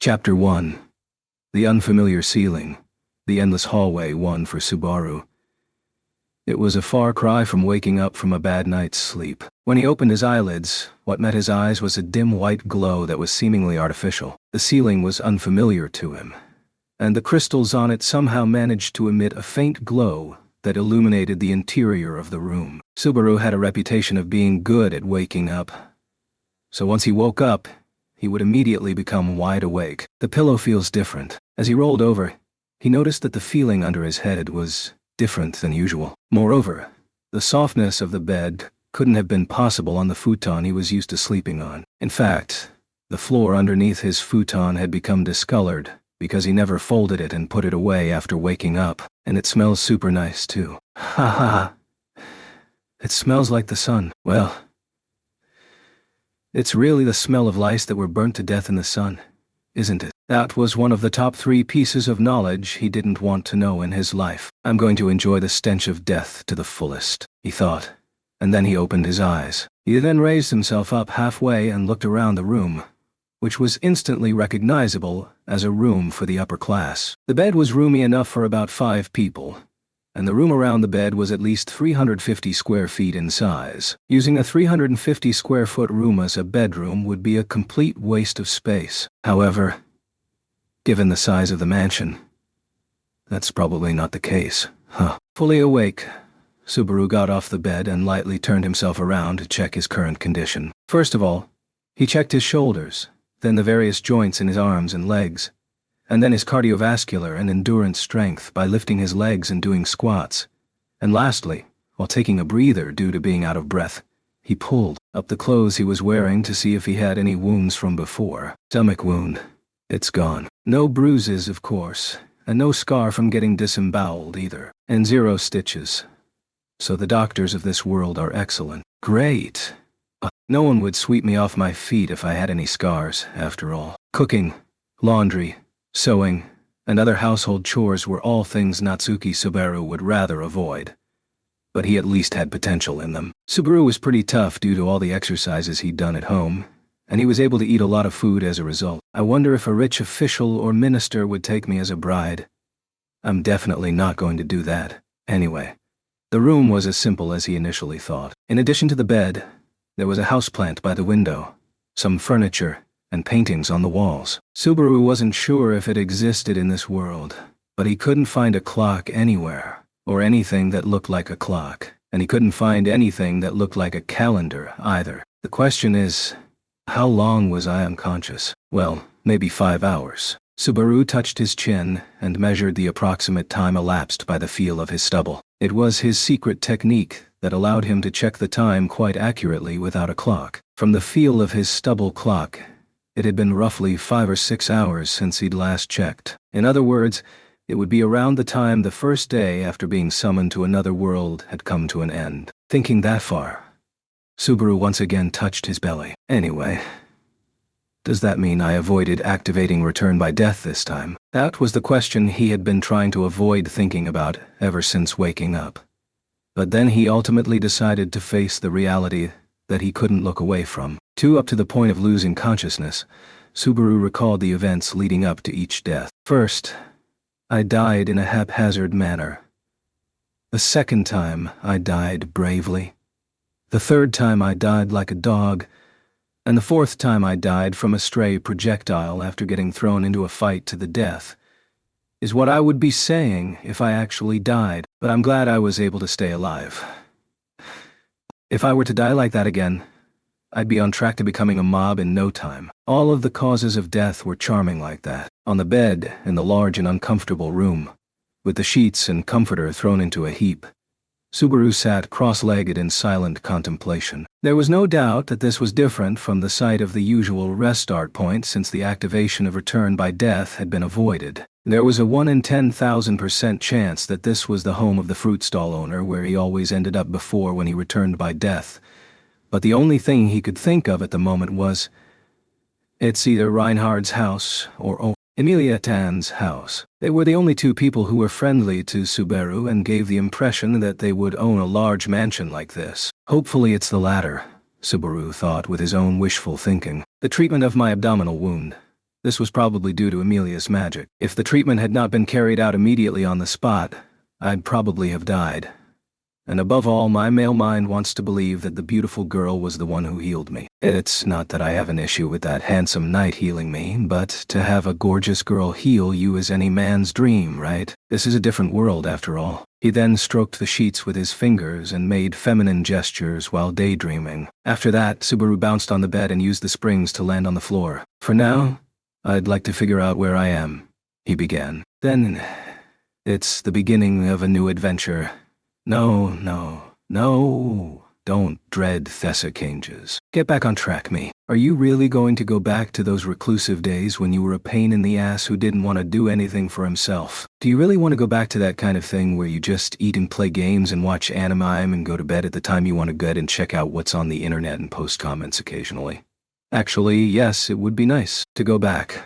Chapter 1. The Unfamiliar Ceiling. The Endless Hallway 1 for Subaru. It was a far cry from waking up from a bad night's sleep. When he opened his eyelids, what met his eyes was a dim white glow that was seemingly artificial. The ceiling was unfamiliar to him, and the crystals on it somehow managed to emit a faint glow that illuminated the interior of the room. Subaru had a reputation of being good at waking up, so once he woke up, he would immediately become wide awake. The pillow feels different. As he rolled over, he noticed that the feeling under his head was different than usual. Moreover, the softness of the bed couldn't have been possible on the futon he was used to sleeping on. In fact, the floor underneath his futon had become discolored because he never folded it and put it away after waking up. And it smells super nice too. Ha ha ha. It smells like the sun. Well, it's really the smell of lice that were burnt to death in the sun, isn't it? That was one of the top 3 pieces of knowledge he didn't want to know in his life. I'm going to enjoy the stench of death to the fullest, he thought, and then he opened his eyes. He then raised himself up halfway and looked around the room, which was instantly recognizable as a room for the upper class. The bed was roomy enough for about 5 people, and the room around the bed was at least 350 square feet in size. Using a 350 square foot room as a bedroom would be a complete waste of space. However, given the size of the mansion, that's probably not the case. Fully awake, Subaru got off the bed and lightly turned himself around to check his current condition. First of all, he checked his shoulders, then the various joints in his arms and legs, and then his cardiovascular and endurance strength by lifting his legs and doing squats. And lastly, while taking a breather due to being out of breath, he pulled up the clothes he was wearing to see if he had any wounds from before. Stomach wound. It's gone. No bruises, of course, and no scar from getting disemboweled either. And 0 stitches. So the doctors of this world are excellent. Great. No one would sweep me off my feet if I had any scars, after all. Cooking, laundry, sewing, and other household chores were all things Natsuki Subaru would rather avoid. But he at least had potential in them. Subaru was pretty tough due to all the exercises he'd done at home, and he was able to eat a lot of food as a result. I wonder if a rich official or minister would take me as a bride. I'm definitely not going to do that. Anyway, the room was as simple as he initially thought. In addition to the bed, there was a houseplant by the window, some furniture, and paintings on the walls. Subaru wasn't sure if it existed in this world, but he couldn't find a clock anywhere, or anything that looked like a clock, and he couldn't find anything that looked like a calendar either. The question is, how long was I unconscious? Well, maybe 5 hours. Subaru touched his chin and measured the approximate time elapsed by the feel of his stubble. It was his secret technique that allowed him to check the time quite accurately without a clock. From the feel of his stubble clock, it had been roughly 5 or 6 hours since he'd last checked. In other words, it would be around the time the first day after being summoned to another world had come to an end. Thinking that far, Subaru once again touched his belly. Anyway, does that mean I avoided activating return by death this time? That was the question he had been trying to avoid thinking about ever since waking up. But then he ultimately decided to face the reality that he couldn't look away from. Up to the point of losing consciousness, Subaru recalled the events leading up to each death. First, I died in a haphazard manner. The second time, I died bravely. The third time, I died like a dog. And the fourth time, I died from a stray projectile after getting thrown into a fight to the death, is what I would be saying if I actually died, but I'm glad I was able to stay alive. If I were to die like that again, I'd be on track to becoming a mob in no time. All of the causes of death were charming like that. On the bed, in the large and uncomfortable room, with the sheets and comforter thrown into a heap, Subaru sat cross-legged in silent contemplation. There was no doubt that this was different from the site of the usual restart point since the activation of return by death had been avoided. There was a 1 in 10,000% chance that this was the home of the fruit stall owner where he always ended up before when he returned by death. But the only thing he could think of at the moment was, it's either Reinhard's house or Emilia Tan's house. They were the only 2 people who were friendly to Subaru and gave the impression that they would own a large mansion like this. Hopefully it's the latter, Subaru thought with his own wishful thinking. The treatment of my abdominal wound. This was probably due to Amelia's magic. If the treatment had not been carried out immediately on the spot, I'd probably have died. And above all, my male mind wants to believe that the beautiful girl was the one who healed me. It's not that I have an issue with that handsome knight healing me, but to have a gorgeous girl heal you is any man's dream, right? This is a different world after all. He then stroked the sheets with his fingers and made feminine gestures while daydreaming. After that, Subaru bounced on the bed and used the springs to land on the floor. For now, I'd like to figure out where I am, he began. Then, it's the beginning of a new adventure. No, don't dread Thessacanges. Get back on track, me. Are you really going to go back to those reclusive days when you were a pain in the ass who didn't want to do anything for himself? Do you really want to go back to that kind of thing where you just eat and play games and watch anime and go to bed at the time you want to get and check out what's on the internet and post comments occasionally? Actually, yes, it would be nice to go back,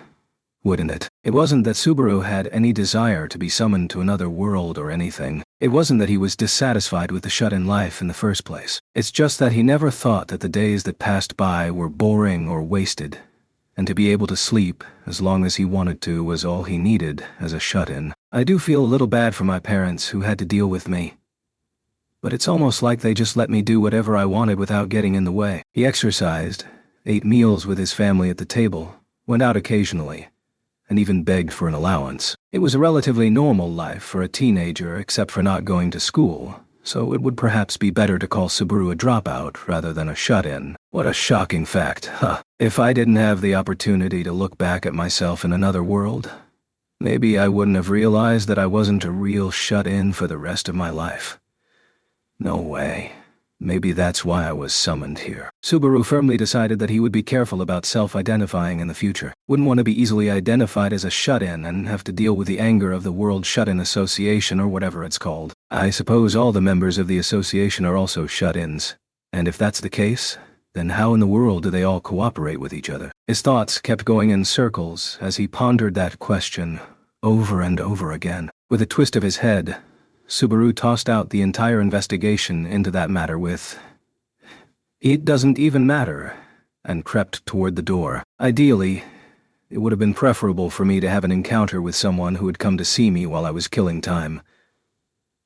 wouldn't it? It wasn't that Subaru had any desire to be summoned to another world or anything. It wasn't that he was dissatisfied with the shut-in life in the first place. It's just that he never thought that the days that passed by were boring or wasted, and to be able to sleep as long as he wanted to was all he needed as a shut-in. I do feel a little bad for my parents who had to deal with me, but it's almost like they just let me do whatever I wanted without getting in the way. He exercised, ate meals with his family at the table, went out occasionally, and even begged for an allowance. It was a relatively normal life for a teenager except for not going to school, so it would perhaps be better to call Subaru a dropout rather than a shut-in. What a shocking fact, huh? If I didn't have the opportunity to look back at myself in another world, maybe I wouldn't have realized that I wasn't a real shut-in for the rest of my life. No way. Maybe that's why I was summoned here. Subaru firmly decided that he would be careful about self-identifying in the future. Wouldn't want to be easily identified as a shut-in and have to deal with the anger of the World Shut-In Association or whatever it's called. I suppose all the members of the association are also shut-ins. And if that's the case, then how in the world do they all cooperate with each other? His thoughts kept going in circles as he pondered that question over and over again. With a twist of his head, Subaru tossed out the entire investigation into that matter with, "It doesn't even matter," and crept toward the door. Ideally, it would have been preferable for me to have an encounter with someone who had come to see me while I was killing time.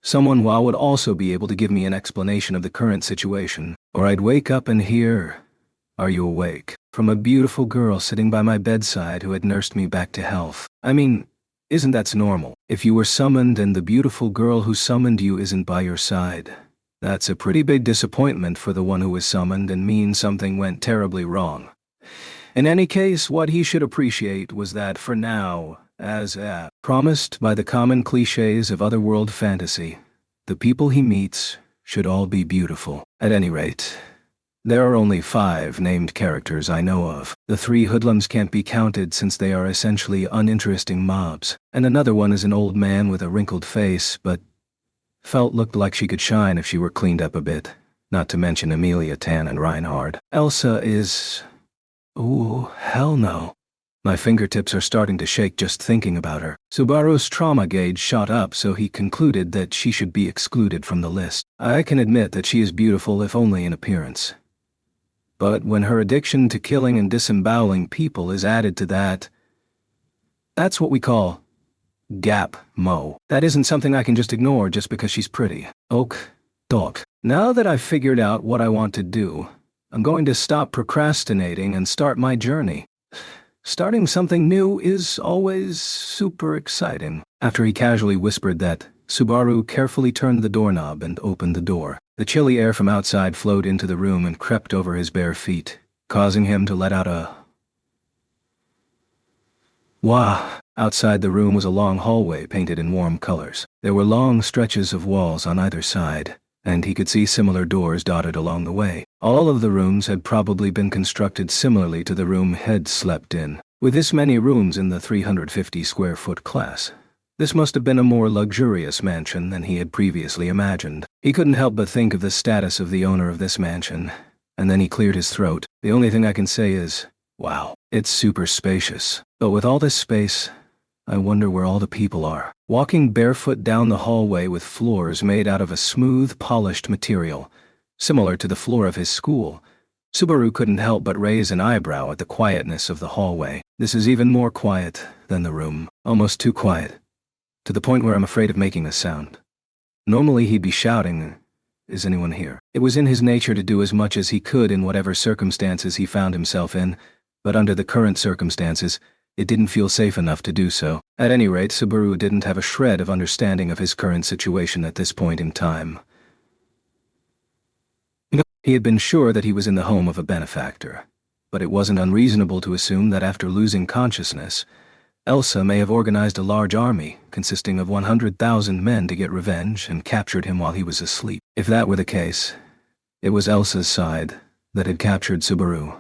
Someone who would also be able to give me an explanation of the current situation, or I'd wake up and hear, "Are you awake?" from a beautiful girl sitting by my bedside who had nursed me back to health. I mean, isn't that normal? If you were summoned and the beautiful girl who summoned you isn't by your side, that's a pretty big disappointment for the one who was summoned and means something went terribly wrong. In any case, what he should appreciate was that for now, as promised by the common cliches of otherworld fantasy, the people he meets should all be beautiful. At any rate, there are only 5 named characters I know of. The 3 hoodlums can't be counted since they are essentially uninteresting mobs, and another one is an old man with a wrinkled face, but looked like she could shine if she were cleaned up a bit, not to mention Amelia, Tan, and Reinhard. Elsa is... ooh, hell no. My fingertips are starting to shake just thinking about her. Subaru's trauma gauge shot up, so he concluded that she should be excluded from the list. I can admit that she is beautiful if only in appearance. But when her addiction to killing and disemboweling people is added to that, that's what we call gap mo. That isn't something I can just ignore just because she's pretty. Ok, dog. Now that I've figured out what I want to do, I'm going to stop procrastinating and start my journey. Starting something new is always super exciting. After he casually whispered that, Subaru carefully turned the doorknob and opened the door. The chilly air from outside flowed into the room and crept over his bare feet, causing him to let out a wah. Outside the room was a long hallway painted in warm colors. There were long stretches of walls on either side, and he could see similar doors dotted along the way. All of the rooms had probably been constructed similarly to the room Head slept in. With this many rooms in the 350 square foot class, this must have been a more luxurious mansion than he had previously imagined. He couldn't help but think of the status of the owner of this mansion, and then he cleared his throat. The only thing I can say is, wow, it's super spacious. But with all this space, I wonder where all the people are. Walking barefoot down the hallway with floors made out of a smooth, polished material, similar to the floor of his school, Subaru couldn't help but raise an eyebrow at the quietness of the hallway. This is even more quiet than the room, almost too quiet, to the point where I'm afraid of making a sound. Normally he'd be shouting, "Is anyone here?" It was in his nature to do as much as he could in whatever circumstances he found himself in, but under the current circumstances, it didn't feel safe enough to do so. At any rate, Subaru didn't have a shred of understanding of his current situation at this point in time. He had been sure that he was in the home of a benefactor, but it wasn't unreasonable to assume that after losing consciousness, Elsa may have organized a large army consisting of 100,000 men to get revenge and captured him while he was asleep. If that were the case, it was Elsa's side that had captured Subaru,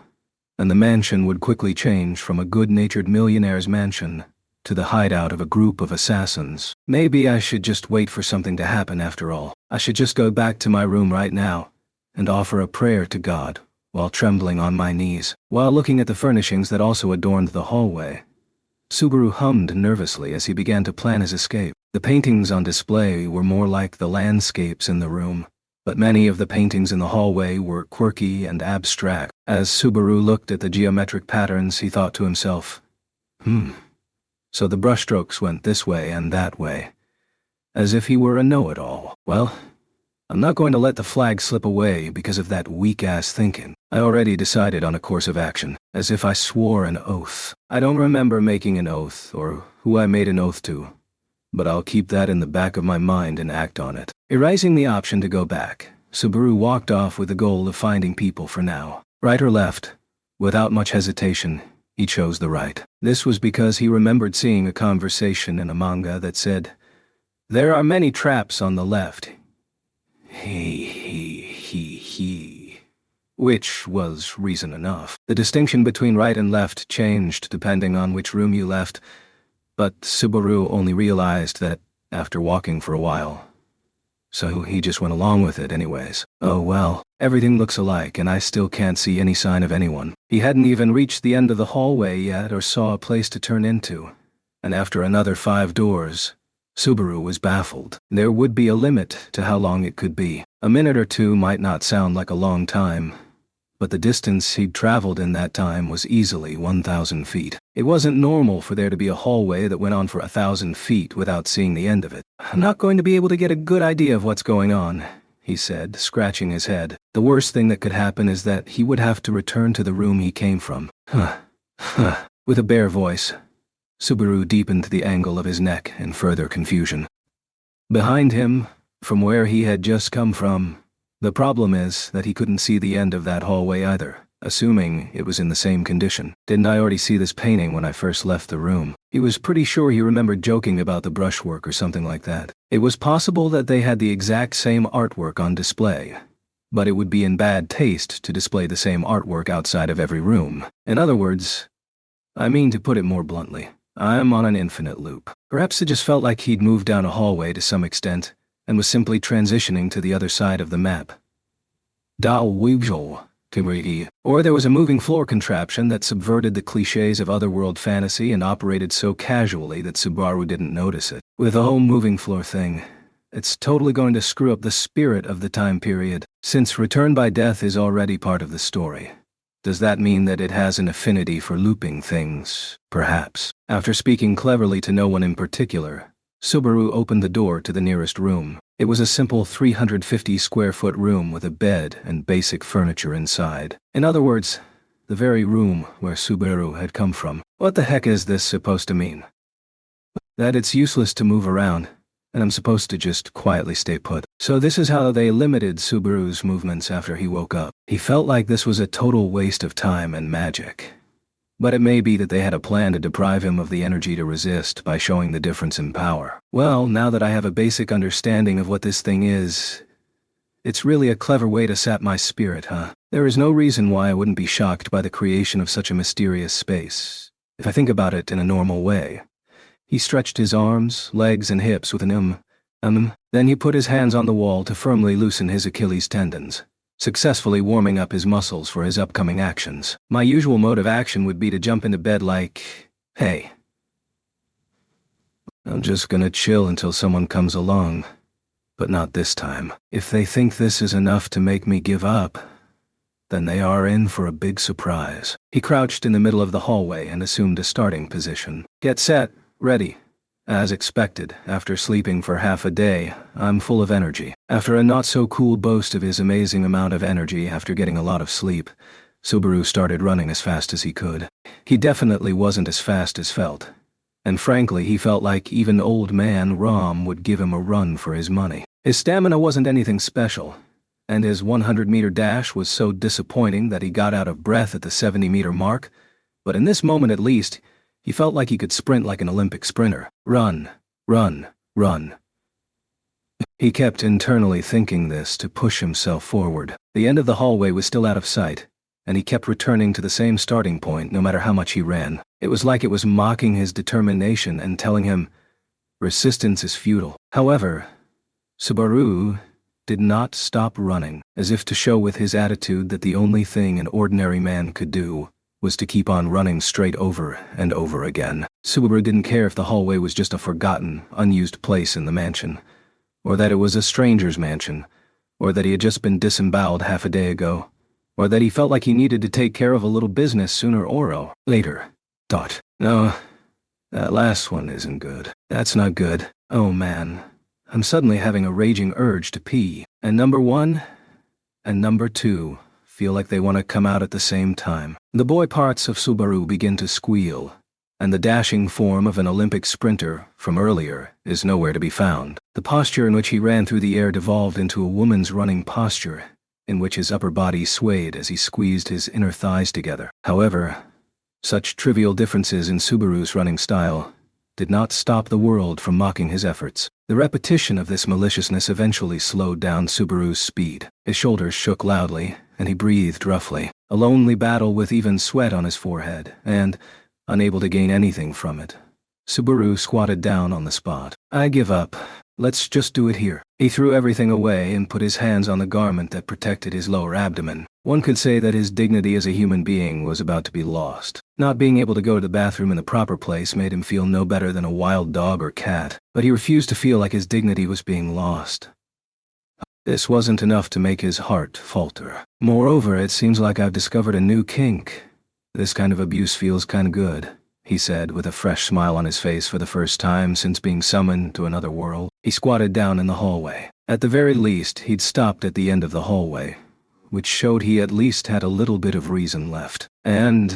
and the mansion would quickly change from a good-natured millionaire's mansion to the hideout of a group of assassins. Maybe I should just wait for something to happen after all. I should just go back to my room right now and offer a prayer to God while trembling on my knees. While looking at the furnishings that also adorned the hallway, Subaru hummed nervously as he began to plan his escape. The paintings on display were more like the landscapes in the room, but many of the paintings in the hallway were quirky and abstract. As Subaru looked at the geometric patterns, he thought to himself, so the brushstrokes went this way and that way, as if he were a know-it-all. Well, I'm not going to let the flag slip away because of that weak-ass thinking. I already decided on a course of action, as if I swore an oath. I don't remember making an oath, or who I made an oath to, but I'll keep that in the back of my mind and act on it. Erasing the option to go back, Subaru walked off with the goal of finding people for now. Right or left? Without much hesitation, he chose the right. This was because he remembered seeing a conversation in a manga that said, "There are many traps on the left. He. Which was reason enough. The distinction between right and left changed depending on which room you left, but Subaru only realized that after walking for a while. So he just went along with it anyways. Oh well, everything looks alike and I still can't see any sign of anyone. He hadn't even reached the end of the hallway yet or saw a place to turn into, and after another 5 doors, Subaru was baffled. There would be a limit to how long it could be. A minute or two might not sound like a long time, but the distance he'd traveled in that time was easily 1,000 feet. It wasn't normal for there to be a hallway that went on for 1,000 feet without seeing the end of it. "I'm not going to be able to get a good idea of what's going on," he said, scratching his head. The worst thing that could happen is that he would have to return to the room he came from. With a bare voice, Subaru deepened the angle of his neck in further confusion. Behind him, from where he had just come from, the problem is that he couldn't see the end of that hallway either, assuming it was in the same condition. Didn't I already see this painting when I first left the room? He was pretty sure he remembered joking about the brushwork or something like that. It was possible that they had the exact same artwork on display, but it would be in bad taste to display the same artwork outside of every room. In other words, I mean to put it more bluntly, I'm on an infinite loop. Perhaps it just felt like he'd moved down a hallway to some extent, and was simply transitioning to the other side of the map. Or there was a moving floor contraption that subverted the cliches of otherworld fantasy and operated so casually that Subaru didn't notice it. With the whole moving floor thing, it's totally going to screw up the spirit of the time period. Since Return by Death is already part of the story, does that mean that it has an affinity for looping things? Perhaps. After speaking cleverly to no one in particular, Subaru opened the door to the nearest room. It was a simple 350-square-foot room with a bed and basic furniture inside. In other words, the very room where Subaru had come from. What the heck is this supposed to mean? That it's useless to move around, and I'm supposed to just quietly stay put. So this is how they limited Subaru's movements after he woke up. He felt like this was a total waste of time and magic. But it may be that they had a plan to deprive him of the energy to resist by showing the difference in power. Well, now that I have a basic understanding of what this thing is, it's really a clever way to sap my spirit, huh? There is no reason why I wouldn't be shocked by the creation of such a mysterious space, if I think about it in a normal way. He stretched his arms, legs, and hips with an then he put his hands on the wall to firmly loosen his Achilles tendons, successfully warming up his muscles for his upcoming actions. My usual mode of action would be to jump into bed like, "Hey, I'm just gonna chill until someone comes along." But not this time. If they think this is enough to make me give up, then they are in for a big surprise. He crouched in the middle of the hallway and assumed a starting position. Get set, ready. As expected, after sleeping for half a day, I'm full of energy. After a not-so-cool boast of his amazing amount of energy after getting a lot of sleep, Subaru started running as fast as he could. He definitely wasn't as fast as felt. And frankly, he felt like even old man Rom would give him a run for his money. His stamina wasn't anything special, and his 100-meter dash was so disappointing that he got out of breath at the 70-meter mark, but in this moment at least, he felt like he could sprint like an Olympic sprinter. Run, run, run. He kept internally thinking this to push himself forward. The end of the hallway was still out of sight, and he kept returning to the same starting point no matter how much he ran. It was like it was mocking his determination and telling him, resistance is futile. However, Subaru did not stop running, as if to show with his attitude that the only thing an ordinary man could do was to keep on running straight over and over again. Subaru didn't care if the hallway was just a forgotten, unused place in the mansion, or that it was a stranger's mansion, or that he had just been disemboweled half a day ago, or that he felt like he needed to take care of a little business sooner or later. Thought, no, that last one isn't good. That's not good. Oh man, I'm suddenly having a raging urge to pee, and number 1 and number 2 feel like they want to come out at the same time. The boy parts of Subaru begin to squeal, and the dashing form of an Olympic sprinter from earlier is nowhere to be found. The posture in which he ran through the air devolved into a woman's running posture, in which his upper body swayed as he squeezed his inner thighs together. However, such trivial differences in Subaru's running style did not stop the world from mocking his efforts. The repetition of this maliciousness eventually slowed down Subaru's speed. His shoulders shook loudly, and he breathed roughly, a lonely battle with even sweat on his forehead, and, unable to gain anything from it, Subaru squatted down on the spot. I give up. Let's just do it here. He threw everything away and put his hands on the garment that protected his lower abdomen. One could say that his dignity as a human being was about to be lost. Not being able to go to the bathroom in the proper place made him feel no better than a wild dog or cat, but he refused to feel like his dignity was being lost. This wasn't enough to make his heart falter. Moreover, it seems like I've discovered a new kink. This kind of abuse feels kinda good, he said with a fresh smile on his face for the first time since being summoned to another world. He squatted down in the hallway. At the very least, he'd stopped at the end of the hallway, which showed he at least had a little bit of reason left. And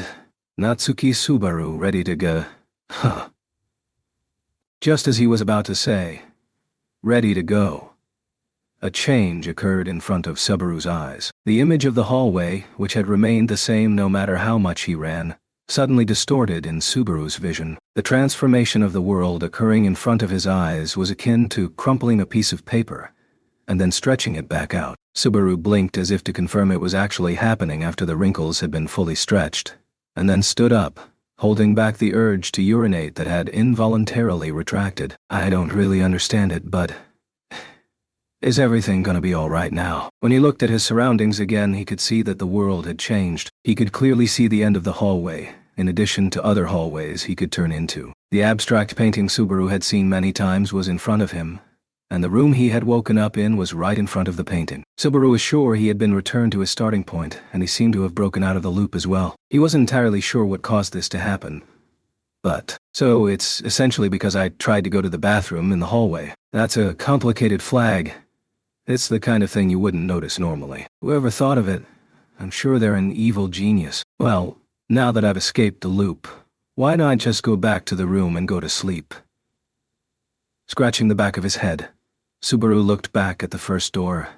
Natsuki Subaru ready to go. Huh. Just as he was about to say, ready to go, a change occurred in front of Subaru's eyes. The image of the hallway, which had remained the same no matter how much he ran, suddenly distorted in Subaru's vision. The transformation of the world occurring in front of his eyes was akin to crumpling a piece of paper and then stretching it back out. Subaru blinked as if to confirm it was actually happening after the wrinkles had been fully stretched, and then stood up, holding back the urge to urinate that had involuntarily retracted. I don't really understand it, but is everything gonna be all right now? When he looked at his surroundings again, he could see that the world had changed. He could clearly see the end of the hallway, in addition to other hallways he could turn into. The abstract painting Subaru had seen many times was in front of him, and the room he had woken up in was right in front of the painting. Subaru was sure he had been returned to his starting point, and he seemed to have broken out of the loop as well. He wasn't entirely sure what caused this to happen. But, so it's essentially because I tried to go to the bathroom in the hallway. That's a complicated flag. It's the kind of thing you wouldn't notice normally. Whoever thought of it, I'm sure they're an evil genius. Well, now that I've escaped the loop, why not just go back to the room and go to sleep? Scratching the back of his head, Subaru looked back at the first door.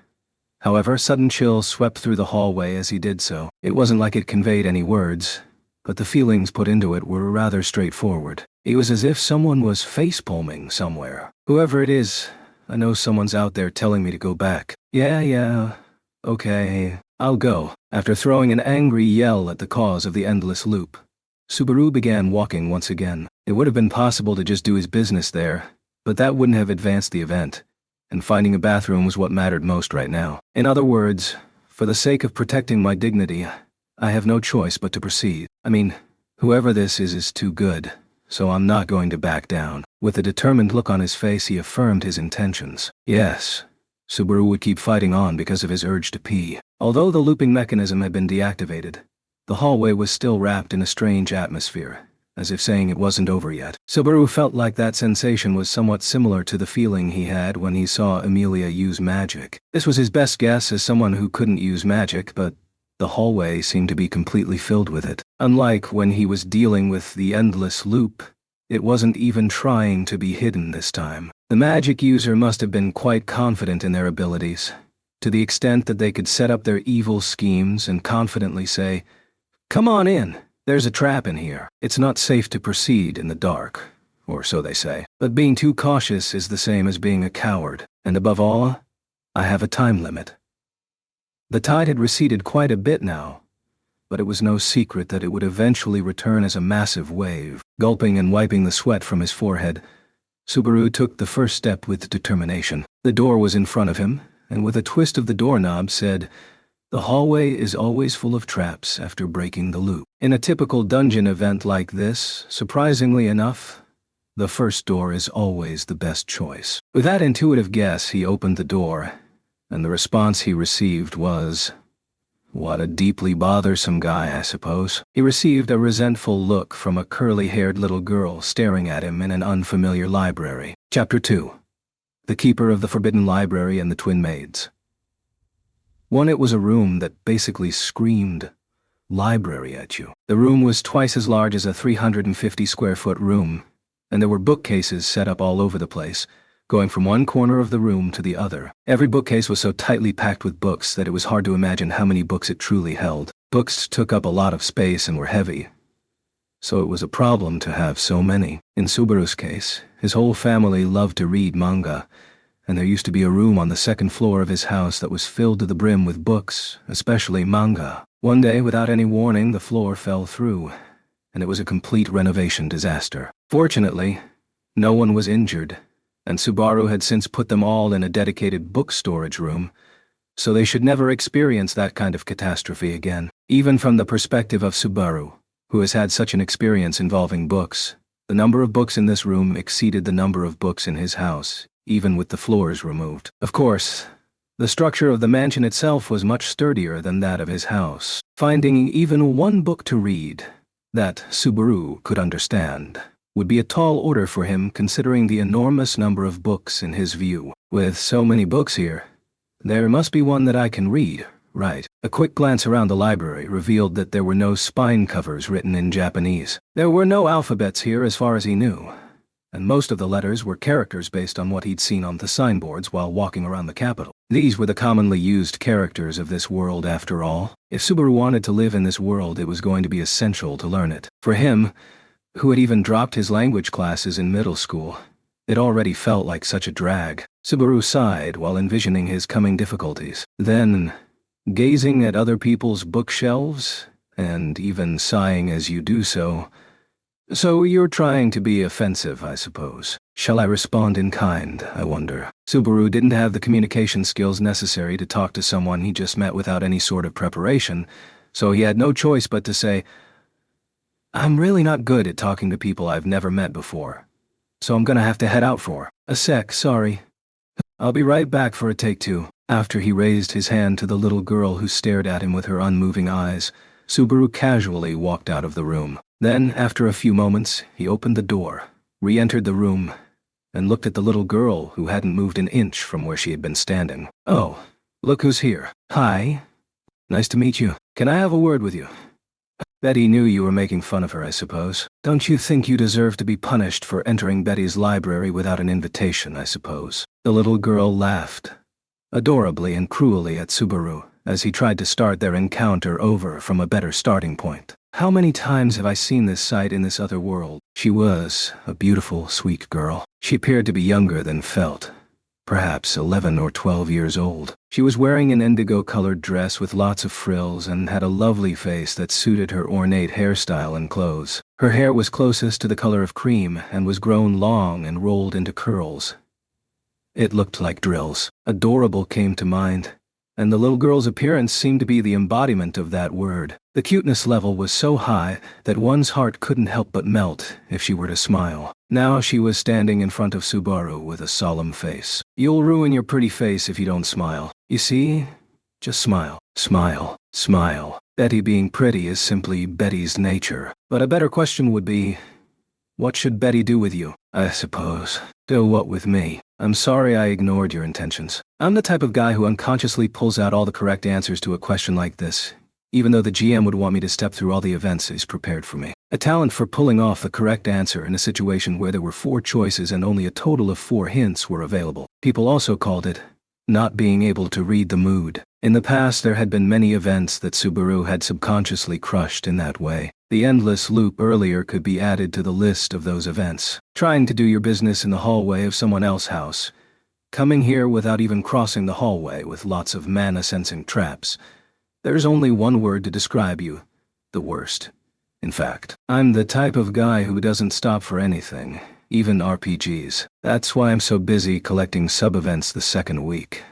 However, sudden chills swept through the hallway as he did so. It wasn't like it conveyed any words, but the feelings put into it were rather straightforward. It was as if someone was facepalming somewhere. Whoever it is, I know someone's out there telling me to go back. Yeah, okay, I'll go. After throwing an angry yell at the cause of the endless loop, Subaru began walking once again. It would have been possible to just do his business there, but that wouldn't have advanced the event, and finding a bathroom was what mattered most right now. In other words, for the sake of protecting my dignity, I have no choice but to proceed. I mean, whoever this is too good, so I'm not going to back down. With a determined look on his face, he affirmed his intentions. Yes, Subaru would keep fighting on because of his urge to pee. Although the looping mechanism had been deactivated, the hallway was still wrapped in a strange atmosphere, as if saying it wasn't over yet. Subaru felt like that sensation was somewhat similar to the feeling he had when he saw Amelia use magic. This was his best guess as someone who couldn't use magic, but the hallway seemed to be completely filled with it. Unlike when he was dealing with the endless loop, it wasn't even trying to be hidden this time. The magic user must have been quite confident in their abilities, to the extent that they could set up their evil schemes and confidently say, "Come on in, there's a trap in here. It's not safe to proceed in the dark," or so they say. But being too cautious is the same as being a coward, and above all, I have a time limit. The tide had receded quite a bit now, but it was no secret that it would eventually return as a massive wave. Gulping and wiping the sweat from his forehead, Subaru took the first step with determination. The door was in front of him, and with a twist of the doorknob said, "The hallway is always full of traps after breaking the loop." In a typical dungeon event like this, surprisingly enough, the first door is always the best choice. With that intuitive guess, he opened the door, and the response he received was, "What a deeply bothersome guy, I suppose." He received a resentful look from a curly-haired little girl staring at him in an unfamiliar library. Chapter 2. The Keeper of the Forbidden Library and the Twin Maids. It was a room that basically screamed library at you. The room was twice as large as a 350-square-foot room, and there were bookcases set up all over the place, going from one corner of the room to the other. Every bookcase was so tightly packed with books that it was hard to imagine how many books it truly held. Books took up a lot of space and were heavy, so it was a problem to have so many. In Subaru's case, his whole family loved to read manga, and there used to be a room on the second floor of his house that was filled to the brim with books, especially manga. One day, without any warning, the floor fell through, and it was a complete renovation disaster. Fortunately, no one was injured, and Subaru had since put them all in a dedicated book storage room, so they should never experience that kind of catastrophe again. Even from the perspective of Subaru, who has had such an experience involving books, the number of books in this room exceeded the number of books in his house, even with the floors removed. Of course, the structure of the mansion itself was much sturdier than that of his house. Finding even one book to read that Subaru could understand would be a tall order for him, considering the enormous number of books in his view. With so many books here, there must be one that I can read, right? A quick glance around the library revealed that there were no spine covers written in Japanese. There were no alphabets here as far as he knew, and most of the letters were characters based on what he'd seen on the signboards while walking around the capital. These were the commonly used characters of this world after all. If Subaru wanted to live in this world, it was going to be essential to learn it. For him, who had even dropped his language classes in middle school, it already felt like such a drag. Subaru sighed while envisioning his coming difficulties. Then, gazing at other people's bookshelves, and even sighing as you do so, "So you're trying to be offensive, I suppose. Shall I respond in kind, I wonder?" Subaru didn't have the communication skills necessary to talk to someone he just met without any sort of preparation, so he had no choice but to say, "I'm really not good at talking to people I've never met before, so I'm gonna have to head out for a sec, sorry. I'll be right back for a take two." After he raised his hand to the little girl who stared at him with her unmoving eyes, Subaru casually walked out of the room. Then, after a few moments, he opened the door, re-entered the room, and looked at the little girl who hadn't moved an inch from where she had been standing. "Oh, look who's here. Hi. Nice to meet you. Can I have a word with you?" Betty knew you were making fun of her, I suppose. "Don't you think you deserve to be punished for entering Betty's library without an invitation, I suppose?" The little girl laughed, adorably and cruelly at Subaru, as he tried to start their encounter over from a better starting point. How many times have I seen this sight in this other world? She was a beautiful, sweet girl. She appeared to be younger than felt, perhaps 11 or 12 years old. She was wearing an indigo-colored dress with lots of frills and had a lovely face that suited her ornate hairstyle and clothes. Her hair was closest to the color of cream and was grown long and rolled into curls. It looked like drills. Adorable came to mind, and the little girl's appearance seemed to be the embodiment of that word. The cuteness level was so high that one's heart couldn't help but melt if she were to smile. Now she was standing in front of Subaru with a solemn face. "You'll ruin your pretty face if you don't smile. You see? Just smile. Smile. Smile." Betty being pretty is simply Betty's nature. But a better question would be, what should Betty do with you? I suppose. Do what with me? I'm sorry I ignored your intentions. I'm the type of guy who unconsciously pulls out all the correct answers to a question like this, even though the GM would want me to step through all the events he's prepared for me. A talent for pulling off the correct answer in a situation where there were 4 choices and only a total of 4 hints were available. People also called it not being able to read the mood. In the past, there had been many events that Subaru had subconsciously crushed in that way. The endless loop earlier could be added to the list of those events. Trying to do your business in the hallway of someone else's house. Coming here without even crossing the hallway with lots of mana-sensing traps. There's only one word to describe you. The worst. In fact, I'm the type of guy who doesn't stop for anything, even RPGs. That's why I'm so busy collecting sub-events the second week.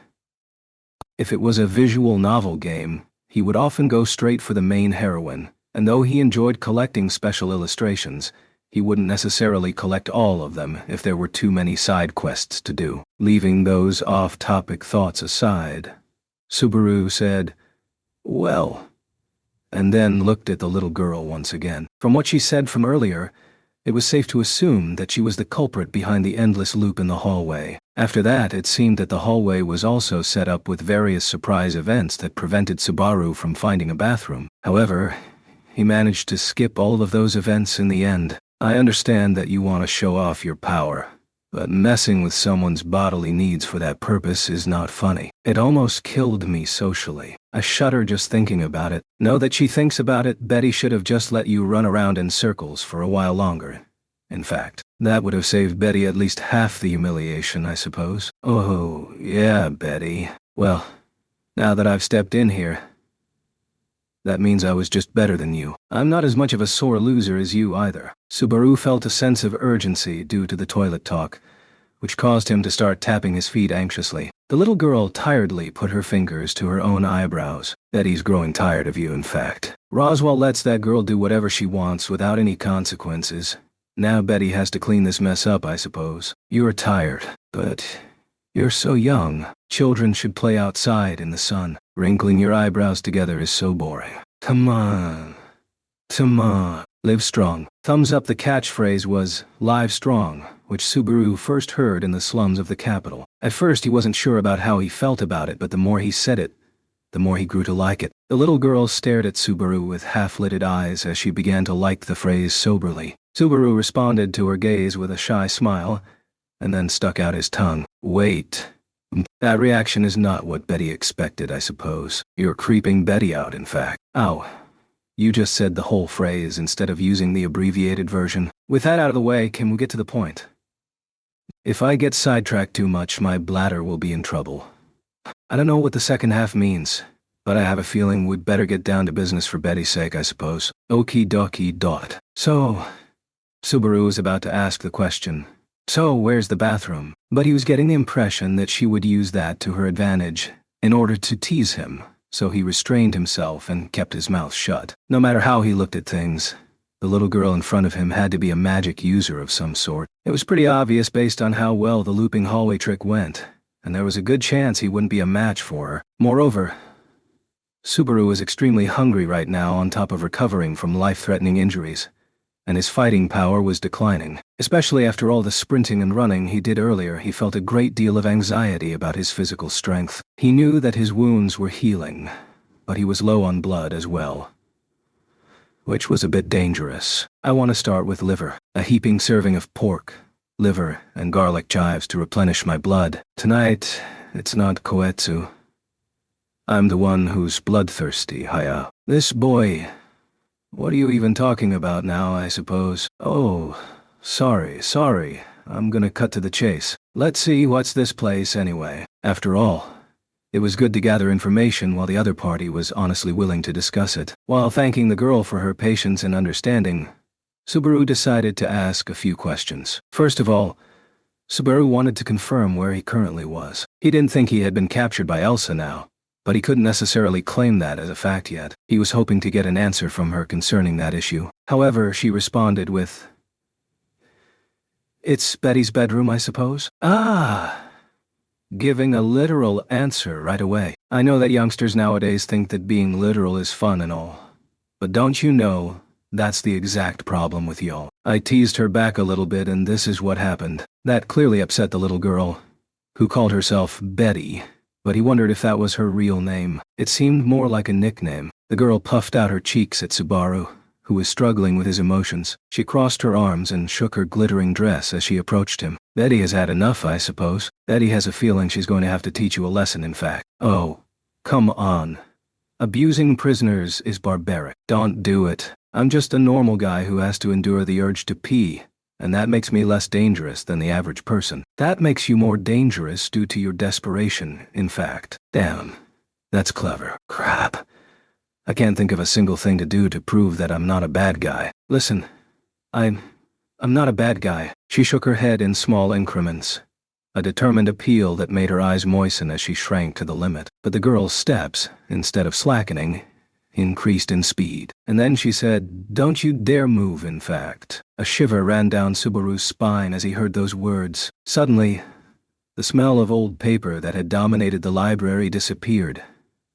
If it was a visual novel game, he would often go straight for the main heroine, and though he enjoyed collecting special illustrations, he wouldn't necessarily collect all of them if there were too many side quests to do. Leaving those off-topic thoughts aside, Subaru said, "Well," and then looked at the little girl once again. From what she said from earlier, it was safe to assume that she was the culprit behind the endless loop in the hallway. After that, it seemed that the hallway was also set up with various surprise events that prevented Subaru from finding a bathroom. However, he managed to skip all of those events in the end. I understand that you want to show off your power, but messing with someone's bodily needs for that purpose is not funny. It almost killed me socially. I shudder just thinking about it. Know that she thinks about it, Betty should have just let you run around in circles for a while longer. In fact, that would have saved Betty at least half the humiliation, I suppose. Oh, yeah, Betty. Well, now that I've stepped in here, that means I was just better than you. I'm not as much of a sore loser as you either. Subaru felt a sense of urgency due to the toilet talk, which caused him to start tapping his feet anxiously. The little girl tiredly put her fingers to her own eyebrows. Betty's growing tired of you, in fact. Roswell lets that girl do whatever she wants without any consequences. Now Betty has to clean this mess up, I suppose. You're tired, but you're so young. Children should play outside in the sun. Wrinkling your eyebrows together is so boring. Come on. Come on. Live strong. Thumbs up. The catchphrase was, "Live strong," which Subaru first heard in the slums of the capital. At first he wasn't sure about how he felt about it, but the more he said it, the more he grew to like it. The little girl stared at Subaru with half-lidded eyes as she began to like the phrase soberly. Subaru responded to her gaze with a shy smile, and then stuck out his tongue. Wait. That reaction is not what Betty expected, I suppose. You're creeping Betty out, in fact. Ow. You just said the whole phrase instead of using the abbreviated version. With that out of the way, can we get to the point? If I get sidetracked too much, my bladder will be in trouble. I don't know what the second half means, but I have a feeling we'd better get down to business for Betty's sake, I suppose. Okie dokie dot. So, Subaru was about to ask the question, "So, where's the bathroom?" But he was getting the impression that she would use that to her advantage in order to tease him, so he restrained himself and kept his mouth shut. No matter how he looked at things, the little girl in front of him had to be a magic user of some sort. It was pretty obvious based on how well the looping hallway trick went, and there was a good chance he wouldn't be a match for her. Moreover, Subaru was extremely hungry right now on top of recovering from life-threatening injuries, and his fighting power was declining. Especially after all the sprinting and running he did earlier, he felt a great deal of anxiety about his physical strength. He knew that his wounds were healing, but he was low on blood as well, which was a bit dangerous. I want to start with liver. A heaping serving of pork, liver, and garlic chives to replenish my blood. Tonight, it's not koetsu. I'm the one who's bloodthirsty, Haya. This boy... What are you even talking about now, I suppose? Oh, sorry. I'm gonna cut to the chase. Let's see, what's this place anyway? After all, it was good to gather information while the other party was honestly willing to discuss it. While thanking the girl for her patience and understanding, Subaru decided to ask a few questions. First of all, Subaru wanted to confirm where he currently was. He didn't think he had been captured by Elsa now, but he couldn't necessarily claim that as a fact yet. He was hoping to get an answer from her concerning that issue. However, she responded with, "It's Betty's bedroom, I suppose?" "Ah!" Giving a literal answer right away. I know that youngsters nowadays think that being literal is fun and all. But don't you know, that's the exact problem with y'all. I teased her back a little bit and this is what happened. That clearly upset the little girl, who called herself Betty, but he wondered if that was her real name. It seemed more like a nickname. The girl puffed out her cheeks at Subaru, who was struggling with his emotions. She crossed her arms and shook her glittering dress as she approached him. "Betty has had enough, I suppose. Betty has a feeling she's going to have to teach you a lesson, in fact." "Oh, come on. Abusing prisoners is barbaric. Don't do it. I'm just a normal guy who has to endure the urge to pee, and that makes me less dangerous than the average person." "That makes you more dangerous due to your desperation, in fact." "Damn. That's clever. Crap. I can't think of a single thing to do to prove that I'm not a bad guy." "Listen, I'm not a bad guy." She shook her head in small increments, a determined appeal that made her eyes moisten as she shrank to the limit. But the girl's steps, instead of slackening, increased in speed. And then she said, "Don't you dare move, in fact." A shiver ran down Subaru's spine as he heard those words. Suddenly, the smell of old paper that had dominated the library disappeared,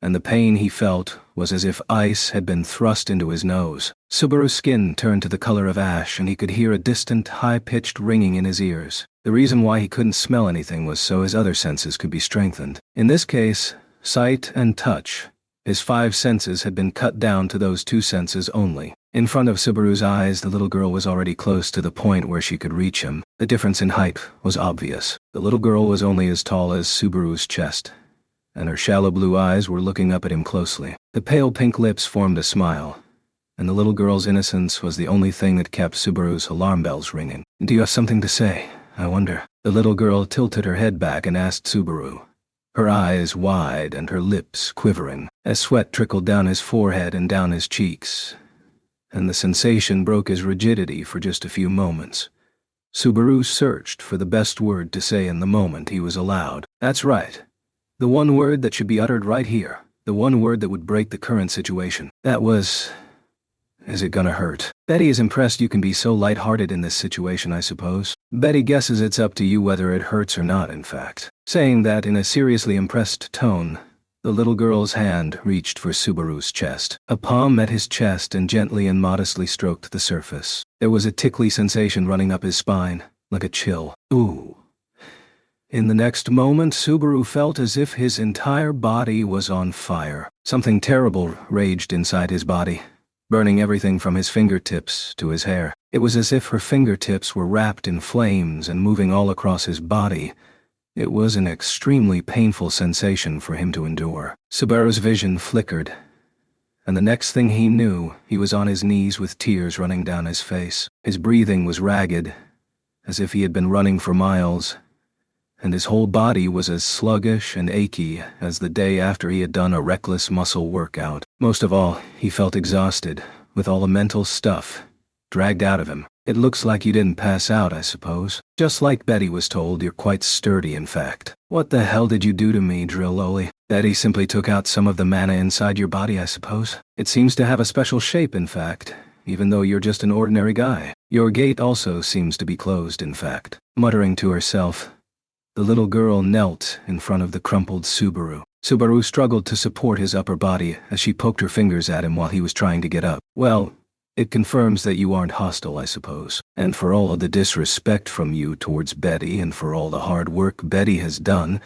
and the pain he felt was as if ice had been thrust into his nose. Subaru's skin turned to the color of ash and he could hear a distant, high-pitched ringing in his ears. The reason why he couldn't smell anything was so his other senses could be strengthened. In this case, sight and touch. His 5 senses had been cut down to those 2 senses only. In front of Subaru's eyes, the little girl was already close to the point where she could reach him. The difference in height was obvious. The little girl was only as tall as Subaru's chest, and her shallow blue eyes were looking up at him closely. The pale pink lips formed a smile, and the little girl's innocence was the only thing that kept Subaru's alarm bells ringing. "Do you have something to say, I wonder?" The little girl tilted her head back and asked Subaru, her eyes wide and her lips quivering, as sweat trickled down his forehead and down his cheeks, and the sensation broke his rigidity for just a few moments. Subaru searched for the best word to say in the moment he was allowed. "That's right. The one word that should be uttered right here. The one word that would break the current situation. That was... Is it gonna hurt?" "Betty is impressed you can be so light-hearted in this situation, I suppose." "Betty guesses it's up to you whether it hurts or not, in fact." Saying that in a seriously impressed tone, the little girl's hand reached for Subaru's chest. A palm met his chest and gently and modestly stroked the surface. There was a tickly sensation running up his spine, like a chill. Ooh. In the next moment, Subaru felt as if his entire body was on fire. Something terrible raged inside his body, burning everything from his fingertips to his hair. It was as if her fingertips were wrapped in flames and moving all across his body. It was an extremely painful sensation for him to endure. Subaru's vision flickered, and the next thing he knew, he was on his knees with tears running down his face. His breathing was ragged, as if he had been running for miles, and his whole body was as sluggish and achy as the day after he had done a reckless muscle workout. Most of all, he felt exhausted, with all the mental stuff dragged out of him. "It looks like you didn't pass out, I suppose. Just like Betty was told, you're quite sturdy, in fact." "What the hell did you do to me, Drill Loli?" "Betty simply took out some of the mana inside your body, I suppose. It seems to have a special shape, in fact, even though you're just an ordinary guy. Your gate also seems to be closed, in fact." Muttering to herself, the little girl knelt in front of the crumpled Subaru. Subaru struggled to support his upper body as she poked her fingers at him while he was trying to get up. "Well, it confirms that you aren't hostile, I suppose. And for all of the disrespect from you towards Betty and for all the hard work Betty has done,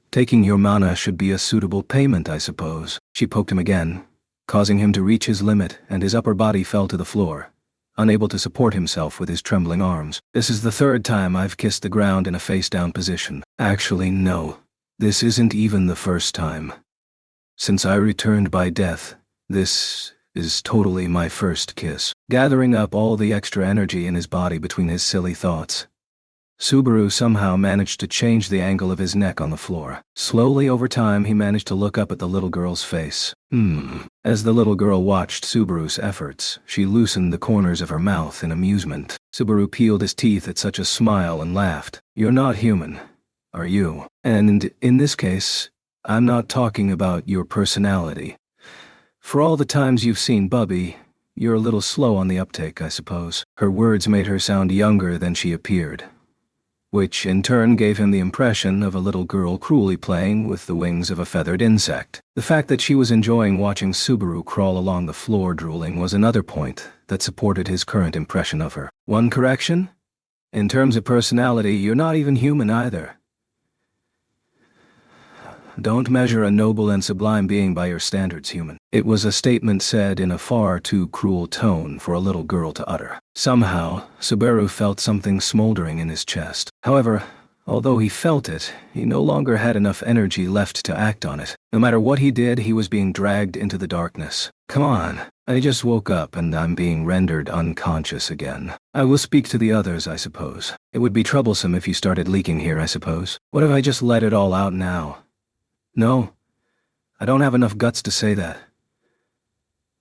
taking your mana should be a suitable payment, I suppose." She poked him again, causing him to reach his limit, and his upper body fell to the floor, unable to support himself with his trembling arms. "This is the 3rd time I've kissed the ground in a face-down position. Actually, no. This isn't even the 1st time. Since I returned by death, this is totally my first kiss." Gathering up all the extra energy in his body between his silly thoughts, Subaru somehow managed to change the angle of his neck on the floor. Slowly over time he managed to look up at the little girl's face. As the little girl watched Subaru's efforts, she loosened the corners of her mouth in amusement. Subaru peeled his teeth at such a smile and laughed. "You're not human, are you? And in this case, I'm not talking about your personality. For all the times you've seen Bubby, you're a little slow on the uptake, I suppose. Her words made her sound younger than she appeared, which in turn gave him the impression of a little girl cruelly playing with the wings of a feathered insect. The fact that she was enjoying watching Subaru crawl along the floor drooling was another point that supported his current impression of her. One correction? In terms of personality, you're not even human either. Don't measure a noble and sublime being by your standards, human. It was a statement said in a far too cruel tone for a little girl to utter. Somehow, Subaru felt something smoldering in his chest. However, although he felt it, he no longer had enough energy left to act on it. No matter what he did, he was being dragged into the darkness. Come on, I just woke up and I'm being rendered unconscious again. I will speak to the others, I suppose. It would be troublesome if you started leaking here, I suppose. What if I just let it all out now? No, I don't have enough guts to say that.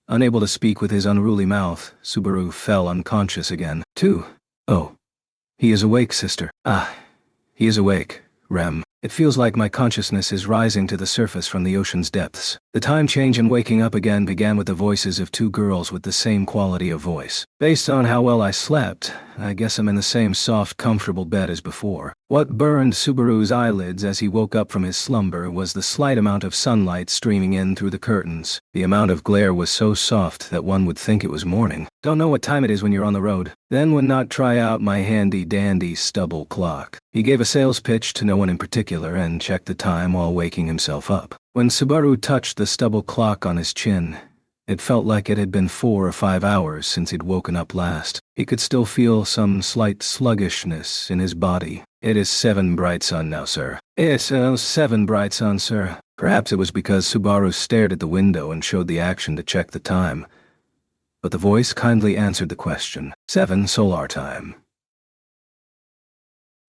Unable to speak with his unruly mouth, Subaru fell unconscious again. Oh, he is awake, sister. Ah, he is awake, Rem. It feels like my consciousness is rising to the surface from the ocean's depths. The time change and waking up again began with the voices of two girls with the same quality of voice. Based on how well I slept, I guess I'm in the same soft, comfortable bed as before. What burned Subaru's eyelids as he woke up from his slumber was the slight amount of sunlight streaming in through the curtains. The amount of glare was so soft that one would think it was morning. Don't know what time it is when you're on the road. Then would not try out my handy-dandy stubble clock. He gave a sales pitch to no one in particular and checked the time while waking himself up. When Subaru touched the stubble clock on his chin, it felt like it had been 4 or 5 hours since he'd woken up last. He could still feel some slight sluggishness in his body. It is 7 bright sun now, sir. Yes, 7 bright sun, sir. Perhaps it was because Subaru stared at the window and showed the action to check the time. But the voice kindly answered the question. 7 solar time.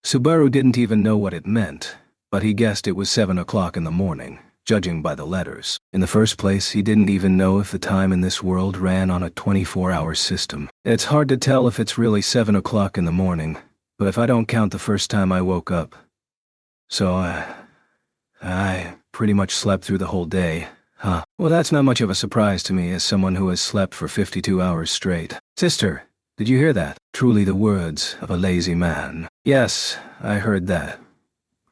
Subaru didn't even know what it meant, but he guessed it was 7 o'clock in the morning, judging by the letters. In the first place, he didn't even know if the time in this world ran on a 24-hour system. It's hard to tell if it's really 7 o'clock in the morning, but if I don't count the first time I woke up. So, I pretty much slept through the whole day. Huh. Well, that's not much of a surprise to me as someone who has slept for 52 hours straight. Sister, did you hear that? Truly the words of a lazy man. Yes, I heard that.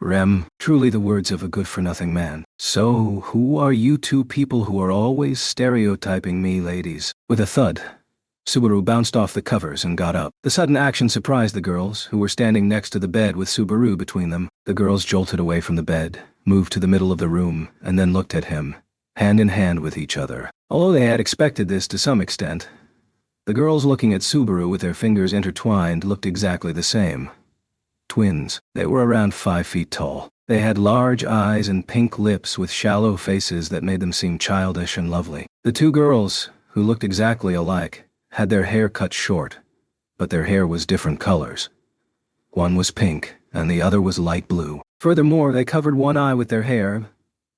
Rem, truly the words of a good-for-nothing man. So, who are you two people who are always stereotyping me, ladies? With a thud, Subaru bounced off the covers and got up. The sudden action surprised the girls, who were standing next to the bed with Subaru between them. The girls jolted away from the bed, moved to the middle of the room, and then looked at him, hand in hand with each other. Although they had expected this to some extent, the girls looking at Subaru with their fingers intertwined looked exactly the same. Twins. They were around 5 feet tall. They had large eyes and pink lips with shallow faces that made them seem childish and lovely. The two girls, who looked exactly alike, had their hair cut short, but their hair was different colors. One was pink, and the other was light blue. Furthermore, they covered one eye with their hair,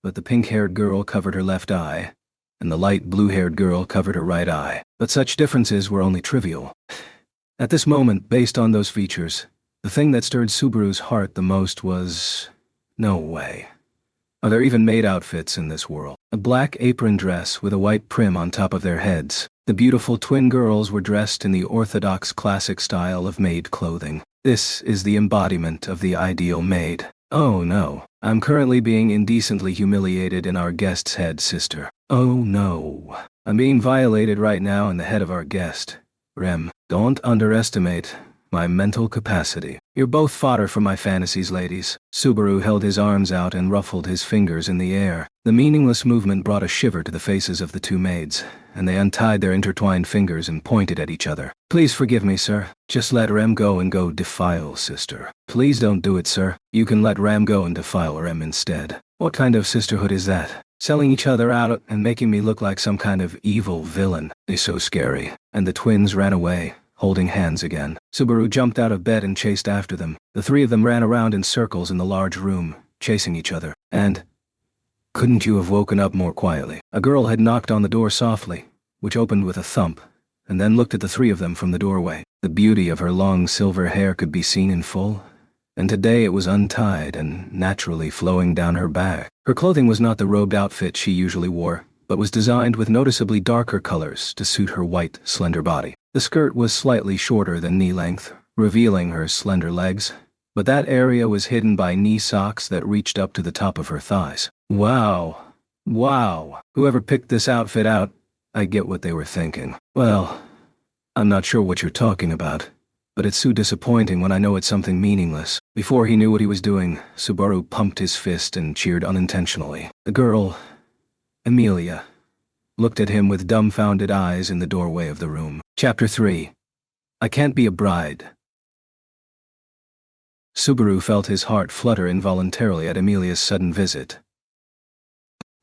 but the pink-haired girl covered her left eye, and the light blue-haired girl covered her right eye. But such differences were only trivial. At this moment, based on those features, the thing that stirred Subaru's heart the most was, no way. Are there even maid outfits in this world? A black apron dress with a white prim on top of their heads. The beautiful twin girls were dressed in the orthodox classic style of maid clothing. This is the embodiment of the ideal maid. Oh no, I'm currently being indecently humiliated in our guest's head, sister. Oh no, I'm being violated right now in the head of our guest. Rem, don't underestimate my mental capacity. You're both fodder for my fantasies, ladies. Subaru held his arms out and ruffled his fingers in the air. The meaningless movement brought a shiver to the faces of the two maids, and they untied their intertwined fingers and pointed at each other. Please forgive me, sir. Just let Rem go and go defile, sister. Please don't do it, sir. You can let Ram go and defile Rem instead. What kind of sisterhood is that? Selling each other out and making me look like some kind of evil villain is so scary. And the twins ran away, holding hands again. Subaru jumped out of bed and chased after them. The three of them ran around in circles in the large room, chasing each other. And couldn't you have woken up more quietly? A girl had knocked on the door softly, which opened with a thump, and then looked at the three of them from the doorway. The beauty of her long silver hair could be seen in full, and today it was untied and naturally flowing down her back. Her clothing was not the robed outfit she usually wore, but was designed with noticeably darker colors to suit her white, slender body. The skirt was slightly shorter than knee-length, revealing her slender legs, but that area was hidden by knee socks that reached up to the top of her thighs. Wow. Wow. Whoever picked this outfit out, I get what they were thinking. Well, I'm not sure what you're talking about, but it's so disappointing when I know it's something meaningless. Before he knew what he was doing, Subaru pumped his fist and cheered unintentionally. The girl, Amelia, looked at him with dumbfounded eyes in the doorway of the room. Chapter 3. I Can't Be a Bride. Subaru felt his heart flutter involuntarily at Amelia's sudden visit.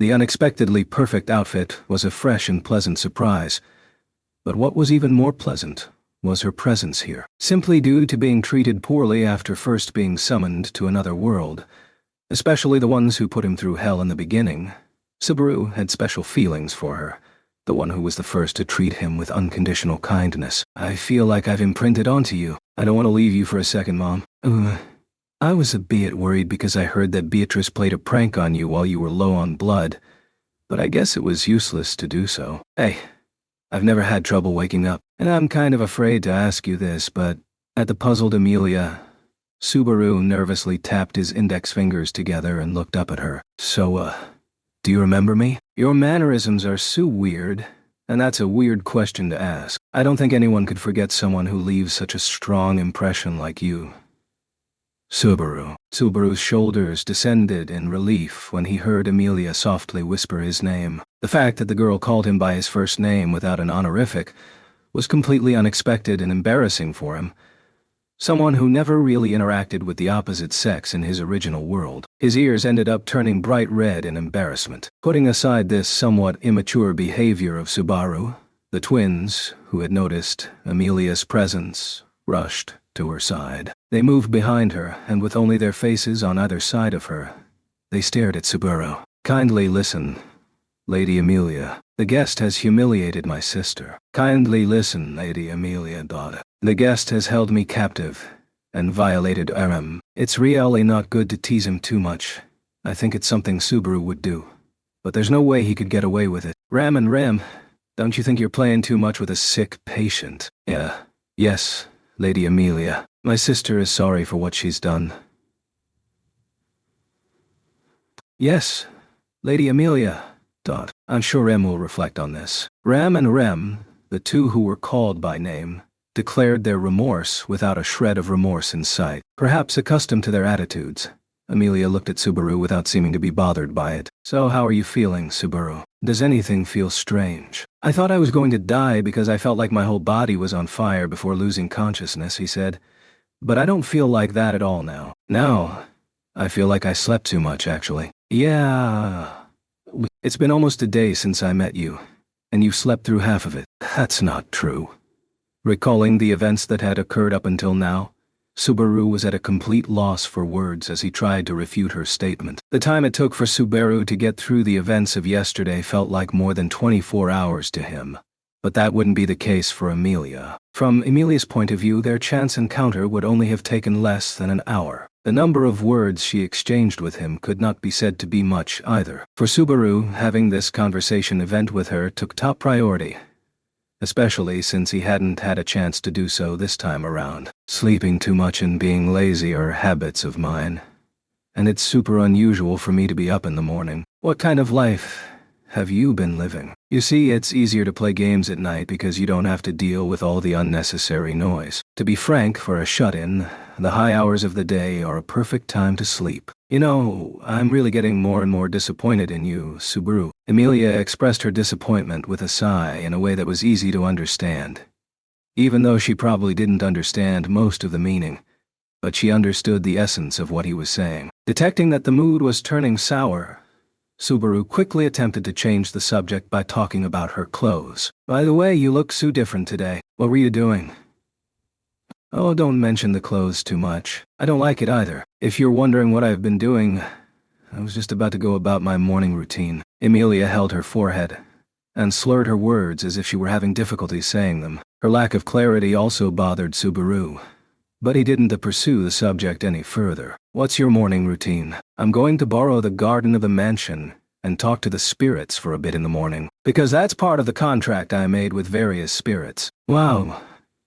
The unexpectedly perfect outfit was a fresh and pleasant surprise, but what was even more pleasant was her presence here. Simply due to being treated poorly after first being summoned to another world, especially the ones who put him through hell in the beginning, Subaru had special feelings for her, the one who was the first to treat him with unconditional kindness. I feel like I've imprinted onto you. I don't want to leave you for a second, Mom. I was a bit worried because I heard that Beatrice played a prank on you while you were low on blood, but I guess it was useless to do so. Hey, I've never had trouble waking up, and I'm kind of afraid to ask you this, but at the puzzled Amelia, Subaru nervously tapped his index fingers together and looked up at her. So, do you remember me? Your mannerisms are so weird, and that's a weird question to ask. I don't think anyone could forget someone who leaves such a strong impression like you. Subaru. Subaru's shoulders descended in relief when he heard Amelia softly whisper his name. The fact that the girl called him by his first name without an honorific was completely unexpected and embarrassing for him, someone who never really interacted with the opposite sex in his original world. His ears ended up turning bright red in embarrassment. Putting aside this somewhat immature behavior of Subaru, the twins, who had noticed Amelia's presence, rushed to her side. They moved behind her, and with only their faces on either side of her, they stared at Subaru. Kindly listen, Lady Amelia. The guest has humiliated my sister. Kindly listen, Lady Amelia, daughter. The guest has held me captive and violated Aram. It's really not good to tease him too much. I think it's something Subaru would do, but there's no way he could get away with it. Ram and Ram, don't you think you're playing too much with a sick patient? Yes, Lady Amelia. My sister is sorry for what she's done. Yes, Lady Amelia. I'm sure Rem will reflect on this. Ram and Rem, the two who were called by name, declared their remorse without a shred of remorse in sight. Perhaps accustomed to their attitudes, Amelia looked at Subaru without seeming to be bothered by it. So how are you feeling, Subaru? Does anything feel strange? I thought I was going to die because I felt like my whole body was on fire before losing consciousness, he said. But I don't feel like that at all now. Now, I feel like I slept too much, actually. Yeah. It's been almost a day since I met you, and you slept through half of it. That's not true. Recalling the events that had occurred up until now, Subaru was at a complete loss for words as he tried to refute her statement. The time it took for Subaru to get through the events of yesterday felt like more than 24 hours to him. But that wouldn't be the case for Amelia. From Amelia's point of view, their chance encounter would only have taken less than an hour. The number of words she exchanged with him could not be said to be much either. For Subaru, having this conversation event with her took top priority, especially since he hadn't had a chance to do so this time around. Sleeping too much and being lazy are habits of mine, and it's super unusual for me to be up in the morning. What kind of life have you been living? You see, it's easier to play games at night because you don't have to deal with all the unnecessary noise. To be frank, for a shut-in, the high hours of the day are a perfect time to sleep. You know, I'm really getting more and more disappointed in you, Subaru. Amelia expressed her disappointment with a sigh in a way that was easy to understand, even though she probably didn't understand most of the meaning, but she understood the essence of what he was saying. Detecting that the mood was turning sour, Subaru quickly attempted to change the subject by talking about her clothes. By the way, you look so different today. What were you doing? Oh, don't mention the clothes too much. I don't like it either. If you're wondering what I've been doing, I was just about to go about my morning routine. Amelia held her forehead and slurred her words as if she were having difficulty saying them. Her lack of clarity also bothered Subaru, But he didn't pursue the subject any further. What's your morning routine? I'm going to borrow the garden of the mansion and talk to the spirits for a bit in the morning, because that's part of the contract I made with various spirits. Wow,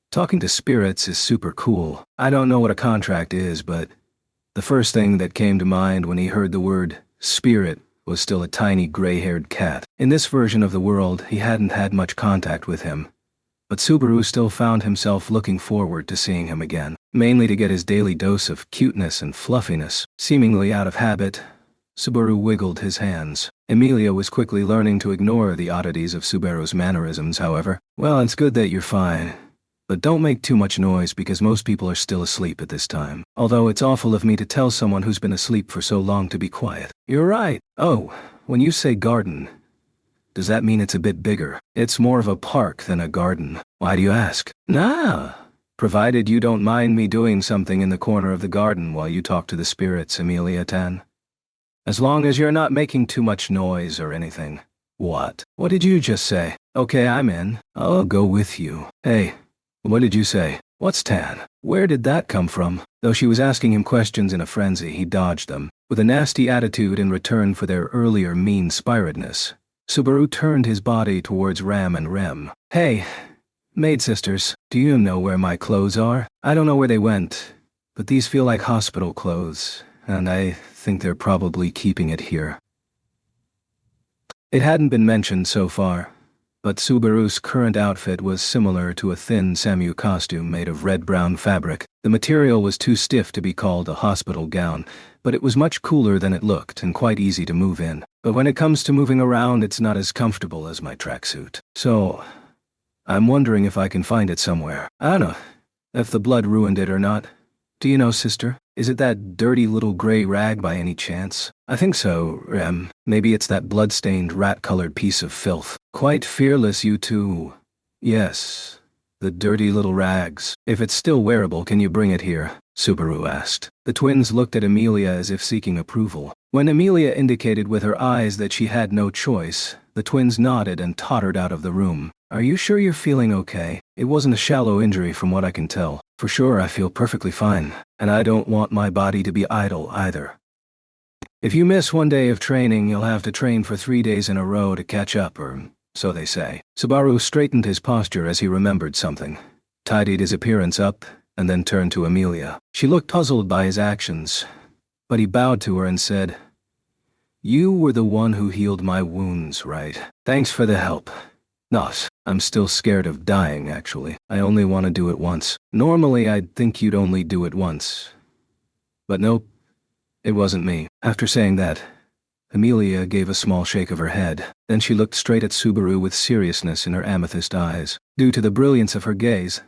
talking to spirits is super cool. I don't know what a contract is, but the first thing that came to mind when he heard the word spirit was still a tiny gray-haired cat. In this version of the world, he hadn't had much contact with him, but Subaru still found himself looking forward to seeing him again, mainly to get his daily dose of cuteness and fluffiness. Seemingly out of habit, Subaru wiggled his hands. Emilia was quickly learning to ignore the oddities of Subaru's mannerisms, however. Well, it's good that you're fine, but don't make too much noise because most people are still asleep at this time. Although it's awful of me to tell someone who's been asleep for so long to be quiet. You're right. Oh, when you say garden, does that mean it's a bit bigger? It's more of a park than a garden. Why do you ask? Nah. Provided you don't mind me doing something in the corner of the garden while you talk to the spirits, Emilia Tan. As long as you're not making too much noise or anything. What? What did you just say? Okay, I'm in. I'll go with you. Hey, what did you say? What's Tan? Where did that come from? Though she was asking him questions in a frenzy, he dodged them, with a nasty attitude in return for their earlier mean-spiritedness. Subaru turned his body towards Ram and Rem. Hey, maid sisters, do you know where my clothes are? I don't know where they went, but these feel like hospital clothes, and I think they're probably keeping it here. It hadn't been mentioned so far, but Subaru's current outfit was similar to a thin Samu costume made of red-brown fabric. The material was too stiff to be called a hospital gown, but it was much cooler than it looked and quite easy to move in. But when it comes to moving around, it's not as comfortable as my tracksuit. So, I'm wondering if I can find it somewhere. I don't know if the blood ruined it or not. Do you know, sister? Is it that dirty little gray rag by any chance? I think so, Rem. Maybe it's that blood-stained, rat-colored piece of filth. Quite fearless, you two. Yes, the dirty little rags. If it's still wearable, can you bring it here? Subaru asked. The twins looked at Emilia as if seeking approval. When Emilia indicated with her eyes that she had no choice, the twins nodded and tottered out of the room. Are you sure you're feeling okay? It wasn't a shallow injury from what I can tell. For sure, I feel perfectly fine, and I don't want my body to be idle either. If you miss one day of training, you'll have to train for 3 days in a row to catch up, or so they say. Subaru straightened his posture as he remembered something, tidied his appearance up, and then turned to Emilia. She looked puzzled by his actions, but he bowed to her and said, "You were the one who healed my wounds, right? Thanks for the help. Not. I'm still scared of dying, actually. I only want to do it once. Normally, I'd think you'd only do it once. But nope, it wasn't me." After saying that, Emilia gave a small shake of her head. Then she looked straight at Subaru with seriousness in her amethyst eyes. Due to the brilliance of her gaze,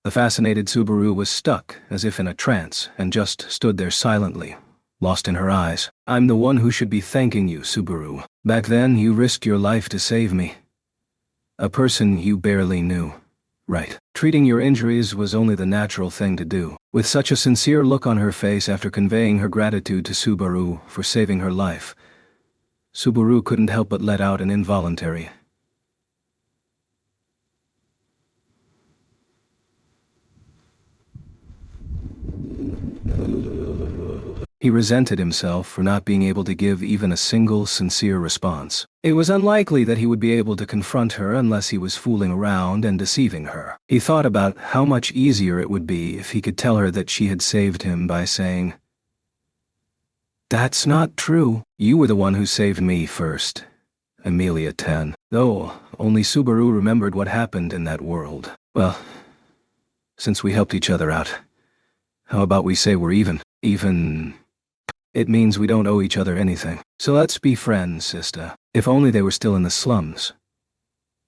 the fascinated Subaru was stuck, as if in a trance, and just stood there silently, lost in her eyes. "I'm the one who should be thanking you, Subaru. Back then, you risked your life to save me. A person you barely knew. Right. Treating your injuries was only the natural thing to do." With such a sincere look on her face after conveying her gratitude to Subaru for saving her life, Subaru couldn't help but let out an involuntary He resented himself for not being able to give even a single sincere response. It was unlikely that he would be able to confront her unless he was fooling around and deceiving her. He thought about how much easier it would be if he could tell her that she had saved him by saying, "That's not true. You were the one who saved me first, Emilia Tan." Though only Subaru remembered what happened in that world. Well, since we helped each other out, how about we say we're even? Even... It means we don't owe each other anything. So let's be friends, sister. If only they were still in the slums.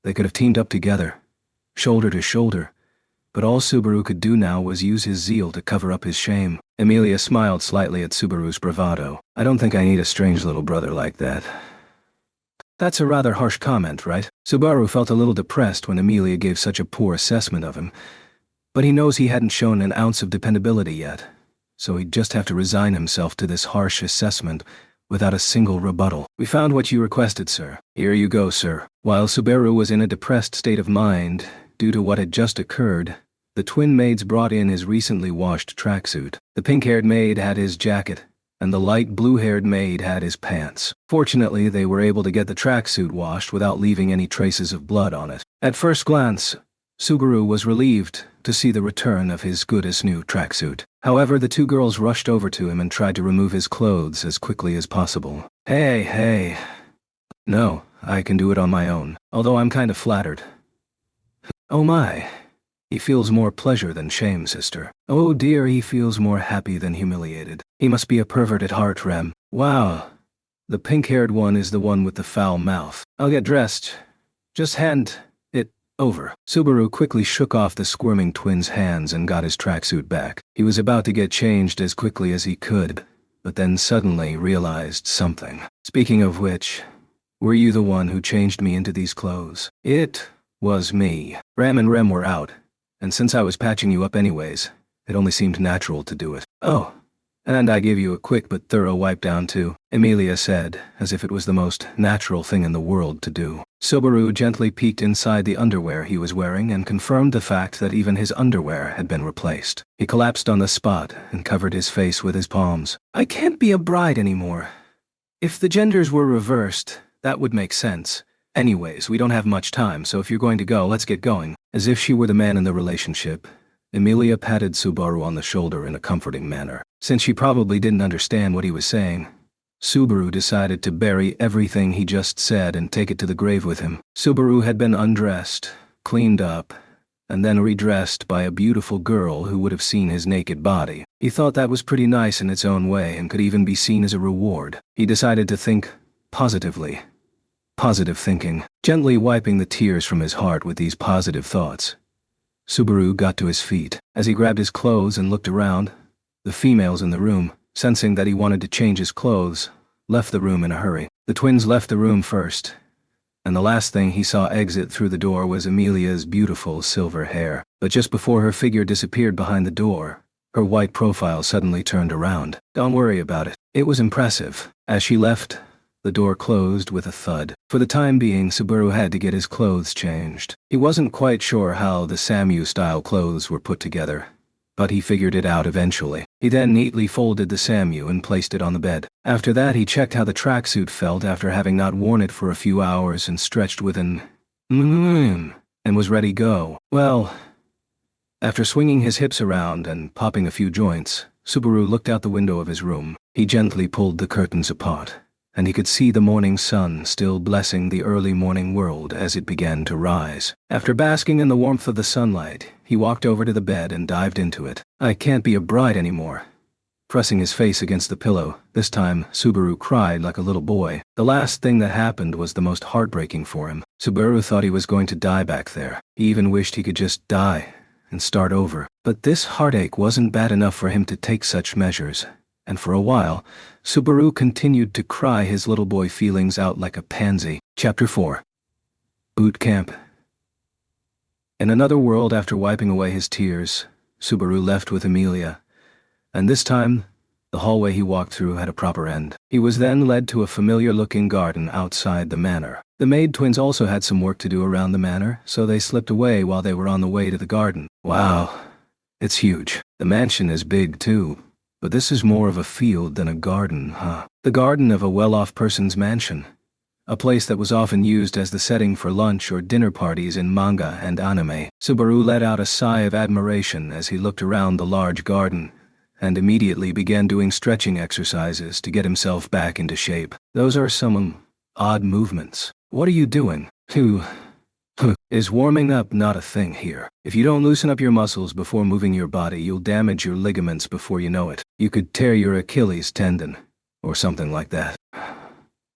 They could have teamed up together, shoulder to shoulder, but all Subaru could do now was use his zeal to cover up his shame. Emilia smiled slightly at Subaru's bravado. "I don't think I need a strange little brother like that." That's a rather harsh comment, right? Subaru felt a little depressed when Emilia gave such a poor assessment of him, but he knows he hadn't shown an ounce of dependability yet. So he'd just have to resign himself to this harsh assessment without a single rebuttal. "We found what you requested, sir. Here you go, sir." While Subaru was in a depressed state of mind due to what had just occurred, The twin maids brought in his recently washed tracksuit. The pink-haired maid had his jacket, and the light blue-haired maid had his pants. Fortunately, they were able to get the tracksuit washed without leaving any traces of blood on it. At first glance, Subaru was relieved to see the return of his good-as-new tracksuit. However, the two girls rushed over to him and tried to remove his clothes as quickly as possible. Hey. No, I can do it on my own, although I'm kind of flattered. Oh my. He feels more pleasure than shame, sister. Oh dear, he feels more happy than humiliated. He must be a pervert at heart, Rem. Wow. The pink-haired one is the one with the foul mouth. I'll get dressed. Just hand it over. Subaru quickly shook off the squirming twin's hands and got his tracksuit back. He was about to get changed as quickly as he could, but then suddenly realized something. Speaking of which, were you the one who changed me into these clothes? It was me. Ram and Rem were out, and since I was patching you up anyways, it only seemed natural to do it. Oh, and I gave you a quick but thorough wipe down too, Emilia said, as if it was the most natural thing in the world to do. Subaru gently peeked inside the underwear he was wearing and confirmed the fact that even his underwear had been replaced. He collapsed on the spot and covered his face with his palms. I can't be a bride anymore. If the genders were reversed, that would make sense. Anyways, we don't have much time, so if you're going to go, let's get going. As if she were the man in the relationship, Emilia patted Subaru on the shoulder in a comforting manner. Since she probably didn't understand what he was saying, Subaru decided to bury everything he just said and take it to the grave with him. Subaru had been undressed, cleaned up, and then redressed by a beautiful girl who would have seen his naked body. He thought that was pretty nice in its own way and could even be seen as a reward. He decided to think positively. Positive thinking, gently wiping the tears from his heart with these positive thoughts. Subaru got to his feet. As he grabbed his clothes and looked around, the females in the room, sensing that he wanted to change his clothes, left the room in a hurry. The twins left the room first, and the last thing he saw exit through the door was Emilia's beautiful silver hair. But just before her figure disappeared behind the door, her white profile suddenly turned around. Don't worry about it. It was impressive. As she left, the door closed with a thud. For the time being, Subaru had to get his clothes changed. He wasn't quite sure how the Samu-style clothes were put together, but he figured it out eventually. He then neatly folded the Samu and placed it on the bed. After that, he checked how the tracksuit felt after having not worn it for a few hours and stretched with an and was ready to go. Well, after swinging his hips around and popping a few joints, Subaru looked out the window of his room. He gently pulled the curtains apart, and he could see the morning sun still blessing the early morning world as it began to rise. After basking in the warmth of the sunlight, he walked over to the bed and dived into it. I can't be a bride anymore. Pressing his face against the pillow, this time Subaru cried like a little boy. The last thing that happened was the most heartbreaking for him. Subaru thought he was going to die back there. He even wished he could just die and start over. But this heartache wasn't bad enough for him to take such measures. And for a while, Subaru continued to cry his little boy feelings out like a pansy. Chapter 4. Boot Camp. In another world, after wiping away his tears, Subaru left with Emilia. And this time, the hallway he walked through had a proper end. He was then led to a familiar-looking garden outside the manor. The maid twins also had some work to do around the manor, so they slipped away while they were on the way to the garden. Wow, it's huge. The mansion is big too. But this is more of a field than a garden, huh? The garden of a well-off person's mansion. A place that was often used as the setting for lunch or dinner parties in manga and anime. Subaru let out a sigh of admiration as he looked around the large garden, and immediately began doing stretching exercises to get himself back into shape. Those are some odd movements. What are you doing? Is warming up not a thing here? If you don't loosen up your muscles before moving your body, you'll damage your ligaments before you know it. You could tear your Achilles tendon, or something like that.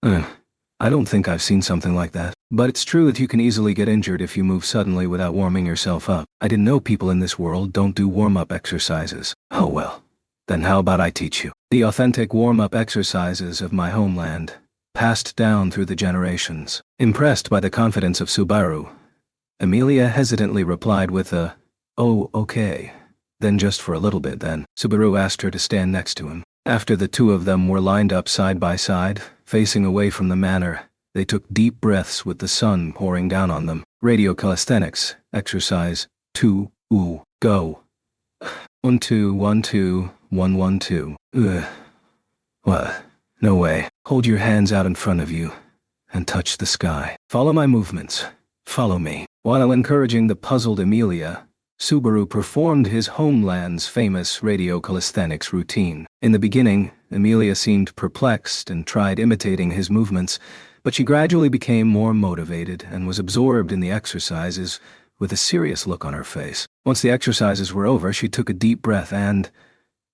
I don't think I've seen something like that. But it's true that you can easily get injured if you move suddenly without warming yourself up. I didn't know people in this world don't do warm-up exercises. Oh well. Then how about I teach you? The authentic warm-up exercises of my homeland, passed down through the generations. Impressed by the confidence of Subaru, Emilia hesitantly replied with a, "Oh, okay. Then just for a little bit then." Subaru asked her to stand next to him. After the two of them were lined up side by side, facing away from the manor, they took deep breaths with the sun pouring down on them. Radio Calisthenics, Exercise 2. Go. 1 2 1 2 1 1 2. Ugh. What? No way. Hold your hands out in front of you and touch the sky. Follow my movements. Follow me. While encouraging the puzzled Amelia, Subaru performed his homeland's famous radio calisthenics routine. In the beginning, Amelia seemed perplexed and tried imitating his movements, but she gradually became more motivated and was absorbed in the exercises with a serious look on her face. Once the exercises were over, she took a deep breath and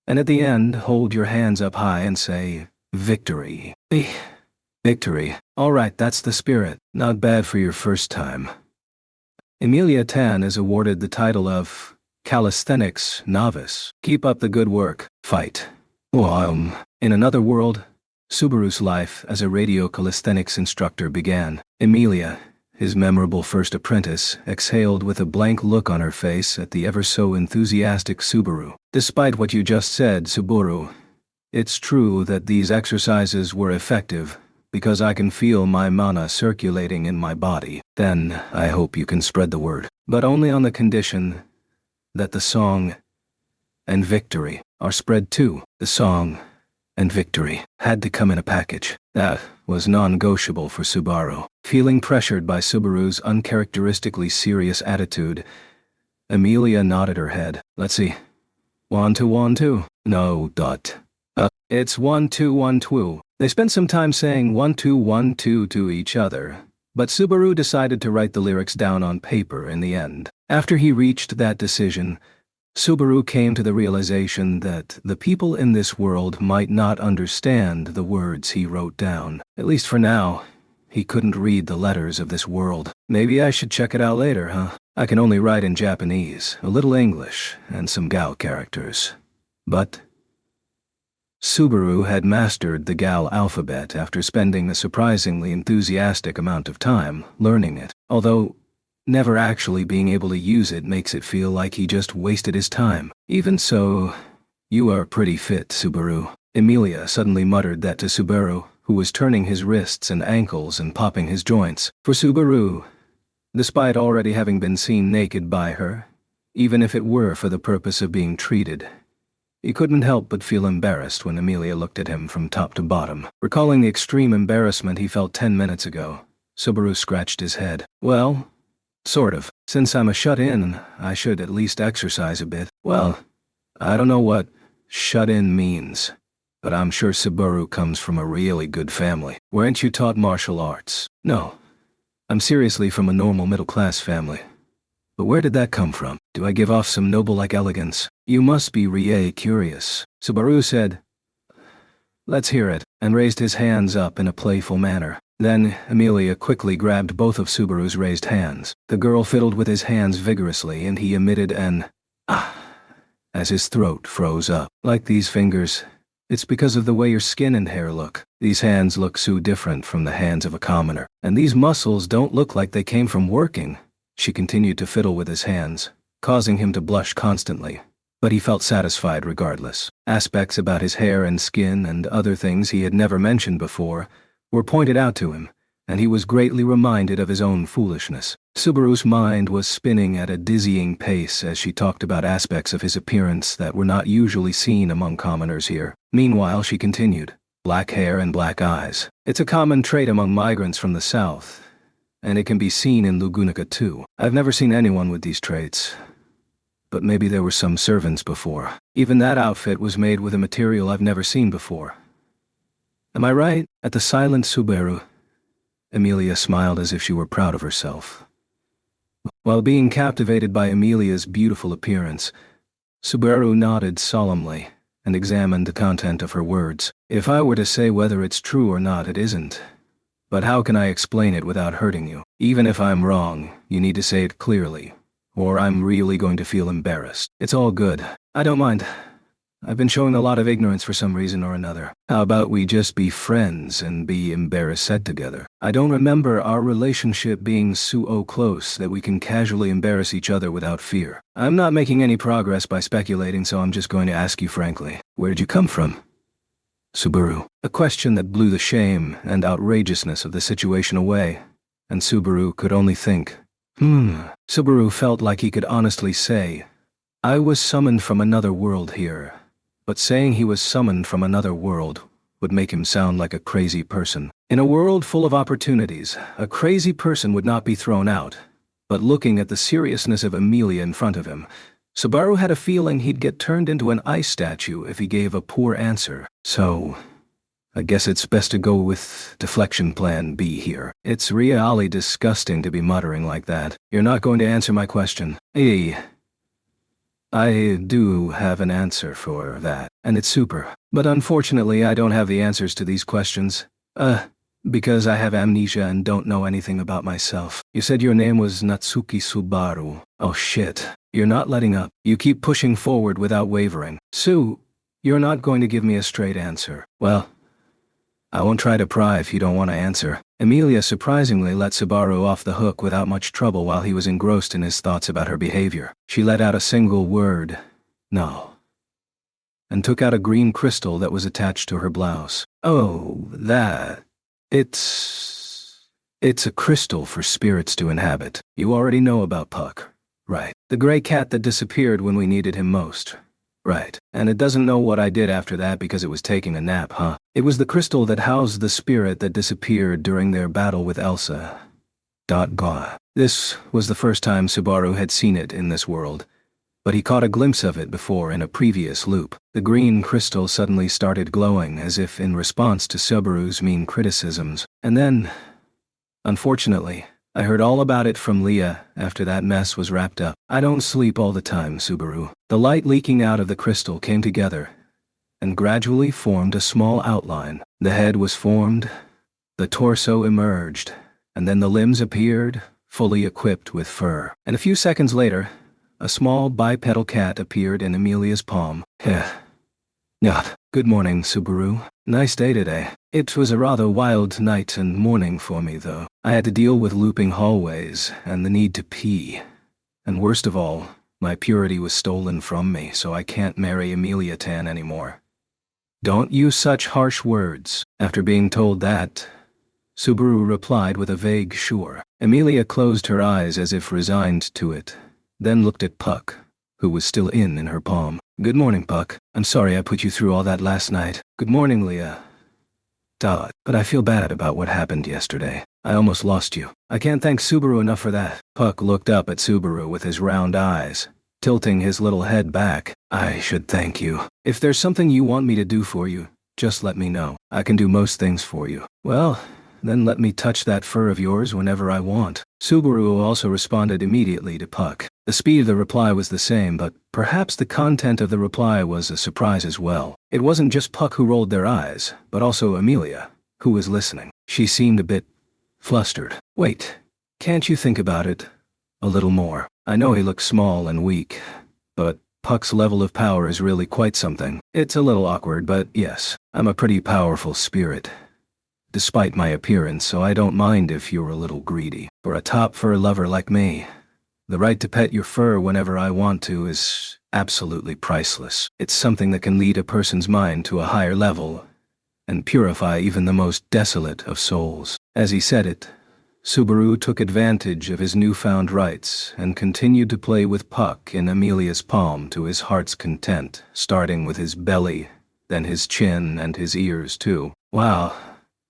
at the end, hold your hands up high and say, victory. Victory. All right, that's the spirit. Not bad for your first time. Amelia Tan is awarded the title of Calisthenics Novice. Keep up the good work. Fight. In another world, Subaru's life as a radio calisthenics instructor began. Amelia, his memorable first apprentice, exhaled with a blank look on her face at the ever-so-enthusiastic Subaru. Despite what you just said, Subaru, it's true that these exercises were effective, because I can feel my mana circulating in my body. Then, I hope you can spread the word. But only on the condition that the song and victory are spread too. The song and victory had to come in a package. That was non-negotiable for Subaru. Feeling pressured by Subaru's uncharacteristically serious attitude, Amelia nodded her head. Let's see. 1 2 1 2. No, dot. It's 1 2 1 2. They spent some time saying 1 2 1 2 to each other, but Subaru decided to write the lyrics down on paper in the end. After he reached that decision, Subaru came to the realization that the people in this world might not understand the words he wrote down. At least for now, he couldn't read the letters of this world. Maybe I should check it out later, huh? I can only write in Japanese, a little English, and some Gao characters. But Subaru had mastered the Gal alphabet after spending a surprisingly enthusiastic amount of time learning it, although never actually being able to use it makes it feel like he just wasted his time. Even so, you are pretty fit, Subaru. Amelia suddenly muttered that to Subaru, who was turning his wrists and ankles and popping his joints. For Subaru, despite already having been seen naked by her, even if it were for the purpose of being treated, he couldn't help but feel embarrassed when Amelia looked at him from top to bottom. Recalling the extreme embarrassment he felt 10 minutes ago, Subaru scratched his head. Well, sort of. Since I'm a shut-in, I should at least exercise a bit. Well, I don't know what shut-in means, but I'm sure Subaru comes from a really good family. Weren't you taught martial arts? No. I'm seriously from a normal middle-class family. But where did that come from? Do I give off some noble-like elegance? You must be curious. Subaru said, let's hear it, and raised his hands up in a playful manner. Then, Amelia quickly grabbed both of Subaru's raised hands. The girl fiddled with his hands vigorously, and he emitted an ah as his throat froze up. Like these fingers, it's because of the way your skin and hair look. These hands look so different from the hands of a commoner. And these muscles don't look like they came from working. She continued to fiddle with his hands, causing him to blush constantly. But he felt satisfied regardless. Aspects about his hair and skin and other things he had never mentioned before were pointed out to him, and he was greatly reminded of his own foolishness. Subaru's mind was spinning at a dizzying pace as she talked about aspects of his appearance that were not usually seen among commoners here. Meanwhile, she continued, black hair and black eyes. It's a common trait among migrants from the south, and it can be seen in Lugunica too. I've never seen anyone with these traits, but maybe there were some servants before. Even that outfit was made with a material I've never seen before. Am I right? At the silent Subaru, Amelia smiled as if she were proud of herself. While being captivated by Amelia's beautiful appearance, Subaru nodded solemnly and examined the content of her words. If I were to say whether it's true or not, it isn't. But how can I explain it without hurting you? Even if I'm wrong, you need to say it clearly, or I'm really going to feel embarrassed. It's all good. I don't mind. I've been showing a lot of ignorance for some reason or another. How about we just be friends and be embarrassed together? I don't remember our relationship being so close that we can casually embarrass each other without fear. I'm not making any progress by speculating, so I'm just going to ask you frankly. Where'd you come from? Subaru. A question that blew the shame and outrageousness of the situation away, and Subaru could only think. Subaru felt like he could honestly say, I was summoned from another world here, but saying he was summoned from another world would make him sound like a crazy person. In a world full of opportunities, a crazy person would not be thrown out. But looking at the seriousness of Emilia in front of him, Subaru had a feeling he'd get turned into an ice statue if he gave a poor answer. So, I guess it's best to go with deflection plan B here. It's really disgusting to be muttering like that. You're not going to answer my question. I do have an answer for that, and it's super. But unfortunately, I don't have the answers to these questions. Because I have amnesia and don't know anything about myself. You said your name was Natsuki Subaru. Oh shit. You're not letting up. You keep pushing forward without wavering. You're not going to give me a straight answer. Well, I won't try to pry if you don't want to answer. Emilia surprisingly let Subaru off the hook without much trouble while he was engrossed in his thoughts about her behavior. She let out a single word, no, and took out a green crystal that was attached to her blouse. Oh, that. It's a crystal for spirits to inhabit. You already know about Puck, right? The gray cat that disappeared when we needed him most. Right. And it doesn't know what I did after that because it was taking a nap, huh? It was the crystal that housed the spirit that disappeared during their battle with Elsa. This was the first time Subaru had seen it in this world, but he caught a glimpse of it before in a previous loop. The green crystal suddenly started glowing as if in response to Subaru's mean criticisms. And then, unfortunately, I heard all about it from Leah after that mess was wrapped up. I don't sleep all the time, Subaru. The light leaking out of the crystal came together and gradually formed a small outline. The head was formed, the torso emerged, and then the limbs appeared, fully equipped with fur. And a few seconds later, a small bipedal cat appeared in Emilia's palm. Good morning, Subaru. Nice day today. It was a rather wild night and morning for me, though. I had to deal with looping hallways and the need to pee. And worst of all, my purity was stolen from me, so I can't marry Emilia Tan anymore. Don't use such harsh words. After being told that, Subaru replied with a vague sure. Emilia closed her eyes as if resigned to it, then looked at Puck, who was still in her palm. Good morning, Puck. I'm sorry I put you through all that last night. Good morning, Leah. But I feel bad about what happened yesterday. I almost lost you. I can't thank Subaru enough for that. Puck looked up at Subaru with his round eyes, tilting his little head back. I should thank you. If there's something you want me to do for you, just let me know. I can do most things for you. Well, then let me touch that fur of yours whenever I want. Subaru also responded immediately to Puck. The speed of the reply was the same, but perhaps the content of the reply was a surprise as well. It wasn't just Puck who rolled their eyes, but also Emilia, who was listening. She seemed a bit flustered. Wait, can't you think about it a little more? I know he looks small and weak, but Puck's level of power is really quite something. It's a little awkward, but yes, I'm a pretty powerful spirit, despite my appearance, so I don't mind if you're a little greedy. For a top fur lover like me, the right to pet your fur whenever I want to is absolutely priceless. It's something that can lead a person's mind to a higher level and purify even the most desolate of souls. As he said it, Subaru took advantage of his newfound rights and continued to play with Puck in Emilia's palm to his heart's content, starting with his belly, then his chin and his ears too. Wow,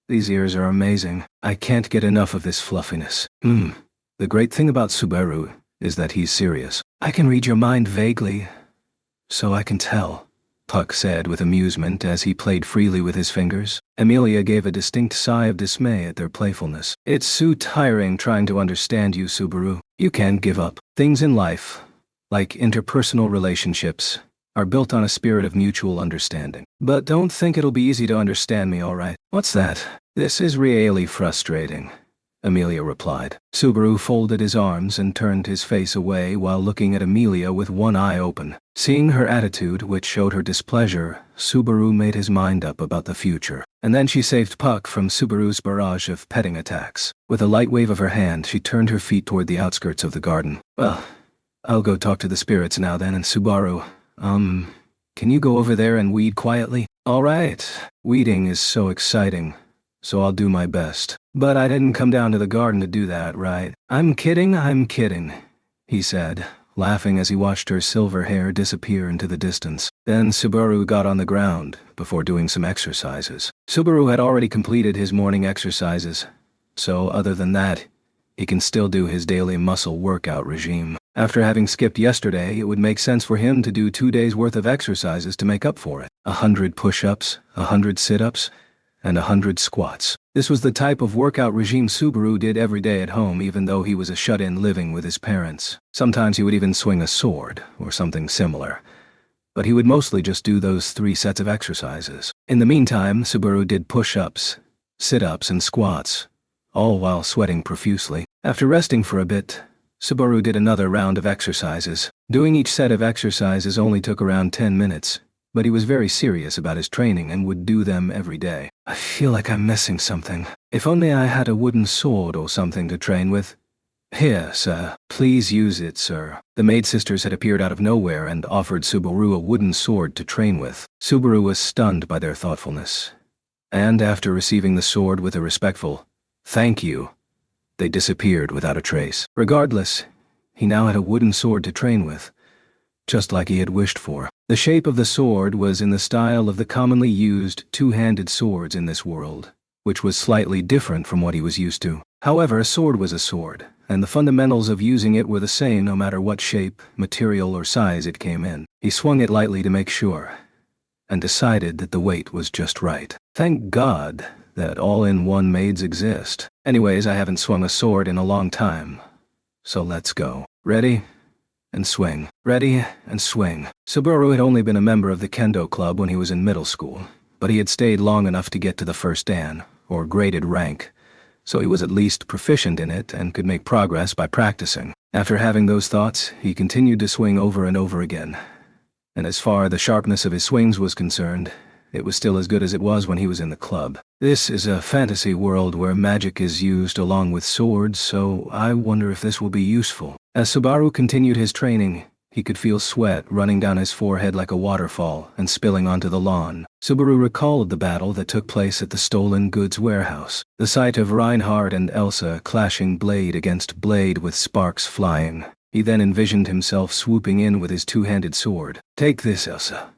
these ears are amazing. I can't get enough of this fluffiness. The great thing about Subaru is that he's serious. I can read your mind vaguely, so I can tell, Puck said with amusement as he played freely with his fingers. Emilia gave a distinct sigh of dismay at their playfulness. It's so tiring trying to understand you, Subaru. You can't give up. Things in life, like interpersonal relationships, are built on a spirit of mutual understanding. But don't think it'll be easy to understand me, alright? What's that? This is really frustrating, Emilia replied. Subaru folded his arms and turned his face away while looking at Emilia with one eye open. Seeing her attitude, which showed her displeasure, Subaru made his mind up about the future. And then she saved Puck from Subaru's barrage of petting attacks. With a light wave of her hand, she turned her feet toward the outskirts of the garden. Well, I'll go talk to the spirits now then, and Subaru, can you go over there and weed quietly? Alright, weeding is so exciting, so I'll do my best. But I didn't come down to the garden to do that, right? I'm kidding, he said, laughing as he watched her silver hair disappear into the distance. Then Subaru got on the ground before doing some exercises. Subaru had already completed his morning exercises, so other than that, he can still do his daily muscle workout regime. After having skipped yesterday, it would make sense for him to do 2 days worth of exercises to make up for it. 100 push-ups, 100 sit-ups, and 100 squats. This was the type of workout regime Subaru did every day at home, even though he was a shut-in living with his parents. Sometimes he would even swing a sword, or something similar. But he would mostly just do those 3 sets of exercises. In the meantime, Subaru did push-ups, sit-ups, and squats, all while sweating profusely. After resting for a bit, Subaru did another round of exercises. Doing each set of exercises only took around 10 minutes, but he was very serious about his training and would do them every day. I feel like I'm missing something. If only I had a wooden sword or something to train with. Here, sir. Please use it, sir. The maid sisters had appeared out of nowhere and offered Subaru a wooden sword to train with. Subaru was stunned by their thoughtfulness. And after receiving the sword with a respectful, "Thank you," they disappeared without a trace. Regardless, he now had a wooden sword to train with, just like he had wished for. The shape of the sword was in the style of the commonly used two-handed swords in this world, which was slightly different from what he was used to. However, a sword was a sword, and the fundamentals of using it were the same no matter what shape, material, or size it came in. He swung it lightly to make sure, and decided that the weight was just right. Thank God that all-in-one maids exist. Anyways, I haven't swung a sword in a long time, so let's go. Ready? And swing. Ready, and swing. Subaru had only been a member of the kendo club when he was in middle school, but he had stayed long enough to get to the first dan, or graded rank, so he was at least proficient in it and could make progress by practicing. After having those thoughts, he continued to swing over and over again, and as far as the sharpness of his swings was concerned, it was still as good as it was when he was in the club. This is a fantasy world where magic is used along with swords, so I wonder if this will be useful. As Subaru continued his training, he could feel sweat running down his forehead like a waterfall and spilling onto the lawn. Subaru recalled the battle that took place at the stolen goods warehouse. The sight of Reinhard and Elsa clashing blade against blade with sparks flying. He then envisioned himself swooping in with his two-handed sword. "Take this, Elsa.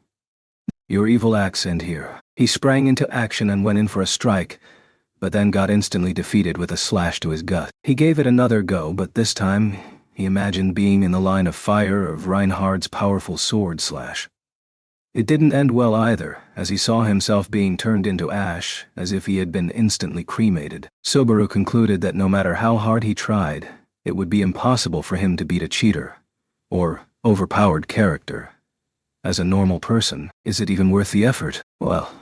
Your evil acts end here." He sprang into action and went in for a strike, but then got instantly defeated with a slash to his gut. He gave it another go, but this time he imagined being in the line of fire of Reinhard's powerful sword slash. It didn't end well either, as he saw himself being turned into ash, as if he had been instantly cremated. Subaru concluded that no matter how hard he tried, it would be impossible for him to beat a cheater, or overpowered character. As a normal person, is it even worth the effort? Well.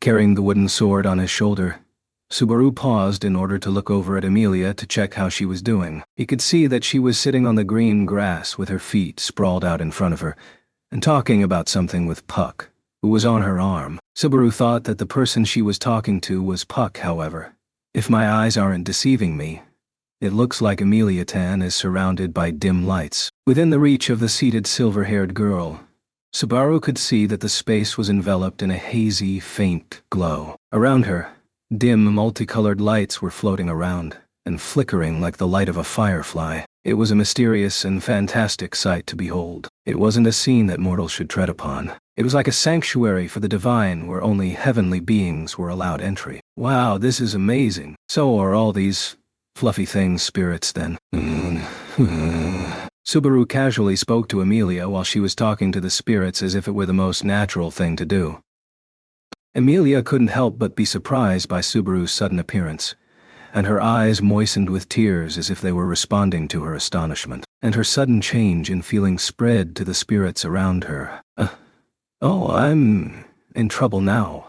Carrying the wooden sword on his shoulder, Subaru paused in order to look over at Amelia to check how she was doing. He could see that she was sitting on the green grass with her feet sprawled out in front of her, and talking about something with Puck, who was on her arm. Subaru thought that the person she was talking to was Puck, however. If my eyes aren't deceiving me, it looks like Amelia Tan is surrounded by dim lights. Within the reach of the seated silver-haired girl, Subaru could see that the space was enveloped in a hazy, faint glow. Around her, dim, multicolored lights were floating around, and flickering like the light of a firefly. It was a mysterious and fantastic sight to behold. It wasn't a scene that mortals should tread upon. It was like a sanctuary for the divine where only heavenly beings were allowed entry. Wow, this is amazing. So are all these fluffy things spirits then? Subaru casually spoke to Amelia while she was talking to the spirits as if it were the most natural thing to do. Amelia couldn't help but be surprised by Subaru's sudden appearance, and her eyes moistened with tears as if they were responding to her astonishment, and her sudden change in feeling spread to the spirits around her. Oh, I'm in trouble now.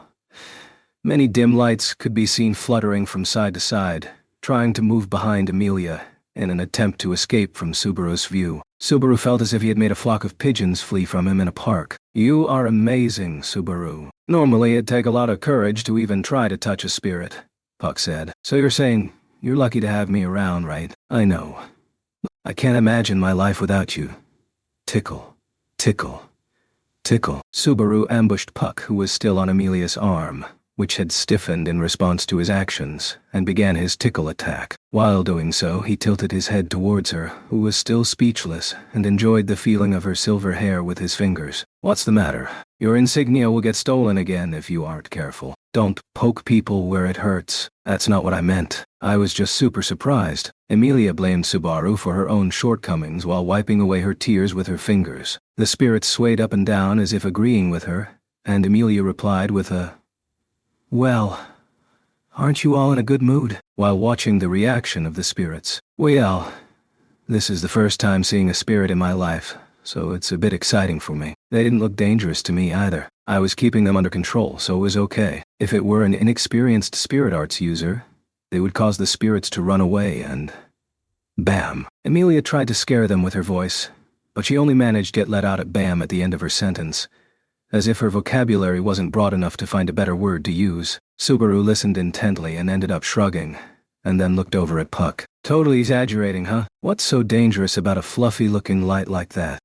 Many dim lights could be seen fluttering from side to side, trying to move behind Amelia in an attempt to escape from Subaru's view. Subaru felt as if he had made a flock of pigeons flee from him in a park. "You are amazing, Subaru. Normally it'd take a lot of courage to even try to touch a spirit," Puck said. "So you're saying you're lucky to have me around, right?" "I know. I can't imagine my life without you." Tickle. Tickle. Tickle. Subaru ambushed Puck, who was still on Amelia's arm, which had stiffened in response to his actions, and began his tickle attack. While doing so, he tilted his head towards her, who was still speechless, and enjoyed the feeling of her silver hair with his fingers. "What's the matter? Your insignia will get stolen again if you aren't careful. Don't poke people where it hurts." "That's not what I meant. I was just super surprised." Emilia blamed Subaru for her own shortcomings while wiping away her tears with her fingers. The spirits swayed up and down as if agreeing with her, and Emilia replied with a, "Well, aren't you all in a good mood?" while watching the reaction of the spirits. "Well, this is the first time seeing a spirit in my life, so it's a bit exciting for me. They didn't look dangerous to me either. I was keeping them under control, so it was okay. If it were an inexperienced spirit arts user, they would cause the spirits to run away and... Bam. Emilia tried to scare them with her voice, but she only managed to let out a bam at the end of her sentence, as if her vocabulary wasn't broad enough to find a better word to use. Subaru listened intently and ended up shrugging, and then looked over at Puck. "Totally exaggerating, huh? What's so dangerous about a fluffy-looking light like that?"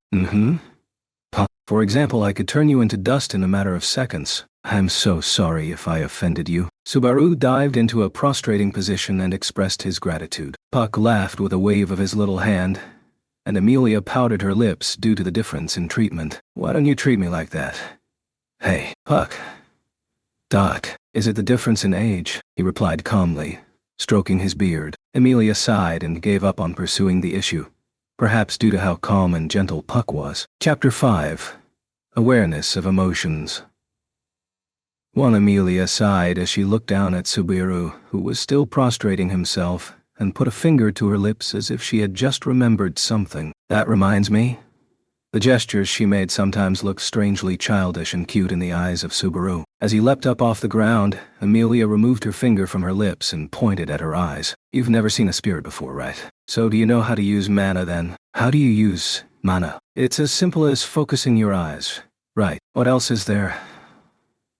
Puck. "For example, I could turn you into dust in a matter of seconds." "I'm so sorry if I offended you." Subaru dived into a prostrating position and expressed his gratitude. Puck laughed with a wave of his little hand, and Emilia pouted her lips due to the difference in treatment. "Why don't you treat me like that?" "Hey, Puck." "Doc, is it the difference in age?" he replied calmly, stroking his beard. Emilia sighed and gave up on pursuing the issue, perhaps due to how calm and gentle Puck was. Chapter 5. Awareness of Emotions. Emilia sighed as she looked down at Subaru, who was still prostrating himself, and put a finger to her lips as if she had just remembered something. "That reminds me." The gestures she made sometimes looked strangely childish and cute in the eyes of Subaru. As he leapt up off the ground, Emilia removed her finger from her lips and pointed at her eyes. "You've never seen a spirit before, right? So do you know how to use mana then?" "How do you use mana?" "It's as simple as focusing your eyes. Right. What else is there?"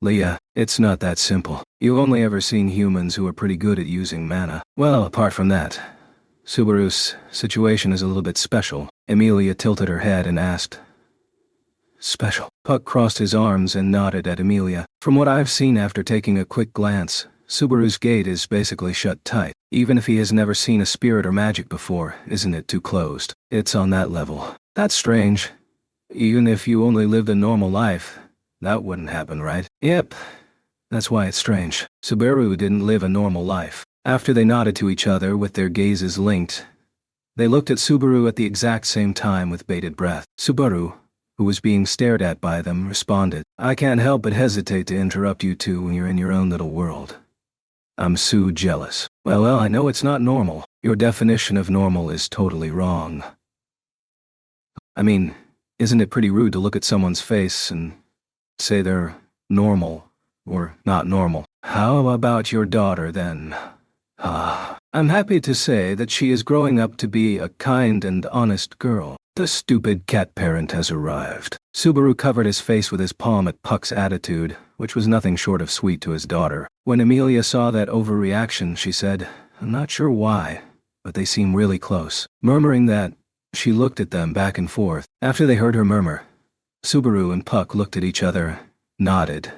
"Leah, it's not that simple. You've only ever seen humans who are pretty good at using mana." "Well, apart from that, Subaru's situation is a little bit special." Emilia tilted her head and asked, "Special?" Puck crossed his arms and nodded at Emilia. "From what I've seen after taking a quick glance, Subaru's gate is basically shut tight. Even if he has never seen a spirit or magic before, isn't it too closed? It's on that level." "That's strange. Even if you only lived a normal life, that wouldn't happen, right?" "Yep. That's why it's strange." Subaru didn't live a normal life. After they nodded to each other with their gazes linked, they looked at Subaru at the exact same time with bated breath. Subaru, who was being stared at by them, responded, "I can't help but hesitate to interrupt you two when you're in your own little world. I'm so jealous." Well, I know it's not normal. Your definition of normal is totally wrong. I mean, isn't it pretty rude to look at someone's face and say they're normal or not normal? How about your daughter then? I'm happy to say that she is growing up to be a kind and honest girl. The stupid cat parent has arrived. Subaru covered his face with his palm at Puck's attitude, which was nothing short of sweet to his daughter. When Emilia saw that overreaction, she said, "I'm not sure why, but they seem really close." Murmuring that, she looked at them back and forth. After they heard her murmur, Subaru and Puck looked at each other, nodded,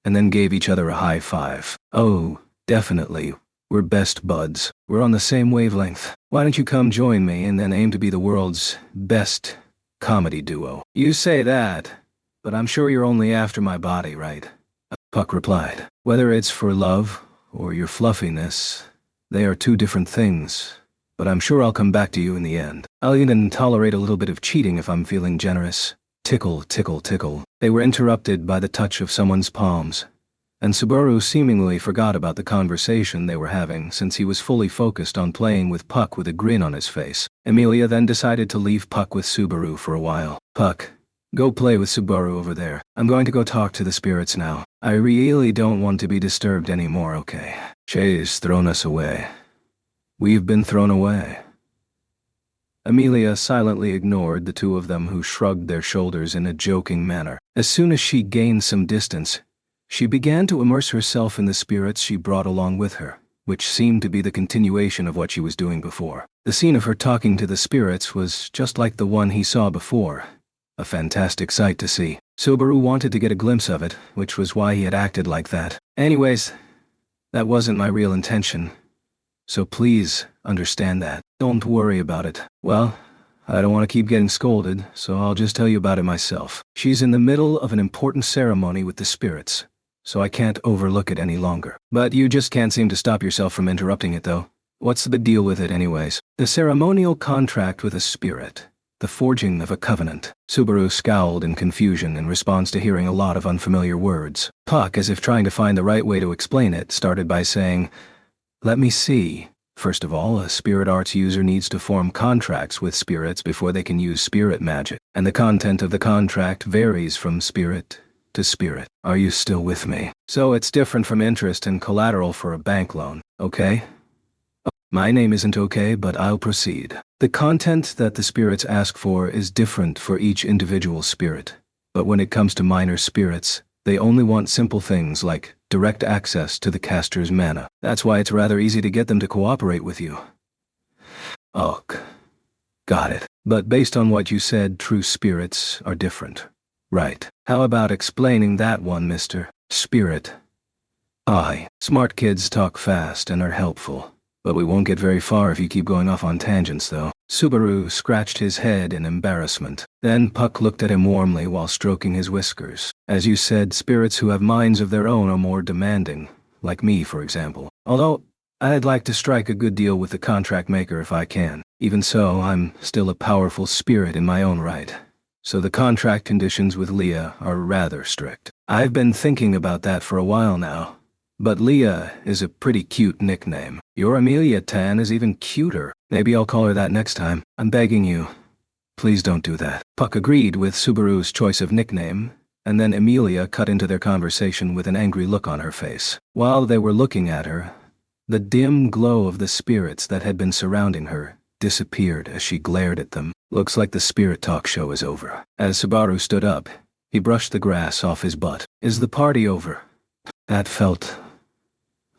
and then gave each other a high five. "Oh, definitely. We're best buds. We're on the same wavelength. Why don't you come join me and then aim to be the world's best comedy duo?" "You say that, but I'm sure you're only after my body, right?" Puck replied. "Whether it's for love or your fluffiness, they are two different things, but I'm sure I'll come back to you in the end. I'll even tolerate a little bit of cheating if I'm feeling generous." Tickle, tickle, tickle. They were interrupted by the touch of someone's palms, and Subaru seemingly forgot about the conversation they were having since he was fully focused on playing with Puck with a grin on his face. Emilia then decided to leave Puck with Subaru for a while. "Puck, go play with Subaru over there. I'm going to go talk to the spirits now. I really don't want to be disturbed anymore, okay? Shay's thrown us away. We've been thrown away." Emilia silently ignored the two of them, who shrugged their shoulders in a joking manner. As soon as she gained some distance, she began to immerse herself in the spirits she brought along with her, which seemed to be the continuation of what she was doing before. The scene of her talking to the spirits was just like the one he saw before, A fantastic sight to see. Subaru wanted to get a glimpse of it, which was why he had acted like that. Anyways, that wasn't my real intention. So please, understand that. Don't worry about it. Well, I don't want to keep getting scolded, so I'll just tell you about it myself. She's in the middle of an important ceremony with the spirits, so I can't overlook it any longer. But you just can't seem to stop yourself from interrupting it, though. What's the deal with it anyways? The ceremonial contract with a spirit. The forging of a covenant. Subaru scowled in confusion in response to hearing a lot of unfamiliar words. Puck, as if trying to find the right way to explain it, started by saying, "Let me see. First of all, a spirit arts user needs to form contracts with spirits before they can use spirit magic, and the content of the contract varies from spirit to spirit. Are you still with me? So it's different from interest and collateral for a bank loan, okay? My name isn't okay, but I'll proceed. The content that the spirits ask for is different for each individual spirit, but when it comes to minor spirits, they only want simple things like direct access to the caster's mana. That's why it's rather easy to get them to cooperate with you." Oh, got it. But based on what you said, true spirits are different. Right. How about explaining that one, Mr. Spirit? Aye. Smart kids talk fast and are helpful. But we won't get very far if you keep going off on tangents, though. Subaru scratched his head in embarrassment. Then Puck looked at him warmly while stroking his whiskers. As you said, spirits who have minds of their own are more demanding. Like me, for example. Although, I'd like to strike a good deal with the contract maker if I can. Even so, I'm still a powerful spirit in my own right. So the contract conditions with Leah are rather strict. I've been thinking about that for a while now. But Leah is a pretty cute nickname. Your Amelia Tan is even cuter. Maybe I'll call her that next time. I'm begging you. Please don't do that. Puck agreed with Subaru's choice of nickname, and then Amelia cut into their conversation with an angry look on her face. While they were looking at her, the dim glow of the spirits that had been surrounding her disappeared as she glared at them. Looks like the spirit talk show is over. As Subaru stood up, he brushed the grass off his butt. Is the party over? That felt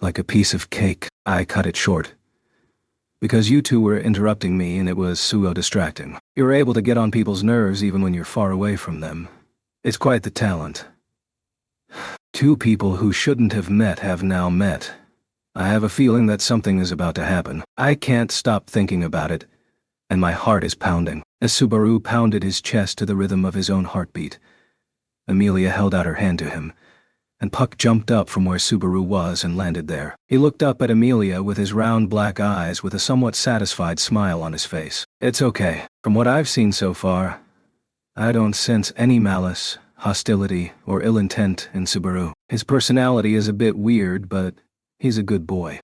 like a piece of cake. I cut it short. Because you two were interrupting me and it was pseudo-distracting. You're able to get on people's nerves even when you're far away from them. It's quite the talent. Two people who shouldn't have met have now met. I have a feeling that something is about to happen. I can't stop thinking about it, and my heart is pounding. As Subaru pounded his chest to the rhythm of his own heartbeat, Amelia held out her hand to him, and Puck jumped up from where Subaru was and landed there. He looked up at Amelia with his round black eyes with a somewhat satisfied smile on his face. It's okay. From what I've seen so far, I don't sense any malice, hostility, or ill intent in Subaru. His personality is a bit weird, but he's a good boy.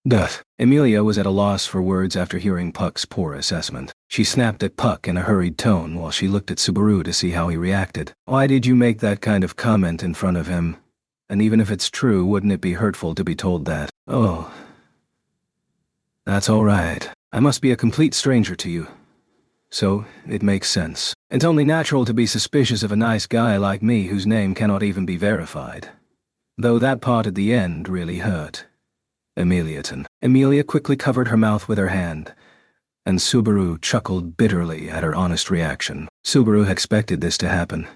Duh. Amelia was at a loss for words after hearing Puck's poor assessment. She snapped at Puck in a hurried tone while she looked at Subaru to see how he reacted. Why did you make that kind of comment in front of him? And even if it's true, wouldn't it be hurtful to be told that? Oh. That's all right. I must be a complete stranger to you. So, it makes sense. It's only natural to be suspicious of a nice guy like me whose name cannot even be verified. Though that part at the end really hurt. Ameliaton. Amelia quickly covered her mouth with her hand, and Subaru chuckled bitterly at her honest reaction. Subaru expected this to happen,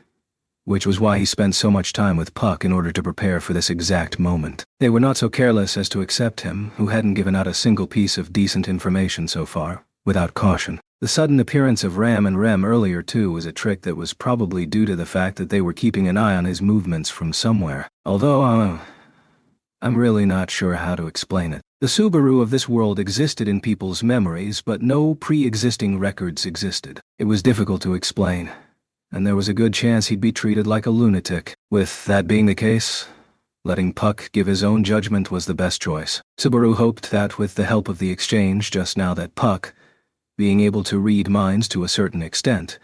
which was why he spent so much time with Puck in order to prepare for this exact moment. They were not so careless as to accept him, who hadn't given out a single piece of decent information so far, without caution. The sudden appearance of Ram and Rem earlier too was a trick that was probably due to the fact that they were keeping an eye on his movements from somewhere. Although, I'm really not sure how to explain it. The Subaru of this world existed in people's memories, but no pre-existing records existed. It was difficult to explain, and there was a good chance he'd be treated like a lunatic. With that being the case, letting Puck give his own judgment was the best choice. Subaru hoped that with the help of the exchange just now that Puck, being able to read minds to a certain extent,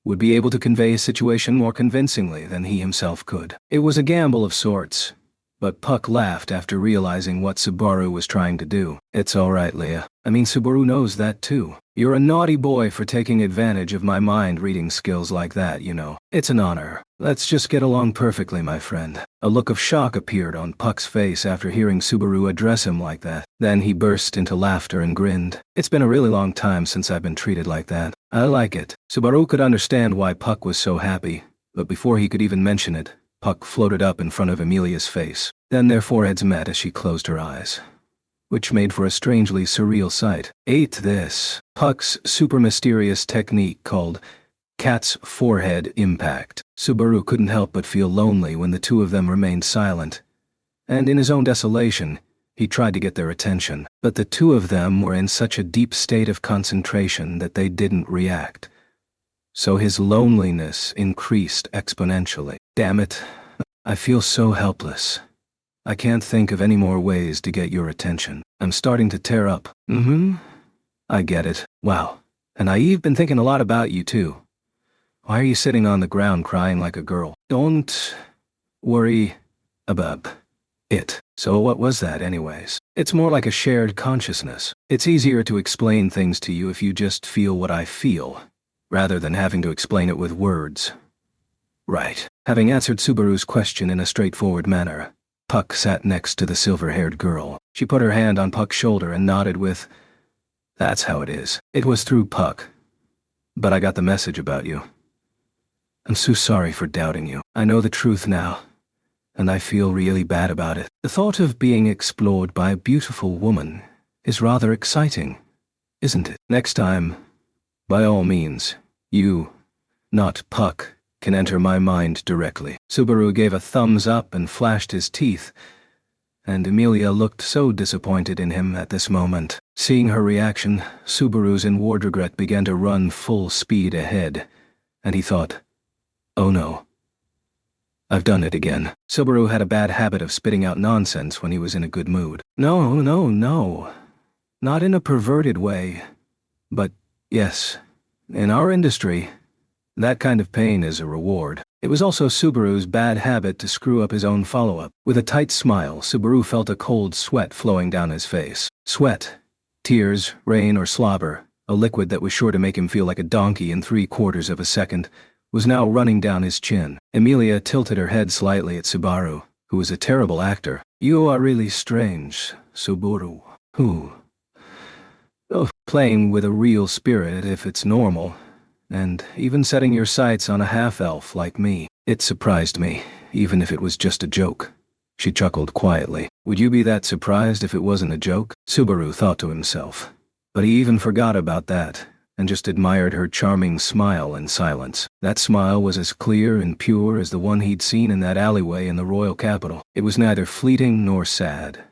would be able to convey a situation more convincingly than he himself could. It was a gamble of sorts, but Puck laughed after realizing what Subaru was trying to do. It's alright, Leah. I mean, Subaru knows that too. You're a naughty boy for taking advantage of my mind-reading skills like that, you know. It's an honor. Let's just get along perfectly, my friend. A look of shock appeared on Puck's face after hearing Subaru address him like that. Then he burst into laughter and grinned. It's been a really long time since I've been treated like that. I like it. Subaru could understand why Puck was so happy, but before he could even mention it, Puck floated up in front of Emilia's face. Then their foreheads met as she closed her eyes, which made for a strangely surreal sight. Ate this. Puck's super mysterious technique called Cat's Forehead Impact. Subaru couldn't help but feel lonely when the two of them remained silent, and in his own desolation, he tried to get their attention. But the two of them were in such a deep state of concentration that they didn't react. So his loneliness increased exponentially. Damn it, I feel so helpless. I can't think of any more ways to get your attention. I'm starting to tear up. I get it. Wow. And I've been thinking a lot about you too. Why are you sitting on the ground crying like a girl? Don't worry about it. So what was that anyways? It's more like a shared consciousness. It's easier to explain things to you if you just feel what I feel, rather than having to explain it with words. Right. Having answered Subaru's question in a straightforward manner, Puck sat next to the silver-haired girl. She put her hand on Puck's shoulder and nodded with, "That's how it is." It was through Puck. "But I got the message about you. I'm so sorry for doubting you. I know the truth now, and I feel really bad about it. The thought of being explored by a beautiful woman is rather exciting, isn't it? Next time, by all means, you, not Puck, can enter my mind directly." Subaru gave a thumbs up and flashed his teeth, and Emilia looked so disappointed in him at this moment. Seeing her reaction, Subaru's inward regret began to run full speed ahead, and he thought, "Oh no. I've done it again." Subaru had a bad habit of spitting out nonsense when he was in a good mood. No. Not in a perverted way. But, yes, in our industry, that kind of pain is a reward. It was also Subaru's bad habit to screw up his own follow-up. With a tight smile, Subaru felt a cold sweat flowing down his face. Sweat, tears, rain, or slobber, a liquid that was sure to make him feel like a donkey in 3/4 of a second, was now running down his chin. Emilia tilted her head slightly at Subaru, who was a terrible actor. "You are really strange, Subaru. Who? Oh, playing with a real spirit if it's normal, and even setting your sights on a half-elf like me. It surprised me, even if it was just a joke." She chuckled quietly. Would you be that surprised if it wasn't a joke? Subaru thought to himself. But he even forgot about that, and just admired her charming smile in silence. That smile was as clear and pure as the one he'd seen in that alleyway in the royal capital. It was neither fleeting nor sad,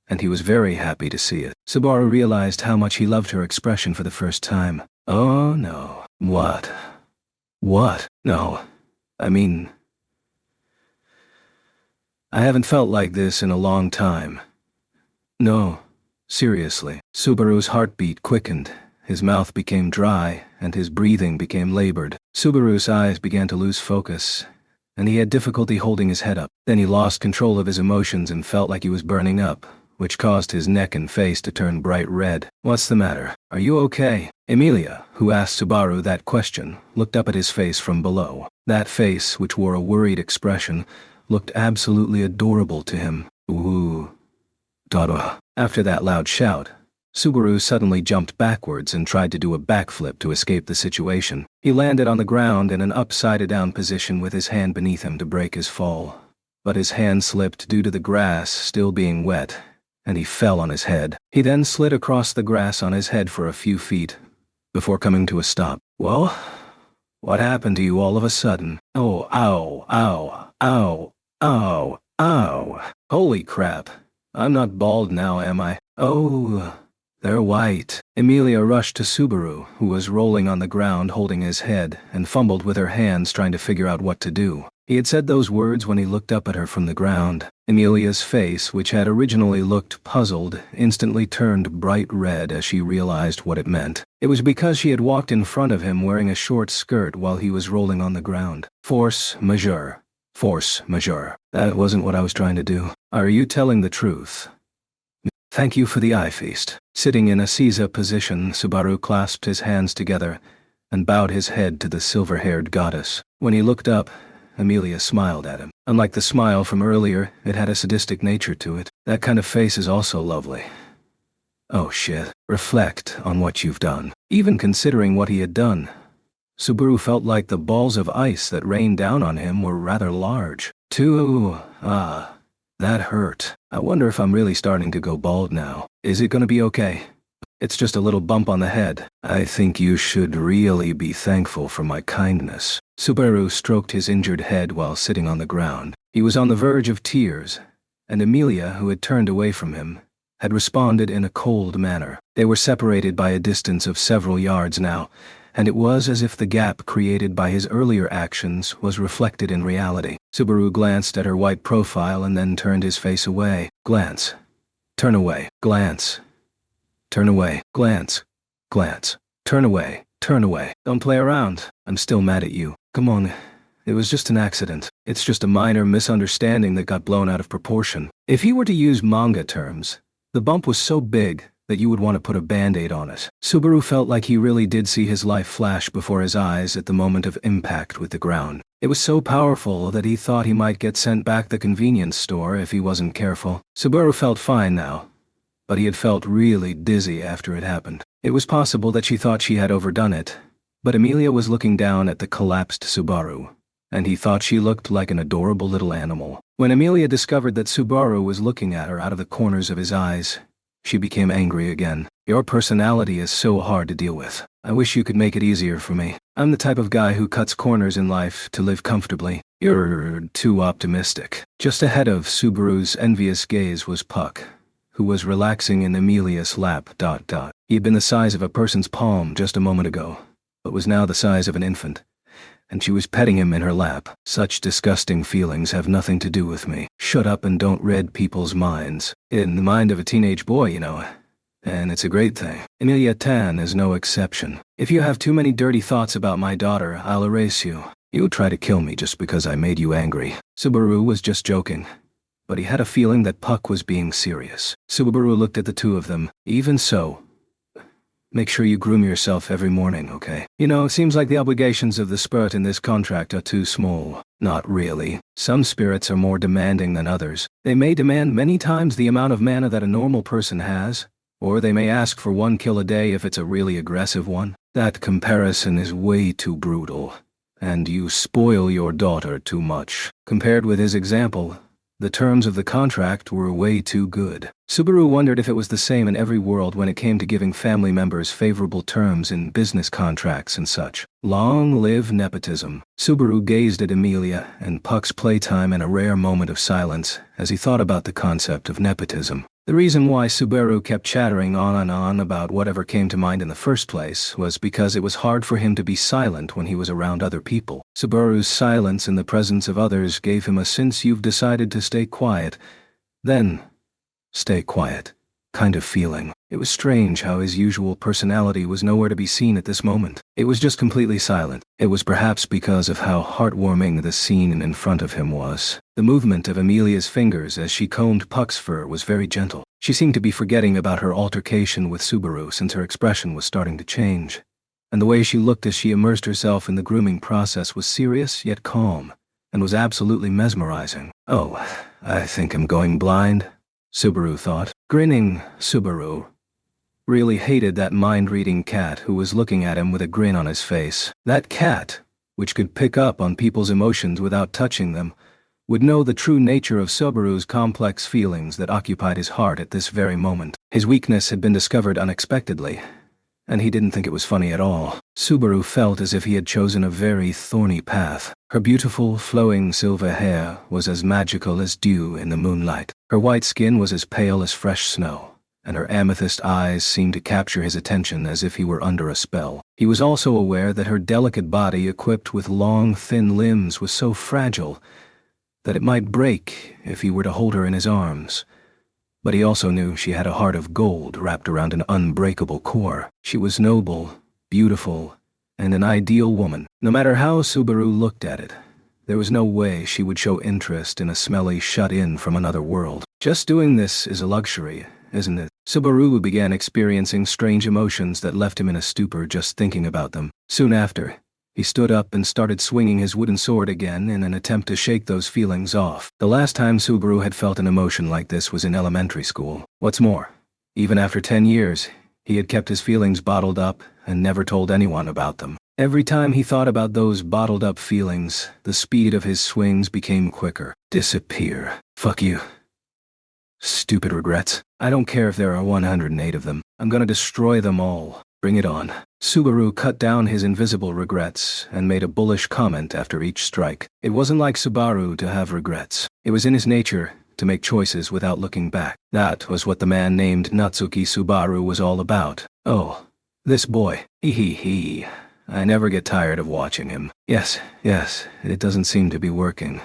and he was very happy to see it. Subaru realized how much he loved her expression for the first time. Oh no. What? What? No. I mean, I haven't felt like this in a long time. No, seriously. Subaru's heartbeat quickened, his mouth became dry, and his breathing became labored. Subaru's eyes began to lose focus, and he had difficulty holding his head up. Then he lost control of his emotions and felt like he was burning up, which caused his neck and face to turn bright red. What's the matter? Are you okay? Emilia, who asked Subaru that question, looked up at his face from below. That face, which wore a worried expression, looked absolutely adorable to him. Ooh. Dada. After that loud shout, Subaru suddenly jumped backwards and tried to do a backflip to escape the situation. He landed on the ground in an upside-down position with his hand beneath him to break his fall. But his hand slipped due to the grass still being wet, and he fell on his head. He then slid across the grass on his head for a few feet, before coming to a stop. Well, what happened to you all of a sudden? Oh, ow, ow, ow, ow, ow. Holy crap. I'm not bald now, am I? Oh, they're white. Emilia rushed to Subaru, who was rolling on the ground holding his head, and fumbled with her hands trying to figure out what to do. He had said those words when he looked up at her from the ground. Emilia's face, which had originally looked puzzled, instantly turned bright red as she realized what it meant. It was because she had walked in front of him wearing a short skirt while he was rolling on the ground. Force majeure. Force majeure. That wasn't what I was trying to do. Are you telling the truth? Thank you for the eye feast. Sitting in a Caesar position, Subaru clasped his hands together and bowed his head to the silver-haired goddess. When he looked up, Amelia smiled at him. Unlike the smile from earlier, it had a sadistic nature to it. That kind of face is also lovely. Oh shit. Reflect on what you've done. Even considering what he had done, Subaru felt like the balls of ice that rained down on him were rather large. That hurt. I wonder if I'm really starting to go bald now. Is it gonna be okay? It's just a little bump on the head. I think you should really be thankful for my kindness. Subaru stroked his injured head while sitting on the ground. He was on the verge of tears, and Amelia, who had turned away from him, had responded in a cold manner. They were separated by a distance of several yards now, and it was as if the gap created by his earlier actions was reflected in reality. Subaru glanced at her white profile and then turned his face away. Glance. Turn away. Glance. Turn away. Glance. Glance. Turn away. Turn away. Don't play around. I'm still mad at you. Come on. It was just an accident. It's just a minor misunderstanding that got blown out of proportion. If he were to use manga terms, the bump was so big that you would want to put a band-aid on it. Subaru felt like he really did see his life flash before his eyes at the moment of impact with the ground. It was so powerful that he thought he might get sent back the convenience store if he wasn't careful. Subaru felt fine now, but he had felt really dizzy after it happened. It was possible that she thought she had overdone it, but Amelia was looking down at the collapsed Subaru, and he thought she looked like an adorable little animal. When Amelia discovered that Subaru was looking at her out of the corners of his eyes, she became angry again. Your personality is so hard to deal with. I wish you could make it easier for me. I'm the type of guy who cuts corners in life to live comfortably. You're too optimistic. Just ahead of Subaru's envious gaze was Puck, who was relaxing in Amelia's lap. He had been the size of a person's palm just a moment ago, but was now the size of an infant, and she was petting him in her lap. Such disgusting feelings have nothing to do with me. Shut up and don't read people's minds. In the mind of a teenage boy, you know. And it's a great thing. Amelia Tan is no exception. If you have too many dirty thoughts about my daughter, I'll erase you. You try to kill me just because I made you angry. Subaru was just joking, but he had a feeling that Puck was being serious. Subaru looked at the two of them. Even so, make sure you groom yourself every morning, okay? You know, it seems like the obligations of the spirit in this contract are too small. Not really. Some spirits are more demanding than others. They may demand many times the amount of mana that a normal person has, or they may ask for 1 kill a day if it's a really aggressive one. That comparison is way too brutal, and you spoil your daughter too much. Compared with his example, the terms of the contract were way too good. Subaru wondered if it was the same in every world when it came to giving family members favorable terms in business contracts and such. Long live nepotism. Subaru gazed at Amelia and Puck's playtime in a rare moment of silence as he thought about the concept of nepotism. The reason why Subaru kept chattering on and on about whatever came to mind in the first place was because it was hard for him to be silent when he was around other people. Subaru's silence in the presence of others gave him a "since you've decided to stay quiet, then stay quiet" kind of feeling. It was strange how his usual personality was nowhere to be seen at this moment. It was just completely silent. It was perhaps because of how heartwarming the scene in front of him was. The movement of Amelia's fingers as she combed Puck's fur was very gentle. She seemed to be forgetting about her altercation with Subaru since her expression was starting to change. And the way she looked as she immersed herself in the grooming process was serious yet calm, and was absolutely mesmerizing. Oh, I think I'm going blind, Subaru thought. Grinning, Subaru really hated that mind-reading cat who was looking at him with a grin on his face. That cat, which could pick up on people's emotions without touching them, would know the true nature of Subaru's complex feelings that occupied his heart at this very moment. His weakness had been discovered unexpectedly, and he didn't think it was funny at all. Subaru felt as if he had chosen a very thorny path. Her beautiful, flowing silver hair was as magical as dew in the moonlight. Her white skin was as pale as fresh snow, and her amethyst eyes seemed to capture his attention as if he were under a spell. He was also aware that her delicate body, equipped with long, thin limbs, was so fragile that it might break if he were to hold her in his arms. But he also knew she had a heart of gold wrapped around an unbreakable core. She was noble, beautiful, and an ideal woman. No matter how Subaru looked at it, there was no way she would show interest in a smelly shut-in from another world. Just doing this is a luxury, isn't it? Subaru began experiencing strange emotions that left him in a stupor just thinking about them. Soon after, he stood up and started swinging his wooden sword again in an attempt to shake those feelings off. The last time Subaru had felt an emotion like this was in elementary school. What's more, even after 10 years, he had kept his feelings bottled up and never told anyone about them. Every time he thought about those bottled-up feelings, the speed of his swings became quicker. Disappear. Fuck you. Stupid regrets. I don't care if there are 108 of them. I'm gonna destroy them all. Bring it on. Subaru cut down his invisible regrets and made a bullish comment after each strike. It wasn't like Subaru to have regrets. It was in his nature to make choices without looking back. That was what the man named Natsuki Subaru was all about. Oh, this boy. Hee. I never get tired of watching him. Yes, it doesn't seem to be working.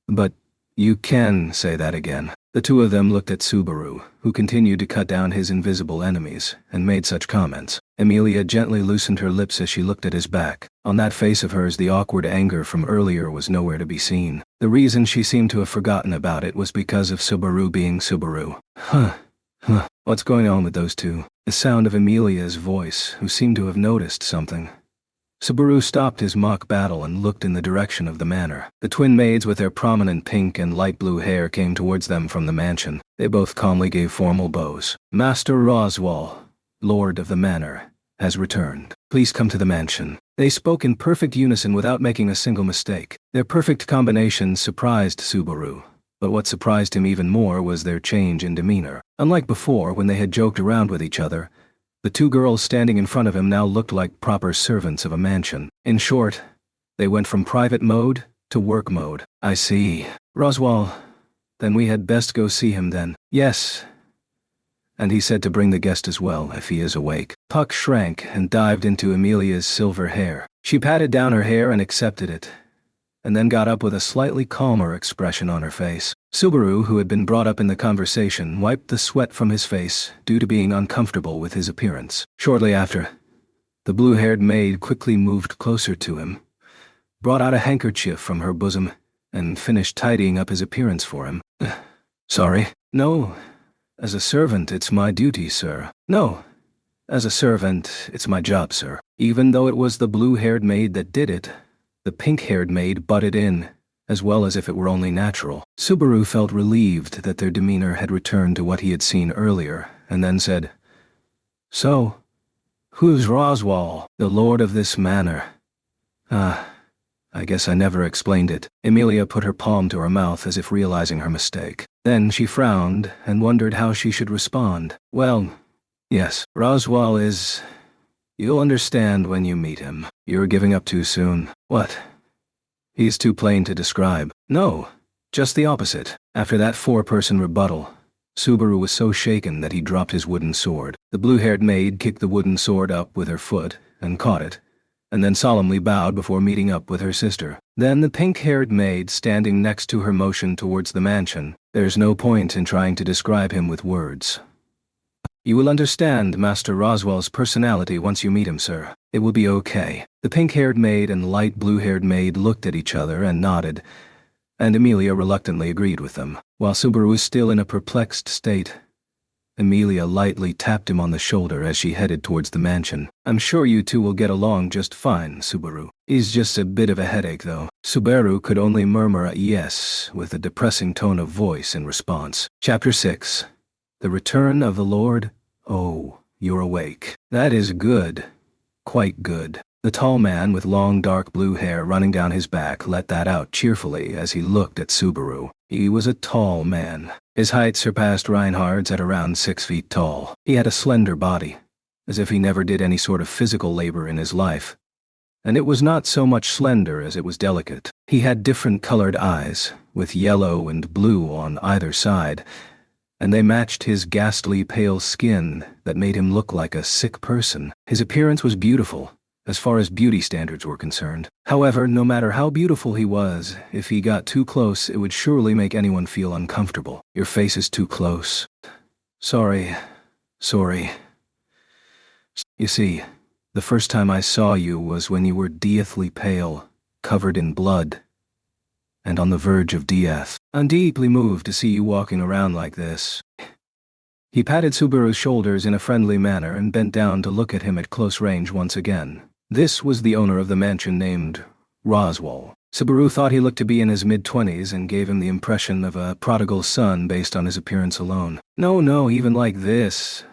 But you can say that again. The two of them looked at Subaru, who continued to cut down his invisible enemies, and made such comments. Emilia gently loosened her lips as she looked at his back. On that face of hers, the awkward anger from earlier was nowhere to be seen. The reason she seemed to have forgotten about it was because of Subaru being Subaru. What's going on with those two? The sound of Emilia's voice, who seemed to have noticed something. Subaru stopped his mock battle and looked in the direction of the manor. The twin maids with their prominent pink and light blue hair came towards them from the mansion. They both calmly gave formal bows. Master Roswell, Lord of the Manor, has returned. Please come to the mansion. They spoke in perfect unison without making a single mistake. Their perfect combination surprised Subaru. But what surprised him even more was their change in demeanor. Unlike before, when they had joked around with each other, the two girls standing in front of him now looked like proper servants of a mansion. In short, they went from private mode to work mode. I see. Roswell, then we had best go see him then. Yes. And he said to bring the guest as well, if he is awake. Puck shrank and dived into Emilia's silver hair. She patted down her hair and accepted it, and then got up with a slightly calmer expression on her face. Subaru, who had been brought up in the conversation, wiped the sweat from his face due to being uncomfortable with his appearance. Shortly after, the blue-haired maid quickly moved closer to him, brought out a handkerchief from her bosom, and finished tidying up his appearance for him. Sorry. No. As a servant, it's my duty, sir. No. As a servant, it's my job, sir. Even though it was the blue-haired maid that did it, the pink-haired maid butted in, as well as if it were only natural. Subaru felt relieved that their demeanor had returned to what he had seen earlier, and then said, So, who's Roswell, the lord of this manor? I guess I never explained it. Emilia put her palm to her mouth as if realizing her mistake. Then she frowned and wondered how she should respond. Well, yes, Roswell is... You'll understand when you meet him. You're giving up too soon. What? He's too plain to describe. No, just the opposite. After that four-person rebuttal, Subaru was so shaken that he dropped his wooden sword. The blue-haired maid kicked the wooden sword up with her foot and caught it, and then solemnly bowed before meeting up with her sister. Then the pink-haired maid standing next to her motioned towards the mansion. There's no point in trying to describe him with words. You will understand Master Roswell's personality once you meet him, sir. It will be okay. The pink-haired maid and light blue-haired maid looked at each other and nodded, and Emilia reluctantly agreed with them. While Subaru was still in a perplexed state, Emilia lightly tapped him on the shoulder as she headed towards the mansion. I'm sure you two will get along just fine, Subaru. He's just a bit of a headache, though. Subaru could only murmur a yes with a depressing tone of voice in response. Chapter 6. The Return of the Lord. Oh, you're awake. That is good. Quite good. The tall man with long dark blue hair running down his back let that out cheerfully as he looked at Subaru. He was a tall man. His height surpassed Reinhardt's at around 6 feet tall. He had a slender body, as if he never did any sort of physical labor in his life. And it was not so much slender as it was delicate. He had different colored eyes, with yellow and blue on either side, and they matched his ghastly pale skin that made him look like a sick person. His appearance was beautiful, as far as beauty standards were concerned. However, no matter how beautiful he was, if he got too close, it would surely make anyone feel uncomfortable. Your face is too close. Sorry. You see, the first time I saw you was when you were deathly pale, covered in blood, and on the verge of death. I'm deeply moved to see you walking around like this. He patted Subaru's shoulders in a friendly manner and bent down to look at him at close range once again. This was the owner of the mansion named Roswell. Subaru thought he looked to be in his mid-20s and gave him the impression of a prodigal son based on his appearance alone. No, even like this.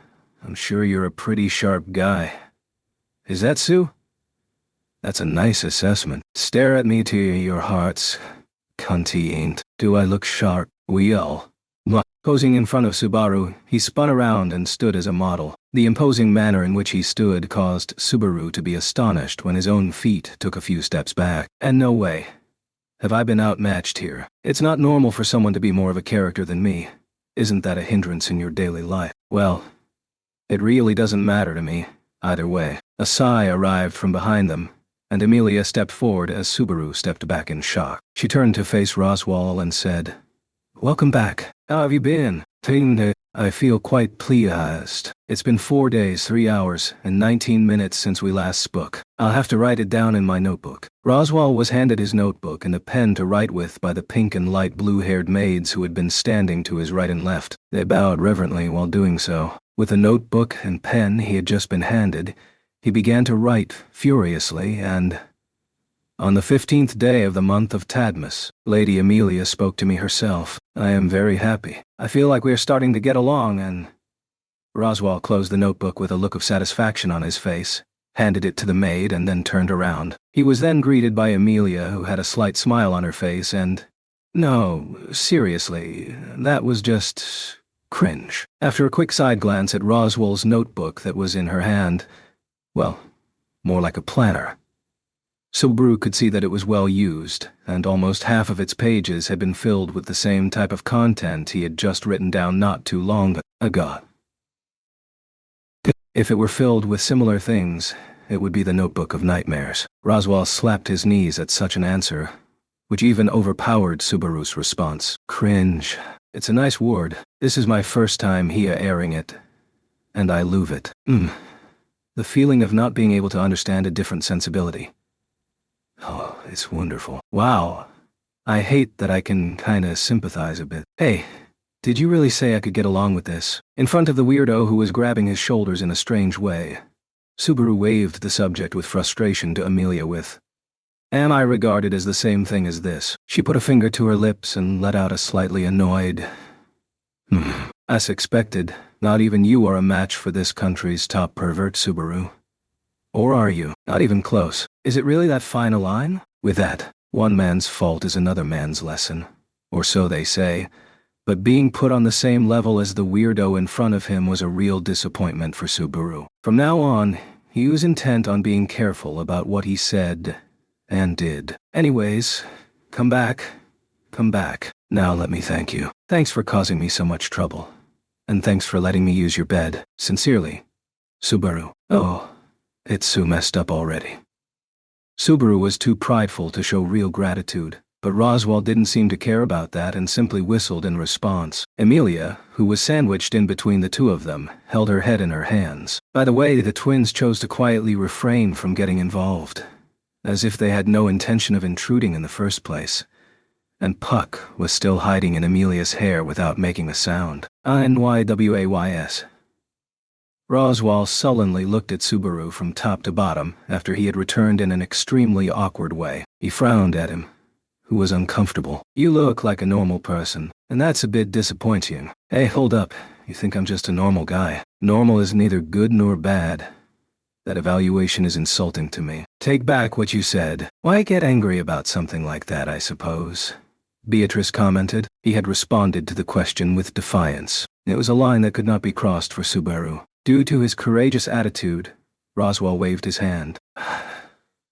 I'm sure you're a pretty sharp guy. Is that Sue? That's a nice assessment. Stare at me to your heart's cunty ain't. Do I look sharp? Well. Posing in front of Subaru, he spun around and stood as a model. The imposing manner in which he stood caused Subaru to be astonished when his own feet took a few steps back. And no way have I been outmatched here. It's not normal for someone to be more of a character than me. Isn't that a hindrance in your daily life? Well, it really doesn't matter to me, either way. A sigh arrived from behind them, and Amelia stepped forward as Subaru stepped back in shock. She turned to face Roswell and said, "Welcome back. How have you been?" "I feel quite pleased. It's been 4 days, 3 hours, and 19 minutes since we last spoke. I'll have to write it down in my notebook." Roswell was handed his notebook and a pen to write with by the pink and light blue-haired maids who had been standing to his right and left. They bowed reverently while doing so. With the notebook and pen he had just been handed, he began to write furiously and... "On the 15th day of the month of Tadmus, Lady Amelia spoke to me herself. I am very happy. I feel like we are starting to get along and..." Roswell closed the notebook with a look of satisfaction on his face, handed it to the maid, and then turned around. He was then greeted by Amelia, who had a slight smile on her face, and... "No, seriously, that was just... cringe." After a quick side glance at Roswell's notebook that was in her hand, well, more like a planner, Subaru could see that it was well used, and almost half of its pages had been filled with the same type of content he had just written down not too long ago. If it were filled with similar things, it would be the notebook of nightmares. Roswell slapped his knees at such an answer, which even overpowered Subaru's response. Cringe. It's a nice word. This is my first time here airing it, and I love it. The feeling of not being able to understand a different sensibility. Oh, it's wonderful. Wow. I hate that I can kinda sympathize a bit. Hey, did you really say I could get along with this? In front of the weirdo who was grabbing his shoulders in a strange way, Subaru waved the subject with frustration to Amelia with, "Am I regarded as the same thing as this?" She put a finger to her lips and let out a slightly annoyed, As expected, not even you are a match for this country's top pervert, Subaru. Or are you? Not even close. Is it really that fine a line? With that, one man's fault is another man's lesson. Or so they say. But being put on the same level as the weirdo in front of him was a real disappointment for Subaru. From now on, he was intent on being careful about what he said and did. Anyways, come back. Now let me thank you. Thanks for causing me so much trouble. And thanks for letting me use your bed. Sincerely, Subaru. Oh, it's so messed up already. Subaru was too prideful to show real gratitude, but Roswell didn't seem to care about that and simply whistled in response. Amelia, who was sandwiched in between the two of them, held her head in her hands. By the way, the twins chose to quietly refrain from getting involved, as if they had no intention of intruding in the first place. And Puck was still hiding in Amelia's hair without making a sound. Nyways. Roswell sullenly looked at Subaru from top to bottom after he had returned in an extremely awkward way. He frowned at him, who was uncomfortable. "You look like a normal person, and that's a bit disappointing." "Hey, hold up. You think I'm just a normal guy? Normal is neither good nor bad. That evaluation is insulting to me. Take back what you said. Why get angry about something like that, I suppose?" Beatrice commented. He had responded to the question with defiance. It was a line that could not be crossed for Subaru. Due to his courageous attitude, Roswell waved his hand.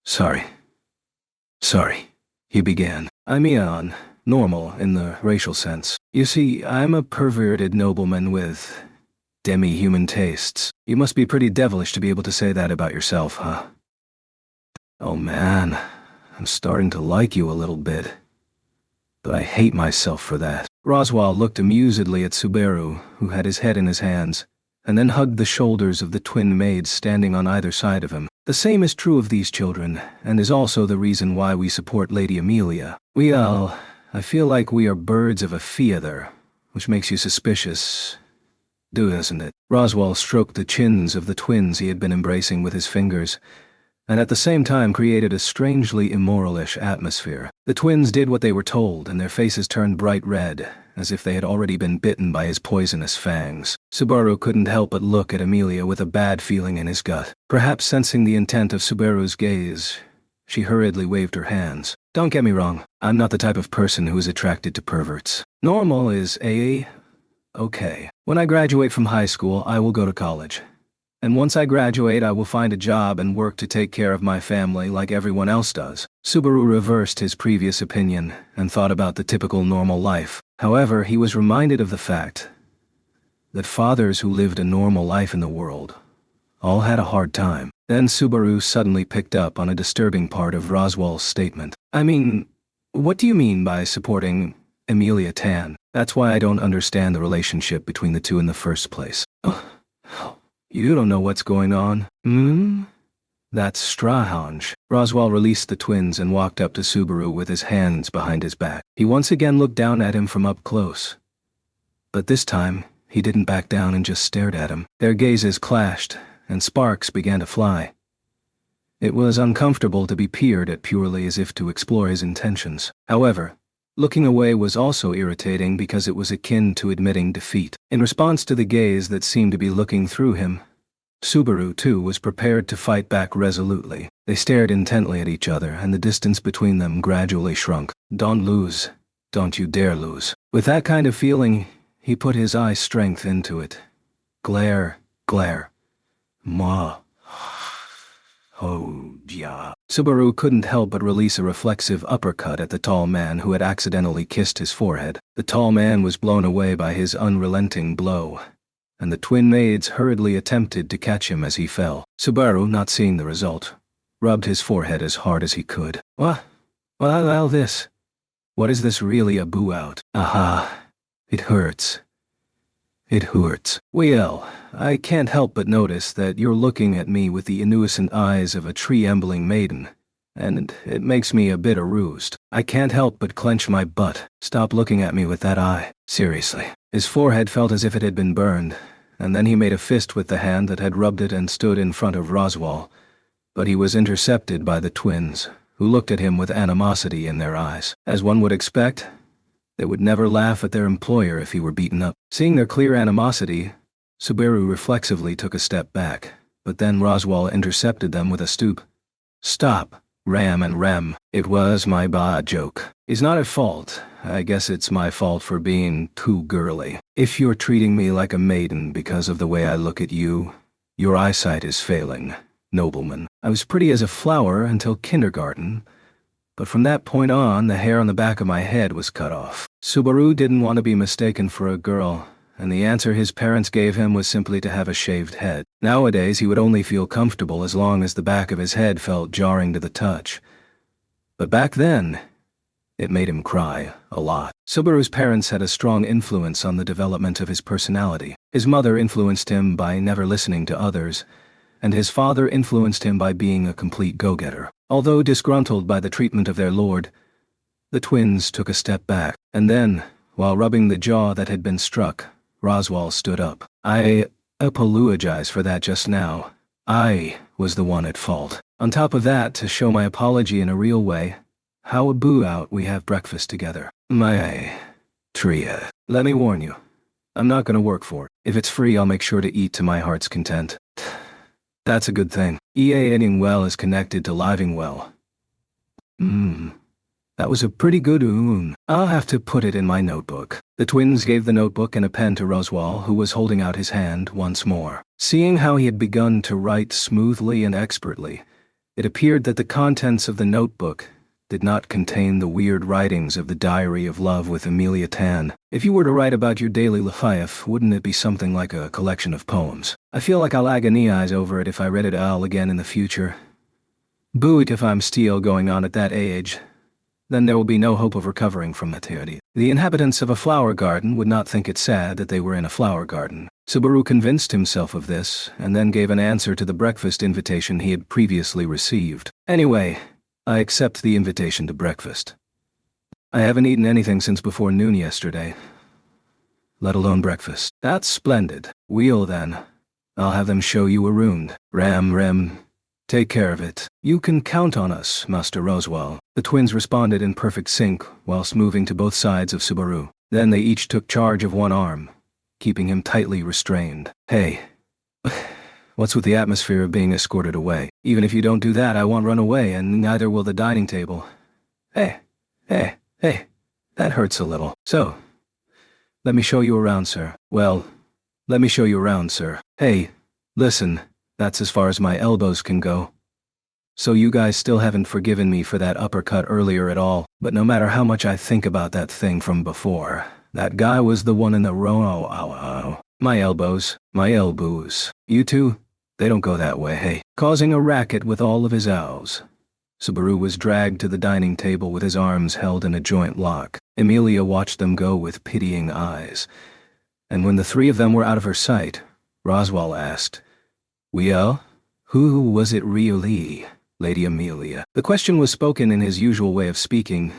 Sorry, he began. "I mean, normal in the racial sense. You see, I'm a perverted nobleman with demi-human tastes. You must be pretty devilish to be able to say that about yourself, huh?" "Oh man, I'm starting to like you a little bit. But I hate myself for that." Roswell looked amusedly at Subaru, who had his head in his hands, and then hugged the shoulders of the twin maids standing on either side of him. "The same is true of these children, and is also the reason why we support Lady Amelia. I feel like we are birds of a feather, which makes you suspicious. Isn't it? Roswell stroked the chins of the twins he had been embracing with his fingers, and at the same time created a strangely immoralish atmosphere. The twins did what they were told, and their faces turned bright red, as if they had already been bitten by his poisonous fangs. Subaru couldn't help but look at Amelia with a bad feeling in his gut. Perhaps sensing the intent of Subaru's gaze, she hurriedly waved her hands. Don't get me wrong, I'm not the type of person who is attracted to perverts. Normal is okay. When I graduate from high school, I will go to college. And once I graduate, I will find a job and work to take care of my family like everyone else does. Subaru reversed his previous opinion and thought about the typical normal life. However, he was reminded of the fact that fathers who lived a normal life in the world all had a hard time. Then Subaru suddenly picked up on a disturbing part of Roswell's statement. I mean, what do you mean by supporting Amelia Tan? That's why I don't understand the relationship between the two in the first place. You don't know what's going on, That's Strahanj. Roswell released the twins and walked up to Subaru with his hands behind his back. He once again looked down at him from up close. But this time, he didn't back down and just stared at him. Their gazes clashed, and sparks began to fly. It was uncomfortable to be peered at purely as if to explore his intentions. However, looking away was also irritating because it was akin to admitting defeat. In response to the gaze that seemed to be looking through him, Subaru, too, was prepared to fight back resolutely. They stared intently at each other, and the distance between them gradually shrunk. Don't lose. Don't you dare lose. With that kind of feeling, he put his eye strength into it. Glare. Ma. Oh, yeah. Subaru couldn't help but release a reflexive uppercut at the tall man who had accidentally kissed his forehead. The tall man was blown away by his unrelenting blow, and the twin maids hurriedly attempted to catch him as he fell. Subaru, not seeing the result, rubbed his forehead as hard as he could. What is this really a boo-out? Aha. It hurts. Well, I can't help but notice that you're looking at me with the innocent eyes of a tree-ambling maiden, and it makes me a bit aroused. I can't help but clench my butt. Stop looking at me with that eye. Seriously. His forehead felt as if it had been burned, and then he made a fist with the hand that had rubbed it and stood in front of Roswell. But he was intercepted by the twins, who looked at him with animosity in their eyes. As one would expect, they would never laugh at their employer if he were beaten up. Seeing their clear animosity, Subaru reflexively took a step back, but then Roswell intercepted them with a stoop. Stop, Ram and Rem. It was my bad joke. It's not at fault. I guess it's my fault for being too girly. If you're treating me like a maiden because of the way I look at you, your eyesight is failing, nobleman. I was pretty as a flower until kindergarten, but from that point on, the hair on the back of my head was cut off. Subaru didn't want to be mistaken for a girl, and the answer his parents gave him was simply to have a shaved head. Nowadays, he would only feel comfortable as long as the back of his head felt jarring to the touch. But back then, it made him cry a lot. Subaru's parents had a strong influence on the development of his personality. His mother influenced him by never listening to others, and his father influenced him by being a complete go-getter. Although disgruntled by the treatment of their lord, the twins took a step back, and then, while rubbing the jaw that had been struck, Roswell stood up. I apologize for that just now. I was the one at fault. On top of that, to show my apology in a real way, how about we have breakfast together? My tria. Let me warn you, I'm not going to work for it. If it's free, I'll make sure to eat to my heart's content. That's a good thing. Eating well is connected to living well. That was a pretty good I'll have to put it in my notebook. The twins gave the notebook and a pen to Roswell, who was holding out his hand once more. Seeing how he had begun to write smoothly and expertly, it appeared that the contents of the notebook did not contain the weird writings of the Diary of Love with Amelia Tan. If you were to write about your daily life, wouldn't it be something like a collection of poems? I feel like I'll agonize over it if I read it all again in the future. But if I'm still going on at that age, then there will be no hope of recovering from maternity. The inhabitants of a flower garden would not think it sad that they were in a flower garden. Subaru convinced himself of this, and then gave an answer to the breakfast invitation he had previously received. Anyway, I accept the invitation to breakfast. I haven't eaten anything since before noon yesterday. let alone breakfast. That's splendid. Wheel then. I'll have them show you a room. Rem. Take care of it. You can count on us, Master Roswell. The twins responded in perfect sync whilst moving to both sides of Subaru. Then they each took charge of one arm, keeping him tightly restrained. Hey. What's with the atmosphere of being escorted away? Even if you don't do that, I won't run away, and neither will the dining table. Hey. That hurts a little. So, let me show you around, sir. Well, let me show you around, sir. Hey, listen, that's as far as my elbows can go. So you guys still haven't forgiven me for that uppercut earlier at all, but no matter how much I think about that thing from before, that guy was the one in the row. My elbows. You two? They don't go that way, hey. Causing a racket with all of his owls. Subaru was dragged to the dining table with his arms held in a joint lock. Emilia watched them go with pitying eyes. And when the three of them were out of her sight, Roswell asked, Well, who was it really, Lady Amelia? The question was spoken in his usual way of speaking,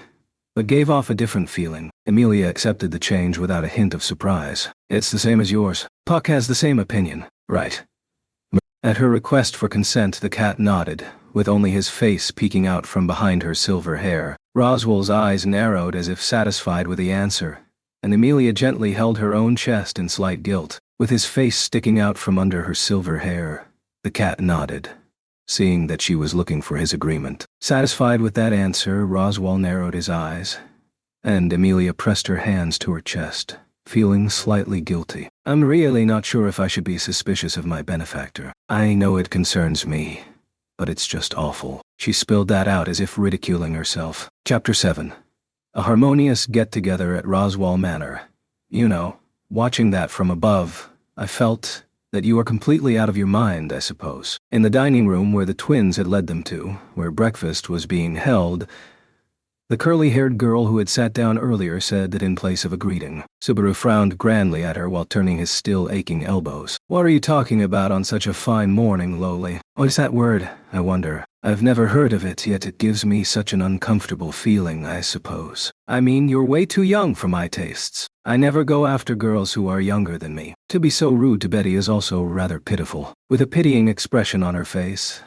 but gave off a different feeling. Emilia accepted the change without a hint of surprise. It's the same as yours. Puck has the same opinion. Right. At her request for consent, the cat nodded, with only his face peeking out from behind her silver hair. Roswell's eyes narrowed as if satisfied with the answer, and Emilia gently held her own chest in slight guilt, with his face sticking out from under her silver hair. The cat nodded, seeing that she was looking for his agreement. Satisfied with that answer, Roswell narrowed his eyes, and Emilia pressed her hands to her chest, feeling slightly guilty. I'm really not sure if I should be suspicious of my benefactor. I know it concerns me, but it's just awful. She spilled that out as if ridiculing herself. Chapter 7. A harmonious get-together at Roswell Manor. You know, watching that from above, I felt that you are completely out of your mind, I suppose. In the dining room where the twins had led them to, where breakfast was being held, the curly-haired girl who had sat down earlier said that in place of a greeting. Subaru frowned grandly at her while turning his still aching elbows. What are you talking about on such a fine morning, Lowly? What's that word, I wonder? I've never heard of it, yet it gives me such an uncomfortable feeling, I suppose. I mean, you're way too young for my tastes. I never go after girls who are younger than me. To be so rude to Betty is also rather pitiful. With a pitying expression on her face,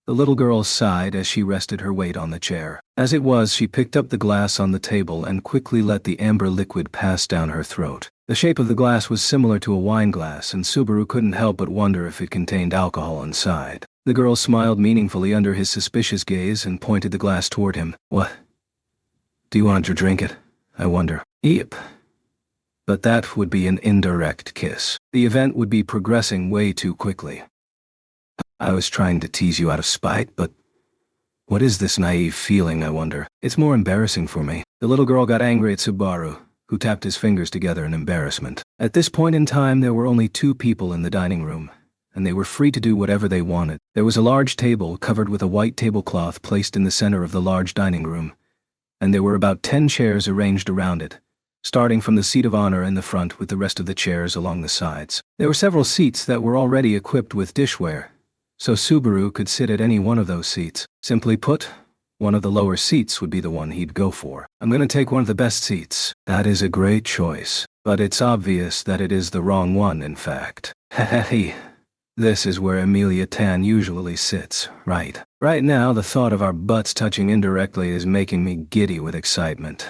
the little girl sighed as she rested her weight on the chair. As it was, she picked up the glass on the table and quickly let the amber liquid pass down her throat. The shape of the glass was similar to a wine glass, and Subaru couldn't help but wonder if it contained alcohol inside. The girl smiled meaningfully under his suspicious gaze and pointed the glass toward him. What? Do you want to drink it? I wonder. Yep. But that would be an indirect kiss. The event would be progressing way too quickly. I was trying to tease you out of spite, but what is this naive feeling, I wonder? It's more embarrassing for me. The little girl got angry at Subaru, who tapped his fingers together in embarrassment. At this point in time, there were only 2 people in the dining room, and they were free to do whatever they wanted. There was a large table covered with a white tablecloth placed in the center of the large dining room, and there were about 10 chairs arranged around it, starting from the seat of honor in the front with the rest of the chairs along the sides. There were several seats that were already equipped with dishware, so Subaru could sit at any one of those seats. Simply put, one of the lower seats would be the one he'd go for. I'm going to take one of the best seats. That is a great choice, but it's obvious that it is the wrong one, in fact. Hehehe. This is where Amelia Tan usually sits, right? Right now, the thought of our butts touching indirectly is making me giddy with excitement.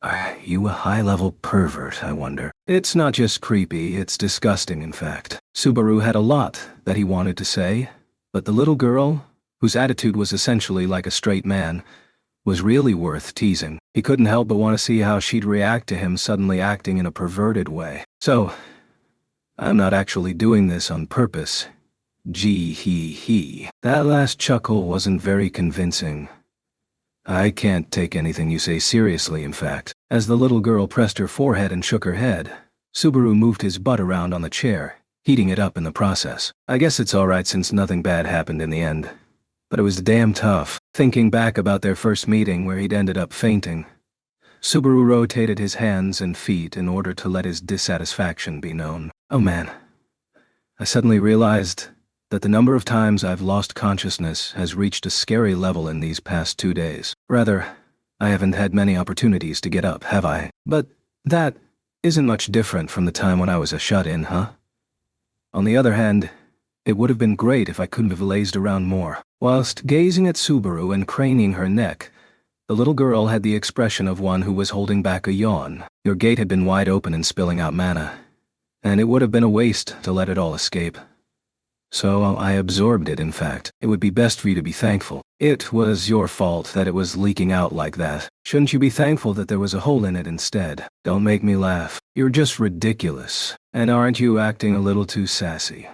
Are you a high-level pervert, I wonder? It's not just creepy, it's disgusting, in fact. Subaru had a lot that he wanted to say, but the little girl, whose attitude was essentially like a straight man, was really worth teasing. He couldn't help but want to see how she'd react to him suddenly acting in a perverted way. So, I'm not actually doing this on purpose. Gee hee. That last chuckle wasn't very convincing. I can't take anything you say seriously, in fact. As the little girl pressed her forehead and shook her head, Subaru moved his butt around on the chair, heating it up in the process. I guess it's alright since nothing bad happened in the end. But it was damn tough. Thinking back about their first meeting where he'd ended up fainting, Subaru rotated his hands and feet in order to let his dissatisfaction be known. Oh man. I suddenly realized that the number of times I've lost consciousness has reached a scary level in these past 2 days. Rather, I haven't had many opportunities to get up, have I? But That isn't much different from the time when I was a shut-in, huh? On the other hand, it would have been great if I couldn't have lazed around more. Whilst gazing at Subaru and craning her neck, the little girl had the expression of one who was holding back a yawn. Your gate had been wide open and spilling out mana, and it would have been a waste to let it all escape. So I absorbed it, in fact. It would be best for you to be thankful. It was your fault that it was leaking out like that. Shouldn't you be thankful that there was a hole in it instead? Don't make me laugh. You're just ridiculous. And aren't you acting a little too sassy?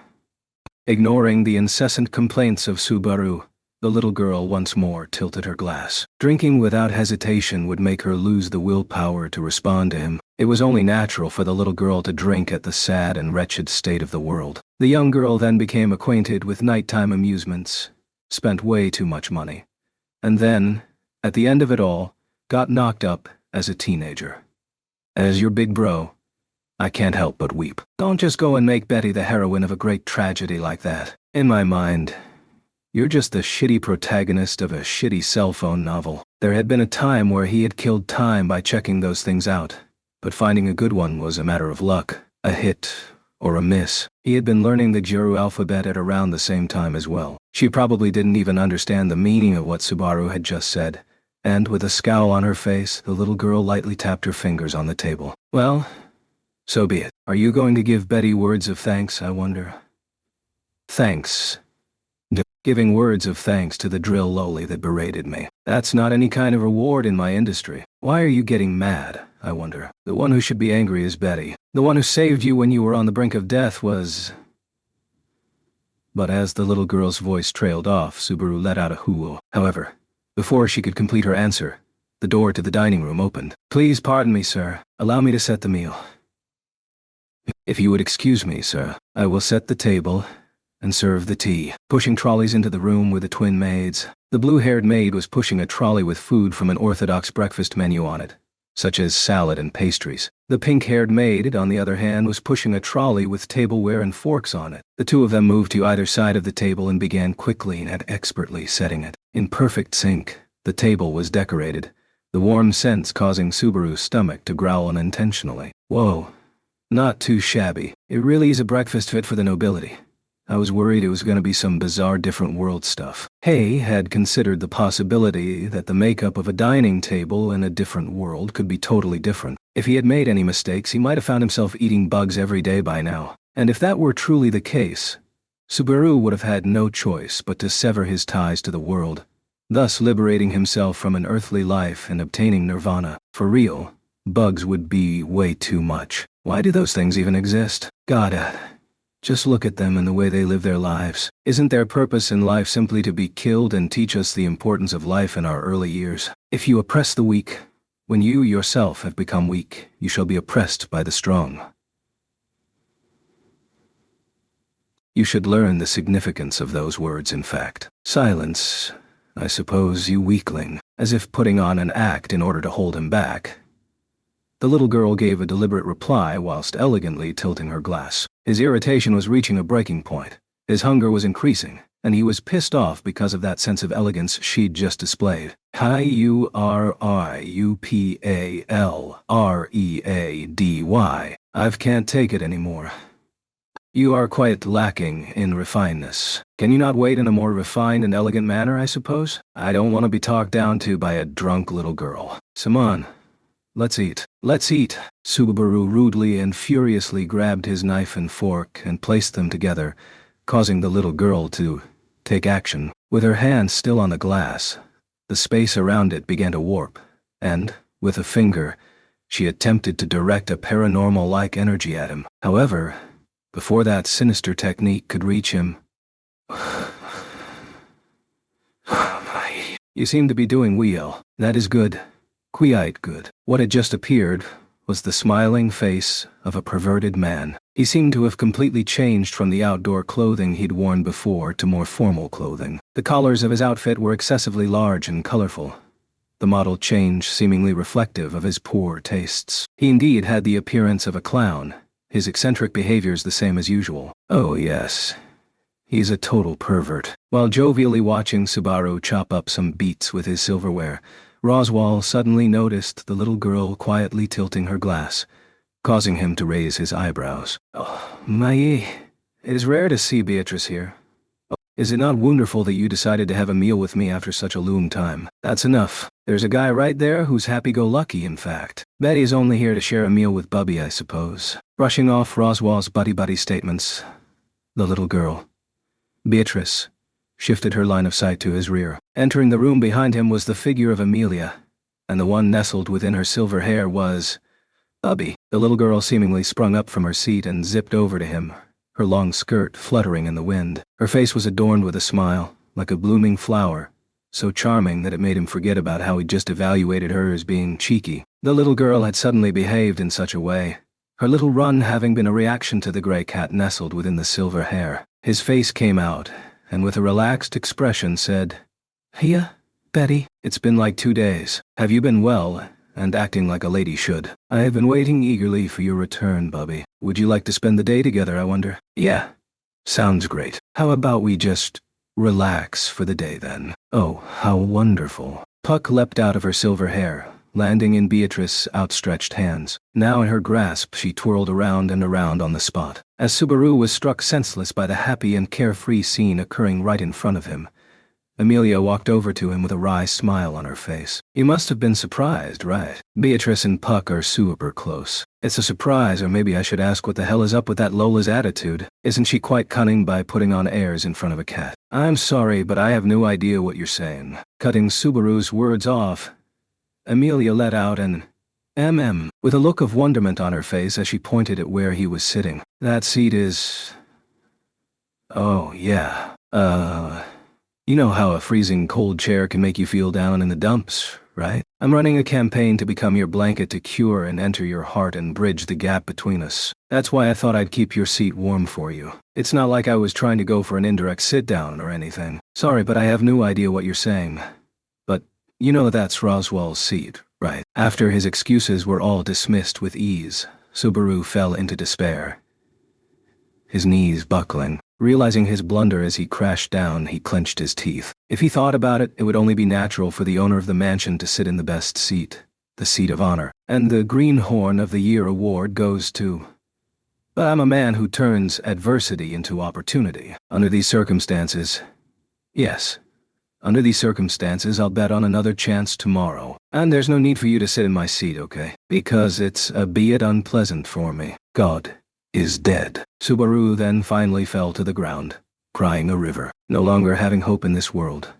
Ignoring the incessant complaints of Subaru, the little girl once more tilted her glass. Drinking without hesitation would make her lose the willpower to respond to him. It was only natural for the little girl to drink at the sad and wretched state of the world. The young girl then became acquainted with nighttime amusements, spent way too much money, and then, at the end of it all, got knocked up as a teenager. As your big bro, I can't help but weep. Don't just go and make Betty the heroine of a great tragedy like that. In my mind, you're just the shitty protagonist of a shitty cell phone novel. There had been a time where he had killed time by checking those things out, but finding a good one was a matter of luck, a hit or a miss. He had been learning the Jiru alphabet at around the same time as well. She probably didn't even understand the meaning of what Subaru had just said, and with a scowl on her face, the little girl lightly tapped her fingers on the table. Well, so be it. Are you going to give Betty words of thanks, I wonder? Thanks. Giving words of thanks to the drill loli that berated me. That's not any kind of reward in my industry. Why are you getting mad, I wonder? The one who should be angry is Betty. The one who saved you when you were on the brink of death was... But as the little girl's voice trailed off, Subaru let out a hoo. However, before she could complete her answer, the door to the dining room opened. Please pardon me, sir. Allow me to set the meal. If you would excuse me, sir, I will set the table and serve the tea. Pushing trolleys into the room were the twin maids. The blue-haired maid was pushing a trolley with food from an orthodox breakfast menu on it, such as salad and pastries. The pink-haired maid, on the other hand, was pushing a trolley with tableware and forks on it. The two of them moved to either side of the table and began quickly and expertly setting it. In perfect sync, the table was decorated, the warm scents causing Subaru's stomach to growl unintentionally. Whoa, not too shabby. It really is a breakfast fit for the nobility. I was worried it was going to be some bizarre different world stuff. Hay had considered the possibility that the makeup of a dining table in a different world could be totally different. If he had made any mistakes, he might have found himself eating bugs every day by now. And if that were truly the case, Subaru would have had no choice but to sever his ties to the world, thus liberating himself from an earthly life and obtaining nirvana. For real, bugs would be way too much. Why do those things even exist? God, just look at them and the way they live their lives. Isn't their purpose in life simply to be killed and teach us the importance of life in our early years? If you oppress the weak, when you yourself have become weak, you shall be oppressed by the strong. You should learn the significance of those words, in fact. Silence, I suppose, you weakling, as if putting on an act in order to hold him back. The little girl gave a deliberate reply whilst elegantly tilting her glass. His irritation was reaching a breaking point. His hunger was increasing, and he was pissed off because of that sense of elegance she'd just displayed. Hi-U-R-I-U-P-A-L-R-E-A-D-Y. I can't take it anymore. You are quite lacking in refinedness. Can you not wait in a more refined and elegant manner, I suppose? I don't want to be talked down to by a drunk little girl. Simon. Let's eat. Let's eat. Subaru rudely and furiously grabbed his knife and fork and placed them together, causing the little girl to take action. With her hand still on the glass, the space around it began to warp, and, with a finger, she attempted to direct a paranormal-like energy at him. However, before that sinister technique could reach him... You seem to be doing well. That is good. Quite good. What had just appeared was the smiling face of a perverted man. He seemed to have completely changed from the outdoor clothing he'd worn before to more formal clothing. The collars of his outfit were excessively large and colorful, the model change seemingly reflective of his poor tastes. He indeed had the appearance of a clown, his eccentric behaviors the same as usual. Oh yes, he's a total pervert. While jovially watching Subaru chop up some beets with his silverware, Roswell suddenly noticed the little girl quietly tilting her glass, causing him to raise his eyebrows. "Oh, Maie, it is rare to see Beatrice here. Is it not wonderful that you decided to have a meal with me after such a long time? That's enough. There's a guy right there who's happy-go-lucky, in fact. Betty's only here to share a meal with Bubby, I suppose." Brushing off Roswell's buddy-buddy statements, the little girl, Beatrice, shifted her line of sight to his rear. Entering the room behind him was the figure of Amelia, and the one nestled within her silver hair was Bubby. The little girl seemingly sprung up from her seat and zipped over to him, her long skirt fluttering in the wind. Her face was adorned with a smile, like a blooming flower, so charming that it made him forget about how he'd just evaluated her as being cheeky. The little girl had suddenly behaved in such a way, her little run having been a reaction to the gray cat nestled within the silver hair. His face came out, and with a relaxed expression said, "Hiya, Betty. It's been like 2 days. Have you been well, and acting like a lady should? I have been waiting eagerly for your return, Bubby. Would you like to spend the day together, I wonder?" "Yeah. Sounds great. How about we just relax for the day then?" "Oh, how wonderful." Puck leapt out of her silver hair, landing in Beatrice's outstretched hands. Now in her grasp she twirled around and around on the spot. As Subaru was struck senseless by the happy and carefree scene occurring right in front of him, Amelia walked over to him with a wry smile on her face. "You must have been surprised, right? Beatrice and Puck are super close. It's a surprise, or maybe I should ask what the hell is up with that Lola's attitude. Isn't she quite cunning by putting on airs in front of a cat?" "I'm sorry, but I have no idea what you're saying." Cutting Subaru's words off, Amelia let out an with a look of wonderment on her face as she pointed at where he was sitting. "That seat is... oh, yeah. You know how a freezing cold chair can make you feel down in the dumps, right? I'm running a campaign to become your blanket to cure and enter your heart and bridge the gap between us. That's why I thought I'd keep your seat warm for you. It's not like I was trying to go for an indirect sit-down or anything. Sorry, but I have no idea what you're saying. But, you know that's Roswell's seat, right?" After his excuses were all dismissed with ease, Subaru fell into despair, his knees buckling. Realizing his blunder as he crashed down, he clenched his teeth. If he thought about it, it would only be natural for the owner of the mansion to sit in the best seat, the seat of honor. And the Greenhorn of the Year award goes to... But I'm a man who turns adversity into opportunity. Under these circumstances... Yes. Under these circumstances, I'll bet on another chance tomorrow. And there's no need for you to sit in my seat, okay? Because it's a bit unpleasant for me. God is dead. Subaru then finally fell to the ground, crying a river, no longer having hope in this world,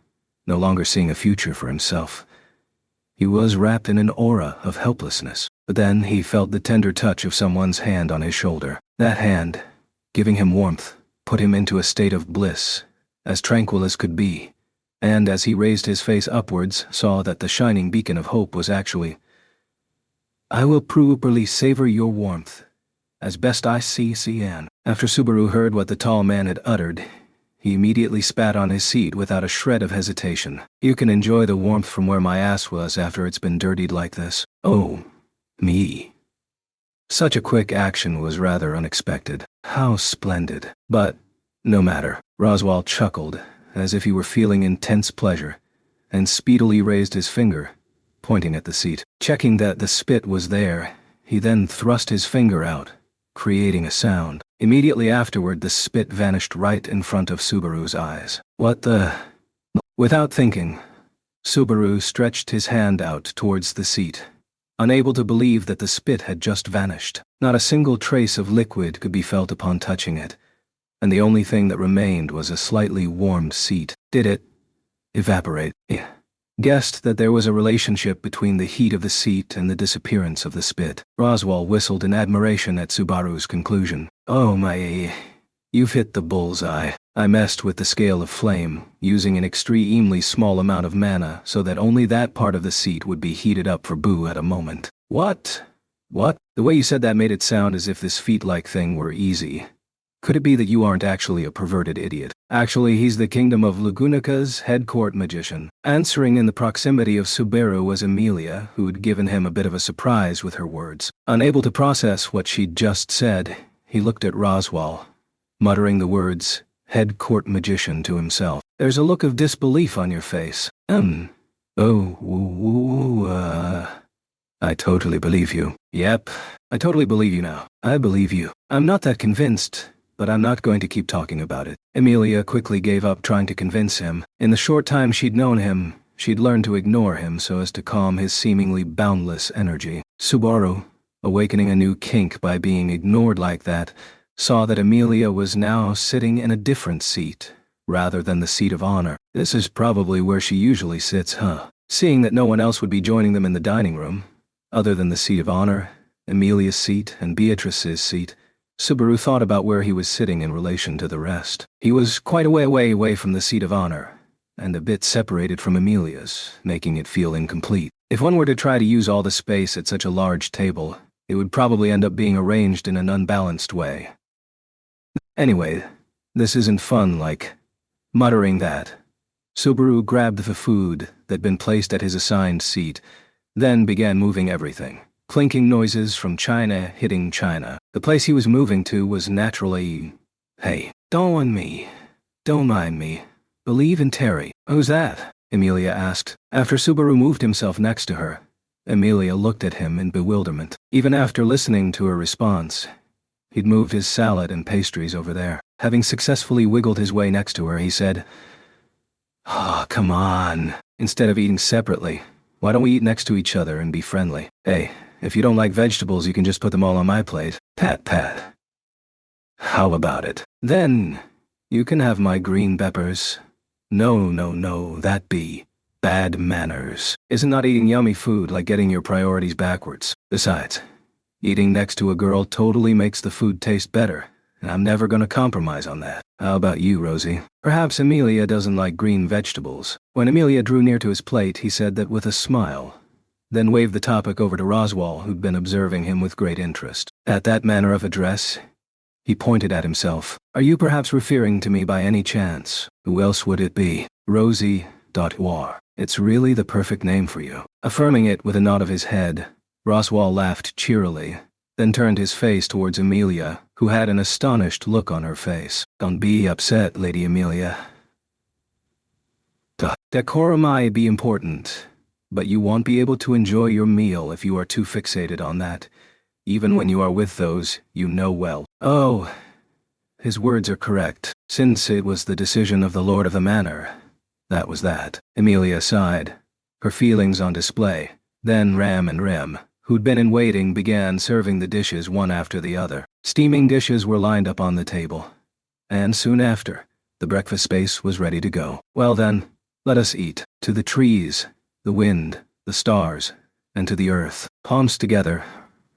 no longer seeing a future for himself. He was wrapped in an aura of helplessness, but then he felt the tender touch of someone's hand on his shoulder. That hand, giving him warmth, put him into a state of bliss, as tranquil as could be, and as he raised his face upwards, saw that the shining beacon of hope was actually, "I will properly savor your warmth, as best I see CN." After Subaru heard what the tall man had uttered, he immediately spat on his seat without a shred of hesitation. "You can enjoy the warmth from where my ass was after it's been dirtied like this." "Oh, me." Such a quick action was rather unexpected. How splendid. But, no matter. Roswell chuckled, as if he were feeling intense pleasure, and speedily raised his finger, pointing at the seat. Checking that the spit was there, he then thrust his finger out, creating a sound. Immediately afterward, the spit vanished right in front of Subaru's eyes. "What the..." Without thinking, Subaru stretched his hand out towards the seat, unable to believe that the spit had just vanished. Not a single trace of liquid could be felt upon touching it, and the only thing that remained was a slightly warmed seat. Did it evaporate? He guessed that there was a relationship between the heat of the seat and the disappearance of the spit. Roswell whistled in admiration at Subaru's conclusion. "Oh my, you've hit the bullseye. I messed with the scale of flame, using an extremely small amount of mana so that only that part of the seat would be heated up for Boo at a moment." What? The way you said that made it sound as if this feat-like thing were easy. Could it be that you aren't actually a perverted idiot? Actually, he's the Kingdom of Lagunica's head court magician. Answering in the proximity of Subaru was Amelia, who'd given him a bit of a surprise with her words. Unable to process what she'd just said, he looked at Roswell, muttering the words, "head court magician," to himself. "There's a look of disbelief on your face." Oh, I totally believe you. Yep, I totally believe you now. I believe you. I'm not that convinced, but I'm not going to keep talking about it. Amelia quickly gave up trying to convince him. In the short time she'd known him, she'd learned to ignore him so as to calm his seemingly boundless energy. Subaru, awakening a new kink by being ignored like that, saw that Amelia was now sitting in a different seat, rather than the seat of honor. This is probably where she usually sits, huh? Seeing that no one else would be joining them in the dining room, other than the seat of honor, Amelia's seat, and Beatrice's seat, Subaru thought about where he was sitting in relation to the rest. He was quite a way away from the seat of honor, and a bit separated from Amelia's, making it feel incomplete. If one were to try to use all the space at such a large table, it would probably end up being arranged in an unbalanced way. Anyway, this isn't fun, like. Muttering that, Subaru grabbed the food that'd been placed at his assigned seat, then began moving everything. Clinking noises from china hitting china. The place he was moving to was naturally... Hey, don't mind me. Don't mind me. Believe in Terry. Who's that? Amelia asked. After Subaru moved himself next to her, Amelia looked at him in bewilderment. Even after listening to her response, he'd moved his salad and pastries over there. Having successfully wiggled his way next to her, he said, "Oh, come on. Instead of eating separately, why don't we eat next to each other and be friendly? Hey, if you don't like vegetables, you can just put them all on my plate. Pat, pat. How about it? Then, you can have my green peppers. No, that'd be bad manners. Isn't not eating yummy food like getting your priorities backwards? Besides, eating next to a girl totally makes the food taste better, and I'm never gonna compromise on that. How about you, Rosie?" Perhaps Amelia doesn't like green vegetables. When Amelia drew near to his plate, he said that with a smile, then waved the topic over to Roswell, who'd been observing him with great interest. At that manner of address, he pointed at himself. "Are you perhaps referring to me by any chance? Who else would it be? Rosie War. It's really the perfect name for you." Affirming it with a nod of his head, Roswell laughed cheerily, then turned his face towards Amelia, who had an astonished look on her face. "Don't be upset, Lady Amelia. Decorum may be important, but you won't be able to enjoy your meal if you are too fixated on that, even when you are with those you know well." Oh, his words are correct. Since it was the decision of the Lord of the Manor, that was that. Amelia sighed, her feelings on display. Then Ram and Rem, who'd been in waiting, began serving the dishes one after the other. Steaming dishes were lined up on the table, and soon after, the breakfast space was ready to go. "Well then, let us eat. To the trees, the wind, the stars, and to the earth." Palms together,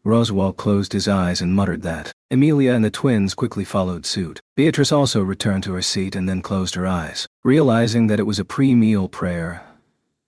Roswell closed his eyes and muttered that. Amelia and the twins quickly followed suit. Beatrice also returned to her seat and then closed her eyes. Realizing that it was a pre-meal prayer,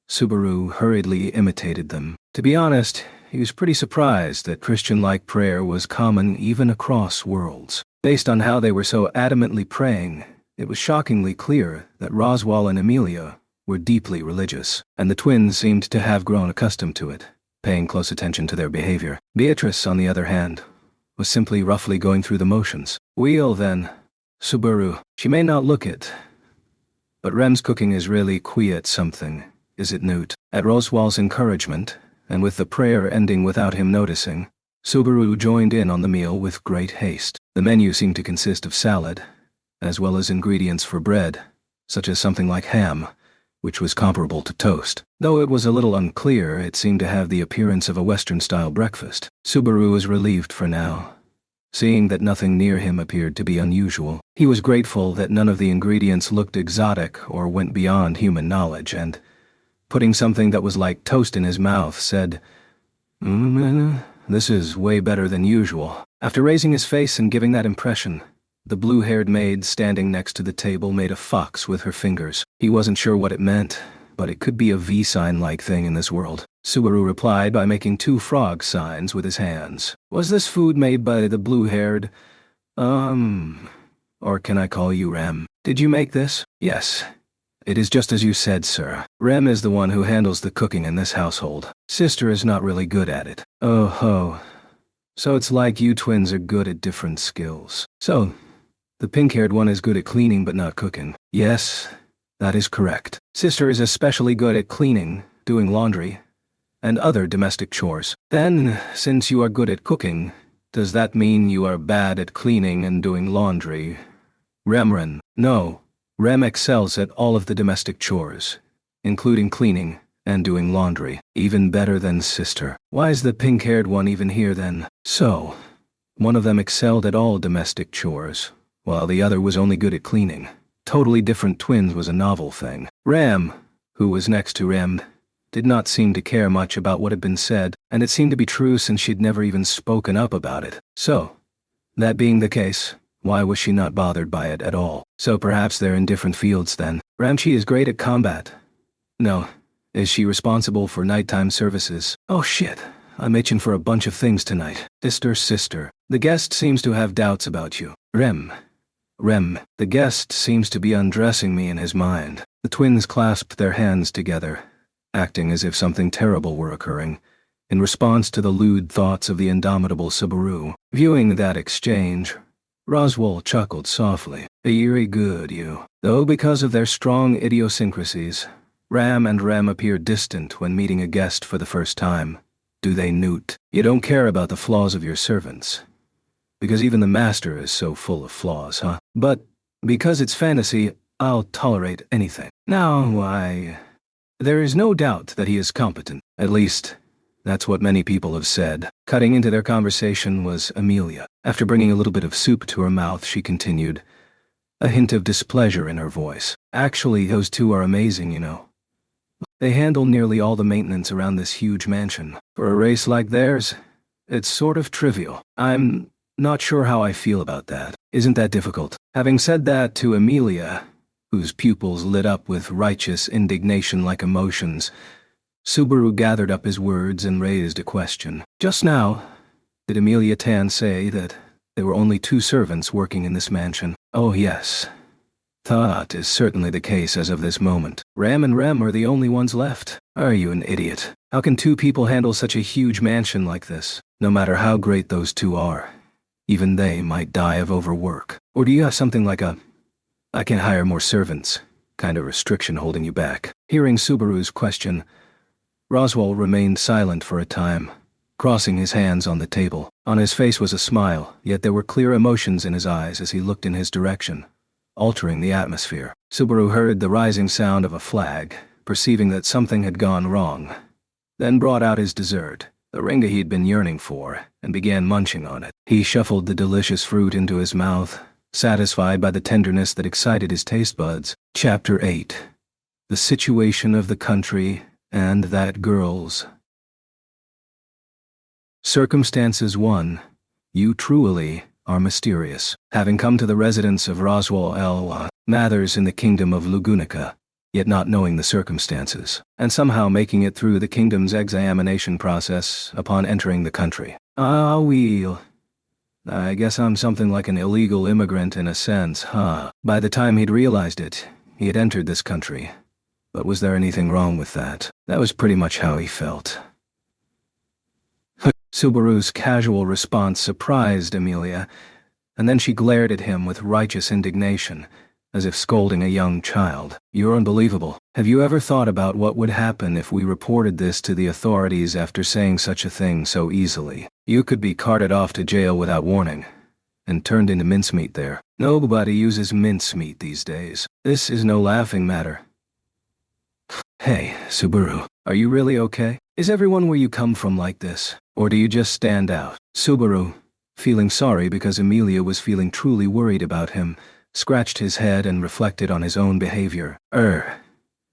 Subaru hurriedly imitated them. To be honest, he was pretty surprised that Christian-like prayer was common even across worlds. Based on how they were so adamantly praying, it was shockingly clear that Roswell and Amelia were deeply religious, and the twins seemed to have grown accustomed to it, paying close attention to their behavior. Beatrice, on the other hand, was simply roughly going through the motions. "Well then, Subaru, she may not look it, but Rem's cooking is really quite something, is it Newt?" At Roswell's encouragement, and with the prayer ending without him noticing, Subaru joined in on the meal with great haste. The menu seemed to consist of salad, as well as ingredients for bread, such as something like ham, which was comparable to toast. Though it was a little unclear, it seemed to have the appearance of a Western-style breakfast. Subaru was relieved for now, seeing that nothing near him appeared to be unusual. He was grateful that none of the ingredients looked exotic or went beyond human knowledge, and, putting something that was like toast in his mouth, said, "This is way better than usual." After raising his face and giving that impression, the blue-haired maid standing next to the table made a fox with her fingers. He wasn't sure what it meant, but it could be a V-sign-like thing in this world. Subaru replied by making 2 frog signs with his hands. "Was this food made by the blue-haired, or can I call you Rem? Did you make this?" "Yes. It is just as you said, sir. Rem is the one who handles the cooking in this household. Sister is not really good at it." "Oh ho. So it's like you twins are good at different skills. So, the pink-haired one is good at cleaning but not cooking." "Yes, that is correct. Sister is especially good at cleaning, doing laundry, and other domestic chores. Then, since you are good at cooking, does that mean you are bad at cleaning and doing laundry? Remren. No. Rem excels at all of the domestic chores, including cleaning and doing laundry. Even better than sister. Why is the pink-haired one even here then? So, one of them excelled at all domestic chores, while the other was only good at cleaning. Totally different twins was a novel thing. Ram, who was next to Rem, did not seem to care much about what had been said, and it seemed to be true since she'd never even spoken up about it. So, that being the case, why was she not bothered by it at all? So perhaps they're in different fields then. Ramchi is great at combat. No. Is she responsible for nighttime services? Oh shit, I'm itching for a bunch of things tonight. Sister. The guest seems to have doubts about you. Rem, the guest seems to be undressing me in his mind. The twins clasped their hands together, acting as if something terrible were occurring, in response to the lewd thoughts of the indomitable Subaru. Viewing that exchange, Roswell chuckled softly. Very good, you. Though because of their strong idiosyncrasies, Ram and Rem appear distant when meeting a guest for the first time. Do they, Newt? You don't care about the flaws of your servants. Because even the master is so full of flaws, huh? But, because it's fantasy, I'll tolerate anything. Now, there is no doubt that he is competent. At least, that's what many people have said. Cutting into their conversation was Amelia. After bringing a little bit of soup to her mouth, she continued, a hint of displeasure in her voice. Actually, those two are amazing, you know. They handle nearly all the maintenance around this huge mansion. For a race like theirs, it's sort of trivial. I'm not sure how I feel about that. Isn't that difficult? Having said that to Amelia, whose pupils lit up with righteous indignation-like emotions, Subaru gathered up his words and raised a question. Just now, did Amelia Tan say that there were only 2 servants working in this mansion? Oh yes. That is certainly the case as of this moment. Ram and Rem are the only ones left. Are you an idiot? How can 2 people handle such a huge mansion like this? No matter how great those 2 are, even they might die of overwork. Or do you have something like a, I can hire more servants, kind of restriction holding you back? Hearing Subaru's question, Roswell remained silent for a time, crossing his hands on the table. On his face was a smile, yet there were clear emotions in his eyes as he looked in his direction, altering the atmosphere. Subaru heard the rising sound of a flag, perceiving that something had gone wrong, then brought out his dessert, the ringa he'd been yearning for, and began munching on it. He shuffled the delicious fruit into his mouth, satisfied by the tenderness that excited his taste buds. Chapter 8. The Situation of the Country and That Girl's. Circumstances 1. You truly are mysterious. Having come to the residence of Roswell L. Mathers in the kingdom of Lugunica, yet not knowing the circumstances, and somehow making it through the kingdom's examination process upon entering the country. Well, I guess I'm something like an illegal immigrant in a sense, huh? By the time he'd realized it, he had entered this country. But was there anything wrong with that? That was pretty much how he felt. Subaru's casual response surprised Amelia, and then she glared at him with righteous indignation, as if scolding a young child. You're unbelievable. Have you ever thought about what would happen if we reported this to the authorities after saying such a thing so easily? You could be carted off to jail without warning, and turned into mincemeat there. Nobody uses mincemeat these days. This is no laughing matter. Hey, Subaru, are you really okay? Is everyone where you come from like this? Or do you just stand out? Subaru, feeling sorry because Amelia was feeling truly worried about him, scratched his head and reflected on his own behavior.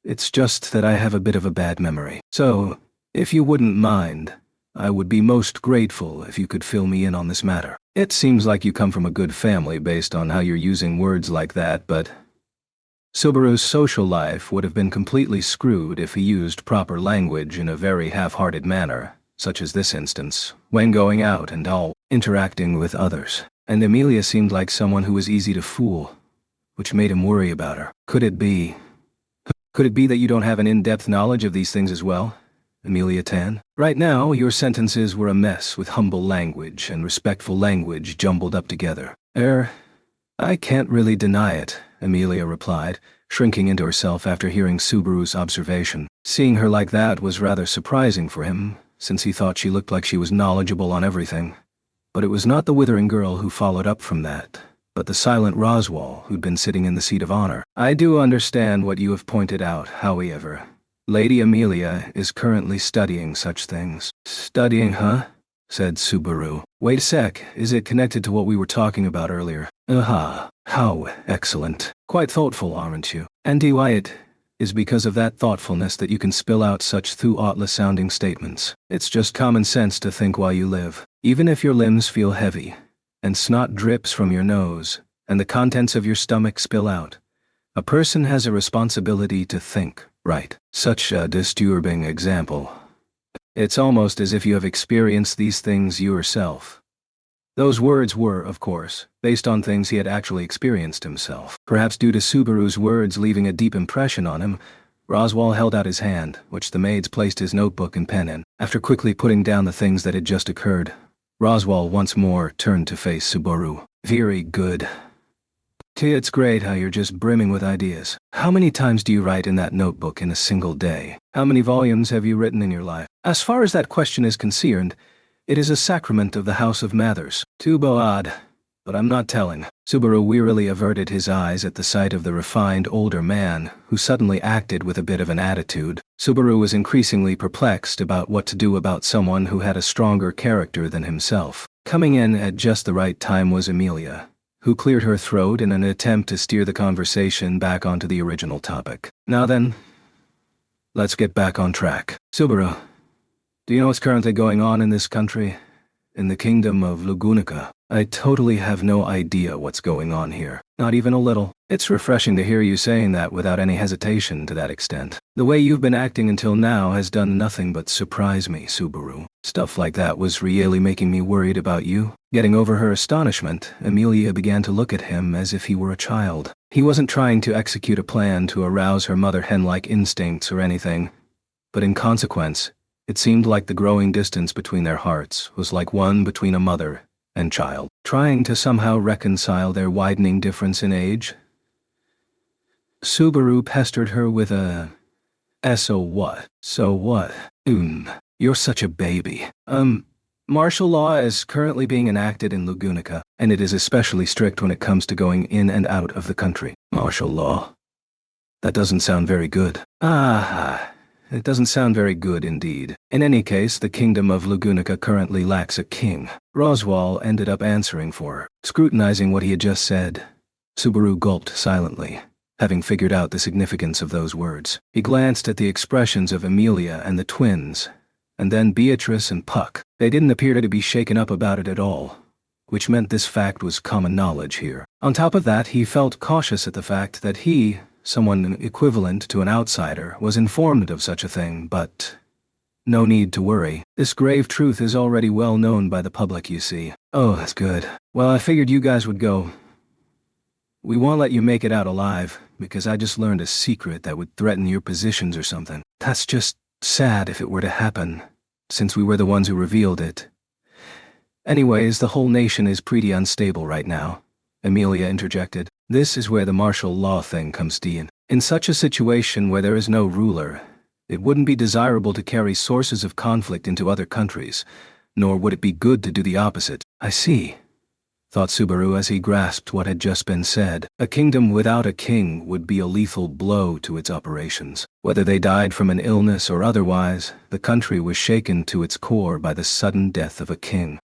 It's just that I have a bit of a bad memory. So, if you wouldn't mind, I would be most grateful if you could fill me in on this matter. It seems like you come from a good family based on how you're using words like that, but Subaru's social life would have been completely screwed if he used proper language in a very half-hearted manner, such as this instance, when going out and all interacting with others. And Amelia seemed like someone who was easy to fool, which made him worry about her. Could it be that you don't have an in-depth knowledge of these things as well, Amelia Tan? Right now, your sentences were a mess with humble language and respectful language jumbled up together. I can't really deny it, Amelia replied, shrinking into herself after hearing Subaru's observation. Seeing her like that was rather surprising for him, since he thought she looked like she was knowledgeable on everything. But it was not the withering girl who followed up from that, but the silent Roswell who'd been sitting in the seat of honor. I do understand what you have pointed out, however. Lady Amelia is currently studying such things. Studying, huh? Said Subaru. Wait a sec, is it connected to what we were talking about earlier? Aha, how excellent. Quite thoughtful, aren't you? And why it is because of that thoughtfulness that you can spill out such thoughtless-sounding statements. It's just common sense to think while you live. Even if your limbs feel heavy, and snot drips from your nose, and the contents of your stomach spill out, a person has a responsibility to think, right? Such a disturbing example. It's almost as if you have experienced these things yourself. Those words were, of course, based on things he had actually experienced himself. Perhaps due to Subaru's words leaving a deep impression on him, Roswell held out his hand, which the maids placed his notebook and pen in. After quickly putting down the things that had just occurred, Roswell once more turned to face Subaru. Very good. It's great how you're just brimming with ideas. How many times do you write in that notebook in a single day? How many volumes have you written in your life? As far as that question is concerned, it is a sacrament of the House of Mathers. Too bad, but I'm not telling. Subaru wearily averted his eyes at the sight of the refined older man, who suddenly acted with a bit of an attitude. Subaru was increasingly perplexed about what to do about someone who had a stronger character than himself. Coming in at just the right time was Amelia, who cleared her throat in an attempt to steer the conversation back onto the original topic. Now then, let's get back on track. Subaru, do you know what's currently going on in this country? In the kingdom of Lugunica? I totally have no idea what's going on here. Not even a little. It's refreshing to hear you saying that without any hesitation to that extent. The way you've been acting until now has done nothing but surprise me, Subaru. Stuff like that was really making me worried about you. Getting over her astonishment, Amelia began to look at him as if he were a child. He wasn't trying to execute a plan to arouse her mother hen-like instincts or anything, but in consequence, it seemed like the growing distance between their hearts was like one between a mother and child, trying to somehow reconcile their widening difference in age. Subaru pestered her with a, so what? So what? You're such a baby. Martial law is currently being enacted in Lugunica, and it is especially strict when it comes to going in and out of the country. Martial law? That doesn't sound very good. It doesn't sound very good indeed. In any case, the kingdom of Lugunica currently lacks a king. Roswell ended up answering for her. Scrutinizing what he had just said, Subaru gulped silently, having figured out the significance of those words. He glanced at the expressions of Amelia and the twins, and then Beatrice and Puck. They didn't appear to be shaken up about it at all, which meant this fact was common knowledge here. On top of that, he felt cautious at the fact that he, someone equivalent to an outsider, was informed of such a thing, but no need to worry. This grave truth is already well known by the public, you see. Oh, that's good. Well, I figured you guys would go. We won't let you make it out alive, because I just learned a secret that would threaten your positions or something. That's just sad if it were to happen, since we were the ones who revealed it. Anyways, the whole nation is pretty unstable right now, Amelia interjected. This is where the martial law thing comes in. In such a situation where there is no ruler, it wouldn't be desirable to carry sources of conflict into other countries, nor would it be good to do the opposite. I see, thought Subaru as he grasped what had just been said. A kingdom without a king would be a lethal blow to its operations. Whether they died from an illness or otherwise, the country was shaken to its core by the sudden death of a king.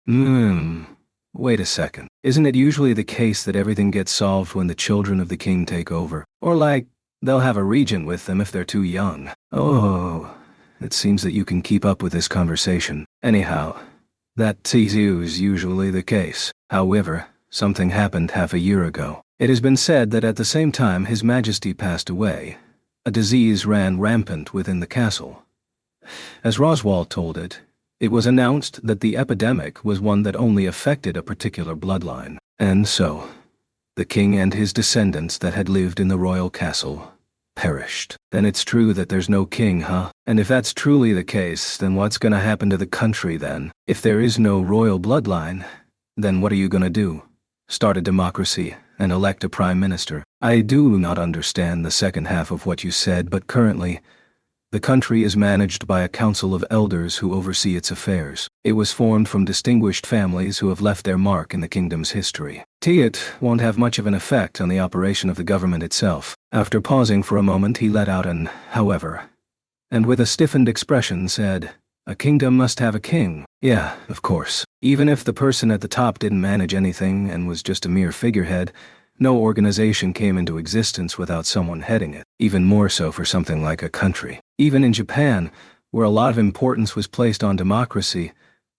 Wait a second. Isn't it usually the case that everything gets solved when the children of the king take over? Or like, they'll have a regent with them if they're too young. Oh, it seems that you can keep up with this conversation. Anyhow, that is usually the case. However, something happened half a year ago. It has been said that at the same time His Majesty passed away, a disease ran rampant within the castle. As Roswell told it, it was announced that the epidemic was one that only affected a particular bloodline. And so, the king and his descendants that had lived in the royal castle perished. Then it's true that there's no king, huh? And if that's truly the case, then what's gonna happen to the country then? If there is no royal bloodline, then what are you gonna do? Start a democracy and elect a prime minister? I do not understand the second half of what you said, but currently, The country is managed by a council of elders who oversee its affairs. It was formed from distinguished families who have left their mark in the kingdom's history. It won't have much of an effect on the operation of the government itself. After pausing for a moment, he let out an however, and with a stiffened expression said, "A kingdom must have a king." Yeah, of course. Even if the person at the top didn't manage anything and was just a mere figurehead, no organization came into existence without someone heading it. Even more so for something like a country. Even in Japan, where a lot of importance was placed on democracy,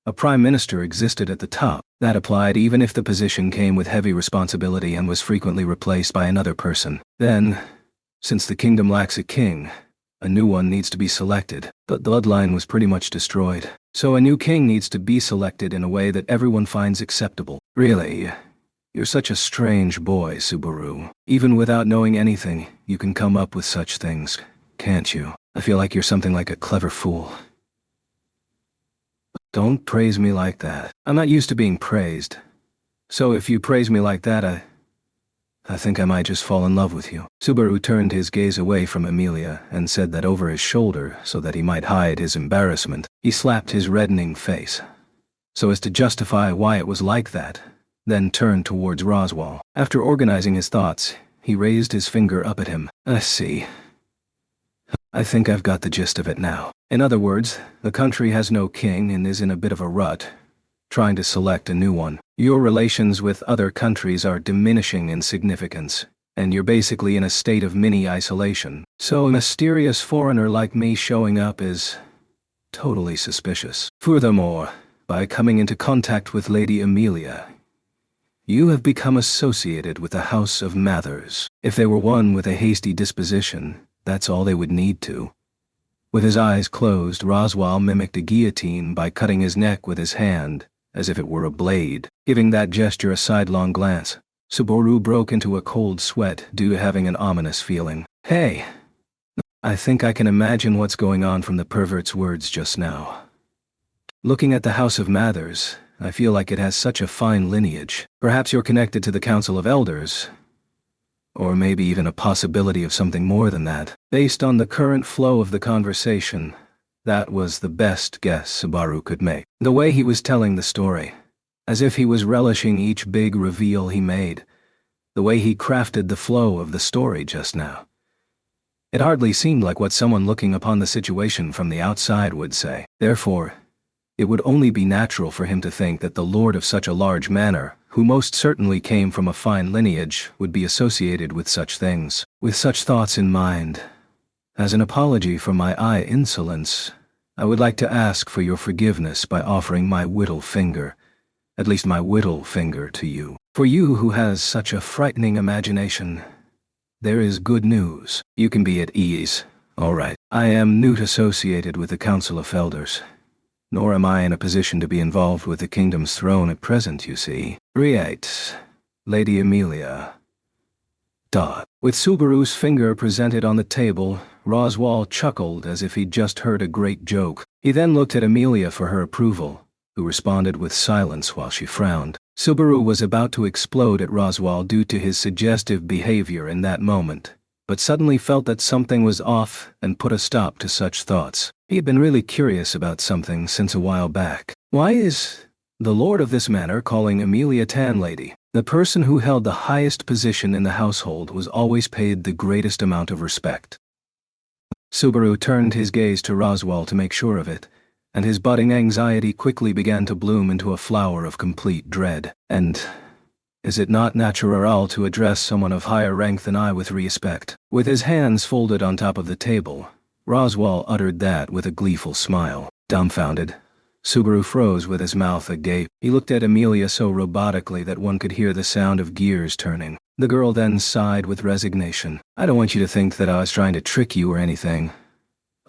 a prime minister existed at the top. That applied even if the position came with heavy responsibility and was frequently replaced by another person. Then, since the kingdom lacks a king, a new one needs to be selected. But the bloodline was pretty much destroyed. So a new king needs to be selected in a way that everyone finds acceptable. Really, you're such a strange boy, Subaru. Even without knowing anything, you can come up with such things, can't you? I feel like you're something like a clever fool. Don't praise me like that. I'm not used to being praised. So if you praise me like that, I think I might just fall in love with you. Subaru turned his gaze away from Emilia and said that over his shoulder so that he might hide his embarrassment. He slapped his reddening face, so as to justify why it was like that, then turned towards Roswell. After organizing his thoughts, he raised his finger up at him. I see. I think I've got the gist of it now. In other words, the country has no king and is in a bit of a rut, trying to select a new one. Your relations with other countries are diminishing in significance, and you're basically in a state of mini-isolation. So a mysterious foreigner like me showing up is totally suspicious. Furthermore, by coming into contact with Lady Emilia, you have become associated with the House of Mathers. If they were one with a hasty disposition, that's all they would need to. With his eyes closed, Roswell mimicked a guillotine by cutting his neck with his hand, as if it were a blade. Giving that gesture a sidelong glance, Subaru broke into a cold sweat due to having an ominous feeling. Hey, I think I can imagine what's going on from the pervert's words just now. Looking at the House of Mathers, I feel like it has such a fine lineage. Perhaps you're connected to the Council of Elders, or maybe even a possibility of something more than that. Based on the current flow of the conversation, that was the best guess Subaru could make. The way he was telling the story, as if he was relishing each big reveal he made, the way he crafted the flow of the story just now. It hardly seemed like what someone looking upon the situation from the outside would say. Therefore, it would only be natural for him to think that the lord of such a large manor, who most certainly came from a fine lineage, would be associated with such things. With such thoughts in mind, as an apology for my insolence, I would like to ask for your forgiveness by offering my whittle finger, at least my whittle finger, to you. For you who has such a frightening imagination, there is good news. You can be at ease. All right. I am not associated with the Council of Elders, nor am I in a position to be involved with the kingdom's throne at present, you see. Right, Lady Emilia. With Subaru's finger presented on the table, Roswell chuckled as if he'd just heard a great joke. He then looked at Emilia for her approval, who responded with silence while she frowned. Subaru was about to explode at Roswell due to his suggestive behavior in that moment, but suddenly felt that something was off and put a stop to such thoughts. He had been really curious about something since a while back. Why is the lord of this manor calling Emilia Tan Lady? The person who held the highest position in the household was always paid the greatest amount of respect. Subaru turned his gaze to Roswell to make sure of it, and his budding anxiety quickly began to bloom into a flower of complete dread. And is it not natural to address someone of higher rank than I with respect? With his hands folded on top of the table, Roswell uttered that with a gleeful smile. Dumbfounded, Subaru froze with his mouth agape. He looked at Emilia so robotically that one could hear the sound of gears turning. The girl then sighed with resignation. I don't want you to think that I was trying to trick you or anything.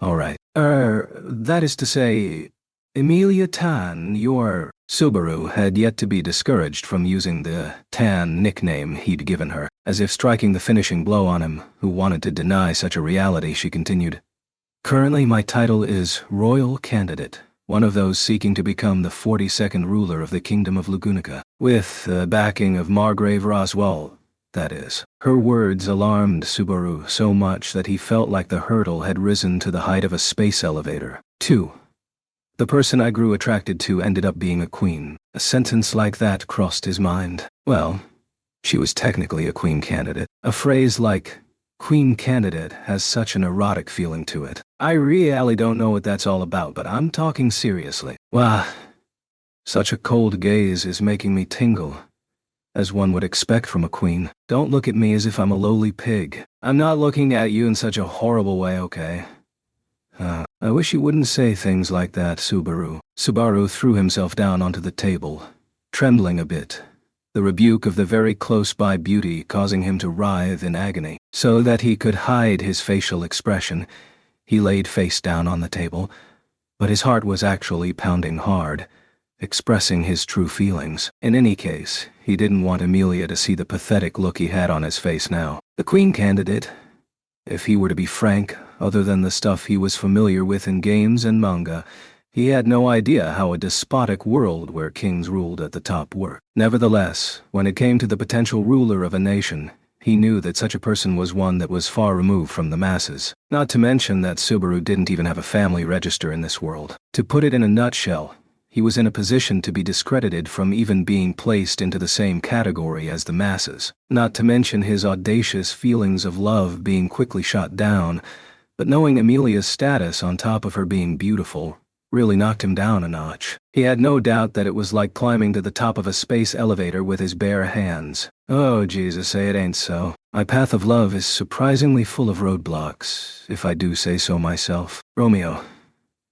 All right. That is to say, Emilia Tan, your... Subaru had yet to be discouraged from using the Tan nickname he'd given her. As if striking the finishing blow on him, who wanted to deny such a reality, she continued. Currently my title is Royal Candidate, one of those seeking to become the 42nd ruler of the Kingdom of Lugunica. With the backing of Margrave Roswell, that is. Her words alarmed Subaru so much that he felt like the hurdle had risen to the height of a space elevator. 2. The person I grew attracted to ended up being a queen. A sentence like that crossed his mind. Well, she was technically a queen candidate. A phrase like, queen candidate, has such an erotic feeling to it. I really don't know what that's all about, but I'm talking seriously. Wow. Such a cold gaze is making me tingle, as one would expect from a queen. Don't look at me as if I'm a lowly pig. I'm not looking at you in such a horrible way, okay? I wish you wouldn't say things like that, Subaru. Subaru threw himself down onto the table, trembling a bit, the rebuke of the very close-by beauty causing him to writhe in agony. So that he could hide his facial expression, he laid face down on the table, but his heart was actually pounding hard, expressing his true feelings. In any case, he didn't want Amelia to see the pathetic look he had on his face now. The queen candidate, if he were to be frank, other than the stuff he was familiar with in games and manga, he had no idea how a despotic world where kings ruled at the top worked. Nevertheless, when it came to the potential ruler of a nation, he knew that such a person was one that was far removed from the masses. Not to mention that Subaru didn't even have a family register in this world. To put it in a nutshell, he was in a position to be discredited from even being placed into the same category as the masses. Not to mention his audacious feelings of love being quickly shot down, but knowing Amelia's status on top of her being beautiful really knocked him down a notch. He had no doubt that it was like climbing to the top of a space elevator with his bare hands. Oh, Jesus, say it ain't so. My path of love is surprisingly full of roadblocks, if I do say so myself. Romeo,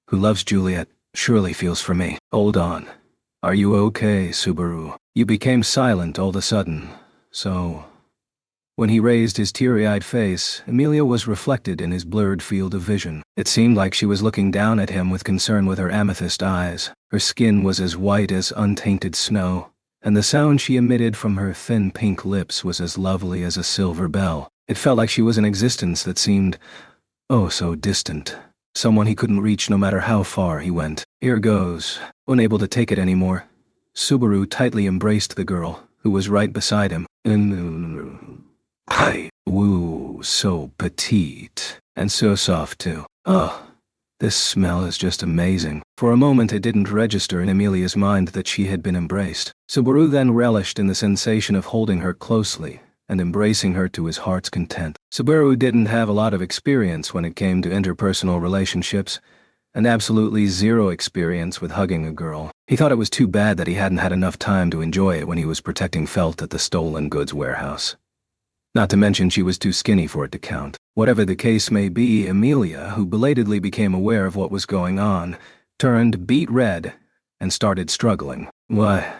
who loves Juliet, surely feels for me. Hold on. Are you okay, Subaru? You became silent all of a sudden, so... When he raised his teary-eyed face, Amelia was reflected in his blurred field of vision. It seemed like she was looking down at him with concern with her amethyst eyes. Her skin was as white as untainted snow, and the sound she emitted from her thin pink lips was as lovely as a silver bell. It felt like she was an existence that seemed, oh, so distant. Someone he couldn't reach no matter how far he went. Here goes. Unable to take it anymore, Subaru tightly embraced the girl, who was right beside him. Hi. Woo, so petite. And so soft too. Oh, this smell is just amazing. For a moment it didn't register in Amelia's mind that she had been embraced. Subaru then relished in the sensation of holding her closely and embracing her to his heart's content. Subaru didn't have a lot of experience when it came to interpersonal relationships, and absolutely zero experience with hugging a girl. He thought it was too bad that he hadn't had enough time to enjoy it when he was protecting Felt at the stolen goods warehouse. Not to mention she was too skinny for it to count. Whatever the case may be, Amelia, who belatedly became aware of what was going on, turned beet red and started struggling. Why?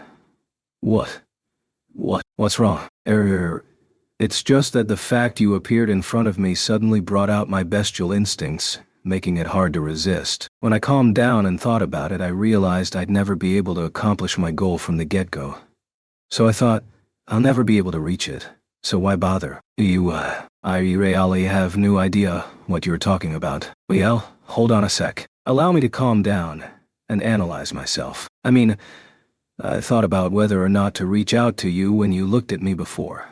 What's wrong? It's just that the fact you appeared in front of me suddenly brought out my bestial instincts, making it hard to resist. When I calmed down and thought about it, I realized I'd never be able to accomplish my goal from the get-go. So I thought, I'll never be able to reach it. So why bother? I really have no idea what you're talking about. Well, hold on a sec. Allow me to calm down and analyze myself. I thought about whether or not to reach out to you when you looked at me before.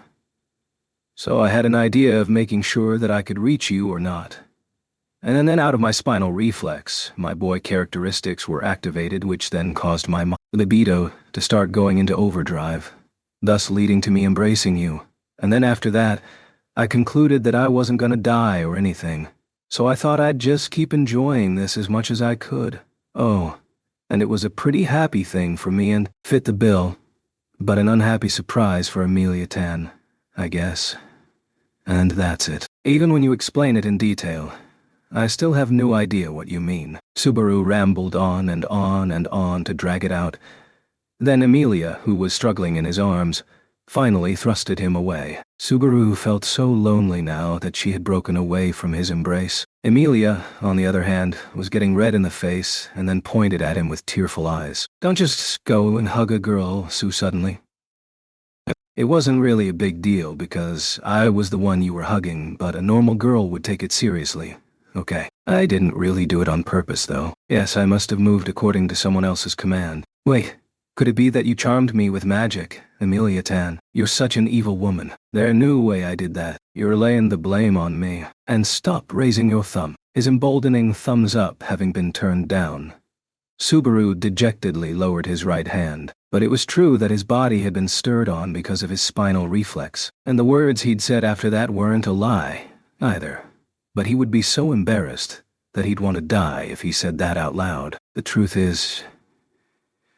So I had an idea of making sure that I could reach you or not. And then out of my spinal reflex, my boy characteristics were activated, which then caused my libido to start going into overdrive, thus leading to me embracing you. And then after that, I concluded that I wasn't gonna die or anything, so I thought I'd just keep enjoying this as much as I could. Oh, and it was a pretty happy thing for me and fit the bill, but an unhappy surprise for Amelia Tan, I guess. And that's it. Even when you explain it in detail, I still have no idea what you mean. Subaru rambled on and on and on to drag it out. Then Amelia, who was struggling in his arms, finally thrusted him away. Subaru felt so lonely now that she had broken away from his embrace. Amelia, on the other hand, was getting red in the face and then pointed at him with tearful eyes. Don't just go and hug a girl so suddenly. It wasn't really a big deal because I was the one you were hugging, but a normal girl would take it seriously. Okay. I didn't really do it on purpose though. Yes, I must have moved according to someone else's command. Wait. Could it be that you charmed me with magic, Amelia Tan? You're such an evil woman. There no way I did that. You're laying the blame on me. And stop raising your thumb. His emboldening thumbs up having been turned down, Subaru dejectedly lowered his right hand, but it was true that his body had been stirred on because of his spinal reflex, and the words he'd said after that weren't a lie, either. But he would be so embarrassed that he'd want to die if he said that out loud. The truth is,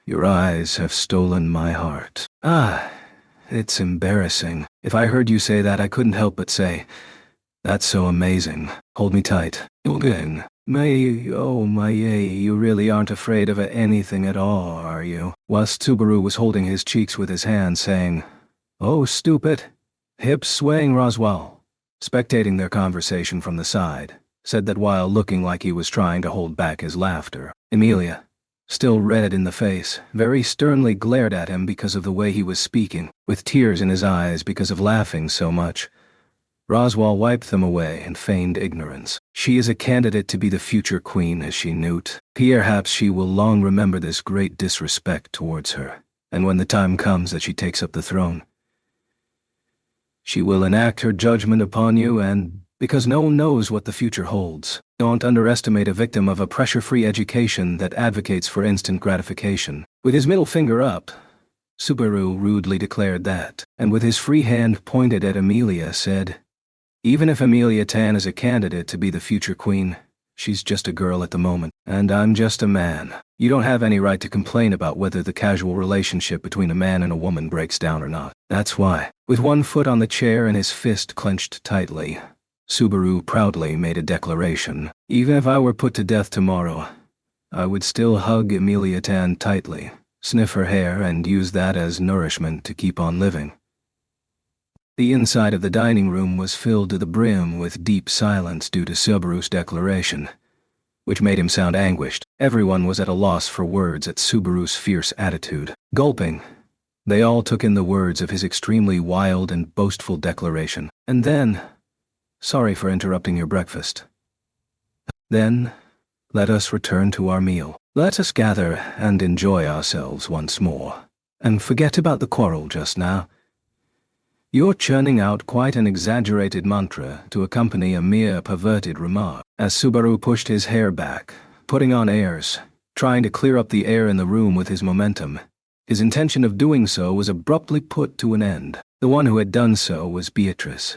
your eyes have stolen my heart. Ah, it's embarrassing. If I heard you say that, I couldn't help but say, that's so amazing. Hold me tight. Okay. Oh my, you really aren't afraid of anything at all, are you? Whilst Subaru was holding his cheeks with his hand, saying, oh, stupid. Hips swaying. Roswell, spectating their conversation from the side, said that while looking like he was trying to hold back his laughter. Emilia, still red in the face, very sternly glared at him because of the way he was speaking, with tears in his eyes because of laughing so much. Roswell wiped them away and feigned ignorance. She is a candidate to be the future queen, as she knew. Perhaps she will long remember this great disrespect towards her, and when the time comes that she takes up the throne, she will enact her judgment upon you, and because no one knows what the future holds, don't underestimate a victim of a pressure-free education that advocates for instant gratification. With his middle finger up, Subaru rudely declared that, and with his free hand pointed at Emilia said, even if Emilia Tan is a candidate to be the future queen, she's just a girl at the moment, and I'm just a man. You don't have any right to complain about whether the casual relationship between a man and a woman breaks down or not. That's why, with one foot on the chair and his fist clenched tightly, Subaru proudly made a declaration. Even if I were put to death tomorrow, I would still hug Emilia Tan tightly, sniff her hair, and use that as nourishment to keep on living. The inside of the dining room was filled to the brim with deep silence due to Subaru's declaration, which made him sound anguished. Everyone was at a loss for words at Subaru's fierce attitude. Gulping, they all took in the words of his extremely wild and boastful declaration. And then, sorry for interrupting your breakfast. Then, let us return to our meal. Let us gather and enjoy ourselves once more, and forget about the quarrel just now. You're churning out quite an exaggerated mantra to accompany a mere perverted remark. As Subaru pushed his hair back, putting on airs, trying to clear up the air in the room with his momentum, his intention of doing so was abruptly put to an end. The one who had done so was Beatrice,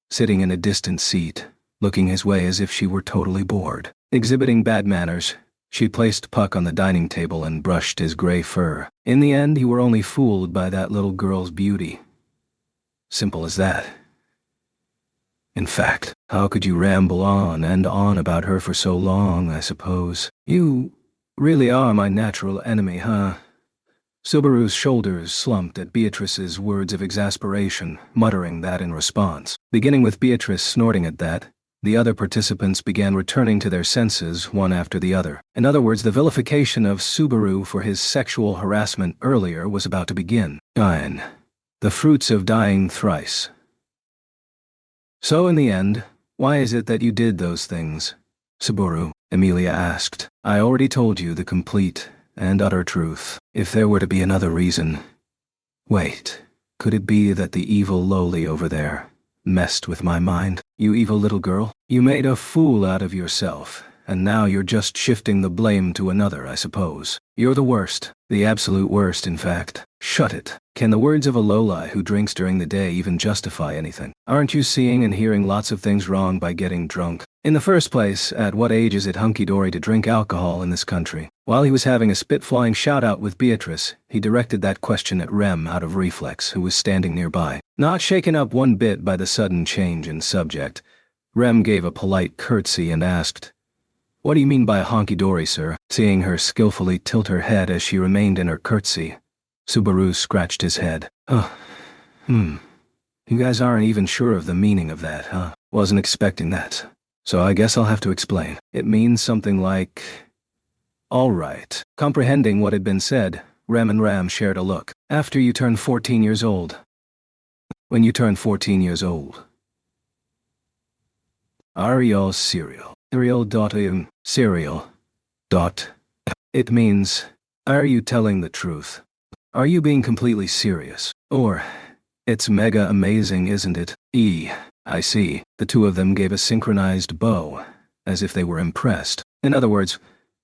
sitting in a distant seat, looking his way as if she were totally bored. Exhibiting bad manners, she placed Puck on the dining table and brushed his gray fur. In the end, you were only fooled by that little girl's beauty. Simple as that. In fact, how could you ramble on and on about her for so long, I suppose? You really are my natural enemy, huh? Subaru's shoulders slumped at Beatrice's words of exasperation, muttering that in response. Beginning with Beatrice snorting at that, the other participants began returning to their senses one after the other. In other words, the vilification of Subaru for his sexual harassment earlier was about to begin. Fine. The fruits of dying thrice. So in the end, why is it that you did those things, Subaru? Emilia asked. I already told you the complete and utter truth. If there were to be another reason. Wait, could it be that the evil lowly over there messed with my mind? You evil little girl, you made a fool out of yourself, and now you're just shifting the blame to another, I suppose. You're the worst, the absolute worst, in fact. Shut it. Can the words of a lowlie who drinks during the day even justify anything? Aren't you seeing and hearing lots of things wrong by getting drunk? In the first place, at what age is it hunky-dory to drink alcohol in this country? While he was having a spit-flying shout-out with Beatrice, he directed that question at Rem out of reflex, who was standing nearby. Not shaken up one bit by the sudden change in subject, Rem gave a polite curtsy and asked, What do you mean by honky-dory, sir? Seeing her skillfully tilt her head as she remained in her curtsy, Subaru scratched his head. You guys aren't even sure of the meaning of that, huh? Wasn't expecting that. So I guess I'll have to explain. It means something like... All right. Comprehending what had been said, Rem and Ram shared a look. After you turn 14 years old. When you turn 14 years old. Ariel cereal. Cereal. It means, are you telling the truth? Are you being completely serious? Or, It's mega amazing, isn't it? I see. The two of them gave a synchronized bow, as if they were impressed. In other words,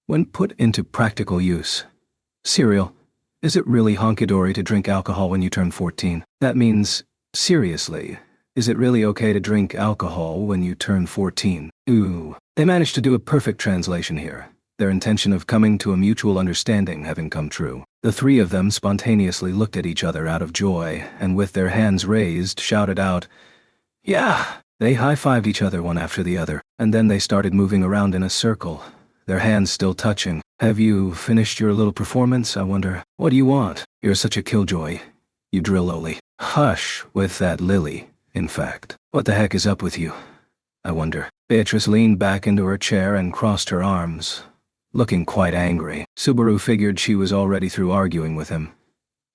when put into practical use. Serial, is it really honky-dory to drink alcohol when you turn 14? That means, seriously, is it really okay to drink alcohol when you turn 14? Ooh. They managed to do a perfect translation here, their intention of coming to a mutual understanding having come true. The three of them spontaneously looked at each other out of joy, and with their hands raised, shouted out, "Yeah!" They high-fived each other one after the other, and then they started moving around in a circle, their hands still touching. Have you finished your little performance, I wonder? What do you want? You're such a killjoy. You drill Loli. Hush with that Lily, in fact. What the heck is up with you? I wonder. Beatrice leaned back into her chair and crossed her arms, looking quite angry. Subaru figured she was already through arguing with him,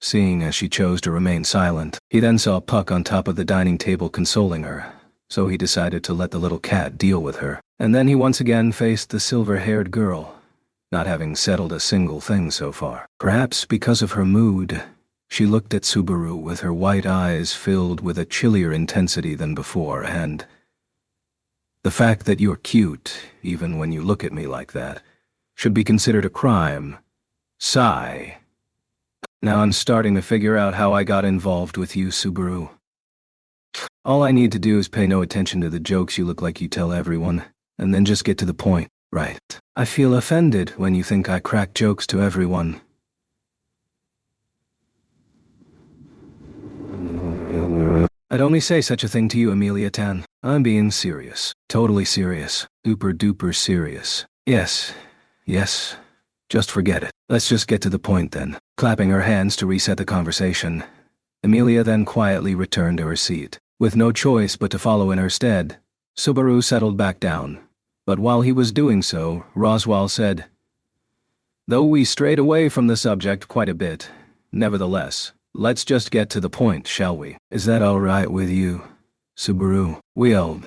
seeing as she chose to remain silent. He then saw Puck on top of the dining table consoling her, so he decided to let the little cat deal with her. And then he once again faced the silver-haired girl, not having settled a single thing so far. Perhaps because of her mood, she looked at Subaru with her white eyes filled with a chillier intensity than before, and the fact that you're cute, even when you look at me like that, should be considered a crime. Sigh. Now I'm starting to figure out how I got involved with you, Subaru. All I need to do is pay no attention to the jokes you look like you tell everyone, and then just get to the point, right? I feel offended when you think I crack jokes to everyone. I'd only say such a thing to you, Amelia Tan. I'm being serious. Totally serious. Duper duper serious. Yes. Just forget it. Let's just get to the point then. Clapping her hands to reset the conversation, Amelia then quietly returned to her seat. With no choice but to follow in her stead, Subaru settled back down. But while he was doing so, Roswell said, "Though we strayed away from the subject quite a bit, nevertheless, let's just get to the point, shall we? Is that all right with you, Subaru? Well,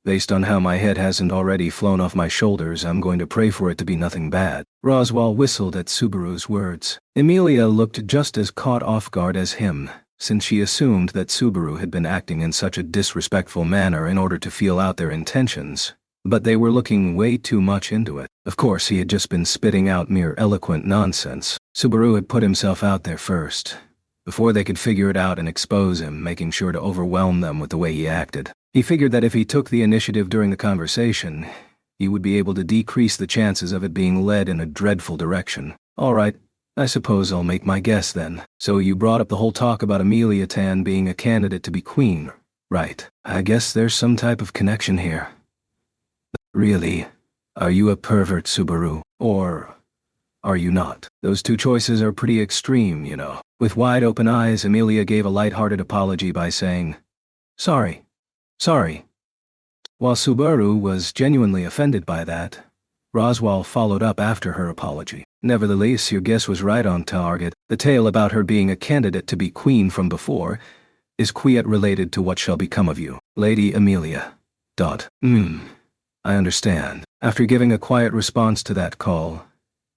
based on how my head hasn't already flown off my shoulders, I'm going to pray for it to be nothing bad." Roswell whistled at Subaru's words. Amelia looked just as caught off guard as him, since she assumed that Subaru had been acting in such a disrespectful manner in order to feel out their intentions. But they were looking way too much into it. Of course, he had just been spitting out mere eloquent nonsense. Subaru had put himself out there first, before they could figure it out and expose him, making sure to overwhelm them with the way he acted. He figured that if he took the initiative during the conversation, he would be able to decrease the chances of it being led in a dreadful direction. All right, I suppose I'll make my guess then. So you brought up the whole talk about Amelia Tan being a candidate to be queen, right? I guess there's some type of connection here. Really? Are you a pervert, Subaru? Or are you not? Those two choices are pretty extreme, you know. With wide open eyes, Amelia gave a light-hearted apology by saying, Sorry. While Subaru was genuinely offended by that, Roswell followed up after her apology. Nevertheless, your guess was right on target. The tale about her being a candidate to be queen from before is quite related to what shall become of you, Lady Amelia. I understand. After giving a quiet response to that call,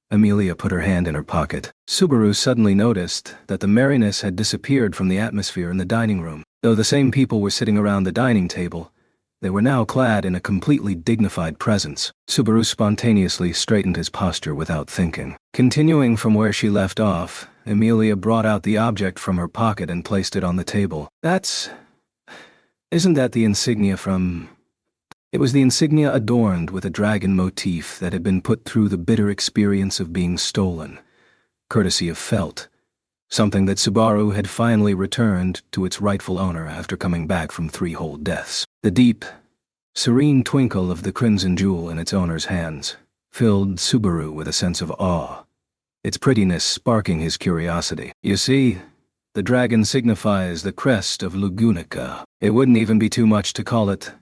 Amelia put her hand in her pocket. Subaru suddenly noticed that the merriness had disappeared from the atmosphere in the dining room. Though the same people were sitting around the dining table, they were now clad in a completely dignified presence. Subaru spontaneously straightened his posture without thinking. Continuing from where she left off, Amelia brought out the object from her pocket and placed it on the table. Isn't that the insignia from... It was the insignia adorned with a dragon motif that had been put through the bitter experience of being stolen, courtesy of felt, something that Subaru had finally returned to its rightful owner after coming back from 3 whole deaths. The deep, serene twinkle of the crimson jewel in its owner's hands filled Subaru with a sense of awe, its prettiness sparking his curiosity. You see, the dragon signifies the crest of Lugunica. It wouldn't even be too much to call it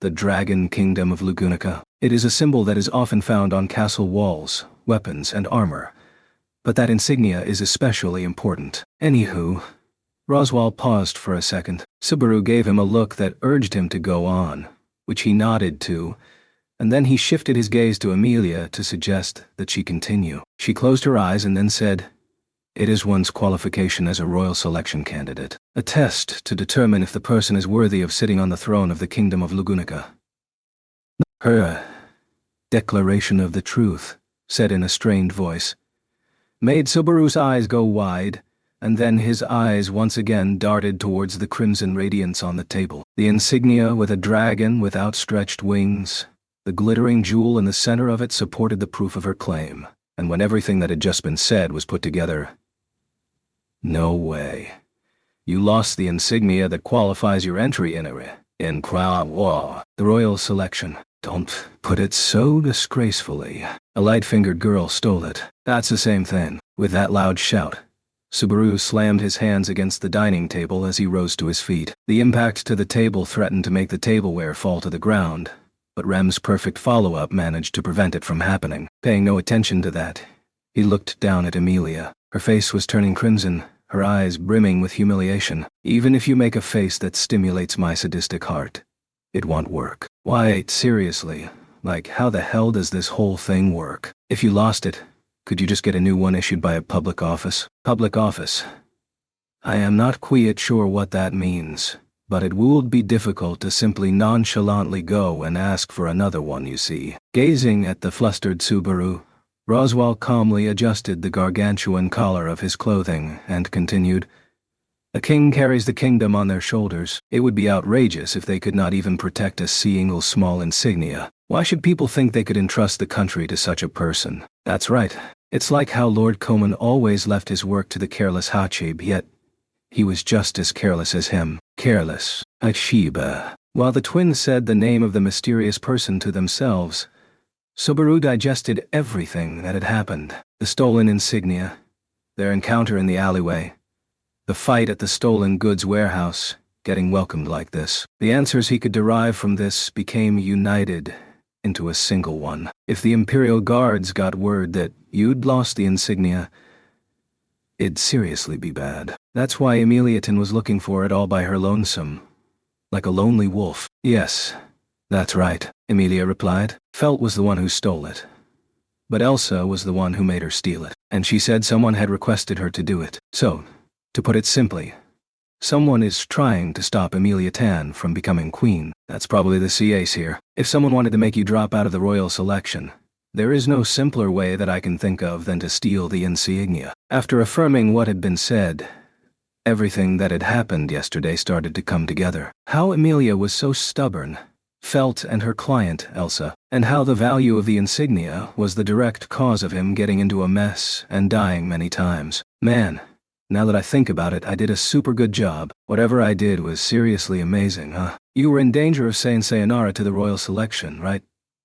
the Dragon Kingdom of Lugunica. It is a symbol that is often found on castle walls, weapons, and armor, but that insignia is especially important. Anywho, Roswell paused for a second. Subaru gave him a look that urged him to go on, which he nodded to, and then he shifted his gaze to Amelia to suggest that she continue. She closed her eyes and then said, It is one's qualification as a royal selection candidate. A test to determine if the person is worthy of sitting on the throne of the Kingdom of Lugunica. Her declaration of the truth, said in a strained voice, made Subaru's eyes go wide, and then his eyes once again darted towards the crimson radiance on the table. The insignia with a dragon with outstretched wings. The glittering jewel in the center of it supported the proof of her claim, and when everything that had just been said was put together, no way. You lost the insignia that qualifies your entry in the royal selection. Don't put it so disgracefully. A light-fingered girl stole it. That's the same thing. With that loud shout, Subaru slammed his hands against the dining table as he rose to his feet. The impact to the table threatened to make the tableware fall to the ground, but Rem's perfect follow-up managed to prevent it from happening. Paying no attention to that, he looked down at Emilia. Her face was turning crimson, her eyes brimming with humiliation. Even if you make a face that stimulates my sadistic heart, it won't work. Why, seriously, like how the hell does this whole thing work? If you lost it, could you just get a new one issued by a public office? Public office. I am not quite sure what that means, but it would be difficult to simply nonchalantly go and ask for another one, you see. Gazing at the flustered Subaru, Roswell calmly adjusted the gargantuan collar of his clothing and continued, "A king carries the kingdom on their shoulders. It would be outrageous if they could not even protect a single small insignia. Why should people think they could entrust the country to such a person? That's right. It's like how Lord Coman always left his work to the careless Hachib, yet he was just as careless as him. Careless. Hachiba." While the twins said the name of the mysterious person to themselves, Subaru digested everything that had happened. The stolen insignia, their encounter in the alleyway, the fight at the stolen goods warehouse, getting welcomed like this. The answers he could derive from this became united into a single one. If the Imperial Guards got word that you'd lost the insignia, it'd seriously be bad. That's why Emiliatin was looking for it all by her lonesome, like a lonely wolf. Yes, that's right, Emilia replied. Felt was the one who stole it, but Elsa was the one who made her steal it, and she said someone had requested her to do it. So, to put it simply, someone is trying to stop Emilia Tan from becoming queen. That's probably the case here. If someone wanted to make you drop out of the royal selection, there is no simpler way that I can think of than to steal the insignia. After affirming what had been said, everything that had happened yesterday started to come together. How Emilia was so stubborn, Felt and her client, Elsa, and how the value of the insignia was the direct cause of him getting into a mess and dying many times. Man, now that I think about it, I did a super good job. Whatever I did was seriously amazing, huh? You were in danger of saying sayonara to the royal selection, right,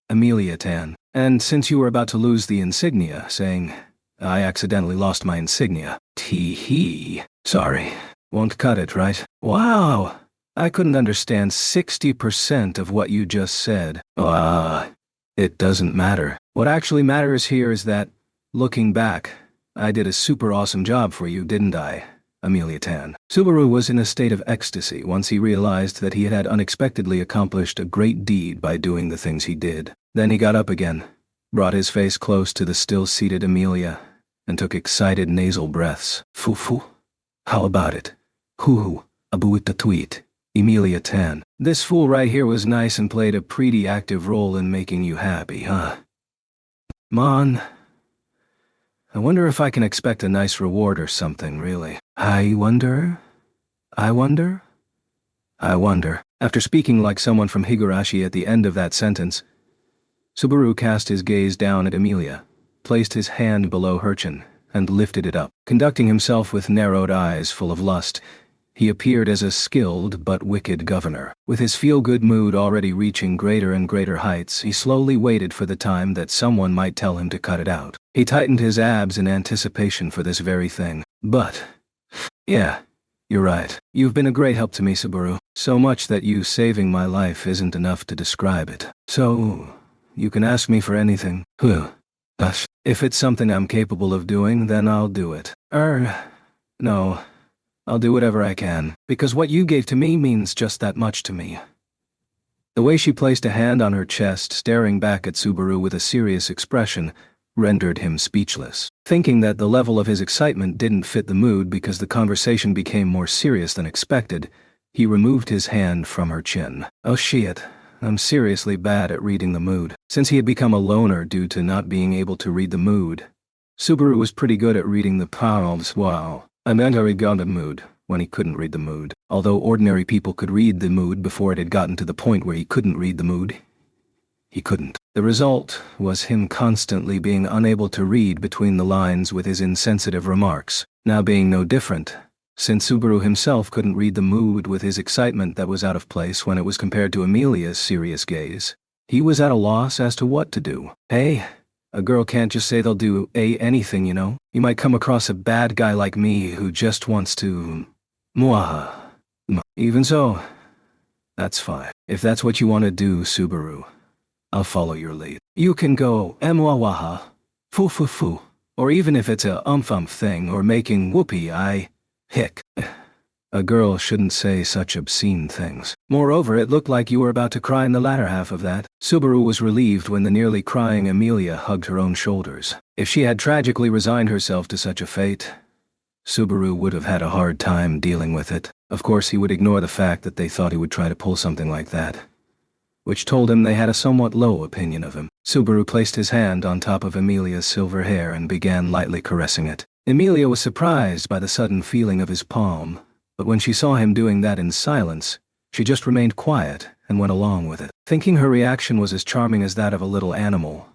Emilia Tan? And since you were about to lose the insignia, saying, I accidentally lost my insignia. Tee-hee. Sorry. Won't cut it, right? Wow. I couldn't understand 60% of what you just said. It doesn't matter. What actually matters here is that, looking back, I did a super awesome job for you, didn't I, Emilia Tan? Subaru was in a state of ecstasy once he realized that he had unexpectedly accomplished a great deed by doing the things he did. Then he got up again, brought his face close to the still-seated Emilia, and took excited nasal breaths. Fufu. How about it? Hoo-hoo. Abuita tweet. Emilia Tan. This fool right here was nice and played a pretty active role in making you happy, huh? Mon, I wonder if I can expect a nice reward or something, really. I wonder. After speaking like someone from Higurashi at the end of that sentence, Subaru cast his gaze down at Emilia, placed his hand below her chin, and lifted it up. Conducting himself with narrowed eyes full of lust, he appeared as a skilled but wicked governor. With his feel-good mood already reaching greater and greater heights, he slowly waited for the time that someone might tell him to cut it out. He tightened his abs in anticipation for this very thing. But, yeah, you're right. You've been a great help to me, Subaru. So much that you saving my life isn't enough to describe it. So, you can ask me for anything. Gosh. If it's something I'm capable of doing, then I'll do it. No. I'll do whatever I can, because what you gave to me means just that much to me. The way she placed a hand on her chest, staring back at Subaru with a serious expression, rendered him speechless. Thinking that the level of his excitement didn't fit the mood because the conversation became more serious than expected, he removed his hand from her chin. Oh shit, I'm seriously bad at reading the mood. Since he had become a loner due to not being able to read the mood, Subaru was pretty good at reading the palms. Wow. I meant I got the mood when he couldn't read the mood. Although ordinary people could read the mood before it had gotten to the point where he couldn't read the mood, he couldn't. The result was him constantly being unable to read between the lines with his insensitive remarks. Now being no different, since Subaru himself couldn't read the mood with his excitement that was out of place when it was compared to Amelia's serious gaze, he was at a loss as to what to do. Hey, a girl can't just say they'll do anything, you know? You might come across a bad guy like me who just wants to... Mwaha. Even so, that's fine. If that's what you want to do, Subaru, I'll follow your lead. You can go mwawaha, foo, or even if it's a thing or making whoopee, hick. A girl shouldn't say such obscene things. Moreover, it looked like you were about to cry in the latter half of that. Subaru was relieved when the nearly crying Amelia hugged her own shoulders. If she had tragically resigned herself to such a fate, Subaru would have had a hard time dealing with it. Of course, he would ignore the fact that they thought he would try to pull something like that, which told him they had a somewhat low opinion of him. Subaru placed his hand on top of Amelia's silver hair and began lightly caressing it. Amelia was surprised by the sudden feeling of his palm, but when she saw him doing that in silence, she just remained quiet and went along with it. Thinking her reaction was as charming as that of a little animal,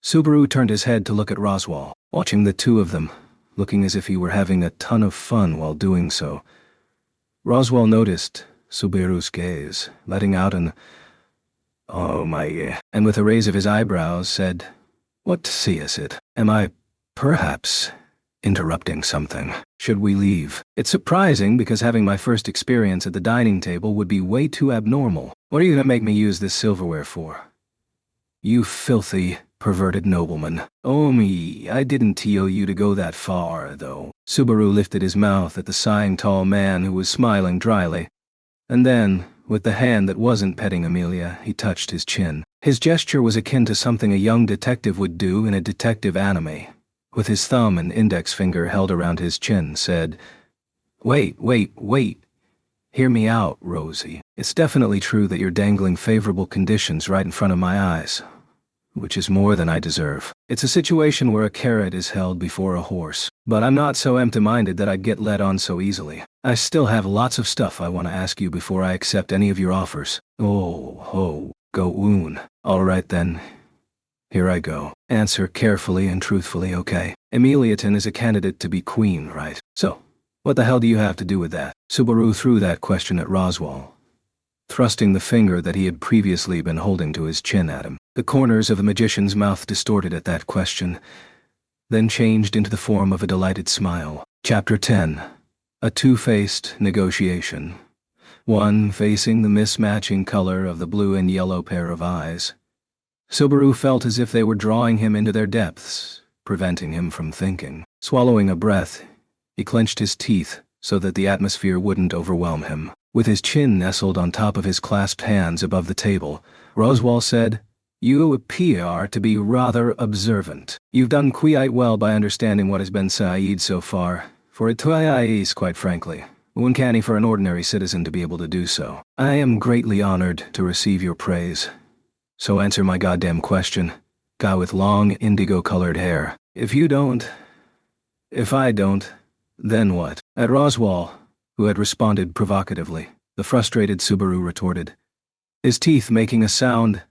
Subaru turned his head to look at Roswell, watching the two of them, looking as if he were having a ton of fun while doing so. Roswell noticed Subaru's gaze, letting out an "Oh my," and with a raise of his eyebrows said, "What seest it? Am I, perhaps, interrupting something? Should we leave?" It's surprising because having my first experience at the dining table would be way too abnormal. What are you gonna make me use this silverware for? You filthy, perverted nobleman. Oh me, I didn't tell you to go that far, though. Subaru lifted his mouth at the sighing tall man who was smiling dryly, and then, with the hand that wasn't petting Amelia, he touched his chin. His gesture was akin to something a young detective would do in a detective anime. With his thumb and index finger held around his chin, said, Wait. Hear me out, Rosie. It's definitely true that you're dangling favorable conditions right in front of my eyes, which is more than I deserve. It's a situation where a carrot is held before a horse. But I'm not so empty-minded that I'd get led on so easily. I still have lots of stuff I want to ask you before I accept any of your offers. Go on. Alright then. Here I go. Answer carefully and truthfully, okay? Ameliaton is a candidate to be queen, right? So, what the hell do you have to do with that? Subaru threw that question at Roswell, thrusting the finger that he had previously been holding to his chin at him. The corners of the magician's mouth distorted at that question, then changed into the form of a delighted smile. Chapter 10. A Two-Faced Negotiation. One facing the mismatching color of the blue and yellow pair of eyes. Subaru felt as if they were drawing him into their depths, preventing him from thinking. Swallowing a breath, he clenched his teeth so that the atmosphere wouldn't overwhelm him. With his chin nestled on top of his clasped hands above the table, Roswell said, You appear to be rather observant. You've done quite well by understanding what has been said so far, for it is, quite frankly, uncanny for an ordinary citizen to be able to do so. I am greatly honored to receive your praise. So answer my goddamn question, guy with long indigo-colored hair. If I don't, then what? At Roswell, who had responded provocatively, the frustrated Subaru retorted, his teeth making a sound,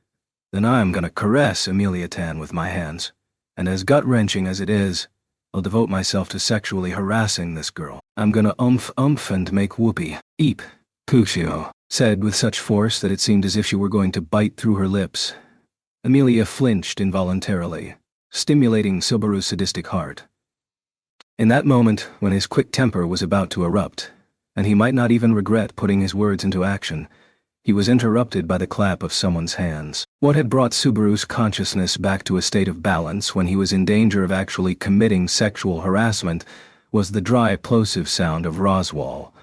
Then I'm gonna caress Ameliaton with my hands, and as gut-wrenching as it is, I'll devote myself to sexually harassing this girl. I'm gonna and make whoopee. Eep, Kushio, said with such force that it seemed as if she were going to bite through her lips. Amelia flinched involuntarily, stimulating Subaru's sadistic heart. In that moment, when his quick temper was about to erupt, and he might not even regret putting his words into action, he was interrupted by the clap of someone's hands. What had brought Subaru's consciousness back to a state of balance when he was in danger of actually committing sexual harassment was the dry, plosive sound of Roswell,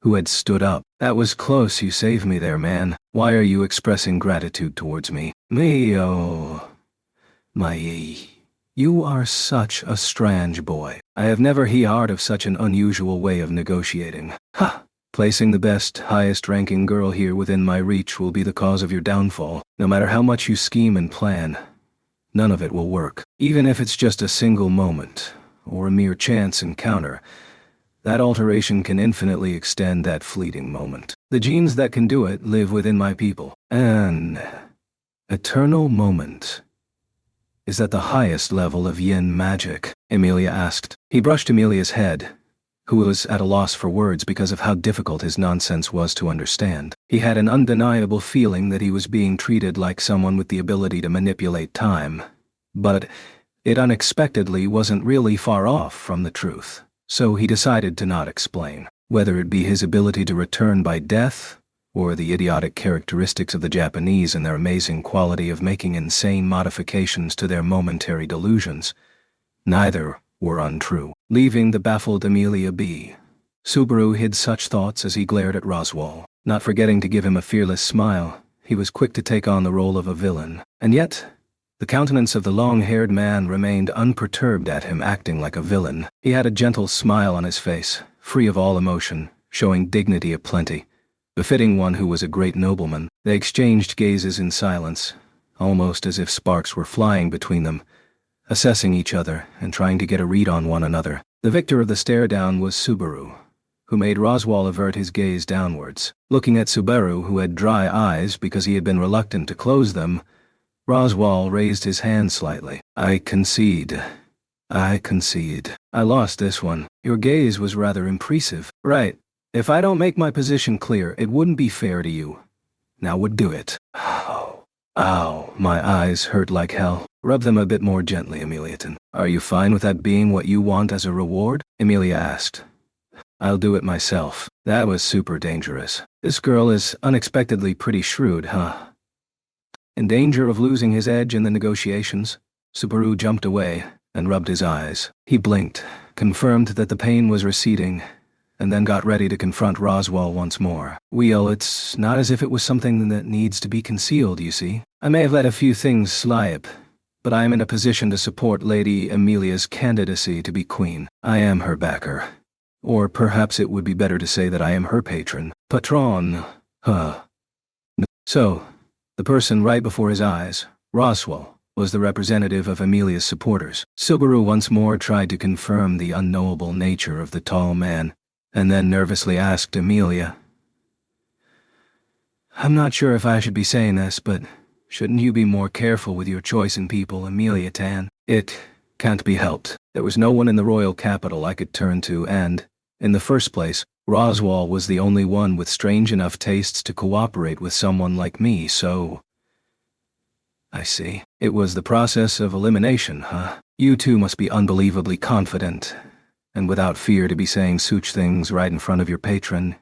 who had stood up. That was close, you saved me there, man. Why are you expressing gratitude towards me? Me, oh... my... You are such a strange boy. I have never heard of such an unusual way of negotiating. Ha! Placing the best, highest-ranking girl here within my reach will be the cause of your downfall. No matter how much you scheme and plan, none of it will work. Even if it's just a single moment, or a mere chance encounter, that alteration can infinitely extend that fleeting moment. The genes that can do it live within my people. An eternal moment. Is that the highest level of yin magic? Emilia asked. He brushed Emilia's head, who was at a loss for words because of how difficult his nonsense was to understand. He had an undeniable feeling that he was being treated like someone with the ability to manipulate time. But it unexpectedly wasn't really far off from the truth. So he decided to not explain. Whether it be his ability to return by death, or the idiotic characteristics of the Japanese and their amazing quality of making insane modifications to their momentary delusions, neither were untrue. Leaving the baffled Emilia be, Subaru hid such thoughts as he glared at Roswell. Not forgetting to give him a fearless smile, he was quick to take on the role of a villain. And yet, the countenance of the long-haired man remained unperturbed at him acting like a villain. He had a gentle smile on his face, free of all emotion, showing dignity aplenty, befitting one who was a great nobleman. They exchanged gazes in silence, almost as if sparks were flying between them, assessing each other and trying to get a read on one another. The victor of the stare-down was Subaru, who made Roswell avert his gaze downwards. Looking at Subaru, who had dry eyes because he had been reluctant to close them, Roswell raised his hand slightly. I concede. I lost this one. Your gaze was rather impressive. Right. If I don't make my position clear, it wouldn't be fair to you. Now would do it. Ow, my eyes hurt like hell. Rub them a bit more gently, Emiliaton. Are you fine with that being what you want as a reward? Emilia asked. I'll do it myself. That was super dangerous. This girl is unexpectedly pretty shrewd, huh? In danger of losing his edge in the negotiations, Subaru jumped away and rubbed his eyes. He blinked, confirmed that the pain was receding, and then got ready to confront Roswell once more. Well, it's not as if it was something that needs to be concealed, you see. I may have let a few things slip, but I am in a position to support Lady Emilia's candidacy to be queen. I am her backer. Or perhaps it would be better to say that I am her patron. Patron. So, the person right before his eyes, Roswell, was the representative of Emilia's supporters. Subaru once more tried to confirm the unknowable nature of the tall man, and then nervously asked Emilia, I'm not sure if I should be saying this, but shouldn't you be more careful with your choice in people, Emilia Tan? It can't be helped. There was no one in the royal capital I could turn to, and, in the first place, Roswell was the only one with strange enough tastes to cooperate with someone like me, so... I see. It was the process of elimination, huh? You two must be unbelievably confident, and without fear to be saying such things right in front of your patron.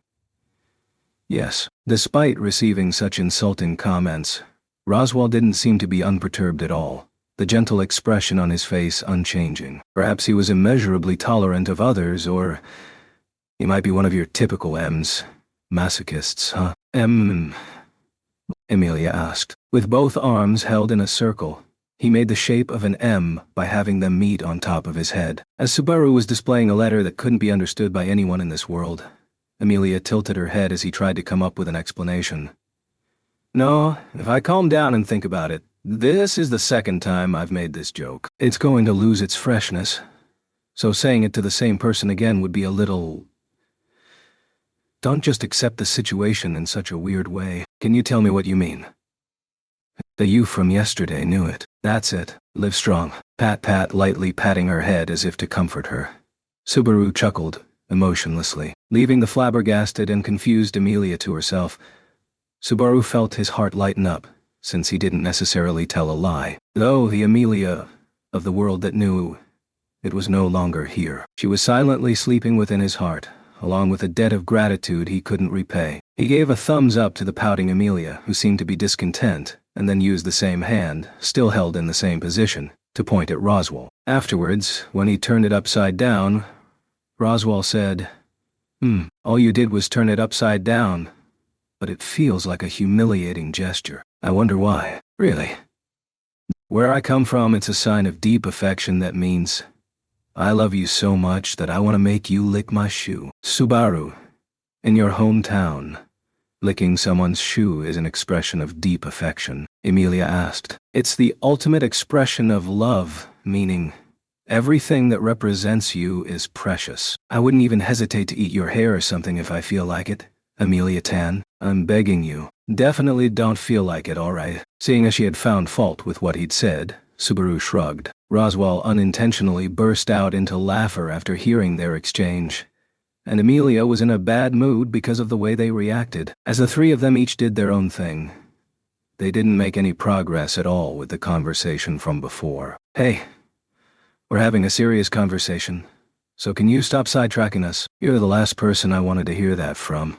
Yes. Despite receiving such insulting comments, Roswell didn't seem to be unperturbed at all, the gentle expression on his face unchanging. Perhaps he was immeasurably tolerant of others, or he might be one of your typical masochists, huh? Emilia asked. With both arms held in a circle, he made the shape of an M by having them meet on top of his head. As Subaru was displaying a letter that couldn't be understood by anyone in this world, Emilia tilted her head as he tried to come up with an explanation. No, if I calm down and think about it, this is the second time I've made this joke. It's going to lose its freshness, so saying it to the same person again would be a little... Don't just accept the situation in such a weird way. Can you tell me what you mean? The you from yesterday knew it. That's it. Live strong. Pat, lightly patting her head as if to comfort her. Subaru chuckled, emotionlessly. Leaving the flabbergasted and confused Emilia to herself, Subaru felt his heart lighten up, since he didn't necessarily tell a lie. Though the Emilia of the world that knew it was no longer here. She was silently sleeping within his heart, along with a debt of gratitude he couldn't repay. He gave a thumbs up to the pouting Emilia, who seemed to be discontent, and then used the same hand, still held in the same position, to point at Roswell. Afterwards, when he turned it upside down, Roswell said, all you did was turn it upside down, but it feels like a humiliating gesture. I wonder why. Really? Where I come from, it's a sign of deep affection that means I love you so much that I want to make you lick my shoe. Subaru, in your hometown, licking someone's shoe is an expression of deep affection, Emilia asked. It's the ultimate expression of love, meaning everything that represents you is precious. I wouldn't even hesitate to eat your hair or something if I feel like it, Emilia Tan. I'm begging you. Definitely don't feel like it, alright. Seeing as she had found fault with what he'd said, Subaru shrugged. Roswell unintentionally burst out into laughter after hearing their exchange, and Emilia was in a bad mood because of the way they reacted. As the three of them each did their own thing, they didn't make any progress at all with the conversation from before. Hey, we're having a serious conversation, so can you stop sidetracking us? You're the last person I wanted to hear that from,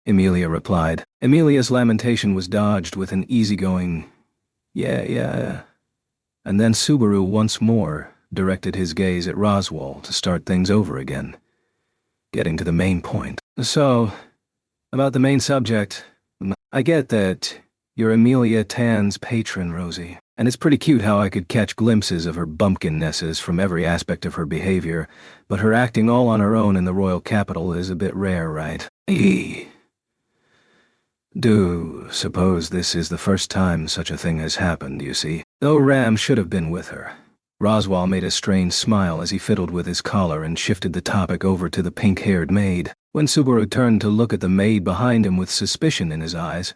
Emilia replied. Emilia's lamentation was dodged with an easygoing, yeah. And then Subaru once more directed his gaze at Roswell to start things over again, getting to the main point. So, about the main subject, I get that you're Emilia Tan's patron, Rosie, and it's pretty cute how I could catch glimpses of her bumpkinnesses from every aspect of her behavior, but her acting all on her own in the royal capital is a bit rare, right? Do suppose this is the first time such a thing has happened, you see. Though Ram should have been with her. Roswell made a strange smile as he fiddled with his collar and shifted the topic over to the pink-haired maid. When Subaru turned to look at the maid behind him with suspicion in his eyes,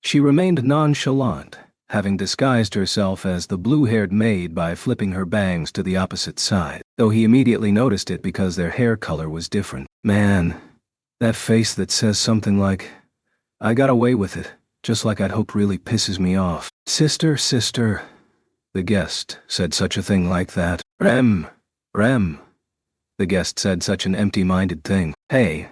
she remained nonchalant, having disguised herself as the blue-haired maid by flipping her bangs to the opposite side, though he immediately noticed it because their hair color was different. Man, that face that says something like, I got away with it, just like I'd hoped really pisses me off. Sister, the guest said such a thing like that. Rem, the guest said such an empty-minded thing. Hey,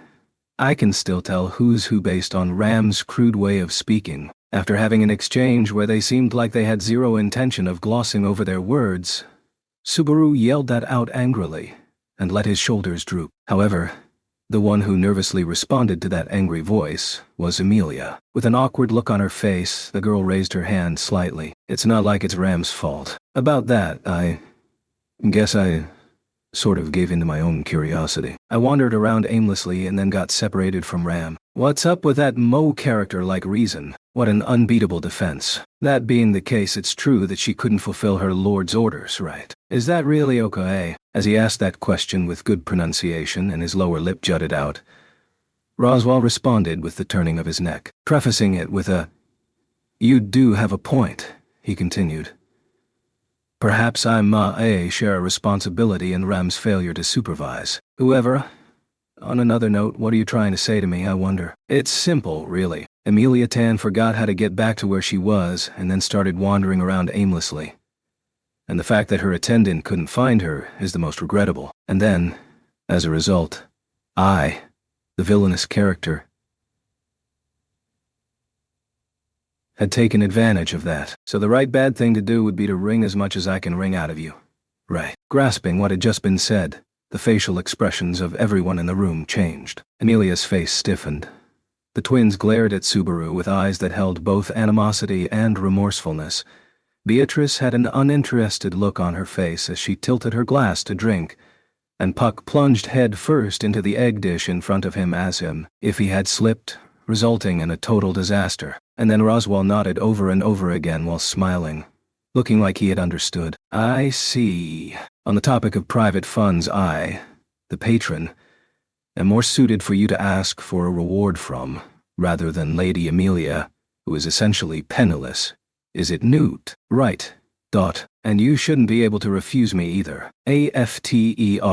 I can still tell who's who based on Ram's crude way of speaking. After having an exchange where they seemed like they had zero intention of glossing over their words, Subaru yelled that out angrily and let his shoulders droop. However, the one who nervously responded to that angry voice was Emilia. With an awkward look on her face, the girl raised her hand slightly. It's not like it's Ram's fault. About that, I guess I sort of gave in to my own curiosity. I wandered around aimlessly and then got separated from Ram. What's up with that Mo character like reason? What an unbeatable defense. That being the case, it's true that she couldn't fulfill her lord's orders, right? Is that really okay? As he asked that question with good pronunciation and his lower lip jutted out, Roswell responded with the turning of his neck, prefacing it with a, You do have a point, he continued. Perhaps I may share a responsibility in Ram's failure to supervise. Whoever. On another note, what are you trying to say to me, I wonder? It's simple, really. Emilia Tan forgot how to get back to where she was and then started wandering around aimlessly. And the fact that her attendant couldn't find her is the most regrettable. And then, as a result, I, the villainous character, had taken advantage of that. So the right bad thing to do would be to wring as much as I can wring out of you. Right. Grasping what had just been said, the facial expressions of everyone in the room changed. Emilia's face stiffened. The twins glared at Subaru with eyes that held both animosity and remorsefulness. Beatrice had an uninterested look on her face as she tilted her glass to drink, and Puck plunged head first into the egg dish in front of him as if he had slipped, resulting in a total disaster. And then Roswell nodded over and over again while smiling, looking like he had understood. I see. On the topic of private funds, I, the patron, am more suited for you to ask for a reward from, rather than Lady Emilia, who is essentially penniless. Is it Newt? Right. And you shouldn't be able to refuse me either. AFTERALLL.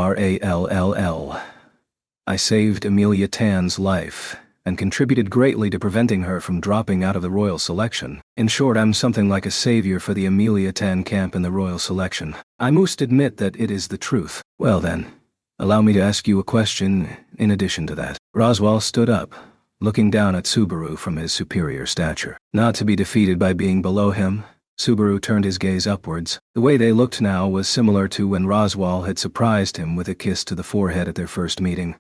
I saved Emilia Tan's life, and contributed greatly to preventing her from dropping out of the royal selection. In short, I'm something like a savior for the Emilia Tan camp in the royal selection. I must admit that it is the truth. Well then, allow me to ask you a question in addition to that. Roswell stood up, looking down at Subaru from his superior stature. Not to be defeated by being below him, Subaru turned his gaze upwards. The way they looked now was similar to when Roswell had surprised him with a kiss to the forehead at their first meeting.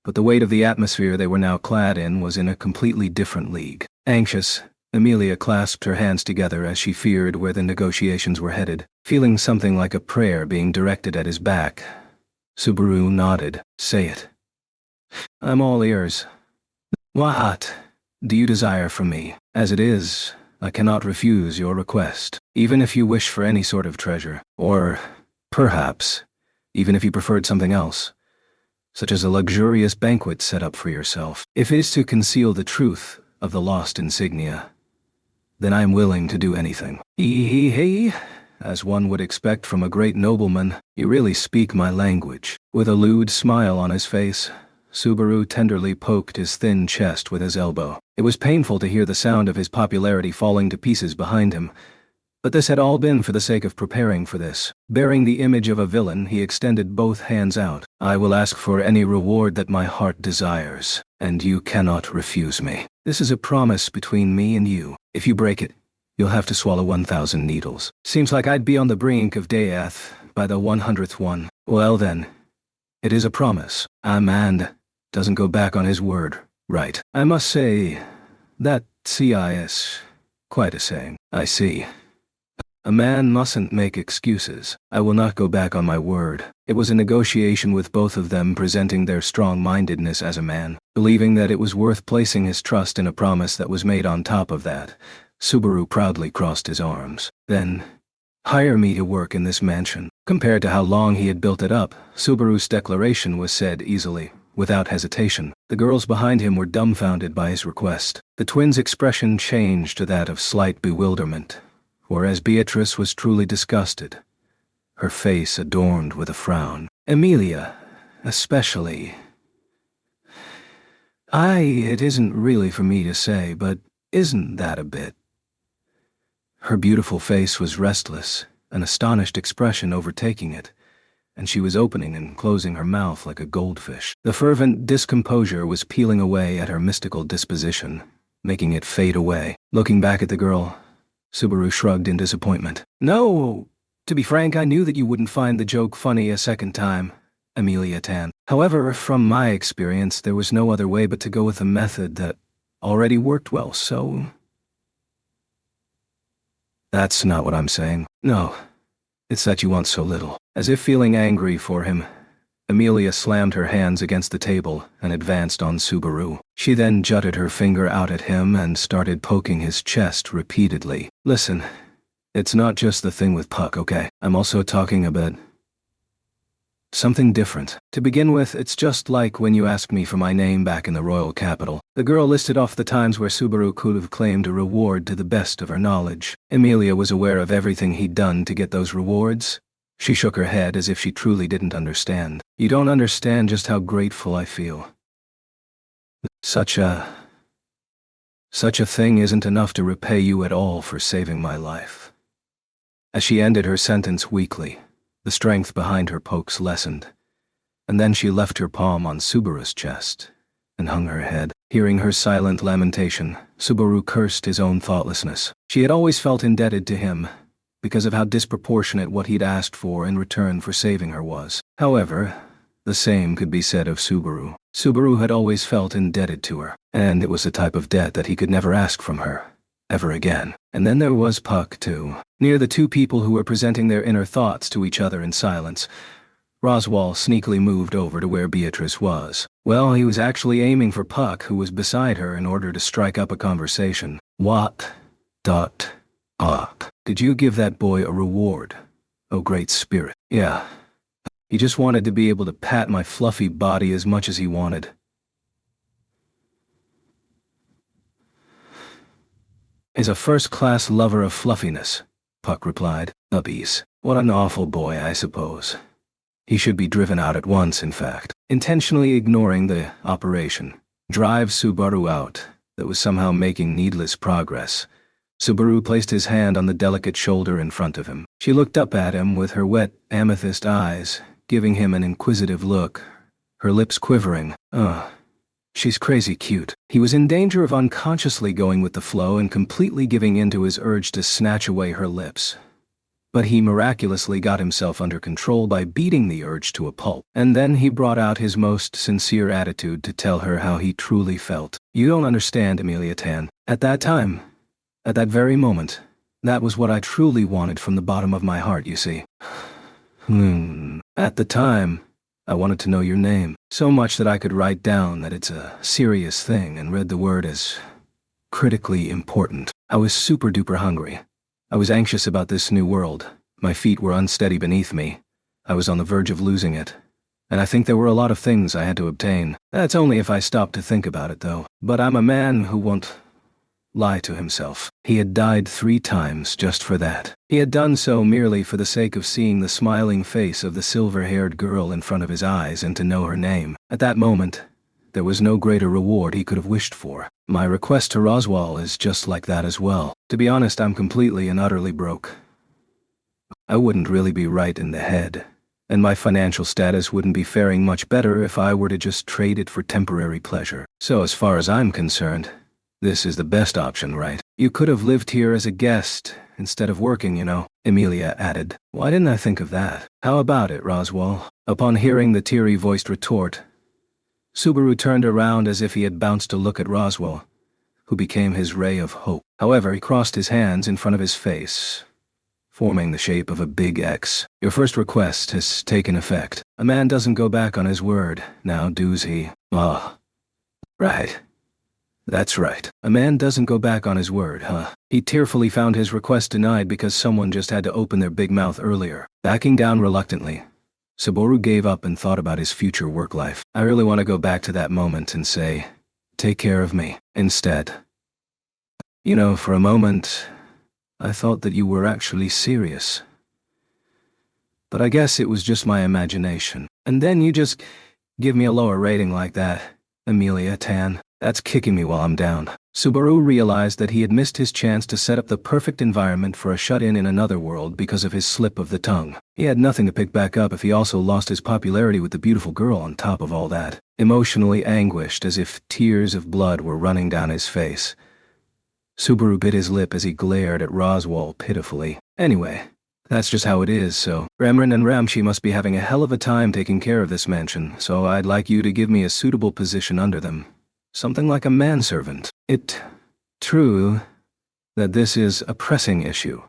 But the weight of the atmosphere they were now clad in was in a completely different league. Anxious, Amelia clasped her hands together as she feared where the negotiations were headed, feeling something like a prayer being directed at his back. Subaru nodded. Say it. I'm all ears. What do you desire from me? As it is, I cannot refuse your request, even if you wish for any sort of treasure, or, perhaps, even if you preferred something else, such as a luxurious banquet set up for yourself. If it is to conceal the truth of the lost insignia, then I am willing to do anything. Hee, as one would expect from a great nobleman, you really speak my language. With a lewd smile on his face, Subaru tenderly poked his thin chest with his elbow. It was painful to hear the sound of his popularity falling to pieces behind him, but this had all been for the sake of preparing for this. Bearing the image of a villain, he extended both hands out. I will ask for any reward that my heart desires, and you cannot refuse me. This is a promise between me and you. If you break it, you'll have to swallow 1,000 needles. Seems like I'd be on the brink of death by the 100th one. Well then, it is a promise. A man doesn't go back on his word, right? I must say, that is quite a saying. I see. A man mustn't make excuses. I will not go back on my word. It was a negotiation with both of them presenting their strong-mindedness as a man, believing that it was worth placing his trust in a promise that was made on top of that. Subaru proudly crossed his arms. Then, hire me to work in this mansion. Compared to how long he had built it up, Subaru's declaration was said easily, without hesitation. The girls behind him were dumbfounded by his request. The twins' expression changed to that of slight bewilderment, whereas Beatrice was truly disgusted, her face adorned with a frown. Amelia, especially. It isn't really for me to say, but isn't that a bit? Her beautiful face was restless, an astonished expression overtaking it, and she was opening and closing her mouth like a goldfish. The fervent discomposure was peeling away at her mystical disposition, making it fade away. Looking back at the girl, Subaru shrugged in disappointment. No, to be frank, I knew that you wouldn't find the joke funny a second time, Amelia Tan. However, from my experience, there was no other way but to go with a method that already worked well, so... That's not what I'm saying. No, it's that you want so little. As if feeling angry for him, Amelia slammed her hands against the table and advanced on Subaru. She then jutted her finger out at him and started poking his chest repeatedly. Listen, it's not just the thing with Puck, okay? I'm also talking about something different. To begin with, it's just like when you asked me for my name back in the royal capital. The girl listed off the times where Subaru could have claimed a reward to the best of her knowledge. Amelia was aware of everything he'd done to get those rewards. She shook her head as if she truly didn't understand. You don't understand just how grateful I feel. Such a thing isn't enough to repay you at all for saving my life. As she ended her sentence weakly, the strength behind her pokes lessened, and then she left her palm on Subaru's chest and hung her head. Hearing her silent lamentation, Subaru cursed his own thoughtlessness. She had always felt indebted to him, because of how disproportionate what he'd asked for in return for saving her was. However, the same could be said of Subaru. Subaru had always felt indebted to her, and it was the type of debt that he could never ask from her, ever again. And then there was Puck, too. Near the two people who were presenting their inner thoughts to each other in silence, Roswell sneakily moved over to where Beatrice was. Well, he was actually aiming for Puck, who was beside her, in order to strike up a conversation. What? Did you give that boy a reward? Oh, great spirit. Yeah. He just wanted to be able to pat my fluffy body as much as he wanted. He's a first-class lover of fluffiness, Puck replied. Ubbies. What an awful boy, I suppose. He should be driven out at once, in fact. Intentionally ignoring the operation, drive Subaru out, that was somehow making needless progress. Subaru placed his hand on the delicate shoulder in front of him. She looked up at him with her wet amethyst eyes, giving him an inquisitive look, her lips quivering. She's crazy cute. He was in danger of unconsciously going with the flow and completely giving in to his urge to snatch away her lips. But he miraculously got himself under control by beating the urge to a pulp. And then he brought out his most sincere attitude to tell her how he truly felt. You don't understand, Amelia Tan. At that time, At that very moment, that was what I truly wanted from the bottom of my heart, you see. At the time, I wanted to know your name, so much that I could write down that it's a serious thing and read the word as critically important. I was super duper hungry. I was anxious about this new world. My feet were unsteady beneath me. I was on the verge of losing it. And I think there were a lot of things I had to obtain. That's only if I stopped to think about it, though. But I'm a man who won't lie to himself. He had died 3 times just for that. He had done so merely for the sake of seeing the smiling face of the silver-haired girl in front of his eyes and to know her name. At that moment, there was no greater reward he could have wished for. My request to Roswell is just like that as well. To be honest, I'm completely and utterly broke. I wouldn't really be right in the head, and my financial status wouldn't be faring much better if I were to just trade it for temporary pleasure. So as far as I'm concerned, this is the best option, right? You could have lived here as a guest instead of working, you know, Amelia added. Why didn't I think of that? How about it, Roswell? Upon hearing the teary-voiced retort, Subaru turned around as if he had bounced to look at Roswell, who became his ray of hope. However, he crossed his hands in front of his face, forming the shape of a big X. Your first request has taken effect. A man doesn't go back on his word, now does he? Ah, right. That's right. A man doesn't go back on his word, huh? He tearfully found his request denied because someone just had to open their big mouth earlier. Backing down reluctantly, Subaru gave up and thought about his future work life. I really want to go back to that moment and say, take care of me, instead. You know, for a moment, I thought that you were actually serious. But I guess it was just my imagination. And then you just give me a lower rating like that, Amelia Tan. That's kicking me while I'm down. Subaru realized that he had missed his chance to set up the perfect environment for a shut-in in another world because of his slip of the tongue. He had nothing to pick back up if he also lost his popularity with the beautiful girl on top of all that. Emotionally anguished as if tears of blood were running down his face, Subaru bit his lip as he glared at Roswell pitifully. Anyway, that's just how it is, so Ramrin and Ramshi must be having a hell of a time taking care of this mansion, so I'd like you to give me a suitable position under them. Something like a manservant. It's true that this is a pressing issue,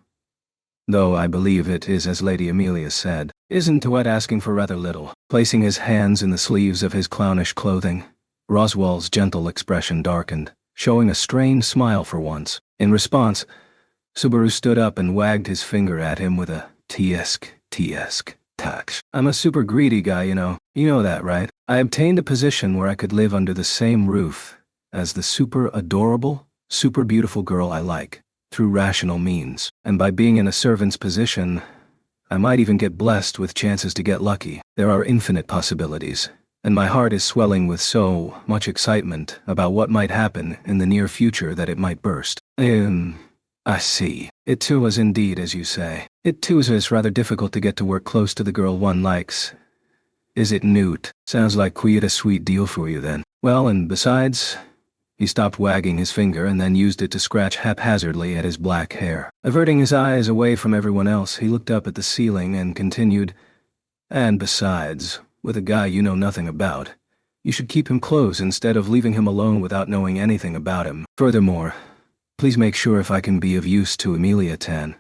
though I believe it is as Lady Amelia said. Isn't Tuet asking for rather little? Placing his hands in the sleeves of his clownish clothing, Roswell's gentle expression darkened, showing a strained smile for once. In response, Subaru stood up and wagged his finger at him with a Tiesk tax. I'm a super greedy guy, you know. You know that, right? I obtained a position where I could live under the same roof as the super adorable, super beautiful girl I like, through rational means. And by being in a servant's position, I might even get blessed with chances to get lucky. There are infinite possibilities, and my heart is swelling with so much excitement about what might happen in the near future that it might burst. I see. It too was indeed, as you say. It too is rather difficult to get to work close to the girl one likes. Is it, Newt? Sounds like quite a sweet deal for you then. Well, and besides... He stopped wagging his finger and then used it to scratch haphazardly at his black hair. Averting his eyes away from everyone else, he looked up at the ceiling and continued, and besides, with a guy you know nothing about, you should keep him close instead of leaving him alone without knowing anything about him. Furthermore, please make sure if I can be of use to Amelia Tan,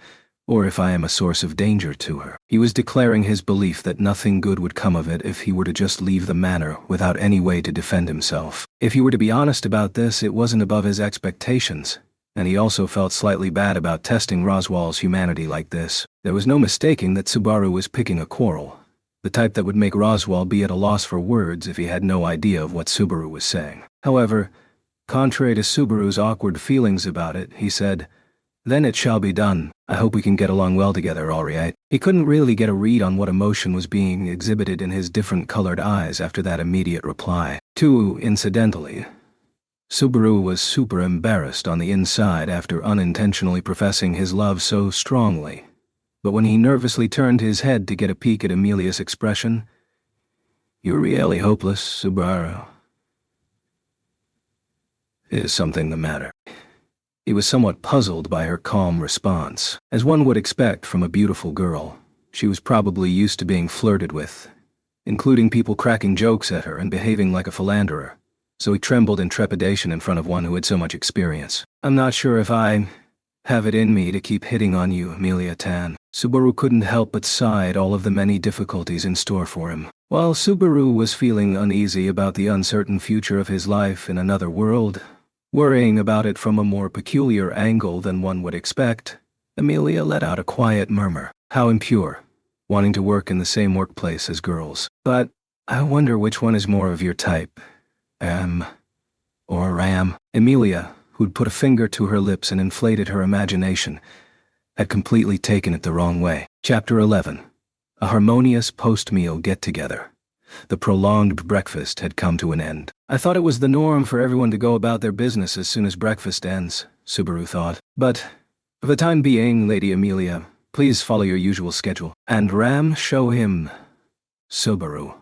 or if I am a source of danger to her. He was declaring his belief that nothing good would come of it if he were to just leave the manor without any way to defend himself. If he were to be honest about this, it wasn't above his expectations, and he also felt slightly bad about testing Roswell's humanity like this. There was no mistaking that Subaru was picking a quarrel, the type that would make Roswell be at a loss for words if he had no idea of what Subaru was saying. However, contrary to Subaru's awkward feelings about it, he said, "Then it shall be done. I hope we can get along well together, all right." He couldn't really get a read on what emotion was being exhibited in his different colored eyes after that immediate reply. Too incidentally, Subaru was super embarrassed on the inside after unintentionally professing his love so strongly. But when he nervously turned his head to get a peek at Amelia's expression, "You're really hopeless, Subaru. Is something the matter?" He was somewhat puzzled by her calm response. As one would expect from a beautiful girl, she was probably used to being flirted with, including people cracking jokes at her and behaving like a philanderer, so he trembled in trepidation in front of one who had so much experience. "I'm not sure if I have it in me to keep hitting on you, Amelia-tan. Subaru couldn't help but sigh at all of the many difficulties in store for him. While Subaru was feeling uneasy about the uncertain future of his life in another world, worrying about it from a more peculiar angle than one would expect, Amelia let out a quiet murmur. How impure, wanting to work in the same workplace as girls. But I wonder which one is more of your type, or Ram. Amelia, who'd put a finger to her lips and inflated her imagination, had completely taken it the wrong way. Chapter 11. A harmonious post-meal get-together. The prolonged breakfast had come to an end. I thought it was the norm for everyone to go about their business as soon as breakfast ends, Subaru thought. But, for the time being, Lady Amelia, please follow your usual schedule. And Ram, show him, Subaru,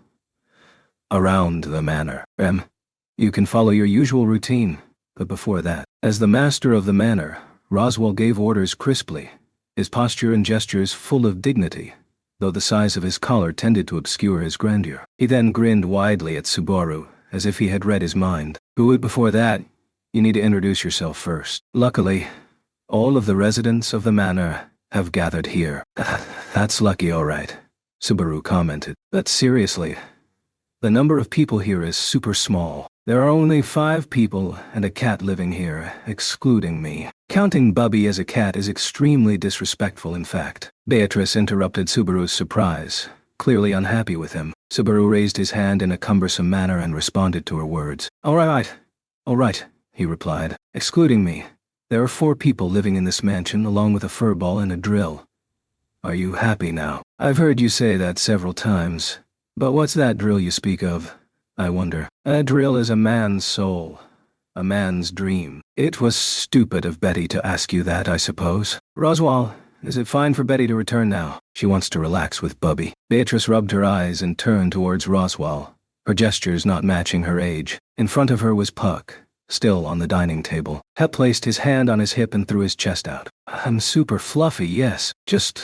around the manor. Ram, you can follow your usual routine, but before that, as the master of the manor, Roswell gave orders crisply, his posture and gestures full of dignity, though the size of his collar tended to obscure his grandeur. He then grinned widely at Subaru, as if he had read his mind. But before that, you need to introduce yourself first. Luckily, all of the residents of the manor have gathered here. That's lucky, all right, Subaru commented. But seriously, the number of people here is super small. There are only 5 people and a cat living here, excluding me. Counting Bubby as a cat is extremely disrespectful, in fact. Beatrice interrupted Subaru's surprise, clearly unhappy with him. Subaru raised his hand in a cumbersome manner and responded to her words. All right, he replied. Excluding me, there are 4 people living in this mansion along with a furball and a drill. Are you happy now? I've heard you say that several times, but what's that drill you speak of? I wonder. A drill is a man's soul, a man's dream. It was stupid of Betty to ask you that, I suppose. Roswell, is it fine for Betty to return now? She wants to relax with Bubby. Beatrice rubbed her eyes and turned towards Roswell, her gestures not matching her age. In front of her was Puck, still on the dining table. Hep placed his hand on his hip and threw his chest out. I'm super fluffy, yes. Just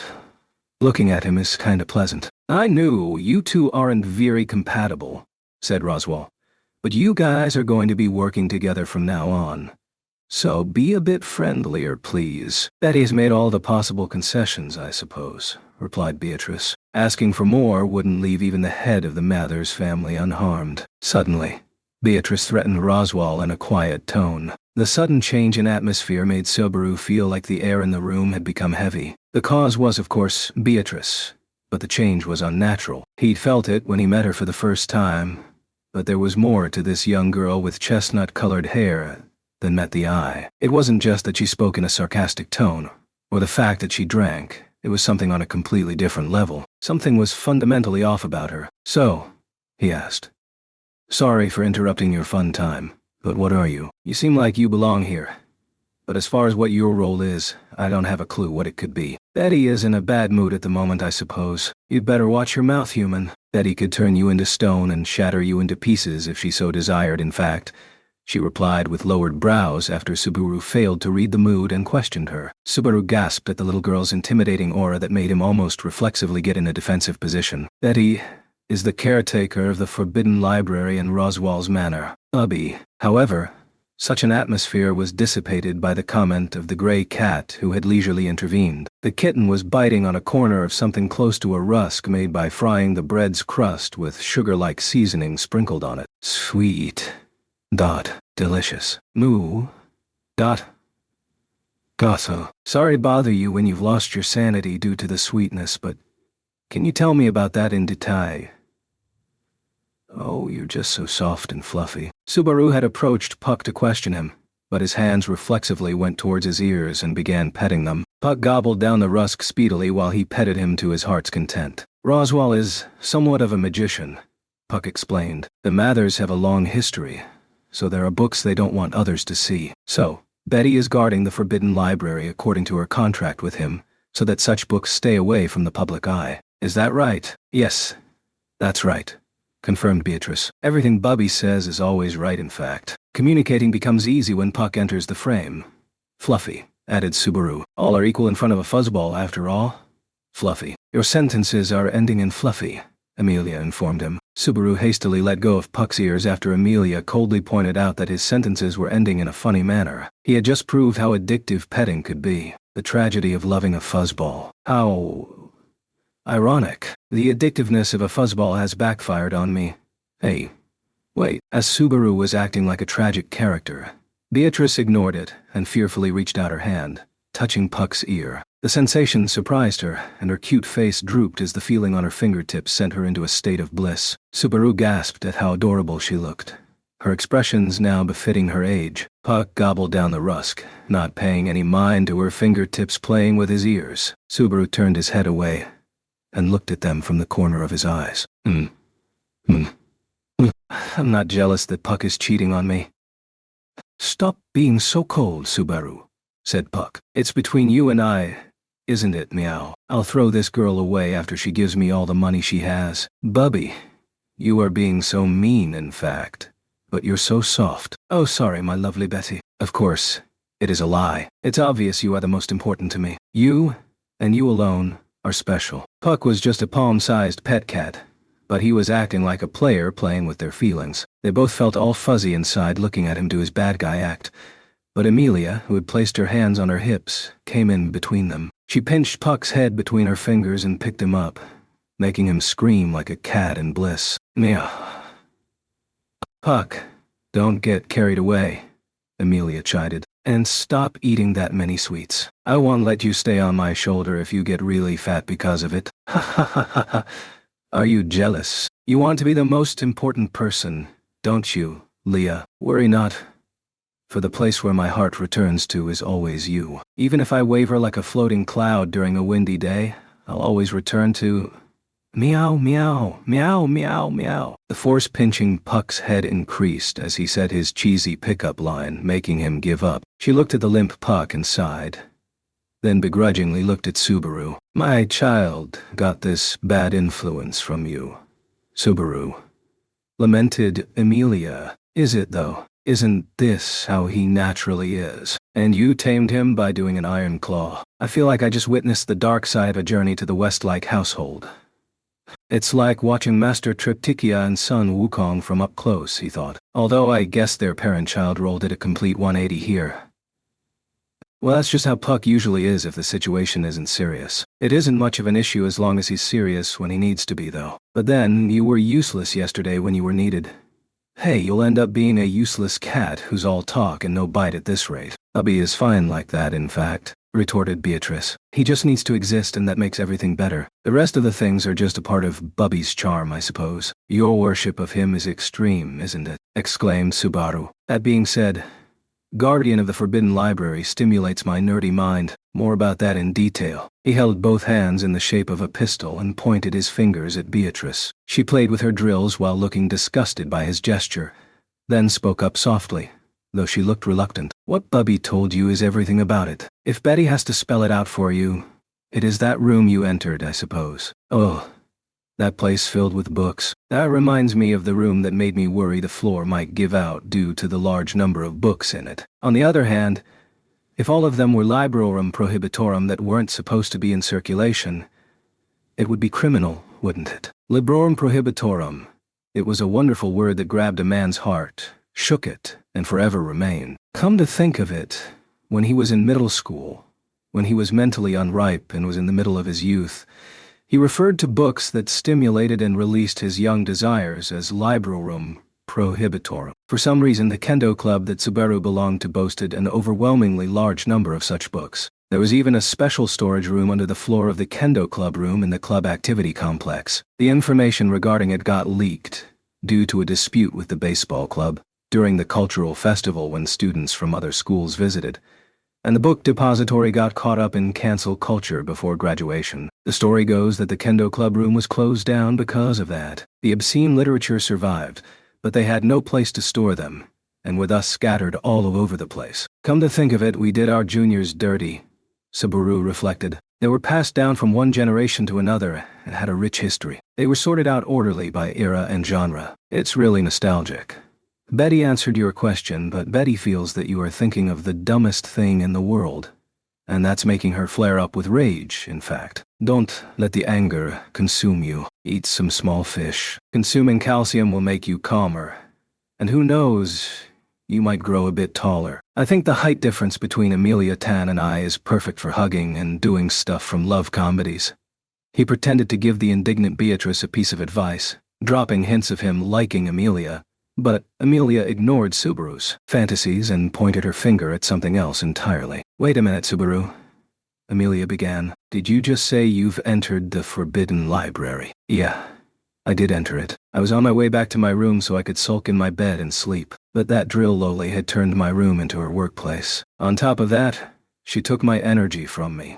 looking at him is kinda pleasant. I knew you two aren't very compatible, said Roswell, but you guys are going to be working together from now on. So be a bit friendlier, please. Betty's made all the possible concessions, I suppose, replied Beatrice. Asking for more wouldn't leave even the head of the Mathers family unharmed. Suddenly, Beatrice threatened Roswell in a quiet tone. The sudden change in atmosphere made Subaru feel like the air in the room had become heavy. The cause was, of course, Beatrice, but the change was unnatural. He'd felt it when he met her for the first time, but there was more to this young girl with chestnut-colored hair than met the eye. It wasn't just that she spoke in a sarcastic tone, or the fact that she drank. It was something on a completely different level. Something was fundamentally off about her. So, he asked, sorry for interrupting your fun time, but what are you? You seem like you belong here. But as far as what your role is, I don't have a clue what it could be. Betty is in a bad mood at the moment, I suppose. You'd better watch your mouth, human. Betty could turn you into stone and shatter you into pieces if she so desired, in fact, she replied with lowered brows after Subaru failed to read the mood and questioned her. Subaru gasped at the little girl's intimidating aura that made him almost reflexively get in a defensive position. Betty is the caretaker of the Forbidden Library in Roswell's manor. Bubby, however, such an atmosphere was dissipated by the comment of the gray cat who had leisurely intervened. The kitten was biting on a corner of something close to a rusk made by frying the bread's crust with sugar-like seasoning sprinkled on it. Sweet. Delicious. Moo. Gosso. Sorry to bother you when you've lost your sanity due to the sweetness, but can you tell me about that in detail? Oh, you're just so soft and fluffy. Subaru had approached Puck to question him, but his hands reflexively went towards his ears and began petting them. Puck gobbled down the rusk speedily while he petted him to his heart's content. Roswell is somewhat of a magician, Puck explained. The Mathers have a long history, so there are books they don't want others to see. So, Betty is guarding the Forbidden Library according to her contract with him, so that such books stay away from the public eye. Is that right? Yes, that's right, confirmed Beatrice. Everything Bubby says is always right, in fact. Communicating becomes easy when Puck enters the frame. Fluffy, added Subaru. All are equal in front of a fuzzball, after all. Fluffy. Your sentences are ending in fluffy, Amelia informed him. Subaru hastily let go of Puck's ears after Amelia coldly pointed out that his sentences were ending in a funny manner. He had just proved how addictive petting could be. The tragedy of loving a fuzzball. How ironic. The addictiveness of a fuzzball has backfired on me. Hey, wait. As Subaru was acting like a tragic character, Beatrice ignored it and fearfully reached out her hand, touching Puck's ear. The sensation surprised her, and her cute face drooped as the feeling on her fingertips sent her into a state of bliss. Subaru gasped at how adorable she looked, her expressions now befitting her age. Puck gobbled down the rusk, not paying any mind to her fingertips playing with his ears. Subaru turned his head away and looked at them from the corner of his eyes. I'm not jealous that Puck is cheating on me. Stop being so cold, Subaru, said Puck. It's between you and I, isn't it, meow? I'll throw this girl away after she gives me all the money she has. Bubby, you are being so mean, in fact. But you're so soft. Oh, sorry, my lovely Betty. Of course, it is a lie. It's obvious you are the most important to me. You, and you alone, are special. Puck was just a palm-sized pet cat, but he was acting like a player playing with their feelings. They both felt all fuzzy inside looking at him do his bad guy act. But Amelia, who had placed her hands on her hips, came in between them. She pinched Puck's head between her fingers and picked him up, making him scream like a cat in bliss. Meow. Puck, don't get carried away, Amelia chided. And stop eating that many sweets. I won't let you stay on my shoulder if you get really fat because of it. Ha ha ha ha ha. Are you jealous? You want to be the most important person, don't you, Leah? Worry not. For the place where my heart returns to is always you. Even if I waver like a floating cloud during a windy day, I'll always return to... Meow, meow, meow, meow, meow. The force pinching Puck's head increased as he said his cheesy pickup line, making him give up. She looked at the limp Puck and sighed, then begrudgingly looked at Subaru. My child got this bad influence from you, Subaru, lamented Amelia. Is it though? Isn't this how he naturally is? And you tamed him by doing an iron claw. I feel like I just witnessed the dark side of a journey to the Westlake household. It's like watching Master Triptychia and son Wukong from up close, he thought. Although I guess their parent-child role did a complete 180 here. Well, that's just how Puck usually is if the situation isn't serious. It isn't much of an issue as long as he's serious when he needs to be, though. But then, you were useless yesterday when you were needed. Hey, you'll end up being a useless cat who's all talk and no bite at this rate. Bubby is fine like that, in fact, retorted Beatrice. He just needs to exist and that makes everything better. The rest of the things are just a part of Bubby's charm, I suppose. Your worship of him is extreme, isn't it? Exclaimed Subaru. That being said, Guardian of the Forbidden Library stimulates my nerdy mind. More about that in detail. He held both hands in the shape of a pistol and pointed his fingers at Beatrice. She played with her drills while looking disgusted by his gesture, then spoke up softly, though she looked reluctant. What Bubby told you is everything about it. If Betty has to spell it out for you, it is that room you entered, I suppose. Oh, that place filled with books. That reminds me of the room that made me worry the floor might give out due to the large number of books in it. On the other hand, if all of them were Librorum Prohibitorum that weren't supposed to be in circulation, it would be criminal, wouldn't it? Librorum Prohibitorum. It was a wonderful word that grabbed a man's heart, shook it, and forever remained. Come to think of it, when he was in middle school, when he was mentally unripe and was in the middle of his youth, he referred to books that stimulated and released his young desires as Librorum Prohibitorum. For some reason, the kendo club that Subaru belonged to boasted an overwhelmingly large number of such books. There was even a special storage room under the floor of the kendo club room in the club activity complex. The information regarding it got leaked due to a dispute with the baseball club during the cultural festival when students from other schools visited, and the book depository got caught up in cancel culture before graduation. The story goes that the kendo club room was closed down because of that. The obscene literature survived, but they had no place to store them, and were thus scattered all over the place. Come to think of it, we did our juniors dirty, Subaru reflected. They were passed down from one generation to another and had a rich history. They were sorted out orderly by era and genre. It's really nostalgic. Betty answered your question, but Betty feels that you are thinking of the dumbest thing in the world. and that's making her flare up with rage, in fact. Don't let the anger consume you. Eat some small fish. Consuming calcium will make you calmer. And who knows, you might grow a bit taller. I think the height difference between Amelia Tan and I is perfect for hugging and doing stuff from love comedies. He pretended to give the indignant Beatrice a piece of advice, dropping hints of him liking Amelia, but Amelia ignored Subaru's fantasies and pointed her finger at something else entirely. Wait a minute, Subaru, Amelia began. Did you just say you've entered the Forbidden Library? Yeah, I did enter it. I was on my way back to my room so I could sulk in my bed and sleep, but that drill loli had turned my room into her workplace. On top of that, she took my energy from me.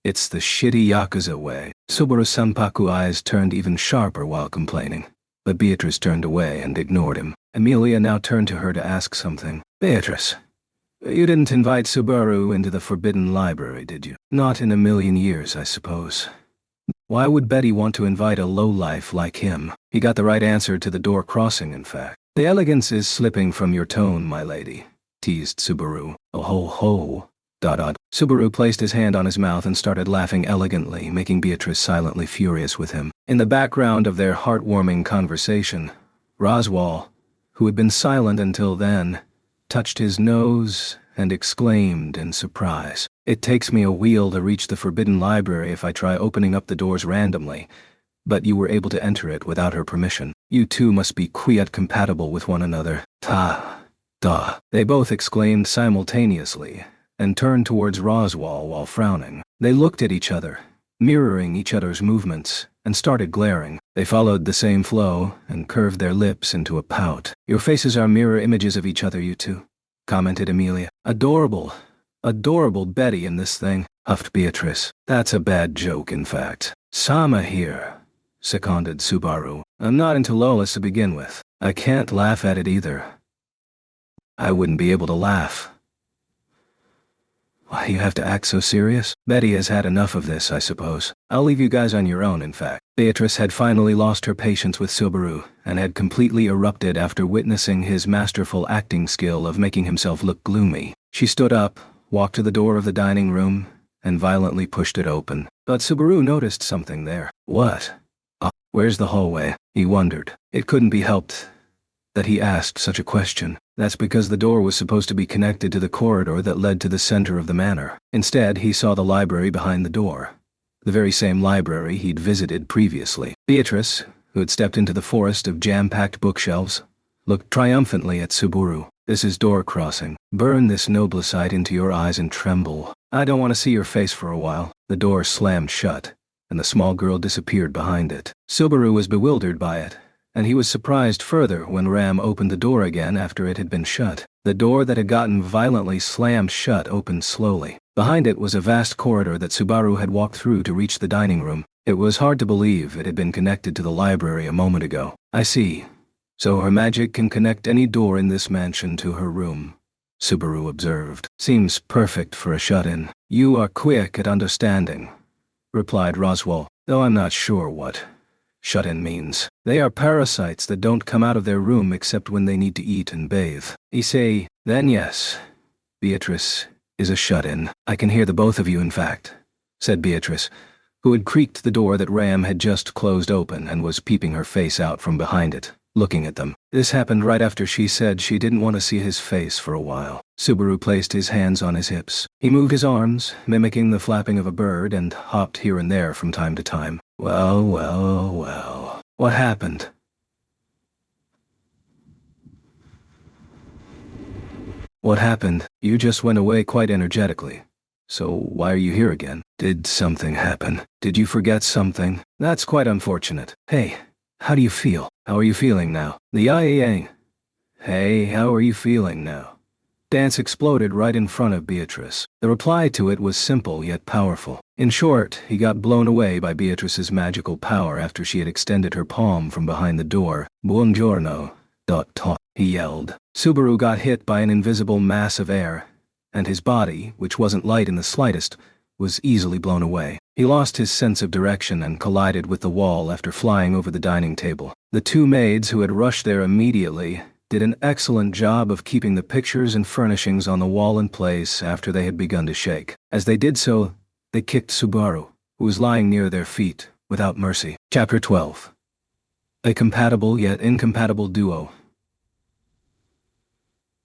It's the shitty Yakuza way. Subaru's Sanpaku eyes turned even sharper while complaining, but Beatrice turned away and ignored him. Amelia now turned to her to ask something. Beatrice, you didn't invite Subaru into the Forbidden Library, did you? Not in a million years, I suppose. Why would Betty want to invite a lowlife like him? He got the right answer to the door crossing, in fact. The elegance is slipping from your tone, my lady, teased Subaru. Oh ho ho. ... Subaru placed his hand on his mouth and started laughing elegantly, making Beatrice silently furious with him. In the background of their heartwarming conversation, Roswell, who had been silent until then, touched his nose and exclaimed in surprise. It takes me a wheel to reach the Forbidden Library if I try opening up the doors randomly, but you were able to enter it without her permission. You two must be quiet compatible with one another. Ta. Da. They both exclaimed simultaneously and turned towards Roswell while frowning. They looked at each other, mirroring each other's movements, and started glaring. They followed the same flow and curved their lips into a pout. Your faces are mirror images of each other, you two, commented Amelia. Adorable. Adorable Betty in this thing, huffed Beatrice. That's a bad joke, in fact. Sama here, seconded Subaru. I'm not into lolas to begin with. I can't laugh at it either. I wouldn't be able to laugh. Why you have to act so serious? Betty has had enough of this, I suppose. I'll leave you guys on your own, in fact. Beatrice had finally lost her patience with Subaru and had completely erupted after witnessing his masterful acting skill of making himself look gloomy. She stood up, walked to the door of the dining room, and violently pushed it open. But Subaru noticed something there. What? Where's the hallway? He wondered. It couldn't be helped that he asked such a question. That's because the door was supposed to be connected to the corridor that led to the center of the manor. Instead, he saw the library behind the door, the very same library he'd visited previously. Beatrice, who had stepped into the forest of jam-packed bookshelves, looked triumphantly at Subaru. This is door crossing. Burn this noble sight into your eyes and tremble. I don't want to see your face for a while. The door slammed shut, and the small girl disappeared behind it. Subaru was bewildered by it, and he was surprised further when Ram opened the door again after it had been shut. The door that had gotten violently slammed shut opened slowly. Behind it was a vast corridor that Subaru had walked through to reach the dining room. It was hard to believe it had been connected to the library a moment ago. I see. So her magic can connect any door in this mansion to her room, Subaru observed. Seems perfect for a shut-in. You are quick at understanding, replied Roswell, though I'm not sure what shut-in means. They are parasites that don't come out of their room except when they need to eat and bathe. You say, then yes, Beatrice is a shut-in. I can hear the both of you, in fact, said Beatrice, who had creaked the door that Ram had just closed open and was peeping her face out from behind it, looking at them. This happened right after she said she didn't want to see his face for a while. Subaru placed his hands on his hips. He moved his arms, mimicking the flapping of a bird, and hopped here and there from time to time. Well, well, well. What happened? What happened? You just went away quite energetically. So why are you here again? Did something happen? Did you forget something? That's quite unfortunate. Hey, how do you feel? How are you feeling now? The IAA. Hey, how are you feeling now? Dance exploded right in front of Beatrice. The reply to it was simple yet powerful. In short, he got blown away by Beatrice's magical power after she had extended her palm from behind the door. Buongiorno, ... he yelled. Subaru got hit by an invisible mass of air, and his body, which wasn't light in the slightest, was easily blown away. He lost his sense of direction and collided with the wall after flying over the dining table. The two maids who had rushed there immediately did an excellent job of keeping the pictures and furnishings on the wall in place after they had begun to shake. As they did so, they kicked Subaru, who was lying near their feet, without mercy. Chapter 12. A compatible yet incompatible duo.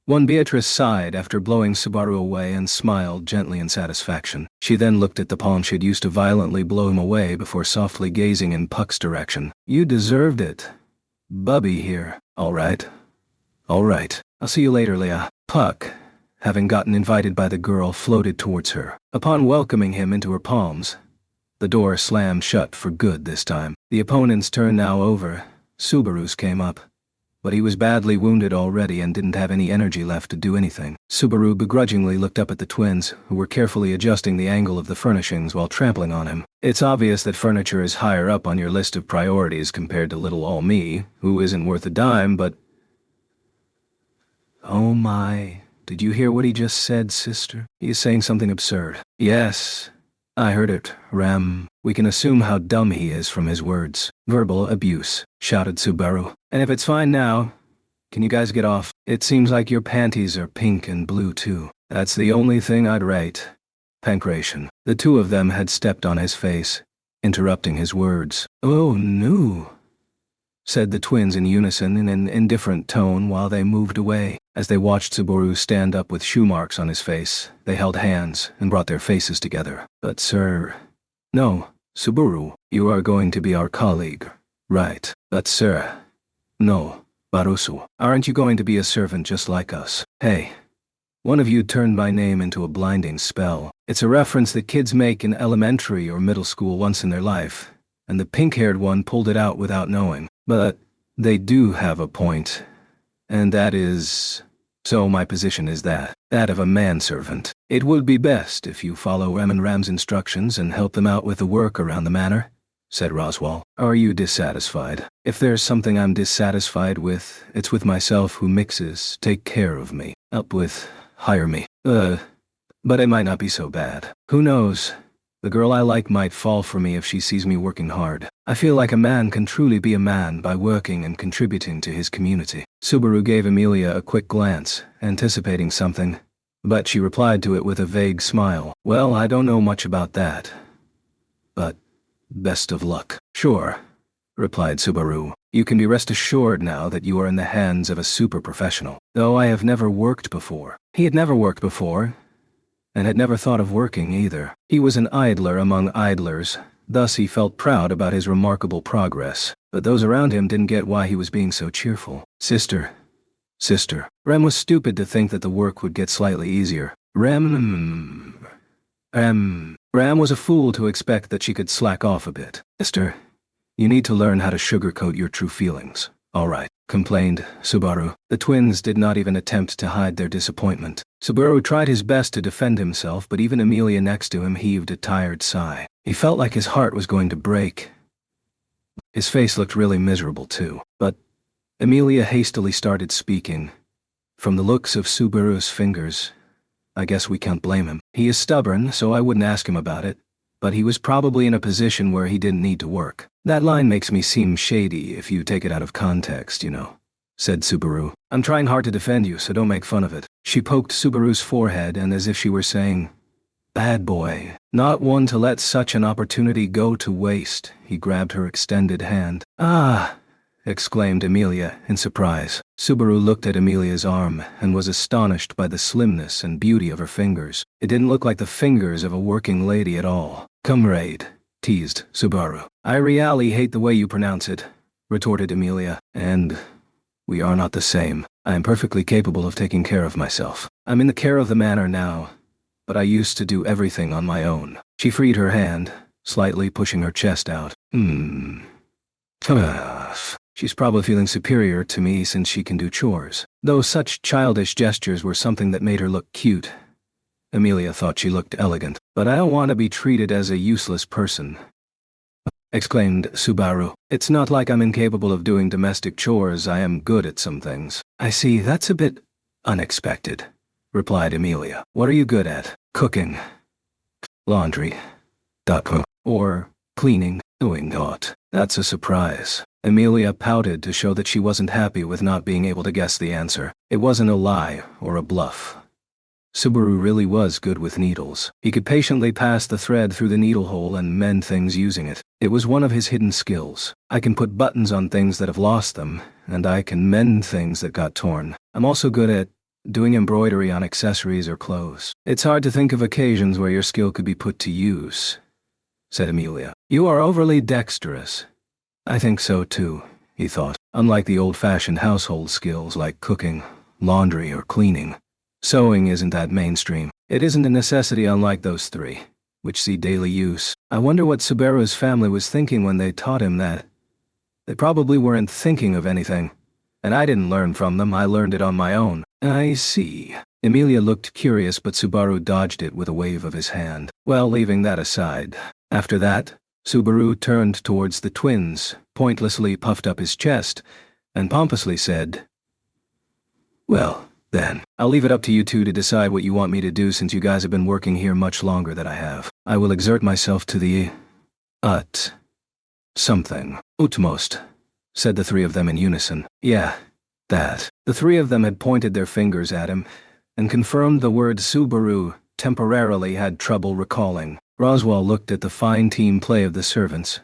Beatrice sighed after blowing Subaru away and smiled gently in satisfaction. She then looked at the palm she'd used to violently blow him away before softly gazing in Puck's direction. You deserved it. Bubby here. All right. I'll see you later, Leah. Puck, having gotten invited by the girl, floated towards her. Upon welcoming him into her palms, the door slammed shut for good this time. The opponent's turn now over. Subaru's came up, but he was badly wounded already and didn't have any energy left to do anything. Subaru begrudgingly looked up at the twins, who were carefully adjusting the angle of the furnishings while trampling on him. It's obvious that furniture is higher up on your list of priorities compared to little ol' me, who isn't worth a dime, but... Oh my, did you hear what he just said, sister? He is saying something absurd. Yes, I heard it, Ram. We can assume how dumb he is from his words. Verbal abuse, shouted Subaru. And if it's fine now, can you guys get off? It seems like your panties are pink and blue too. That's the only thing I'd rate. Pancration. The two of them had stepped on his face, interrupting his words. Oh no, said the twins in unison in an indifferent tone while they moved away. As they watched Subaru stand up with shoe marks on his face, they held hands and brought their faces together. But sir... No, Subaru, you are going to be our colleague, right? But sir... No, Barusu, aren't you going to be a servant just like us? Hey, one of you turned my name into a blinding spell. It's a reference that kids make in elementary or middle school once in their life, and the pink-haired one pulled it out without knowing. But they do have a point, and that is... So my position is that of a manservant. It would be best if you follow Rem and Ram's instructions and help them out with the work around the manor, said Roswell. Are you dissatisfied? If there's something I'm dissatisfied with, it's with myself who mixes, take care of me, up with, hire me. But it might not be so bad. Who knows? The girl I like might fall for me if she sees me working hard. I feel like a man can truly be a man by working and contributing to his community. Subaru gave Amelia a quick glance, anticipating something, but she replied to it with a vague smile. Well, I don't know much about that, but best of luck. Sure, replied Subaru. You can be rest assured now that you are in the hands of a super professional. Though I have never worked before. He had never worked before, and had never thought of working either. He was an idler among idlers, thus he felt proud about his remarkable progress, but those around him didn't get why he was being so cheerful. Sister. Rem was stupid to think that the work would get slightly easier. Ram was a fool to expect that she could slack off a bit. Sister, you need to learn how to sugarcoat your true feelings. All right, complained Subaru. The twins did not even attempt to hide their disappointment. Subaru tried his best to defend himself, but even Amelia next to him heaved a tired sigh. He felt like his heart was going to break. His face looked really miserable too, but Amelia hastily started speaking. From the looks of Subaru's fingers, I guess we can't blame him. He is stubborn, so I wouldn't ask him about it, but he was probably in a position where he didn't need to work. That line makes me seem shady if you take it out of context, you know, said Subaru. I'm trying hard to defend you, so don't make fun of it. She poked Subaru's forehead, and as if she were saying, bad boy, not one to let such an opportunity go to waste, he grabbed her extended hand. Ah, exclaimed Amelia in surprise. Subaru looked at Amelia's arm and was astonished by the slimness and beauty of her fingers. It didn't look like the fingers of a working lady at all. Comrade, teased Subaru. I really hate the way you pronounce it, retorted Amelia. And we are not the same. I am perfectly capable of taking care of myself. I'm in the care of the manor now, but I used to do everything on my own. She freed her hand, slightly pushing her chest out. Tough. She's probably feeling superior to me since she can do chores. Though such childish gestures were something that made her look cute. Amelia thought she looked elegant. But I don't want to be treated as a useless person, exclaimed Subaru. It's not like I'm incapable of doing domestic chores. I am good at some things. I see, that's a bit unexpected, replied Amelia. What are you good at? Cooking. Laundry. Or cleaning. Doing what? That's a surprise. Emilia pouted to show that she wasn't happy with not being able to guess the answer. It wasn't a lie or a bluff. Subaru really was good with needles. He could patiently pass the thread through the needle hole and mend things using it. It was one of his hidden skills. I can put buttons on things that have lost them, and I can mend things that got torn. I'm also good at doing embroidery on accessories or clothes. It's hard to think of occasions where your skill could be put to use, said Emilia. You are overly dexterous. I think so too, he thought. Unlike the old-fashioned household skills like cooking, laundry, or cleaning, sewing isn't that mainstream. It isn't a necessity unlike those three, which see daily use. I wonder what Subaru's family was thinking when they taught him that. They probably weren't thinking of anything. And I didn't learn from them, I learned it on my own. I see. Emilia looked curious, but Subaru dodged it with a wave of his hand. Well, leaving that aside. After that, Subaru turned towards the twins, pointlessly puffed up his chest, and pompously said, "Well, then, I'll leave it up to you two to decide what you want me to do since you guys have been working here much longer than I have. I will exert myself to the something utmost," said the three of them in unison. Yeah, that. The three of them had pointed their fingers at him and confirmed the word Subaru temporarily had trouble recalling. Roswell looked at the fine team play of the servants,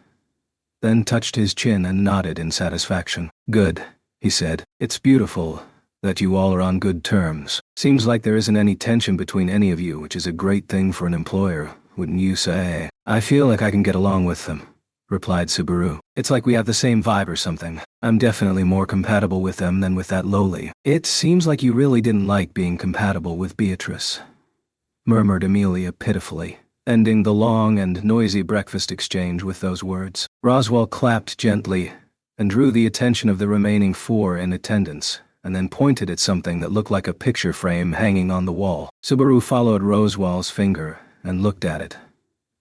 then touched his chin and nodded in satisfaction. Good, he said. It's beautiful that you all are on good terms. Seems like there isn't any tension between any of you, which is a great thing for an employer, wouldn't you say? I feel like I can get along with them, replied Subaru. It's like we have the same vibe or something. I'm definitely more compatible with them than with that lowly. It seems like you really didn't like being compatible with Beatrice, murmured Emilia pitifully, ending the long and noisy breakfast exchange with those words. Roswell clapped gently and drew the attention of the remaining four in attendance, and then pointed at something that looked like a picture frame hanging on the wall. Subaru followed Roswell's finger and looked at it,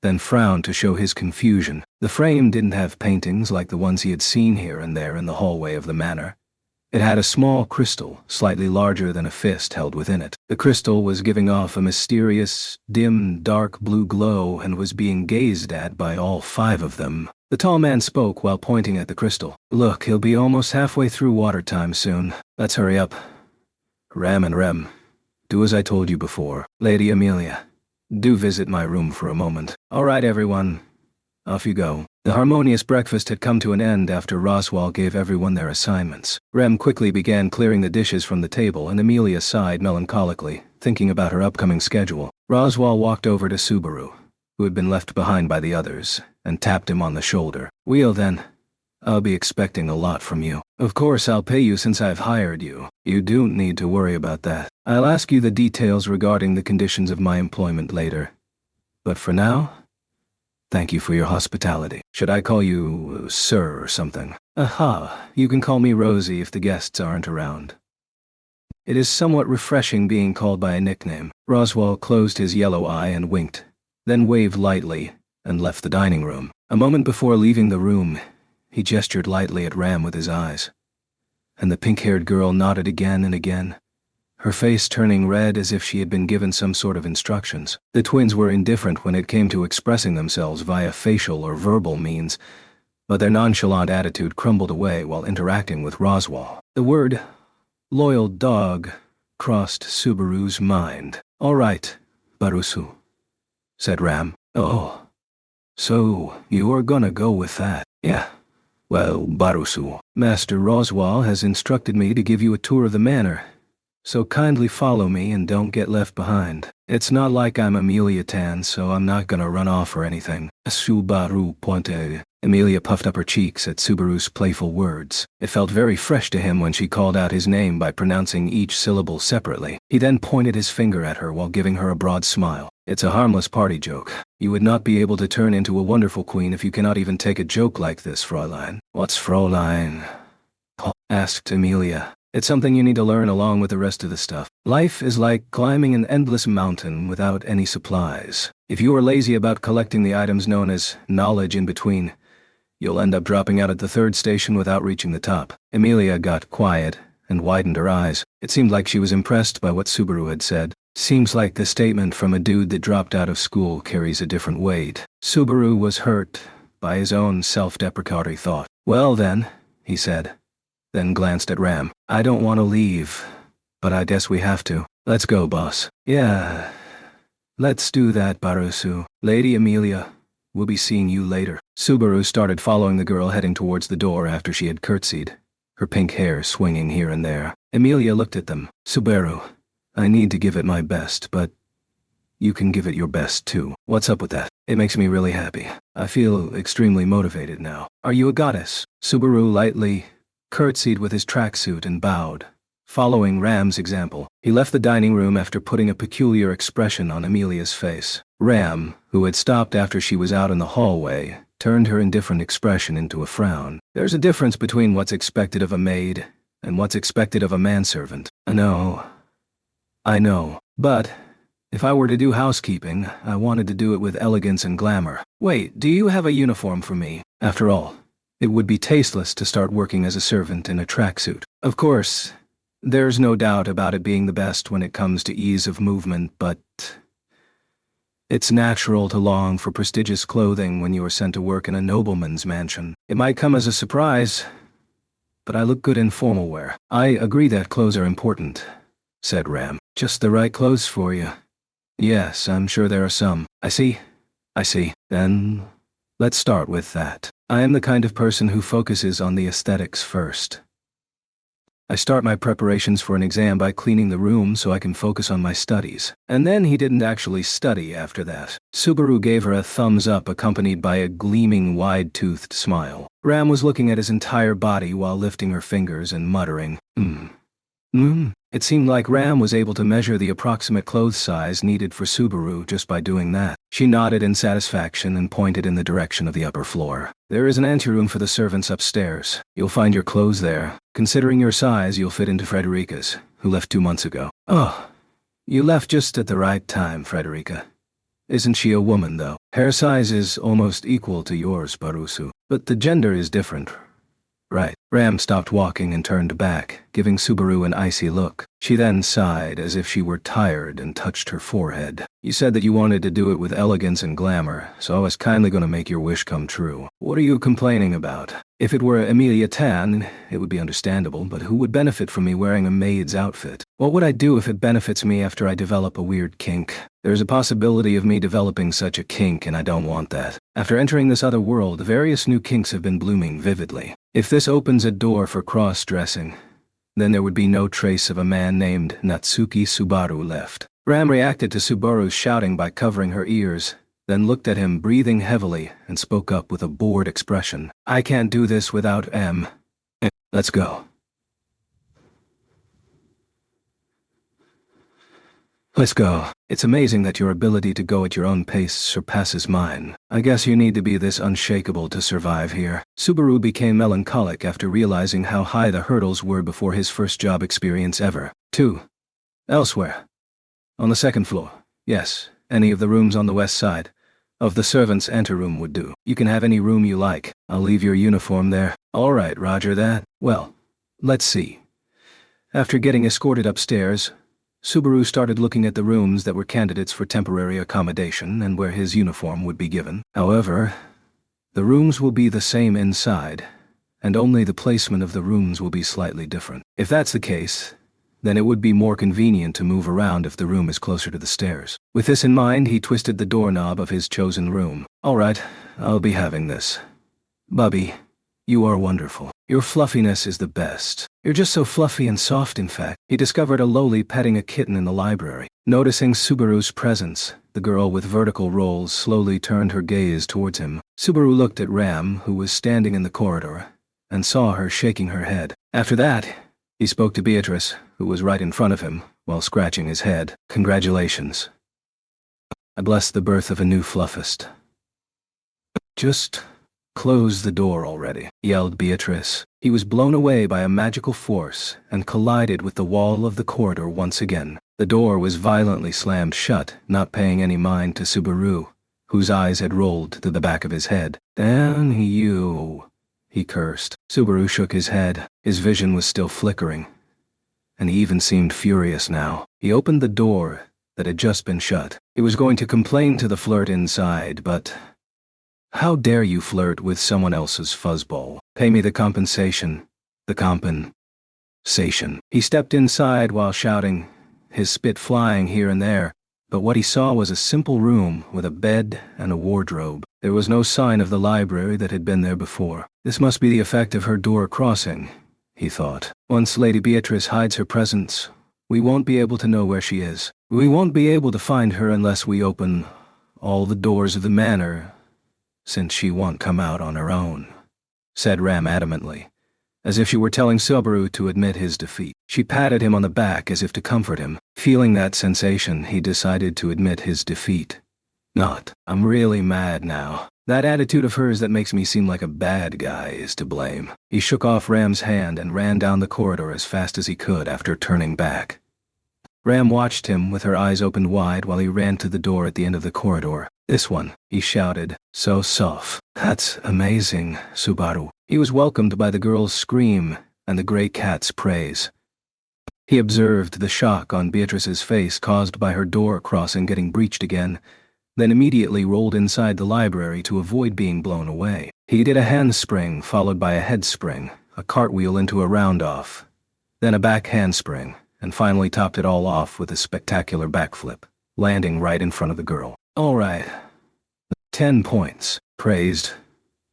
then frowned to show his confusion. The frame didn't have paintings like the ones he had seen here and there in the hallway of the manor. It had a small crystal, slightly larger than a fist, held within it. The crystal was giving off a mysterious, dim, dark blue glow and was being gazed at by all five of them. The tall man spoke while pointing at the crystal. Look, he'll be almost halfway through water time soon. Let's hurry up. Ram and Rem, do as I told you before. Lady Amelia, do visit my room for a moment. All right, everyone. Off you go. The harmonious breakfast had come to an end after Roswell gave everyone their assignments. Rem quickly began clearing the dishes from the table, and Amelia sighed melancholically, thinking about her upcoming schedule. Roswell walked over to Subaru, who had been left behind by the others, and tapped him on the shoulder. Wheel, then. I'll be expecting a lot from you. Of course, I'll pay you since I've hired you. You don't need to worry about that. I'll ask you the details regarding the conditions of my employment later. But for now, thank you for your hospitality. Should I call you sir or something? Aha, you can call me Rosie if the guests aren't around. It is somewhat refreshing being called by a nickname. Roswell closed his yellow eye and winked, then waved lightly and left the dining room. A moment before leaving the room, he gestured lightly at Ram with his eyes, and the pink-haired girl nodded again and again, her face turning red as if she had been given some sort of instructions. The twins were indifferent when it came to expressing themselves via facial or verbal means, but their nonchalant attitude crumbled away while interacting with Roswell. The word loyal dog crossed Subaru's mind. All right, Barusu, said Ram. Oh, so you are gonna go with that? Yeah. Well, Barusu, Master Roswell has instructed me to give you a tour of the manor, so kindly follow me and don't get left behind. It's not like I'm Amelia Tan, so I'm not gonna run off or anything. Subaru pointed. Amelia puffed up her cheeks at Subaru's playful words. It felt very fresh to him when she called out his name by pronouncing each syllable separately. He then pointed his finger at her while giving her a broad smile. It's a harmless party joke. You would not be able to turn into a wonderful queen if you cannot even take a joke like this, Fräulein. What's Fräulein? Asked Amelia. It's something you need to learn along with the rest of the stuff. Life is like climbing an endless mountain without any supplies. If you are lazy about collecting the items known as knowledge in between, you'll end up dropping out at the third station without reaching the top. Amelia got quiet and widened her eyes. It seemed like she was impressed by what Subaru had said. Seems like the statement from a dude that dropped out of school carries a different weight. Subaru was hurt by his own self-deprecatory thought. Well then, he said, then glanced at Ram. I don't want to leave, but I guess we have to. Let's go, boss. Yeah, let's do that, Barusu. Lady Amelia, we'll be seeing you later. Subaru started following the girl heading towards the door after she had curtsied, her pink hair swinging here and there. Amelia looked at them. Subaru, I need to give it my best, but you can give it your best too. What's up with that? It makes me really happy. I feel extremely motivated now. Are you a goddess? Subaru lightly curtsied with his tracksuit and bowed. Following Ram's example, he left the dining room after putting a peculiar expression on Amelia's face. Ram, who had stopped after she was out in the hallway, turned her indifferent expression into a frown. There's a difference between what's expected of a maid and what's expected of a manservant. I know, but if I were to do housekeeping, I wanted to do it with elegance and glamour. Wait, do you have a uniform for me? After all, it would be tasteless to start working as a servant in a tracksuit. Of course, there's no doubt about it being the best when it comes to ease of movement, but it's natural to long for prestigious clothing when you are sent to work in a nobleman's mansion. It might come as a surprise, but I look good in formal wear. I agree that clothes are important, said Ram. Just the right clothes for you. Yes, I'm sure there are some. I see. Then, let's start with that. I am the kind of person who focuses on the aesthetics first. I start my preparations for an exam by cleaning the room so I can focus on my studies. And then he didn't actually study after that. Subaru gave her a thumbs up accompanied by a gleaming wide-toothed smile. Ram was looking at his entire body while lifting her fingers and muttering, It seemed like Ram was able to measure the approximate clothes size needed for Subaru just by doing that. She nodded in satisfaction and pointed in the direction of the upper floor. There is an anteroom for the servants upstairs. You'll find your clothes there. Considering your size, you'll fit into Frederica's, who left 2 months ago. Oh, you left just at the right time, Frederica. Isn't she a woman, though? Her size is almost equal to yours, Barusu. But the gender is different. Right. Ram stopped walking and turned back, giving Subaru an icy look. She then sighed as if she were tired and touched her forehead. You said that you wanted to do it with elegance and glamour, so I was kindly going to make your wish come true. What are you complaining about? If it were Amelia Tan, it would be understandable, but who would benefit from me wearing a maid's outfit? What would I do if it benefits me after I develop a weird kink? There's a possibility of me developing such a kink, and I don't want that. After entering this other world, various new kinks have been blooming vividly. If this opens a door for cross-dressing, then there would be no trace of a man named Natsuki Subaru left. Ram reacted to Subaru's shouting by covering her ears, then looked at him breathing heavily and spoke up with a bored expression. I can't do this without M. Let's go. Let's go. It's amazing that your ability to go at your own pace surpasses mine. I guess you need to be this unshakable to survive here. Subaru became melancholic after realizing how high the hurdles were before his first job experience ever. 2. Elsewhere. On the second floor. Yes, any of the rooms on the west side of the servants' anteroom would do. You can have any room you like. I'll leave your uniform there. All right, roger that. Well, let's see. After getting escorted upstairs, Subaru started looking at the rooms that were candidates for temporary accommodation and where his uniform would be given. However, the rooms will be the same inside, and only the placement of the rooms will be slightly different. If that's the case, then it would be more convenient to move around if the room is closer to the stairs. With this in mind, he twisted the doorknob of his chosen room. All right, I'll be having this. Bubby, you are wonderful. Your fluffiness is the best. You're just so fluffy and soft, in fact. He discovered a loli petting a kitten in the library. Noticing Subaru's presence, the girl with vertical rolls slowly turned her gaze towards him. Subaru looked at Ram, who was standing in the corridor, and saw her shaking her head. After that, he spoke to Beatrice, who was right in front of him, while scratching his head. Congratulations. I bless the birth of a new fluffist. Just close the door already, yelled Beatrice. He was blown away by a magical force and collided with the wall of the corridor once again. The door was violently slammed shut, not paying any mind to Subaru, whose eyes had rolled to the back of his head. Damn you, he cursed. Subaru shook his head. His vision was still flickering, and he even seemed furious now. He opened the door that had just been shut. He was going to complain to the flirt inside, but How dare you flirt with someone else's fuzzball? Pay me the compensation. The compensation. He stepped inside while shouting, his spit flying here and there, but what he saw was a simple room with a bed and a wardrobe. There was no sign of the library that had been there before. This must be the effect of her door crossing, he thought. Once Lady Beatrice hides her presence, we won't be able to know where she is. We won't be able to find her unless we open all the doors of the manor, since she won't come out on her own, said Ram adamantly, as if she were telling Subaru to admit his defeat. She patted him on the back as if to comfort him. Feeling that sensation, he decided to admit his defeat. Not, I'm really mad now. That attitude of hers that makes me seem like a bad guy is to blame. He shook off Ram's hand and ran down the corridor as fast as he could after turning back. Ram watched him with her eyes opened wide while he ran to the door at the end of the corridor. This one, he shouted, so soft. That's amazing, Subaru. He was welcomed by the girl's scream and the gray cat's praise. He observed the shock on Beatrice's face caused by her door crossing getting breached again, then immediately rolled inside the library to avoid being blown away. He did a handspring followed by a headspring, a cartwheel into a roundoff, then a back handspring, and finally topped it all off with a spectacular backflip, landing right in front of the girl. All right. 10 points, praised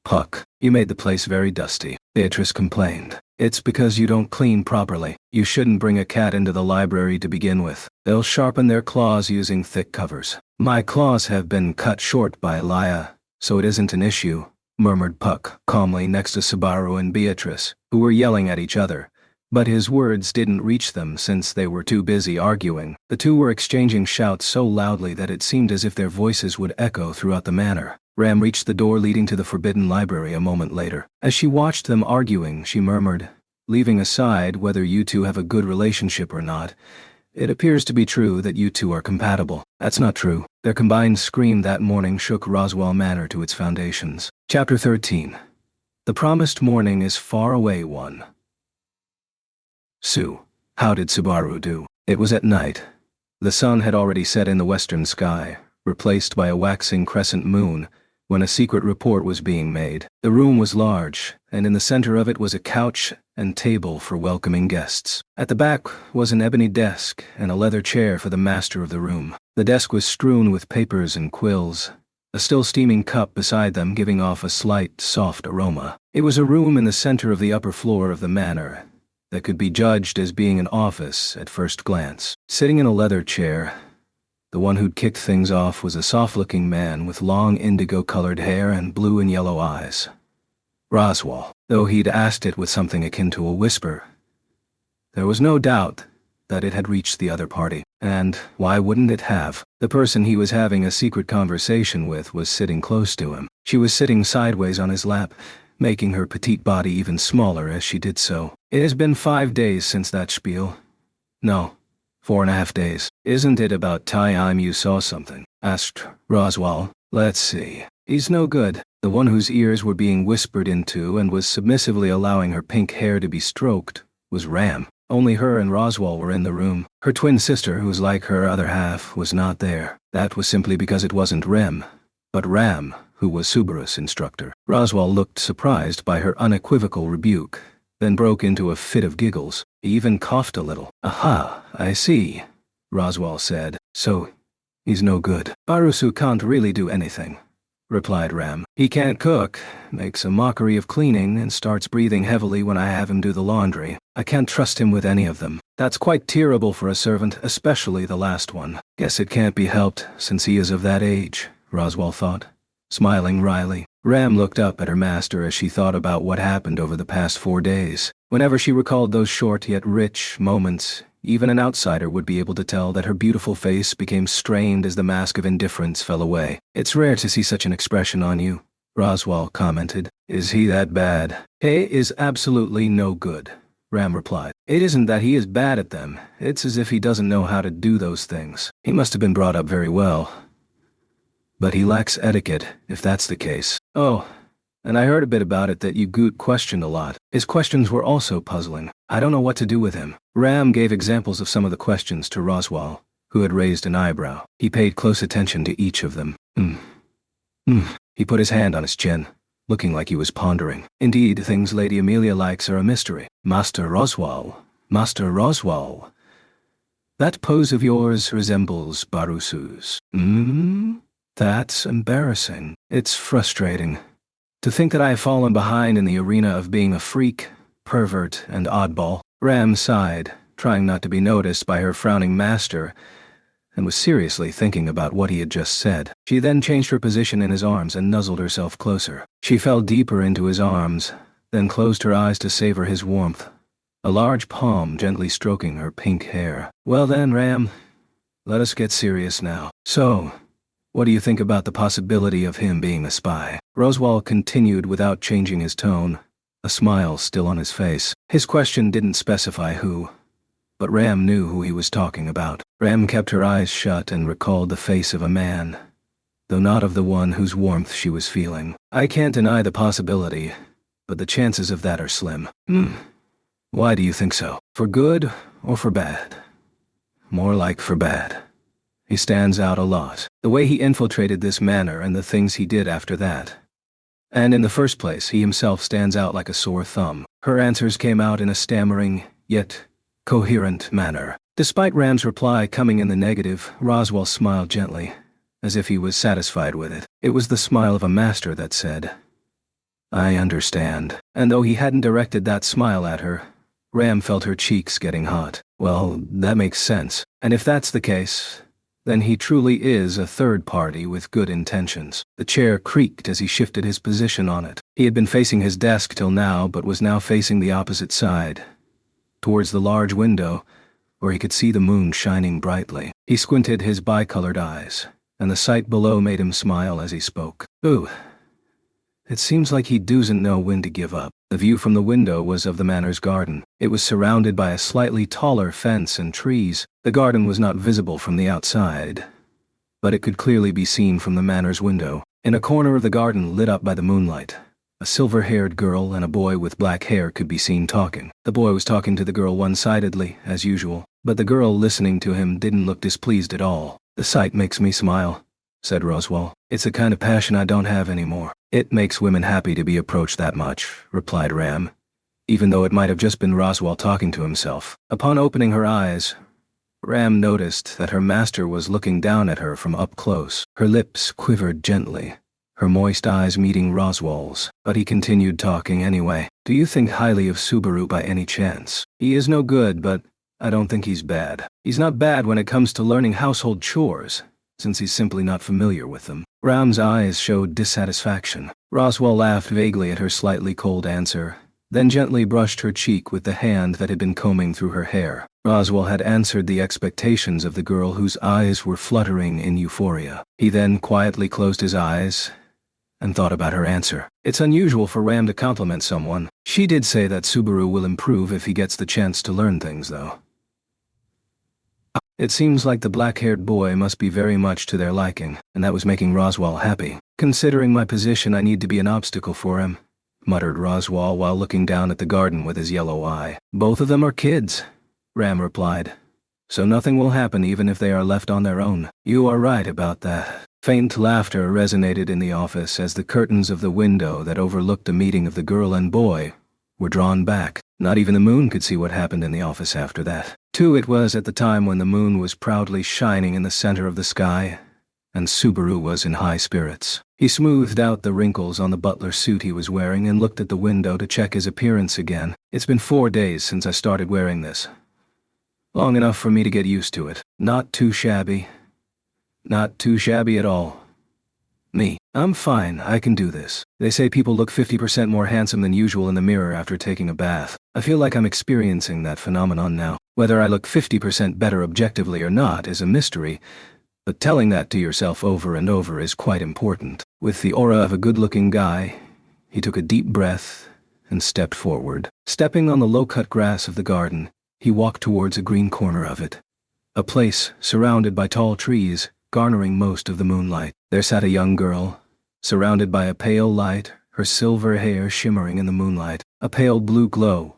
Puck. You made the place very dusty, Beatrice complained. It's because you don't clean properly. You shouldn't bring a cat into the library to begin with. They'll sharpen their claws using thick covers. My claws have been cut short by Elia, so it isn't an issue, murmured Puck calmly next to Subaru and Beatrice, who were yelling at each other. But his words didn't reach them since they were too busy arguing. The two were exchanging shouts so loudly that it seemed as if their voices would echo throughout the manor. Ram reached the door leading to the forbidden library a moment later. As she watched them arguing, she murmured, leaving aside whether you two have a good relationship or not, it appears to be true that you two are compatible. That's not true. Their combined scream that morning shook Roswell Manor to its foundations. Chapter 13. The promised morning is far away one. Sue. How did Subaru do? It was at night. The sun had already set in the western sky, replaced by a waxing crescent moon, when a secret report was being made. The room was large, and in the center of it was a couch and table for welcoming guests. At the back was an ebony desk and a leather chair for the master of the room. The desk was strewn with papers and quills, a still steaming cup beside them giving off a slight, soft aroma. It was a room in the center of the upper floor of the manor that could be judged as being an office at first glance. Sitting in a leather chair, the one who'd kicked things off was a soft-looking man with long indigo-colored hair and blue and yellow eyes. Roswell, though he'd asked it with something akin to a whisper. There was no doubt that it had reached the other party, and why wouldn't it have? The person he was having a secret conversation with was sitting close to him. She was sitting sideways on his lap, making her petite body even smaller as she did so. It has been 5 days since that spiel. No. 4.5 days. Isn't it about time you saw something? Asked Roswell. Let's see. He's no good. The one whose ears were being whispered into and was submissively allowing her pink hair to be stroked was Ram. Only her and Roswell were in the room. Her twin sister, who's like her other half, was not there. That was simply because it wasn't Rem, but Ram, who was Subaru's instructor. Roswell looked surprised by her unequivocal rebuke, then broke into a fit of giggles. He even coughed a little. Aha, I see, Roswell said. So, he's no good. Barusu can't really do anything, replied Ram. He can't cook, makes a mockery of cleaning, and starts breathing heavily when I have him do the laundry. I can't trust him with any of them. That's quite terrible for a servant, especially the last one. Guess it can't be helped, since he is of that age, Roswell thought, smiling wryly. Ram looked up at her master as she thought about what happened over the past 4 days. Whenever she recalled those short yet rich moments, even an outsider would be able to tell that her beautiful face became strained as the mask of indifference fell away. It's rare to see such an expression on you, Roswell commented. Is he that bad? He is absolutely no good, Ram replied. It isn't that he is bad at them, it's as if he doesn't know how to do those things. He must have been brought up very well. But he lacks etiquette, if that's the case. Oh, and I heard a bit about it that you Goot questioned a lot. His questions were also puzzling. I don't know what to do with him. Ram gave examples of some of the questions to Roswell, who had raised an eyebrow. He paid close attention to each of them. He put his hand on his chin, looking like he was pondering. Indeed, things Lady Amelia likes are a mystery. Master Roswell. Master Roswell. That pose of yours resembles Barusu's. That's embarrassing. It's frustrating. To think that I have fallen behind in the arena of being a freak, pervert, and oddball. Ram sighed, trying not to be noticed by her frowning master, and was seriously thinking about what he had just said. She then changed her position in his arms and nuzzled herself closer. She fell deeper into his arms, then closed her eyes to savor his warmth, a large palm gently stroking her pink hair. Well then, Ram, let us get serious now. So, what do you think about the possibility of him being a spy? Roswell continued without changing his tone, a smile still on his face. His question didn't specify who, but Ram knew who he was talking about. Ram kept her eyes shut and recalled the face of a man, though not of the one whose warmth she was feeling. I can't deny the possibility, but the chances of that are slim. Why do you think so? For good or for bad? More like for bad. He stands out a lot. The way he infiltrated this manor and the things he did after that. And in the first place, he himself stands out like a sore thumb. Her answers came out in a stammering, yet coherent manner. Despite Ram's reply coming in the negative, Roswell smiled gently, as if he was satisfied with it. It was the smile of a master that said, I understand. And though he hadn't directed that smile at her, Ram felt her cheeks getting hot. Well, that makes sense. And if that's the case, then he truly is a third party with good intentions. The chair creaked as he shifted his position on it. He had been facing his desk till now, but was now facing the opposite side, towards the large window, where he could see the moon shining brightly. He squinted his bicolored eyes, and the sight below made him smile as he spoke. Ooh, it seems like he doesn't know when to give up. The view from the window was of the manor's garden. It was surrounded by a slightly taller fence and trees. The garden was not visible from the outside, but it could clearly be seen from the manor's window. In a corner of the garden lit up by the moonlight, a silver-haired girl and a boy with black hair could be seen talking. The boy was talking to the girl one-sidedly, as usual, but the girl listening to him didn't look displeased at all. The sight makes me smile, said Roswell. It's a kind of passion I don't have anymore. It makes women happy to be approached that much, replied Ram, even though it might have just been Roswell talking to himself. Upon opening her eyes, Ram noticed that her master was looking down at her from up close. Her lips quivered gently, her moist eyes meeting Roswell's, but he continued talking anyway. Do you think highly of Subaru by any chance? He is no good, but I don't think he's bad. He's not bad when it comes to learning household chores, since he's simply not familiar with them. Ram's eyes showed dissatisfaction. Roswell laughed vaguely at her slightly cold answer, then gently brushed her cheek with the hand that had been combing through her hair. Roswell had answered the expectations of the girl whose eyes were fluttering in euphoria. He then quietly closed his eyes and thought about her answer. It's unusual for Ram to compliment someone. She did say that Subaru will improve if he gets the chance to learn things, though. It seems like the black-haired boy must be very much to their liking, and that was making Roswell happy. Considering my position, I need to be an obstacle for him, muttered Roswell while looking down at the garden with his yellow eye. Both of them are kids, Ram replied, so nothing will happen even if they are left on their own. You are right about that. Faint laughter resonated in the office as the curtains of the window that overlooked the meeting of the girl and boy were drawn back. Not even the moon could see what happened in the office after that. Too, it was at the time when the moon was proudly shining in the center of the sky, and Subaru was in high spirits. He smoothed out the wrinkles on the butler suit he was wearing and looked at the window to check his appearance again. It's been 4 days since I started wearing this. Long enough for me to get used to it. Not too shabby. Not too shabby at all. Me. I'm fine, I can do this. They say people look 50% more handsome than usual in the mirror after taking a bath. I feel like I'm experiencing that phenomenon now. Whether I look 50% better objectively or not is a mystery, but telling that to yourself over and over is quite important. With the aura of a good-looking guy, he took a deep breath and stepped forward. Stepping on the low-cut grass of the garden, he walked towards a green corner of it. A place surrounded by tall trees, garnering most of the moonlight. There sat a young girl, surrounded by a pale light, her silver hair shimmering in the moonlight. A pale blue glow,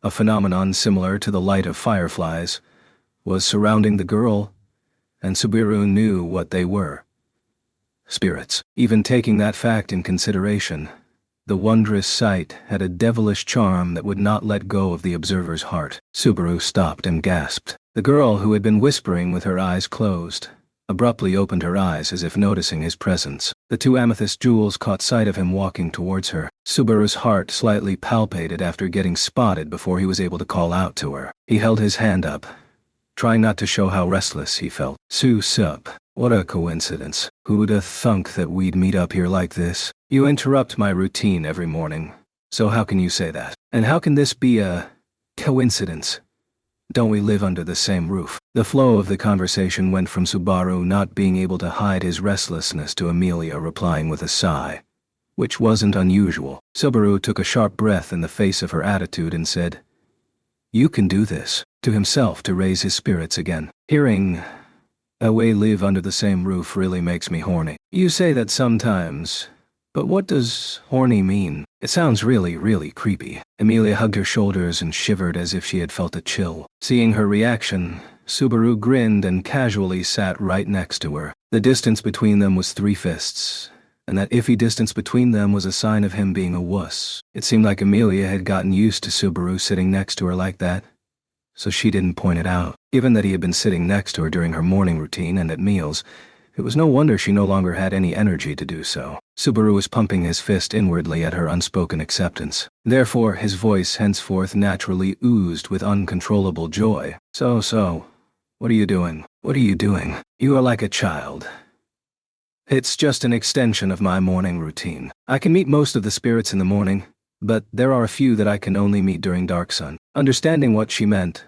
a phenomenon similar to the light of fireflies, was surrounding the girl, and Subaru knew what they were. spirits. Even taking that fact in consideration, the wondrous sight had a devilish charm that would not let go of the observer's heart. Subaru stopped and gasped. The girl, who had been whispering with her eyes closed, abruptly opened her eyes as if noticing his presence. The two amethyst jewels caught sight of him walking towards her. Subaru's heart slightly palpitated after getting spotted before he was able to call out to her. He held his hand up, trying not to show how restless he felt. Sup, what a coincidence. Who'da thunk that we'd meet up here like this? You interrupt my routine every morning, so how can you say that? And how can this be a coincidence? Don't we live under the same roof? The flow of the conversation went from Subaru not being able to hide his restlessness to Amelia replying with a sigh, which wasn't unusual. Subaru took a sharp breath in the face of her attitude and said, "You can do this," to himself to raise his spirits again. Hearing we live under the same roof really makes me horny. You say that sometimes, but what does horny mean? It sounds really, really creepy. Amelia hugged her shoulders and shivered as if she had felt a chill. Seeing her reaction, Subaru grinned and casually sat right next to her. The distance between them was 3 fists, and that iffy distance between them was a sign of him being a wuss. It seemed like Amelia had gotten used to Subaru sitting next to her like that, so she didn't point it out. Given that he had been sitting next to her during her morning routine and at meals, it was no wonder she no longer had any energy to do so. Subaru was pumping his fist inwardly at her unspoken acceptance. Therefore, his voice henceforth naturally oozed with uncontrollable joy. So, what are you doing? What are you doing? You are like a child. It's just an extension of my morning routine. I can meet most of the spirits in the morning, but there are a few that I can only meet during dark sun. Understanding what she meant,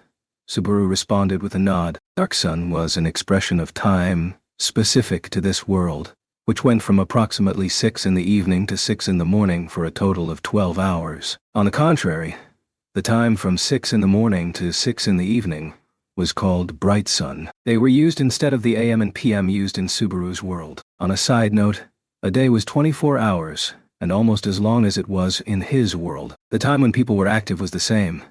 Subaru responded with a nod. Dark sun was an expression of time specific to this world, which went from approximately 6 in the evening to 6 in the morning for a total of 12 hours. On the contrary, the time from 6 in the morning to 6 in the evening was called bright sun. They were used instead of the AM and PM used in Subaru's world. On a side note, a day was 24 hours, and almost as long as it was in his world. The time when people were active was the same,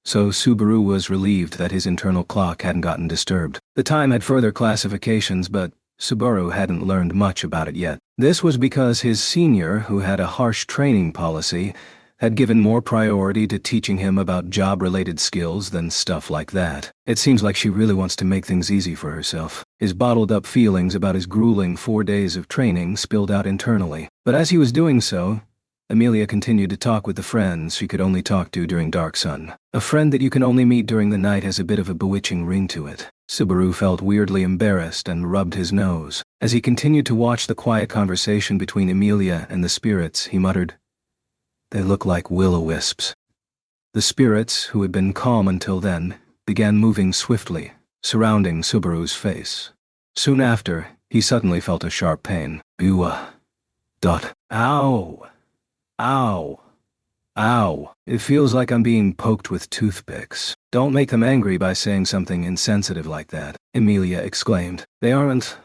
so Subaru was relieved that his internal clock hadn't gotten disturbed. The time had further classifications, but Subaru hadn't learned much about it yet. This was because his senior, who had a harsh training policy, had given more priority to teaching him about job-related skills than stuff like that. It seems like she really wants to make things easy for herself. His bottled-up feelings about his grueling 4 days of training spilled out internally. But as he was doing so, Amelia continued to talk with the friends she could only talk to during dark sun. A friend that you can only meet during the night has a bit of a bewitching ring to it. Subaru felt weirdly embarrassed and rubbed his nose. As he continued to watch the quiet conversation between Amelia and the spirits, he muttered, "They look like will-o-wisps." The spirits, who had been calm until then, began moving swiftly, surrounding Subaru's face. Soon after, he suddenly felt a sharp pain. Ow! Ow! Ow! It feels like I'm being poked with toothpicks. Don't make them angry by saying something insensitive like that, Amelia exclaimed. They aren't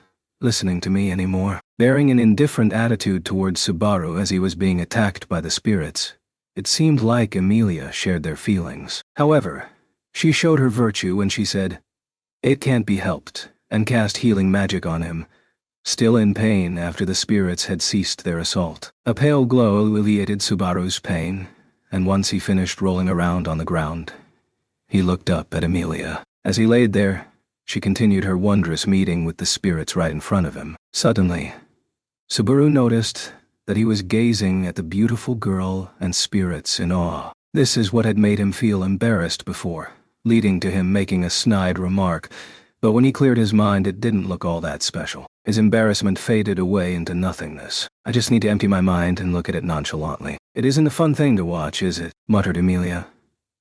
listening to me anymore. Bearing an indifferent attitude towards Subaru as he was being attacked by the spirits, it seemed like Amelia shared their feelings. However, she showed her virtue when she said, "It can't be helped," and cast healing magic on him, still in pain after the spirits had ceased their assault. A pale glow alleviated Subaru's pain, and once he finished rolling around on the ground, he looked up at Amelia. As he laid there, she continued her wondrous meeting with the spirits right in front of him. Suddenly, Subaru noticed that he was gazing at the beautiful girl and spirits in awe. This is what had made him feel embarrassed before, leading to him making a snide remark, but when he cleared his mind it didn't look all that special. His embarrassment faded away into nothingness. "I just need to empty my mind and look at it nonchalantly." "It isn't a fun thing to watch, is it?" muttered Amelia.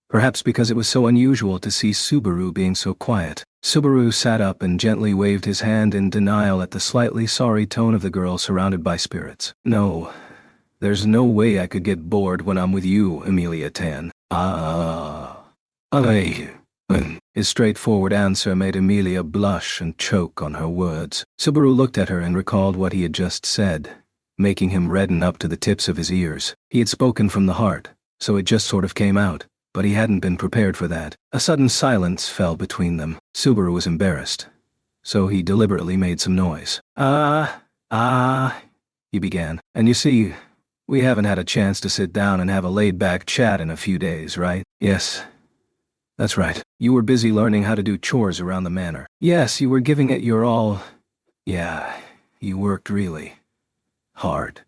Perhaps because it was so unusual to see Subaru being so quiet. Subaru sat up and gently waved his hand in denial at the slightly sorry tone of the girl surrounded by spirits. "No, there's no way I could get bored when I'm with you, Amelia Tan." His straightforward answer made Amelia blush and choke on her words. Subaru looked at her and recalled what he had just said, making him redden up to the tips of his ears. He had spoken from the heart, so it just sort of came out, but he hadn't been prepared for that. A sudden silence fell between them. Subaru was embarrassed, so he deliberately made some noise. Ah, he began. And you see, we haven't had a chance to sit down and have a laid-back chat in a few days, right? Yes. That's right. You were busy learning how to do chores around the manor. Yes, you were giving it your all. Yeah, you worked really hard.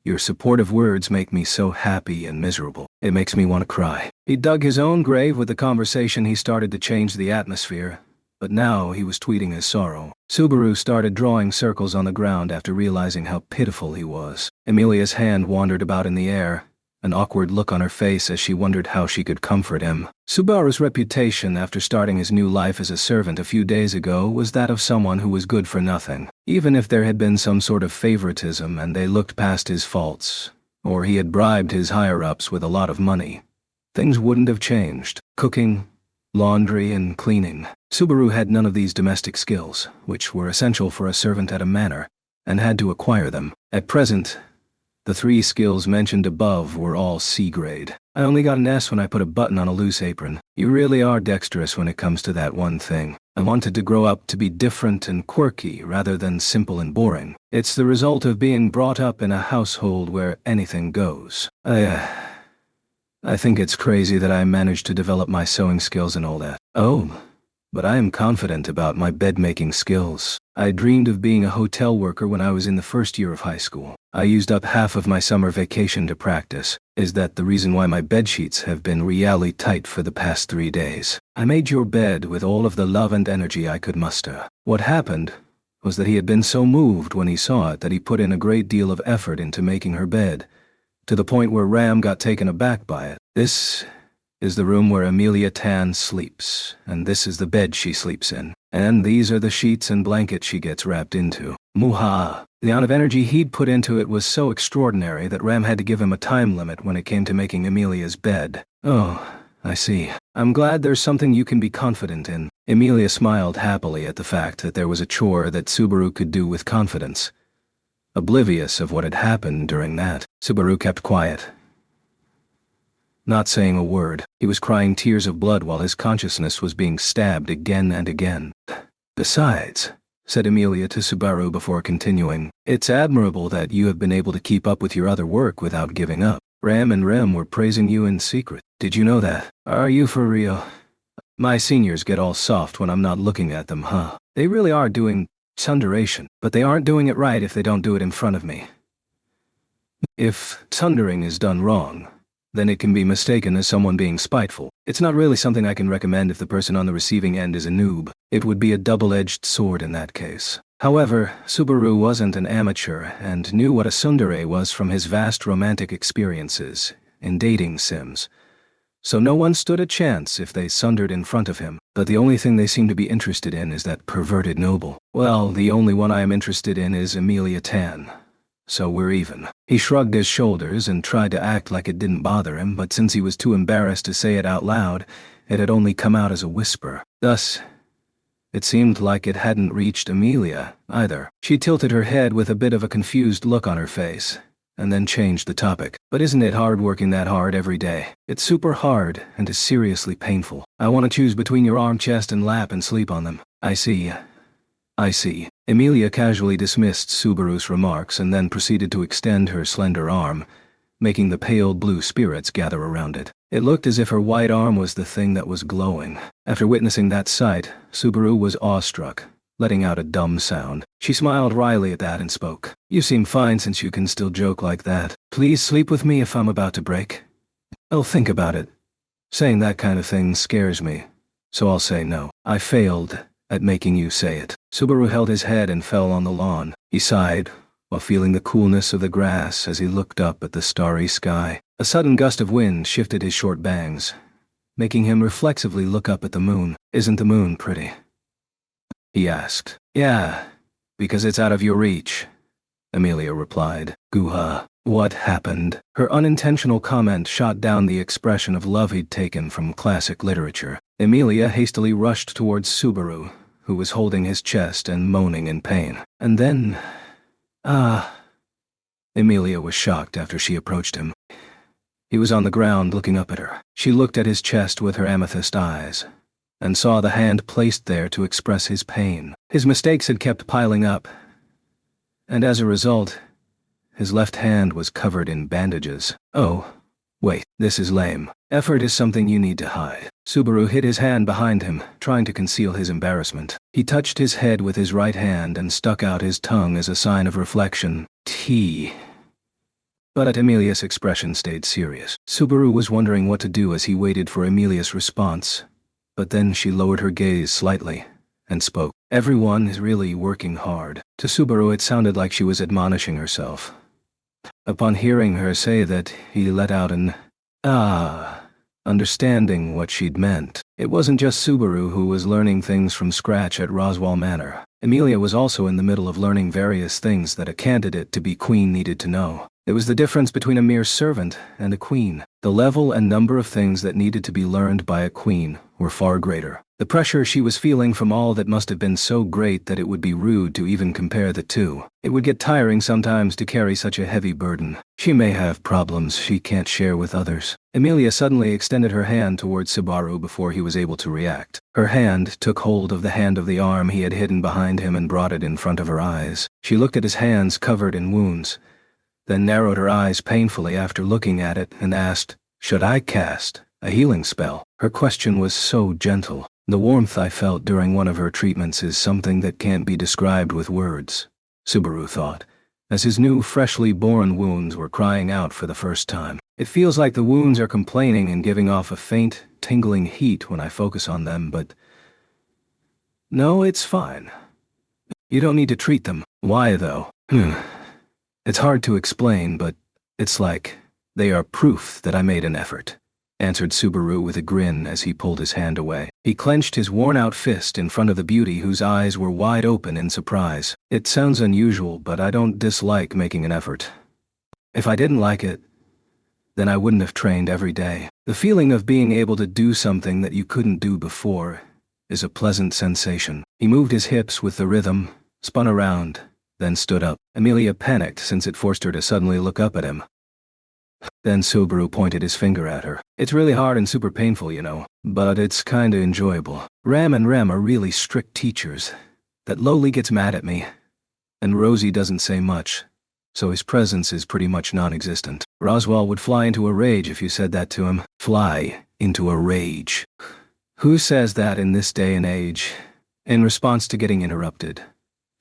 Your supportive words make me so happy and miserable. It makes me want to cry. He dug his own grave with the conversation. He started to change the atmosphere, but now he was tweeting his sorrow. Subaru started drawing circles on the ground after realizing how pitiful he was. Emilia's hand wandered about in the air, an awkward look on her face as she wondered how she could comfort him. Subaru's reputation after starting his new life as a servant a few days ago was that of someone who was good for nothing. Even if there had been some sort of favoritism and they looked past his faults, or he had bribed his higher-ups with a lot of money, things wouldn't have changed. Cooking, laundry, and cleaning. Subaru had none of these domestic skills, which were essential for a servant at a manor, and had to acquire them. At present, the 3 skills mentioned above were all C-grade. I only got an S when I put a button on a loose apron. You really are dexterous when it comes to that one thing. I wanted to grow up to be different and quirky rather than simple and boring. It's the result of being brought up in a household where anything goes. I think it's crazy that I managed to develop my sewing skills and all that. Oh, but I am confident about my bed-making skills. I dreamed of being a hotel worker when I was in the first year of high school. I used up half of my summer vacation to practice. Is that the reason why my bedsheets have been really tight for the past 3 days? I made your bed with all of the love and energy I could muster. What happened was that he had been so moved when he saw it that he put in a great deal of effort into making her bed, to the point where Ram got taken aback by it. This is the room where Amelia Tan sleeps, and this is the bed she sleeps in. And these are the sheets and blankets she gets wrapped into. Muha. The amount of energy he'd put into it was so extraordinary that Ram had to give him a time limit when it came to making Amelia's bed. Oh, I see. I'm glad there's something you can be confident in. Amelia smiled happily at the fact that there was a chore that Subaru could do with confidence. Oblivious of what had happened during that, Subaru kept quiet, not saying a word. He was crying tears of blood while his consciousness was being stabbed again and again. Besides, said Amelia to Subaru before continuing, it's admirable that you have been able to keep up with your other work without giving up. Ram and Rem were praising you in secret. Did you know that? Are you for real? My seniors get all soft when I'm not looking at them, huh? They really are doing sunderation, but they aren't doing it right if they don't do it in front of me. If sundering is done wrong, then it can be mistaken as someone being spiteful. It's not really something I can recommend if the person on the receiving end is a noob. It would be a double-edged sword in that case. However, Subaru wasn't an amateur and knew what a tsundere was from his vast romantic experiences in dating sims. So no one stood a chance if they sundered in front of him. But the only thing they seem to be interested in is that perverted noble. Well, the only one I am interested in is Amelia Tan. So we're even. He shrugged his shoulders and tried to act like it didn't bother him, but since he was too embarrassed to say it out loud, it had only come out as a whisper. Thus, it seemed like it hadn't reached Amelia, either. She tilted her head with a bit of a confused look on her face, and then changed the topic. But isn't it hard working that hard every day? It's super hard and is seriously painful. I want to choose between your arm, chest, and lap and sleep on them. I see. Amelia casually dismissed Subaru's remarks and then proceeded to extend her slender arm, making the pale blue spirits gather around it. It looked as if her white arm was the thing that was glowing. After witnessing that sight, Subaru was awestruck, letting out a dumb sound. She smiled wryly at that and spoke. You seem fine since you can still joke like that. Please sleep with me if I'm about to break. I'll think about it. Saying that kind of thing scares me, so I'll say no. I failed at making you say it. Subaru held his head and fell on the lawn. He sighed, while feeling the coolness of the grass as he looked up at the starry sky. A sudden gust of wind shifted his short bangs, making him reflexively look up at the moon. Isn't the moon pretty? He asked. Yeah, because it's out of your reach, Amelia replied. Guha. What happened? Her unintentional comment shot down the expression of love he'd taken from classic literature. Amelia hastily rushed towards Subaru, who was holding his chest and moaning in pain. And then... Amelia was shocked after she approached him. He was on the ground looking up at her. She looked at his chest with her amethyst eyes, and saw the hand placed there to express his pain. His mistakes had kept piling up, and as a result, his left hand was covered in bandages. Oh, wait, this is lame. Effort is something you need to hide. Subaru hid his hand behind him, trying to conceal his embarrassment. He touched his head with his right hand and stuck out his tongue as a sign of reflection. Tea. But Emilia's expression stayed serious. Subaru was wondering what to do as he waited for Emilia's response. But then she lowered her gaze slightly and spoke. Everyone is really working hard. To Subaru it sounded like she was admonishing herself. Upon hearing her say that, he let out an "ah," understanding what she'd meant. It wasn't just Subaru who was learning things from scratch at Roswell Manor. Emilia was also in the middle of learning various things that a candidate to be queen needed to know. It was the difference between a mere servant and a queen. The level and number of things that needed to be learned by a queen were far greater. The pressure she was feeling from all that must have been so great that it would be rude to even compare the two. It would get tiring sometimes to carry such a heavy burden. She may have problems she can't share with others. Emilia suddenly extended her hand towards Subaru before he was able to react. Her hand took hold of the hand of the arm he had hidden behind him and brought it in front of her eyes. She looked at his hands covered in wounds, then narrowed her eyes painfully after looking at it and asked, "Should I cast a healing spell?" Her question was so gentle. The warmth I felt during one of her treatments is something that can't be described with words, Subaru thought, as his new freshly born wounds were crying out for the first time. It feels like the wounds are complaining and giving off a faint, tingling heat when I focus on them, but no, it's fine. You don't need to treat them. Why, though? It's hard to explain, but it's like they are proof that I made an effort, answered Subaru with a grin as he pulled his hand away. He clenched his worn-out fist in front of the beauty whose eyes were wide open in surprise. It sounds unusual, but I don't dislike making an effort. If I didn't like it, then I wouldn't have trained every day. The feeling of being able to do something that you couldn't do before is a pleasant sensation. He moved his hips with the rhythm, spun around, then stood up. Emilia panicked since it forced her to suddenly look up at him. Then Subaru pointed his finger at her. It's really hard and super painful, you know, but it's kinda enjoyable. Ram and Rem are really strict teachers. That Lowly gets mad at me, and Rosie doesn't say much, so his presence is pretty much non-existent. Roswell would fly into a rage if you said that to him. Fly into a rage. Who says that in this day and age? In response to getting interrupted,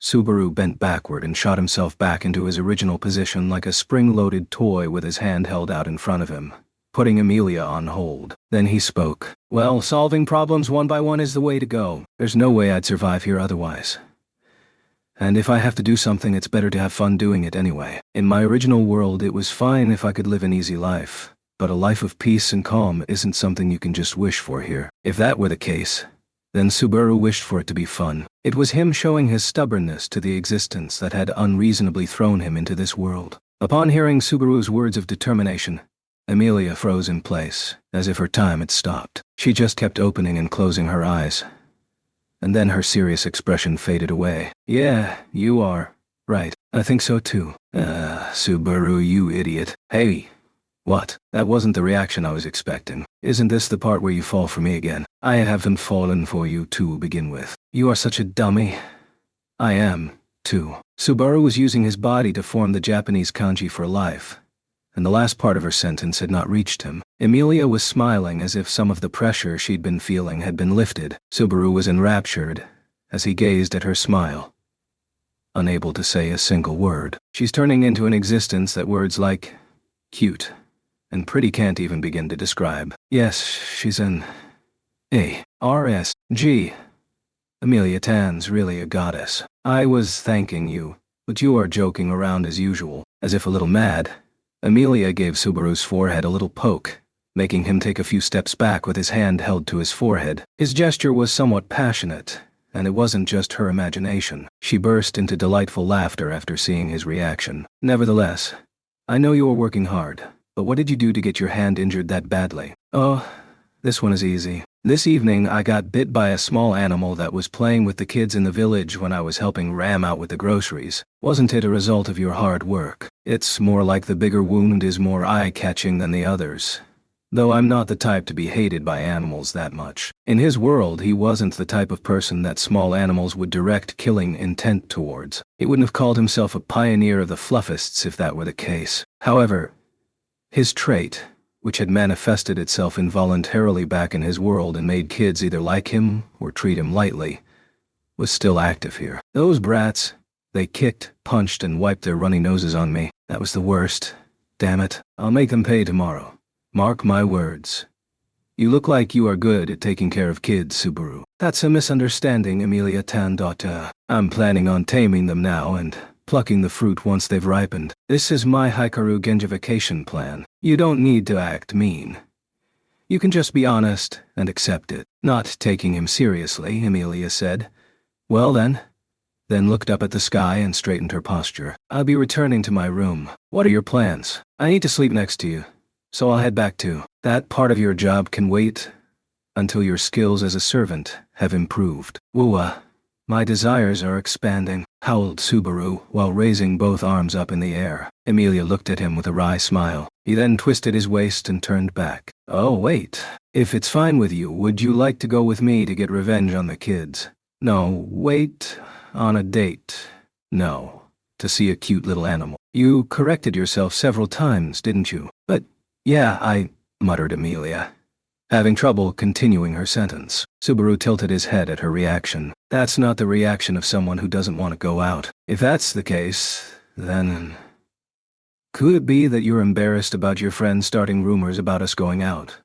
Subaru bent backward and shot himself back into his original position like a spring-loaded toy with his hand held out in front of him, putting Emilia on hold. Then he spoke. Well, solving problems one by one is the way to go. There's no way I'd survive here otherwise. And if I have to do something, it's better to have fun doing it anyway. In my original world, it was fine if I could live an easy life, but a life of peace and calm isn't something you can just wish for here. If that were the case, then Subaru wished for it to be fun. It was him showing his stubbornness to the existence that had unreasonably thrown him into this world. Upon hearing Subaru's words of determination, Emilia froze in place, as if her time had stopped. She just kept opening and closing her eyes, and then her serious expression faded away. Yeah, you are right. I think so too. Subaru, you idiot. Hey. What? That wasn't the reaction I was expecting. Isn't this the part where you fall for me again? I haven't fallen for you to begin with. You are such a dummy. I am, too. Subaru was using his body to form the Japanese kanji for life, and the last part of her sentence had not reached him. Emilia was smiling as if some of the pressure she'd been feeling had been lifted. Subaru was enraptured as he gazed at her smile, unable to say a single word. She's turning into an existence that words like cute and pretty can't even begin to describe. Yes, she's an A-R-S-G. Emilia Tan's really a goddess. I was thanking you, but you are joking around as usual. As if a little mad, Emilia gave Subaru's forehead a little poke, making him take a few steps back with his hand held to his forehead. His gesture was somewhat passionate, and it wasn't just her imagination. She burst into delightful laughter after seeing his reaction. Nevertheless, I know you were working hard, but what did you do to get your hand injured that badly? Oh, this one is easy. This evening I got bit by a small animal that was playing with the kids in the village when I was helping Ram out with the groceries. Wasn't it a result of your hard work? It's more like the bigger wound is more eye-catching than the others. though I'm not the type to be hated by animals that much. In his world, he wasn't the type of person that small animals would direct killing intent towards. He wouldn't have called himself a pioneer of the fluffists if that were the case. However, his trait, which had manifested itself involuntarily back in his world and made kids either like him or treat him lightly, was still active here. Those brats, they kicked, punched, and wiped their runny noses on me. That was the worst. Damn it. I'll make them pay tomorrow. Mark my words. You look like you are good at taking care of kids, Subaru. That's a misunderstanding, Amelia Tandota. I'm planning on taming them now and plucking the fruit once they've ripened. This is my Hikaru gentrification plan. You don't need to act mean. You can just be honest and accept it. Not taking him seriously, Amelia said. Well then looked up at the sky and straightened her posture. I'll be returning to my room. What are your plans? I need to sleep next to you, so I'll head back too. That part of your job can wait until your skills as a servant have improved. Wooa. My desires are expanding, howled Subaru while raising both arms up in the air. Amelia looked at him with a wry smile. He then twisted his waist and turned back. Oh wait. If it's fine with you, would you like to go with me to get revenge on the kids? No, wait. On a date. No. To see a cute little animal. You corrected yourself several times, didn't you? But, yeah, muttered Amelia, having trouble continuing her sentence. Subaru tilted his head at her reaction. That's not the reaction of someone who doesn't want to go out. If that's the case, then could it be that you're embarrassed about your friends starting rumors about us going out?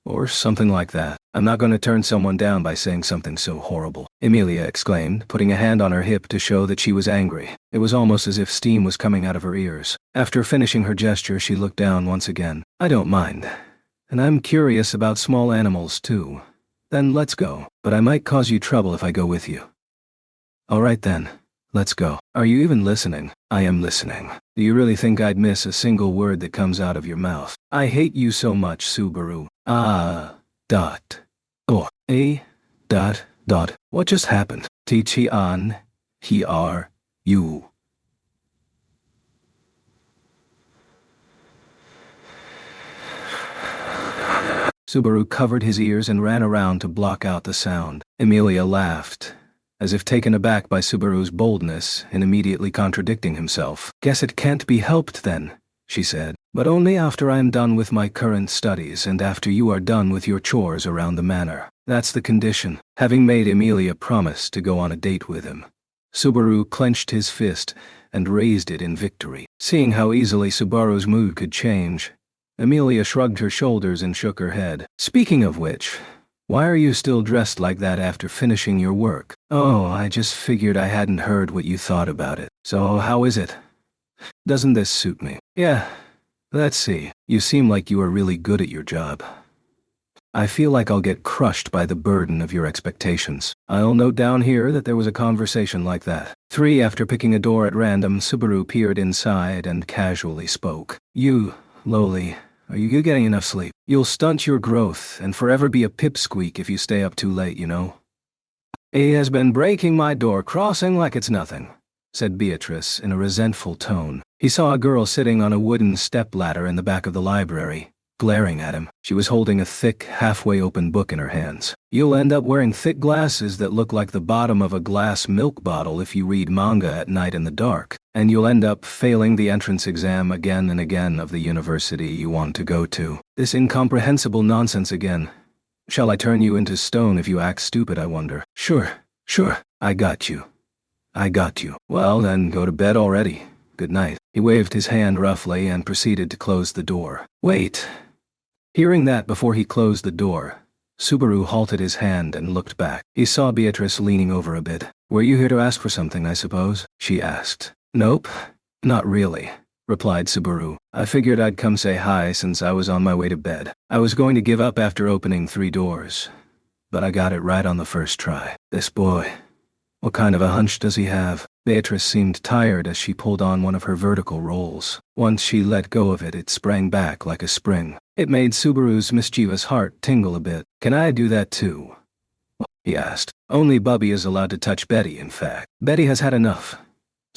Or something like that. I'm not going to turn someone down by saying something so horrible, Amelia exclaimed, putting a hand on her hip to show that she was angry. It was almost as if steam was coming out of her ears. After finishing her gesture, she looked down once again. I don't mind. And I'm curious about small animals too. Then let's go. But I might cause you trouble if I go with you. All right then. Let's go. Are you even listening? I am listening. Do you really think I'd miss a single word that comes out of your mouth? I hate you so much, Subaru. What just happened? Tichian, he are, you. Subaru covered his ears and ran around to block out the sound. Amelia laughed, as if taken aback by Subaru's boldness in immediately contradicting himself. Guess it can't be helped then, she said. But only after I'm done with my current studies and after you are done with your chores around the manor. That's the condition. Having made Amelia promise to go on a date with him, Subaru clenched his fist and raised it in victory. Seeing how easily Subaru's mood could change, Amelia shrugged her shoulders and shook her head. Speaking of which, why are you still dressed like that after finishing your work? Oh, I just figured I hadn't heard what you thought about it. So how is it? Doesn't this suit me? Yeah. Let's see. You seem like you are really good at your job. I feel like I'll get crushed by the burden of your expectations. I'll note down here that there was a conversation like that. 3. After picking a door at random, Subaru peered inside and casually spoke. You, Loli, are you getting enough sleep? You'll stunt your growth and forever be a pipsqueak if you stay up too late, you know? He has been breaking my door crossing like it's nothing, said Beatrice in a resentful tone. He saw a girl sitting on a wooden stepladder in the back of the library, glaring at him. She was holding a thick, halfway open book in her hands. You'll end up wearing thick glasses that look like the bottom of a glass milk bottle if you read manga at night in the dark, and you'll end up failing the entrance exam again and again of the university you want to go to. This incomprehensible nonsense again. Shall I turn you into stone if you act stupid, I wonder? Sure. I got you. Well then, go to bed already. Good night. He waved his hand roughly and proceeded to close the door. Wait. Hearing that before he closed the door, Subaru halted his hand and looked back. He saw Beatrice leaning over a bit. Were you here to ask for something, I suppose? She asked. Nope. Not really, replied Subaru. I figured I'd come say hi since I was on my way to bed. I was going to give up after opening 3 doors, but I got it right on the first try. This boy. What kind of a hunch does he have? Beatrice seemed tired as she pulled on one of her vertical rolls. Once she let go of it, it sprang back like a spring. It made Subaru's mischievous heart tingle a bit. Can I do that too? He asked. Only Bubby is allowed to touch Betty, in fact. Betty has had enough.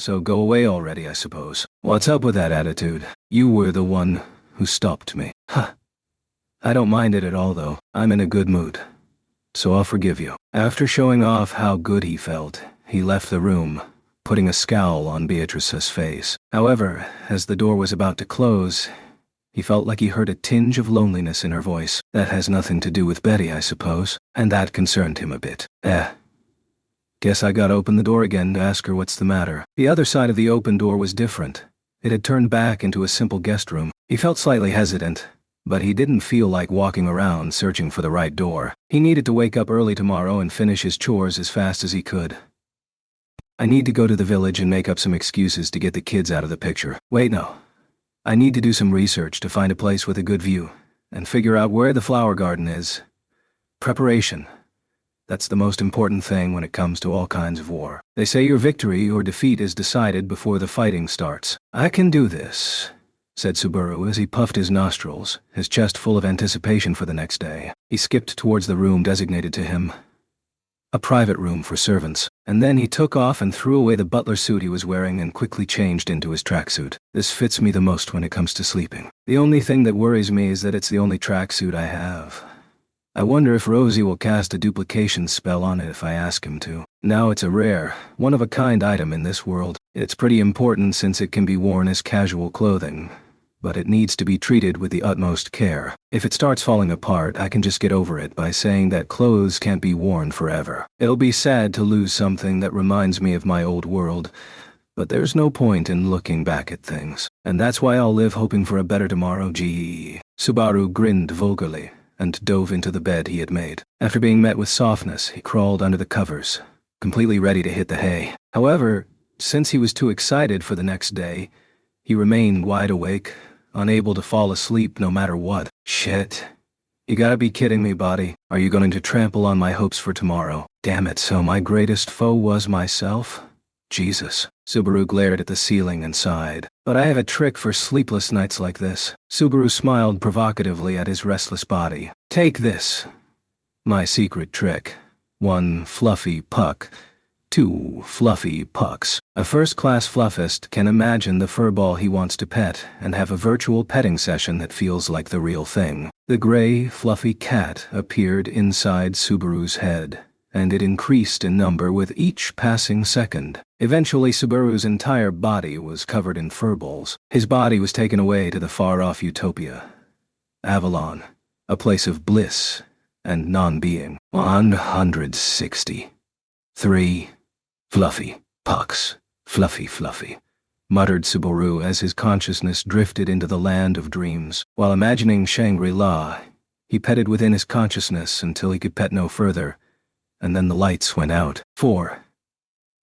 So go away already, I suppose. What's up with that attitude? You were the one who stopped me. Huh. I don't mind it at all though. I'm in a good mood. So I'll forgive you. After showing off how good he felt, he left the room, putting a scowl on Beatrice's face. However, as the door was about to close, he felt like he heard a tinge of loneliness in her voice. That has nothing to do with Betty, I suppose, and that concerned him a bit. Guess I gotta open the door again to ask her what's the matter. The other side of the open door was different. It had turned back into a simple guest room. He felt slightly hesitant, but he didn't feel like walking around searching for the right door. He needed to wake up early tomorrow and finish his chores as fast as he could. I need to go to the village and make up some excuses to get the kids out of the picture. Wait, no. I need to do some research to find a place with a good view, and figure out where the flower garden is. Preparation. That's the most important thing when it comes to all kinds of war. They say your victory or defeat is decided before the fighting starts. I can do this, said Subaru as he puffed his nostrils, his chest full of anticipation for the next day. He skipped towards the room designated to him, a private room for servants, and then he took off and threw away the butler suit he was wearing and quickly changed into his tracksuit. This fits me the most when it comes to sleeping. The only thing that worries me is that it's the only tracksuit I have. I wonder if Rosie will cast a duplication spell on it if I ask him to. Now it's a rare, one-of-a-kind item in this world. It's pretty important since it can be worn as casual clothing, but it needs to be treated with the utmost care. If it starts falling apart, I can just get over it by saying that clothes can't be worn forever. It'll be sad to lose something that reminds me of my old world, but there's no point in looking back at things. And that's why I'll live hoping for a better tomorrow, gee. Subaru grinned vulgarly and dove into the bed he had made. After being met with softness, he crawled under the covers, completely ready to hit the hay. However, since he was too excited for the next day, he remained wide awake, unable to fall asleep no matter what. Shit. You gotta be kidding me, body. Are you going to trample on my hopes for tomorrow? Damn it, so my greatest foe was myself? Jesus. Subaru glared at the ceiling and sighed. But I have a trick for sleepless nights like this. Subaru smiled provocatively at his restless body. Take this. My secret trick. 1 fluffy puck. 2 fluffy pucks. A first-class fluffist can imagine the furball he wants to pet and have a virtual petting session that feels like the real thing. The gray, fluffy cat appeared inside Subaru's head, and it increased in number with each passing second. Eventually, Subaru's entire body was covered in furballs. His body was taken away to the far-off utopia. Avalon, a place of bliss and non-being. 163 fluffy pucks. Fluffy, muttered Subaru as his consciousness drifted into the land of dreams. While imagining Shangri-La, he petted within his consciousness until he could pet no further, and then the lights went out. 4.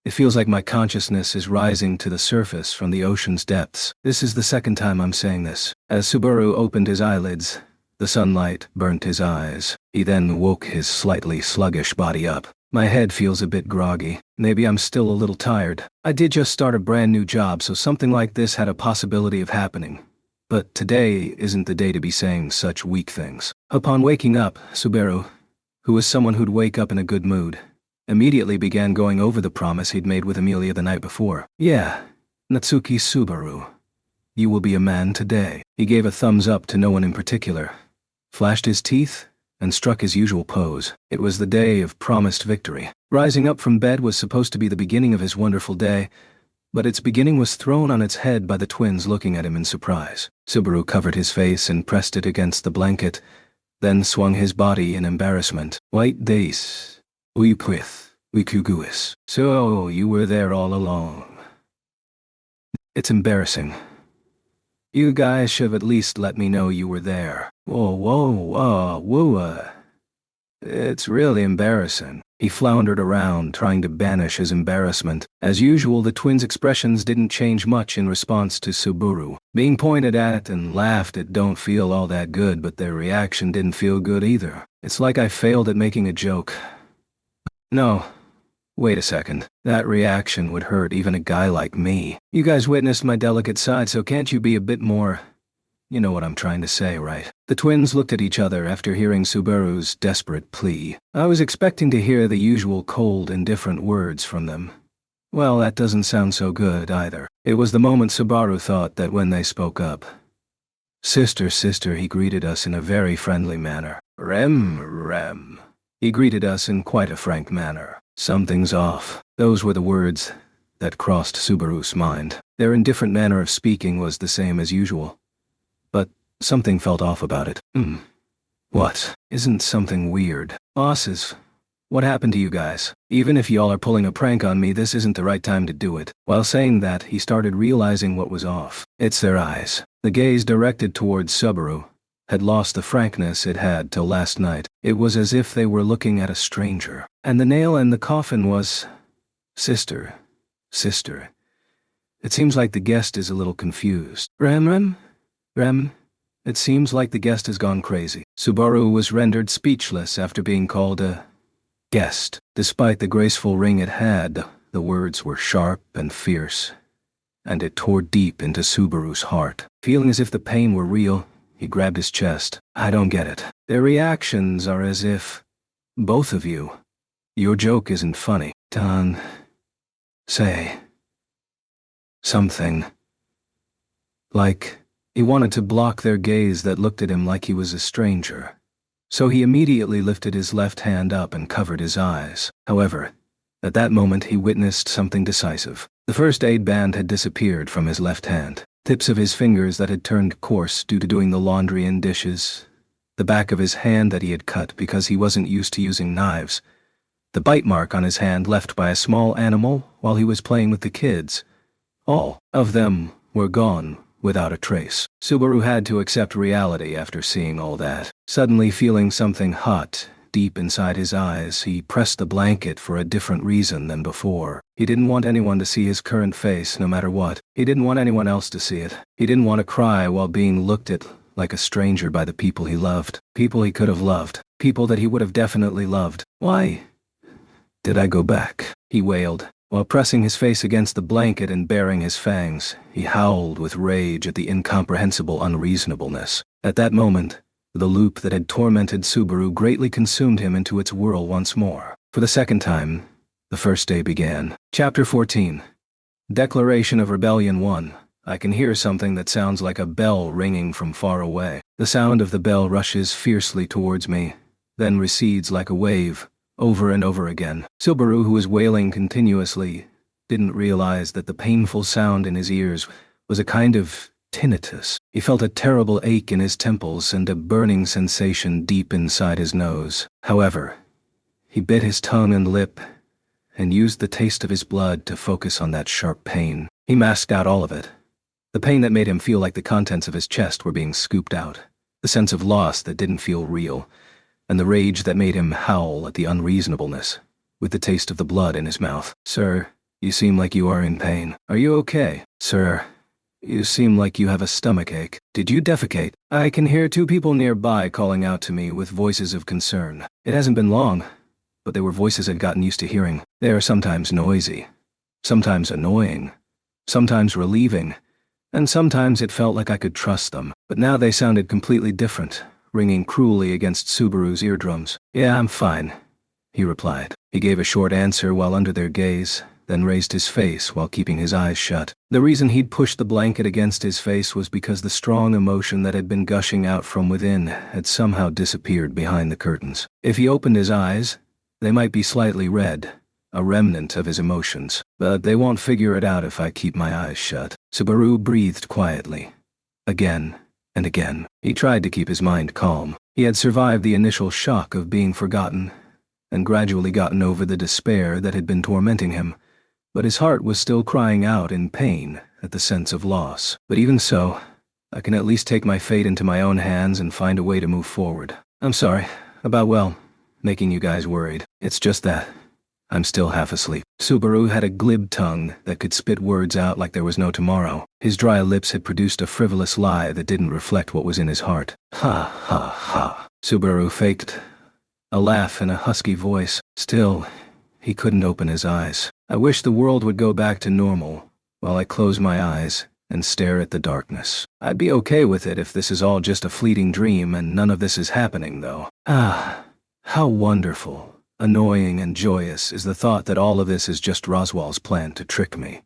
It feels like my consciousness is rising to the surface from the ocean's depths. This is the second time I'm saying this. As Subaru opened his eyelids, the sunlight burnt his eyes. He then woke his slightly sluggish body up. My head feels a bit groggy. Maybe I'm still a little tired. I did just start a brand new job, so something like this had a possibility of happening. But today isn't the day to be saying such weak things. Upon waking up, Subaru, who was someone who'd wake up in a good mood, immediately began going over the promise he'd made with Amelia the night before. Yeah, Natsuki Subaru. You will be a man today. He gave a thumbs up to no one in particular, flashed his teeth, and struck his usual pose. It was the day of promised victory. Rising up from bed was supposed to be the beginning of his wonderful day, but its beginning was thrown on its head by the twins looking at him in surprise. Subaru covered his face and pressed it against the blanket, then swung his body in embarrassment. White days. Wikuguis. So you were there all along. It's embarrassing. You guys should have at least let me know you were there. Whoa. It's really embarrassing. He floundered around, trying to banish his embarrassment. As usual, the twins' expressions didn't change much in response to Subaru. Being pointed at and laughed at don't feel all that good, but their reaction didn't feel good either. It's like I failed at making a joke. No. Wait a second. That reaction would hurt even a guy like me. You guys witnessed my delicate side, so can't you be a bit more... You know what I'm trying to say, right? The twins looked at each other after hearing Subaru's desperate plea. I was expecting to hear the usual cold, indifferent words from them. Well, that doesn't sound so good either. It was the moment Subaru thought that when they spoke up. Sister, sister, he greeted us in a very friendly manner. Rem. He greeted us in quite a frank manner. Something's off. Those were the words that crossed Subaru's mind. Their indifferent manner of speaking was the same as usual. But something felt off about it. What? Isn't something weird? Bosses, what happened to you guys? Even if y'all are pulling a prank on me, this isn't the right time to do it. While saying that, he started realizing what was off. It's their eyes. The gaze directed towards Subaru had lost the frankness it had till last night. It was as if they were looking at a stranger. And the nail in the coffin was... Sister. It seems like the guest is a little confused. Rem? It seems like the guest has gone crazy. Subaru was rendered speechless after being called a guest. Despite the graceful ring it had, the words were sharp and fierce, and it tore deep into Subaru's heart. Feeling as if the pain were real, he grabbed his chest. I don't get it. Their reactions are as if... Both of you. Your joke isn't funny. Don... Say... something. Like... He wanted to block their gaze that looked at him like he was a stranger. So he immediately lifted his left hand up and covered his eyes. However, at that moment he witnessed something decisive. The first aid band had disappeared from his left hand. Tips of his fingers that had turned coarse due to doing the laundry and dishes. The back of his hand that he had cut because he wasn't used to using knives. The bite mark on his hand left by a small animal while he was playing with the kids. All of them were gone without a trace. Subaru had to accept reality after seeing all that. Suddenly feeling something hot deep inside his eyes, he pressed the blanket for a different reason than before. He didn't want anyone to see his current face no matter what. He didn't want anyone else to see it. He didn't want to cry while being looked at like a stranger by the people he loved. People he could have loved. People that he would have definitely loved. Why did I go back? He wailed. While pressing his face against the blanket and baring his fangs, he howled with rage at the incomprehensible unreasonableness. At that moment, the loop that had tormented Subaru greatly consumed him into its whirl once more. For the second time, the first day began. Chapter 14. Declaration of Rebellion 1. I can hear something that sounds like a bell ringing from far away. The sound of the bell rushes fiercely towards me, then recedes like a wave, over and over again. Subaru, who was wailing continuously, didn't realize that the painful sound in his ears was a kind of tinnitus. He felt a terrible ache in his temples and a burning sensation deep inside his nose. However, he bit his tongue and lip and used the taste of his blood to focus on that sharp pain. He masked out all of it. The pain that made him feel like the contents of his chest were being scooped out. The sense of loss that didn't feel real. And the rage that made him howl at the unreasonableness, with the taste of the blood in his mouth. Sir, you seem like you are in pain. Are you okay? Sir, you seem like you have a stomachache. Did you defecate? I can hear two people nearby calling out to me with voices of concern. It hasn't been long, but they were voices I'd gotten used to hearing. They are sometimes noisy, sometimes annoying, sometimes relieving, and sometimes it felt like I could trust them. But now they sounded completely different, ringing cruelly against Subaru's eardrums. Yeah, I'm fine, he replied. He gave a short answer while under their gaze, then raised his face while keeping his eyes shut. The reason he'd pushed the blanket against his face was because the strong emotion that had been gushing out from within had somehow disappeared behind the curtains. If he opened his eyes, they might be slightly red, a remnant of his emotions. But they won't figure it out if I keep my eyes shut. Subaru breathed quietly. Again and again. He tried to keep his mind calm. He had survived the initial shock of being forgotten, and gradually gotten over the despair that had been tormenting him, but his heart was still crying out in pain at the sense of loss. But even so, I can at least take my fate into my own hands and find a way to move forward. I'm sorry about, well, making you guys worried. It's just that I'm still half asleep. Subaru had a glib tongue that could spit words out like there was no tomorrow. His dry lips had produced a frivolous lie that didn't reflect what was in his heart. Ha ha ha. Subaru faked a laugh in a husky voice. Still, he couldn't open his eyes. I wish the world would go back to normal while I close my eyes and stare at the darkness. I'd be okay with it if this is all just a fleeting dream and none of this is happening, though. Ah, how wonderful. Annoying and joyous is the thought that all of this is just Roswell's plan to trick me.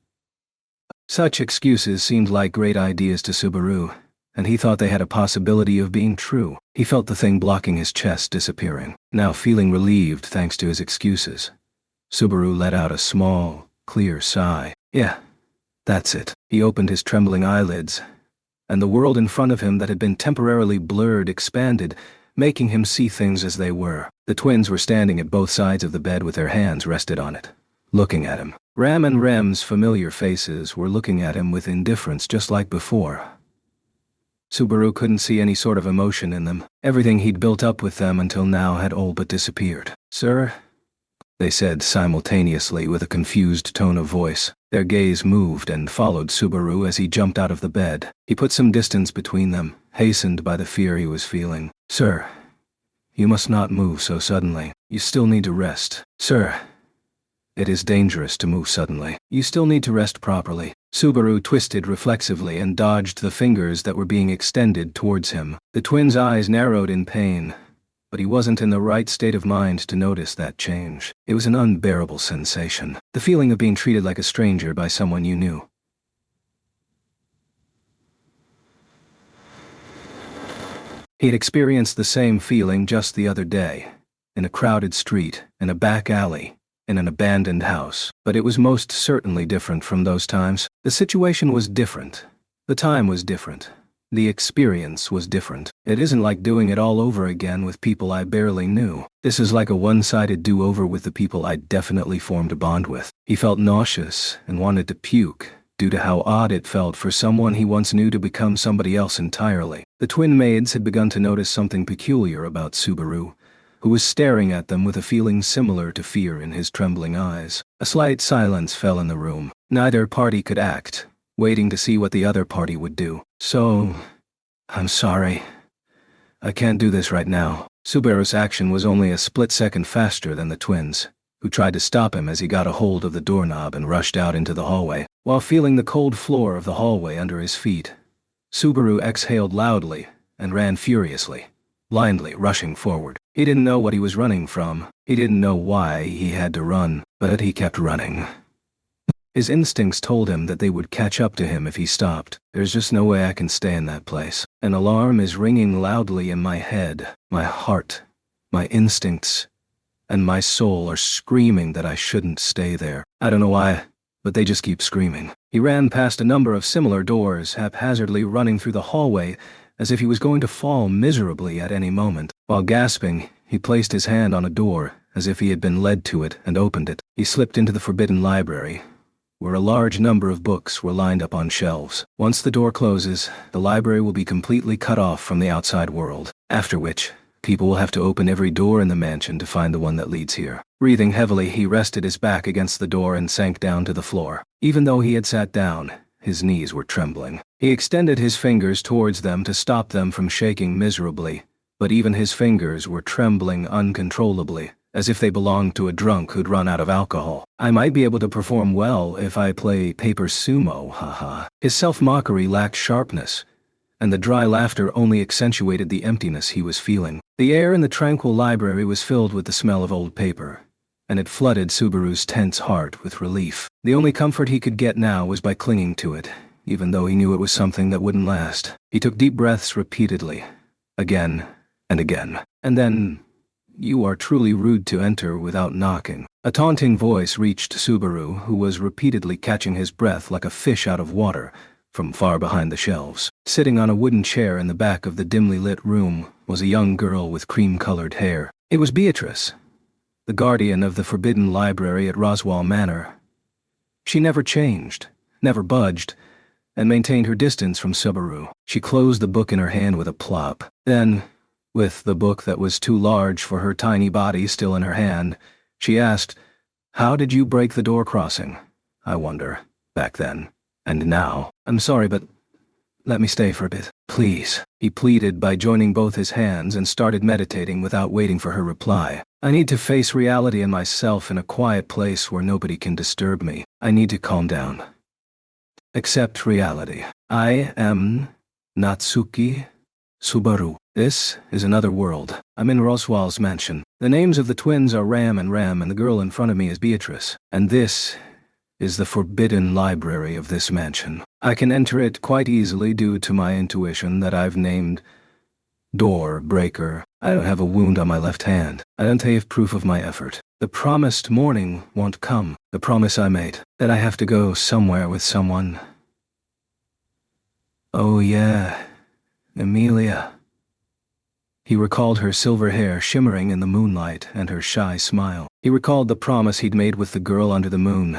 Such excuses seemed like great ideas to Subaru, and he thought they had a possibility of being true. He felt the thing blocking his chest disappearing, now feeling relieved thanks to his excuses. Subaru let out a small, clear sigh. Yeah, that's it. He opened his trembling eyelids, and the world in front of him that had been temporarily blurred expanded, making him see things as they were. The twins were standing at both sides of the bed with their hands rested on it, looking at him. Ram and Rem's familiar faces were looking at him with indifference just like before. Subaru couldn't see any sort of emotion in them. Everything he'd built up with them until now had all but disappeared. "Sir?" they said simultaneously with a confused tone of voice. Their gaze moved and followed Subaru as he jumped out of the bed. He put some distance between them, hastened by the fear he was feeling. "Sir, you must not move so suddenly. You still need to rest. Sir, it is dangerous to move suddenly. You still need to rest properly." Subaru twisted reflexively and dodged the fingers that were being extended towards him. The twins' eyes narrowed in pain, but he wasn't in the right state of mind to notice that change. It was an unbearable sensation, the feeling of being treated like a stranger by someone you knew. He had experienced the same feeling just the other day, in a crowded street, in a back alley, in an abandoned house, but it was most certainly different from those times. The situation was different. The time was different. The experience was different. It isn't like doing it all over again with people I barely knew. This is like a one-sided do-over with the people I definitely formed a bond with. He felt nauseous and wanted to puke, due to how odd it felt for someone he once knew to become somebody else entirely. The twin maids had begun to notice something peculiar about Subaru, who was staring at them with a feeling similar to fear in his trembling eyes. A slight silence fell in the room. Neither party could act, waiting to see what the other party would do. "So, I'm sorry. I can't do this right now." Subaru's action was only a split second faster than the twins, who tried to stop him as he got a hold of the doorknob and rushed out into the hallway. While feeling the cold floor of the hallway under his feet, Subaru exhaled loudly and ran furiously, blindly rushing forward. He didn't know what he was running from. He didn't know why he had to run, but he kept running. His instincts told him that they would catch up to him if he stopped. "There's just no way I can stay in that place. An alarm is ringing loudly in my head. My heart, my instincts, and my soul are screaming that I shouldn't stay there. I don't know why, but they just keep screaming." He ran past a number of similar doors, haphazardly running through the hallway as if he was going to fall miserably at any moment. While gasping, he placed his hand on a door, as if he had been led to it, and opened it. He slipped into the forbidden library, where a large number of books were lined up on shelves. Once the door closes, the library will be completely cut off from the outside world, after which, people will have to open every door in the mansion to find the one that leads here. Breathing heavily, he rested his back against the door and sank down to the floor. Even though he had sat down, his knees were trembling. He extended his fingers towards them to stop them from shaking miserably, but even his fingers were trembling uncontrollably, as if they belonged to a drunk who'd run out of alcohol. "I might be able to perform well if I play paper sumo, haha." His self-mockery lacked sharpness, and the dry laughter only accentuated the emptiness he was feeling. The air in the tranquil library was filled with the smell of old paper, and it flooded Subaru's tense heart with relief. The only comfort he could get now was by clinging to it, even though he knew it was something that wouldn't last. He took deep breaths repeatedly, again and again, and then, "You are truly rude to enter without knocking." A taunting voice reached Subaru, who was repeatedly catching his breath like a fish out of water, from far behind the shelves. Sitting on a wooden chair in the back of the dimly lit room was a young girl with cream-colored hair. It was Beatrice, the guardian of the forbidden library at Roswell Manor. She never changed, never budged, and maintained her distance from Subaru. She closed the book in her hand with a plop. Then, with the book that was too large for her tiny body still in her hand, she asked, "How did you break the door crossing? I wonder, back then. And now, I'm sorry, but let me stay for a bit, please." He pleaded by joining both his hands and started meditating without waiting for her reply. "I need to face reality and myself in a quiet place where nobody can disturb me. I need to calm down. Accept reality. I am Natsuki Subaru. This is another world. I'm in Roswell's mansion. The names of the twins are Ram, and the girl in front of me is Beatrice. And this is the forbidden library of this mansion. I can enter it quite easily due to my intuition that I've named Door Breaker. I don't have a wound on my left hand. I don't have proof of my effort. The promised morning won't come. The promise I made, that I have to go somewhere with someone. Oh yeah, Amelia. He recalled her silver hair shimmering in the moonlight and her shy smile. He recalled the promise he'd made with the girl under the moon,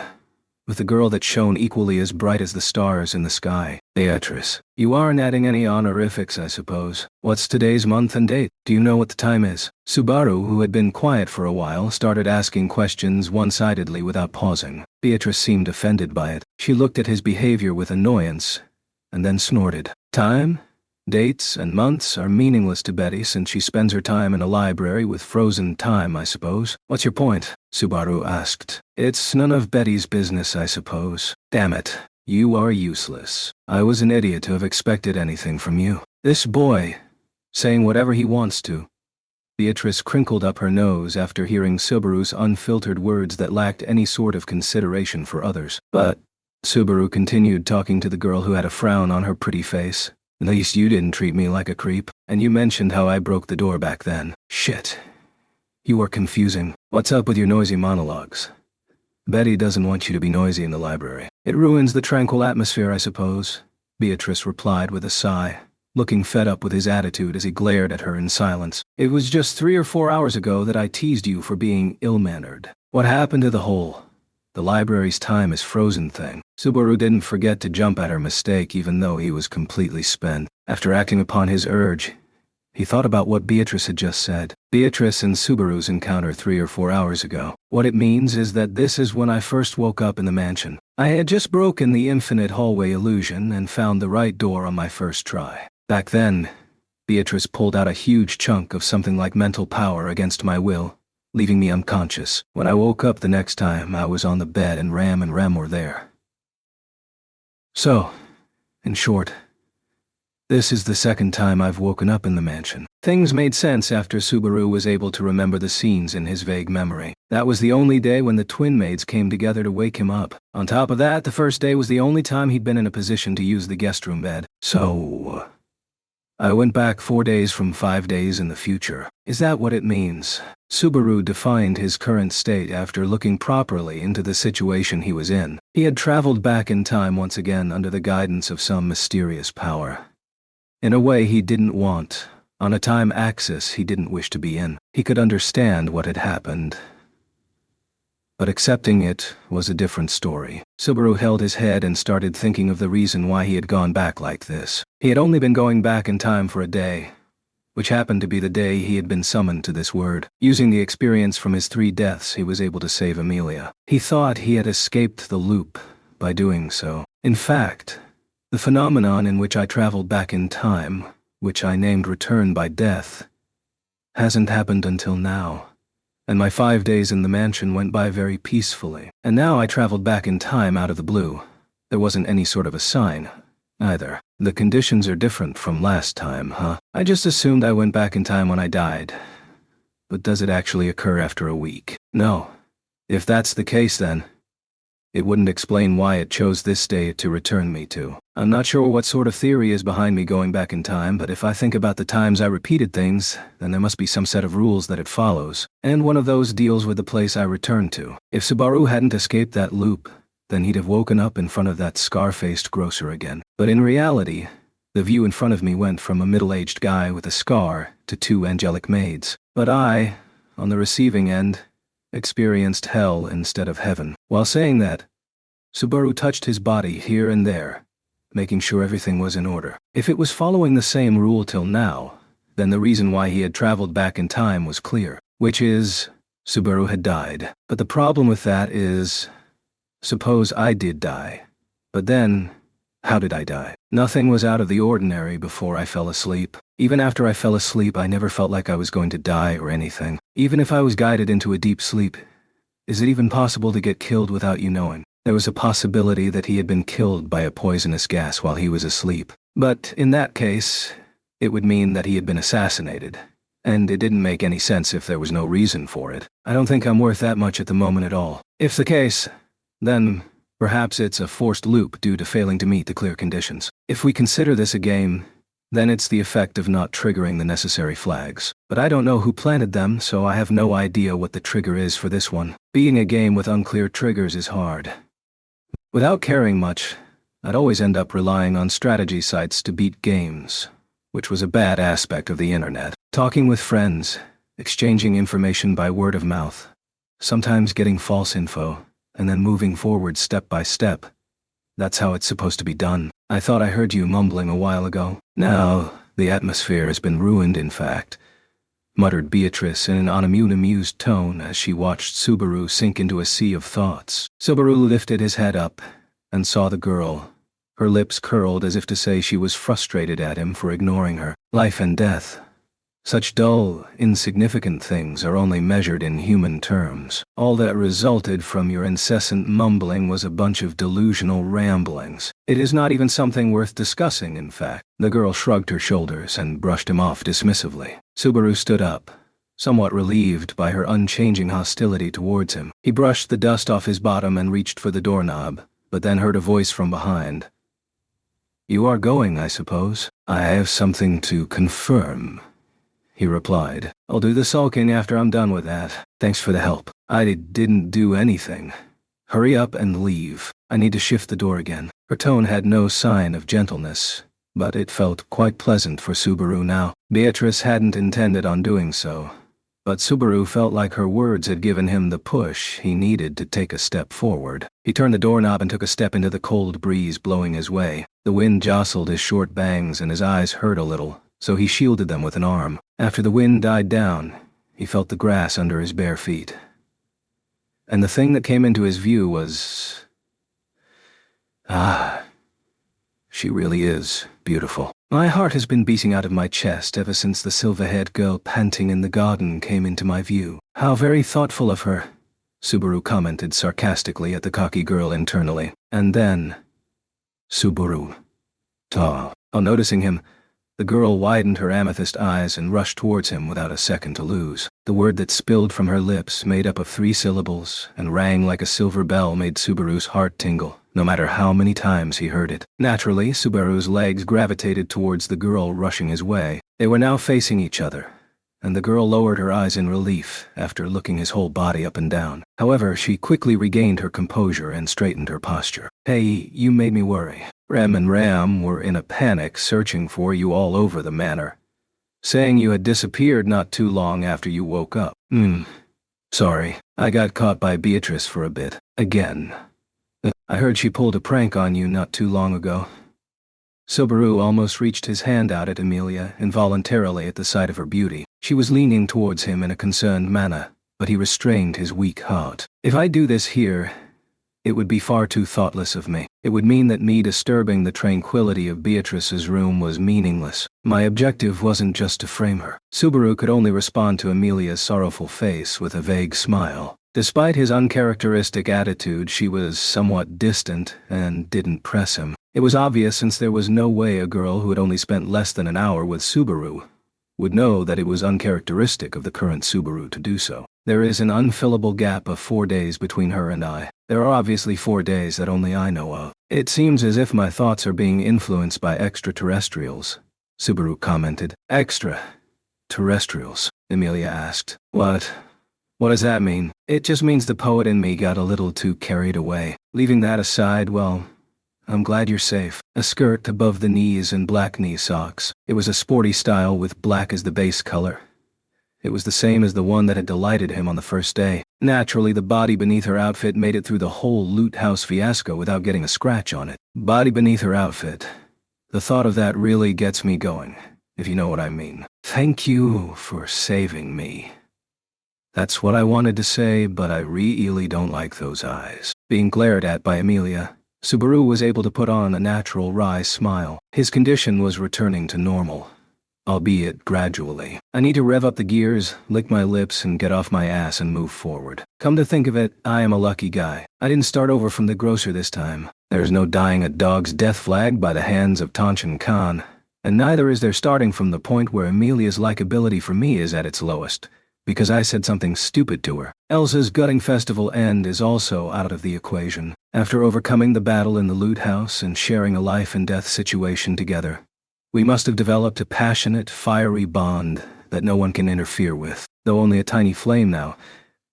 with the girl that shone equally as bright as the stars in the sky. Beatrice, you aren't adding any honorifics, I suppose. What's today's month and date? Do you know what the time is? Subaru, who had been quiet for a while, started asking questions one-sidedly without pausing. Beatrice seemed offended by it. She looked at his behavior with annoyance, and then snorted. Time? Dates and months are meaningless to Betty since she spends her time in a library with frozen time, I suppose. What's your point? Subaru asked. It's none of Betty's business, I suppose. Damn it. You are useless. I was an idiot to have expected anything from you. This boy, saying whatever he wants to. Beatrice crinkled up her nose after hearing Subaru's unfiltered words that lacked any sort of consideration for others. But, Subaru continued talking to the girl who had a frown on her pretty face. At least you didn't treat me like a creep, and you mentioned how I broke the door back then. Shit. You are confusing. What's up with your noisy monologues? Betty doesn't want you to be noisy in the library. It ruins the tranquil atmosphere, I suppose, Beatrice replied with a sigh, looking fed up with his attitude as he glared at her in silence. It was just 3 or 4 hours ago that I teased you for being ill-mannered. What happened to the library's time is frozen thing? Subaru didn't forget to jump at her mistake even though he was completely spent. After acting upon his urge, he thought about what Beatrice had just said. Beatrice and Subaru's encounter 3 or 4 hours ago. What it means is that this is when I first woke up in the mansion. I had just broken the infinite hallway illusion and found the right door on my first try. Back then, Beatrice pulled out a huge chunk of something like mental power against my will, leaving me unconscious. When I woke up the next time, I was on the bed and Rem were there. So, in short, this is the second time I've woken up in the mansion. Things made sense after Subaru was able to remember the scenes in his vague memory. That was the only day when the twin maids came together to wake him up. On top of that, the first day was the only time he'd been in a position to use the guest room bed. So, I went back 4 days from 5 days in the future. Is that what it means? Subaru defined his current state after looking properly into the situation he was in. He had traveled back in time once again under the guidance of some mysterious power. In a way he didn't want, on a time axis he didn't wish to be in. He could understand what had happened, but accepting it was a different story. Subaru held his head and started thinking of the reason why he had gone back like this. He had only been going back in time for a day, which happened to be the day he had been summoned to this world. Using the experience from his 3 deaths, he was able to save Amelia. He thought he had escaped the loop by doing so. In fact, the phenomenon in which I traveled back in time, which I named Return by Death, hasn't happened until now. And my 5 days in the mansion went by very peacefully. And now I traveled back in time out of the blue. There wasn't any sort of a sign, either. The conditions are different from last time, huh? I just assumed I went back in time when I died. But does it actually occur after a week? No. If that's the case then, it wouldn't explain why it chose this day to return me to. I'm not sure what sort of theory is behind me going back in time, but if I think about the times I repeated things, then there must be some set of rules that it follows, and one of those deals with the place I returned to. If Subaru hadn't escaped that loop, then he'd have woken up in front of that scar-faced grocer again. But in reality, the view in front of me went from a middle-aged guy with a scar to 2 angelic maids. But I, on the receiving end, experienced hell instead of heaven. While saying that, Subaru touched his body here and there, making sure everything was in order. If it was following the same rule till now, then the reason why he had traveled back in time was clear, which is, Subaru had died. But the problem with that is, suppose I did die. But then, how did I die? Nothing was out of the ordinary before I fell asleep. Even after I fell asleep, I never felt like I was going to die or anything. Even if I was guided into a deep sleep, is it even possible to get killed without you knowing? There was a possibility that he had been killed by a poisonous gas while he was asleep. But in that case, it would mean that he had been assassinated. And it didn't make any sense if there was no reason for it. I don't think I'm worth that much at the moment at all. If the case, then Perhaps it's a forced loop due to failing to meet the clear conditions. If we consider this a game, then it's the effect of not triggering the necessary flags. But I don't know who planted them, so I have no idea what the trigger is for this one. Being a game with unclear triggers is hard. Without caring much, I'd always end up relying on strategy sites to beat games, which was a bad aspect of the internet. Talking with friends, exchanging information by word of mouth, sometimes getting false info, and then moving forward step by step. That's how it's supposed to be done. I thought I heard you mumbling a while ago. Now, the atmosphere has been ruined, in fact, muttered Beatrice in an amused tone as she watched Subaru sink into a sea of thoughts. Subaru lifted his head up and saw the girl. Her lips curled as if to say she was frustrated at him for ignoring her. Life and death. Such dull, insignificant things are only measured in human terms. All that resulted from your incessant mumbling was a bunch of delusional ramblings. It is not even something worth discussing, in fact. The girl shrugged her shoulders and brushed him off dismissively. Subaru stood up, somewhat relieved by her unchanging hostility towards him. He brushed the dust off his bottom and reached for the doorknob, but then heard a voice from behind. "You are going, I suppose?" "I have something to confirm," he replied. "I'll do the sulking after I'm done with that. Thanks for the help." "I didn't do anything. Hurry up and leave. I need to shift the door again." Her tone had no sign of gentleness, but it felt quite pleasant for Subaru now. Beatrice hadn't intended on doing so, but Subaru felt like her words had given him the push he needed to take a step forward. He turned the doorknob and took a step into the cold breeze blowing his way. The wind jostled his short bangs and his eyes hurt a little, so he shielded them with an arm. After the wind died down, he felt the grass under his bare feet. And the thing that came into his view was... she really is beautiful. My heart has been beating out of my chest ever since the silver-haired girl panting in the garden came into my view. How very thoughtful of her, Subaru commented sarcastically at the cocky girl internally. And then... Subaru. Ta. On noticing him, the girl widened her amethyst eyes and rushed towards him without a second to lose. The word that spilled from her lips, made up of 3 syllables, and rang like a silver bell, made Subaru's heart tingle, no matter how many times he heard it. Naturally, Subaru's legs gravitated towards the girl rushing his way. They were now facing each other, and the girl lowered her eyes in relief after looking his whole body up and down. However, she quickly regained her composure and straightened her posture. "Hey, you made me worry. Rem and Ram were in a panic searching for you all over the manor, saying you had disappeared not too long after you woke up." Sorry, I got caught by Beatrice for a bit. Again. I heard she pulled a prank on you not too long ago." Subaru almost reached his hand out at Amelia involuntarily at the sight of her beauty. She was leaning towards him in a concerned manner, but he restrained his weak heart. "If I do this here, it would be far too thoughtless of me. It would mean that me disturbing the tranquility of Beatrice's room was meaningless. My objective wasn't just to frame her." Subaru could only respond to Amelia's sorrowful face with a vague smile. Despite his uncharacteristic attitude, she was somewhat distant and didn't press him. It was obvious, since there was no way a girl who had only spent less than an hour with Subaru would know that it was uncharacteristic of the current Subaru to do so. There is an unfillable gap of 4 days between her and I. There are obviously 4 days that only I know of. "It seems as if my thoughts are being influenced by extraterrestrials," Subaru commented. "Extraterrestrials?" Amelia asked. What does that mean?" "It just means the poet in me got a little too carried away. Leaving that aside, well, I'm glad you're safe." A skirt above the knees and black knee socks. It was a sporty style with black as the base color. It was the same as the one that had delighted him on the first day. Naturally, the body beneath her outfit made it through the whole loot house fiasco without getting a scratch on it. Body beneath her outfit. The thought of that really gets me going, if you know what I mean. "Thank you for saving me." That's what I wanted to say, but I really don't like those eyes. Being glared at by Amelia, Subaru was able to put on a natural wry smile. His condition was returning to normal, albeit gradually. "I need to rev up the gears, lick my lips, and get off my ass and move forward. Come to think of it, I am a lucky guy. I didn't start over from the grocer this time. There's no dying a dog's death flag by the hands of Tanshin Khan, and neither is there starting from the point where Amelia's likability for me is at its lowest, because I said something stupid to her. Elsa's gutting festival end is also out of the equation. After overcoming the battle in the loot house and sharing a life and death situation together, we must have developed a passionate, fiery bond that no one can interfere with. Though only a tiny flame now,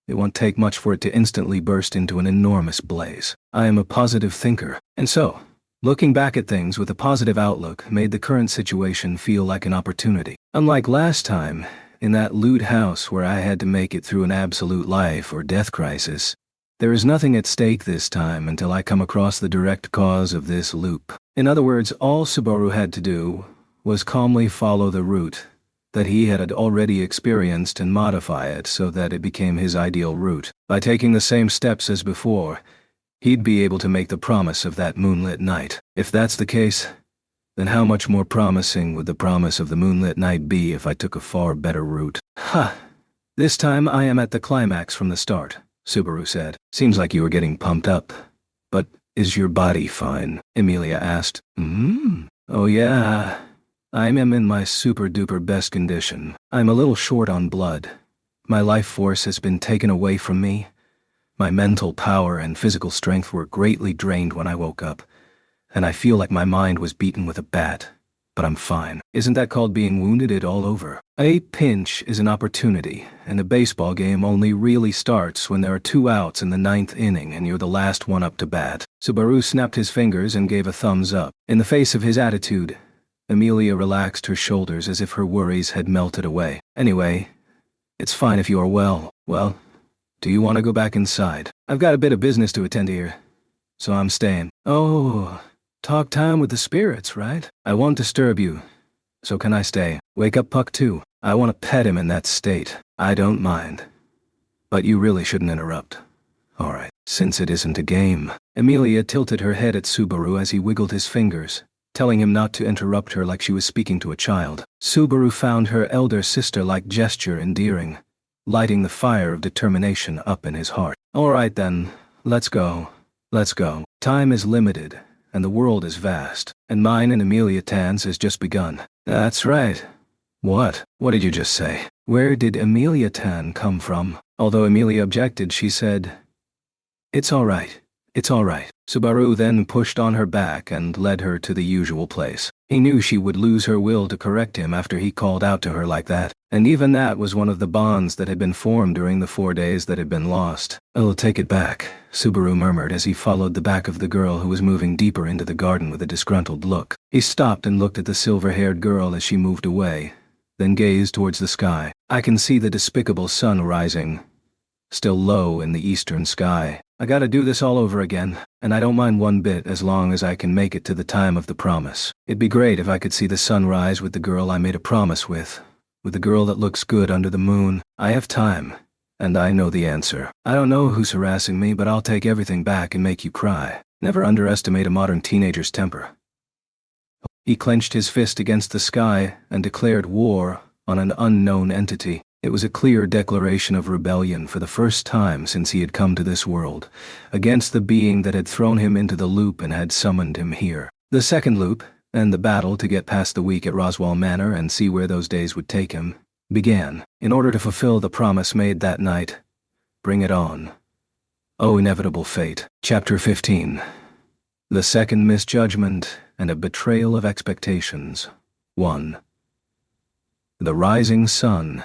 it won't take much for it to instantly burst into an enormous blaze. I am a positive thinker, and so, looking back at things with a positive outlook made the current situation feel like an opportunity. Unlike last time, in that loot house where I had to make it through an absolute life or death crisis, there is nothing at stake this time until I come across the direct cause of this loop. In other words, all Subaru had to do was calmly follow the route that he had already experienced and modify it so that it became his ideal route. By taking the same steps as before, he'd be able to make the promise of that moonlit night. If that's the case, then how much more promising would the promise of the moonlit night be if I took a far better route? Ha! This time I am at the climax from the start, Subaru said. Seems like you were getting pumped up. But is your body fine? Emilia asked. Oh yeah. I am in my super-duper best condition. I'm a little short on blood. My life force has been taken away from me. My mental power and physical strength were greatly drained when I woke up, and I feel like my mind was beaten with a bat. But I'm fine. Isn't that called being wounded all over? A pinch is an opportunity, and a baseball game only really starts when there are 2 outs in the 9th inning and you're the last one up to bat. Subaru snapped his fingers and gave a thumbs up. In the face of his attitude, Emilia relaxed her shoulders as if her worries had melted away. Anyway, it's fine if you are well. Well, do you want to go back inside? I've got a bit of business to attend here, so I'm staying. Oh, talk time with the spirits, right? I won't disturb you, so can I stay? Wake up Puck too. I want to pet him in that state. I don't mind. But you really shouldn't interrupt. Alright, since it isn't a game. Emilia tilted her head at Subaru as he wiggled his fingers, telling him not to interrupt her like she was speaking to a child. Subaru found her elder sister-like gesture endearing, lighting the fire of determination up in his heart. Alright then, let's go. Let's go. Time is limited, and the world is vast, and mine and Emilia Tan's has just begun. That's right. What? What did you just say? Where did Emilia Tan come from? Although Emilia objected, she said, "It's alright. It's alright." Subaru then pushed on her back and led her to the usual place. He knew she would lose her will to correct him after he called out to her like that, and even that was one of the bonds that had been formed during the 4 days that had been lost. "I'll take it back," Subaru murmured as he followed the back of the girl who was moving deeper into the garden with a disgruntled look. He stopped and looked at the silver-haired girl as she moved away, then gazed towards the sky. I can see the despicable sun rising, still low in the eastern sky. I gotta do this all over again, and I don't mind one bit as long as I can make it to the time of the promise. It'd be great if I could see the sun rise with the girl I made a promise with the girl that looks good under the moon. I have time, and I know the answer. I don't know who's harassing me, but I'll take everything back and make you cry. Never underestimate a modern teenager's temper. He clenched his fist against the sky and declared war on an unknown entity. It was a clear declaration of rebellion for the first time since he had come to this world, against the being that had thrown him into the loop and had summoned him here. The second loop, and the battle to get past the week at Roswell Manor and see where those days would take him, began. In order to fulfill the promise made that night, bring it on. Oh, inevitable fate. Chapter 15. The second misjudgment and a betrayal of expectations. 1. The rising sun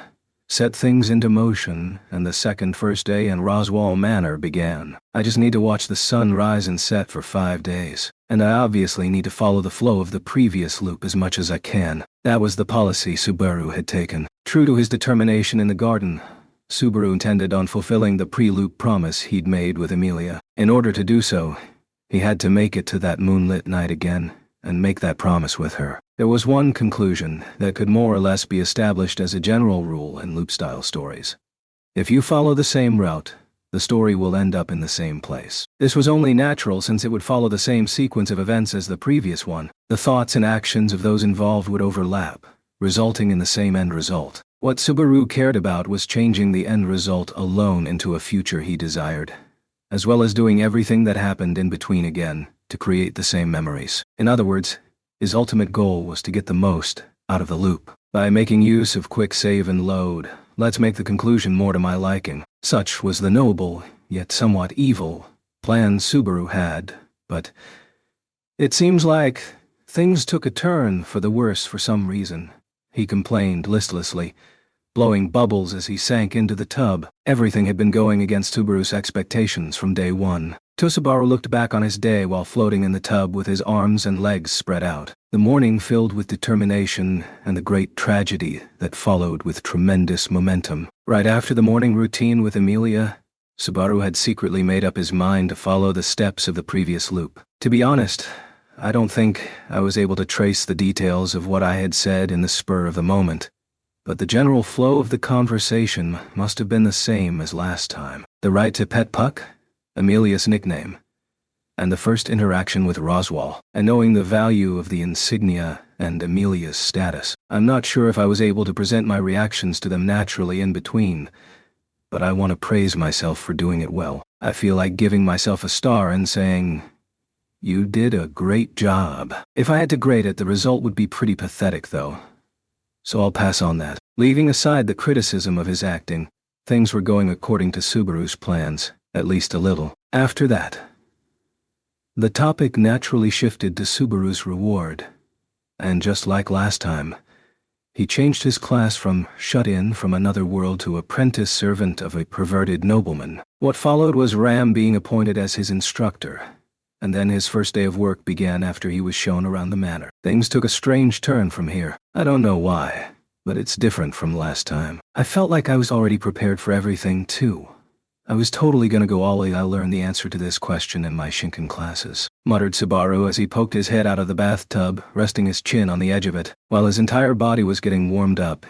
set things into motion, and the second first day in Roswell Manor began. I just need to watch the sun rise and set for 5 days, and I obviously need to follow the flow of the previous loop as much as I can. That was the policy Subaru had taken. True to his determination in the garden, Subaru intended on fulfilling the pre-loop promise he'd made with Emilia. In order to do so, he had to make it to that moonlit night again, and make that promise with her. There was one conclusion that could more or less be established as a general rule in loop-style stories. If you follow the same route, the story will end up in the same place. This was only natural since it would follow the same sequence of events as the previous one. The thoughts and actions of those involved would overlap, resulting in the same end result. What Subaru cared about was changing the end result alone into a future he desired, as well as doing everything that happened in between again to create the same memories. In other words, his ultimate goal was to get the most out of the loop. By making use of quick save and load, let's make the conclusion more to my liking. Such was the noble, yet somewhat evil, plan Subaru had, but it seems like things took a turn for the worse for some reason, he complained listlessly, blowing bubbles as he sank into the tub. Everything had been going against Subaru's expectations from day one. Subaru looked back on his day while floating in the tub with his arms and legs spread out. The morning filled with determination and the great tragedy that followed with tremendous momentum. Right after the morning routine with Amelia, Subaru had secretly made up his mind to follow the steps of the previous loop. To be honest, I don't think I was able to trace the details of what I had said in the spur of the moment, but the general flow of the conversation must have been the same as last time. The right to pet Puck, Amelia's nickname, and the first interaction with Roswell, and knowing the value of the insignia and Amelia's status. I'm not sure if I was able to present my reactions to them naturally in between, but I want to praise myself for doing it well. I feel like giving myself a star and saying, "You did a great job." If I had to grade it, the result would be pretty pathetic though, so I'll pass on that. Leaving aside the criticism of his acting, things were going according to Subaru's plans, at least a little. After that, the topic naturally shifted to Subaru's reward, and just like last time, he changed his class from shut-in from another world to apprentice servant of a perverted nobleman. What followed was Ram being appointed as his instructor, and then his first day of work began after he was shown around the manor. Things took a strange turn from here. I don't know why, but it's different from last time. I felt like I was already prepared for everything too. I was totally gonna go all in. I'll learn the answer to this question in my Shinken classes, muttered Subaru as he poked his head out of the bathtub, resting his chin on the edge of it. While his entire body was getting warmed up,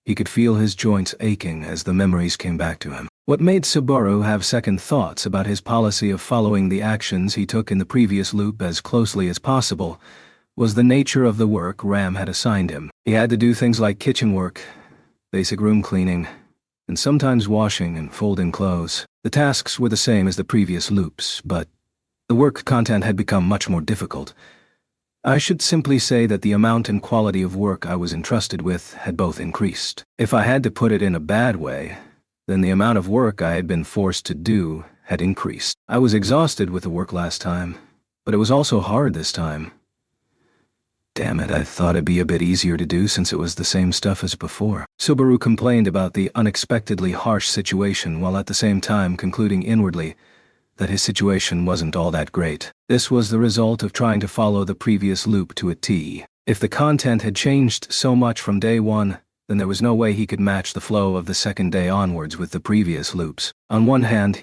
he could feel his joints aching as the memories came back to him. What made Subaru have second thoughts about his policy of following the actions he took in the previous loop as closely as possible was the nature of the work Ram had assigned him. He had to do things like kitchen work, basic room cleaning, and sometimes washing and folding clothes. The tasks were the same as the previous loops, but the work content had become much more difficult. I should simply say that the amount and quality of work I was entrusted with had both increased. If I had to put it in a bad way, then the amount of work I had been forced to do had increased. I was exhausted with the work last time, but it was also hard this time. Damn it, I thought it'd be a bit easier to do since it was the same stuff as before. Subaru complained about the unexpectedly harsh situation while at the same time concluding inwardly that his situation wasn't all that great. This was the result of trying to follow the previous loop to a T. If the content had changed so much from day one, then there was no way he could match the flow of the second day onwards with the previous loops. On one hand,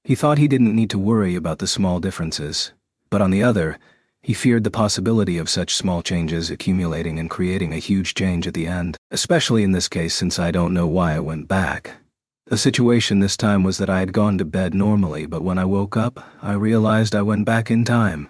he thought he didn't need to worry about the small differences, but on the other, he feared the possibility of such small changes accumulating and creating a huge change at the end, especially in this case since I don't know why I went back. The situation this time was that I had gone to bed normally, but when I woke up, I realized I went back in time.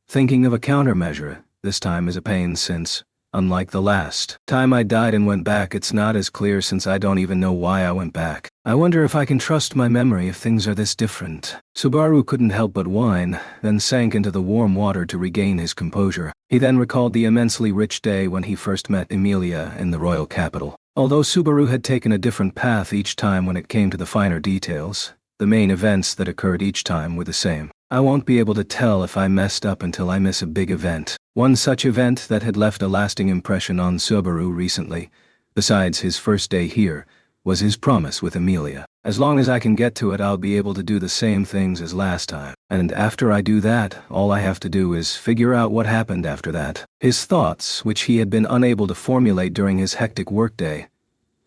Thinking of a countermeasure, this time is a pain since, unlike the last time I died and went back, it's not as clear since I don't even know why I went back. I wonder if I can trust my memory if things are this different. Subaru couldn't help but whine, then sank into the warm water to regain his composure. He then recalled the immensely rich day when he first met Emilia in the royal capital. Although Subaru had taken a different path each time when it came to the finer details, the main events that occurred each time were the same. I won't be able to tell if I messed up until I miss a big event. One such event that had left a lasting impression on Subaru recently, besides his first day here, was his promise with Amelia. As long as I can get to it, I'll be able to do the same things as last time. And after I do that, all I have to do is figure out what happened after that. His thoughts, which he had been unable to formulate during his hectic workday,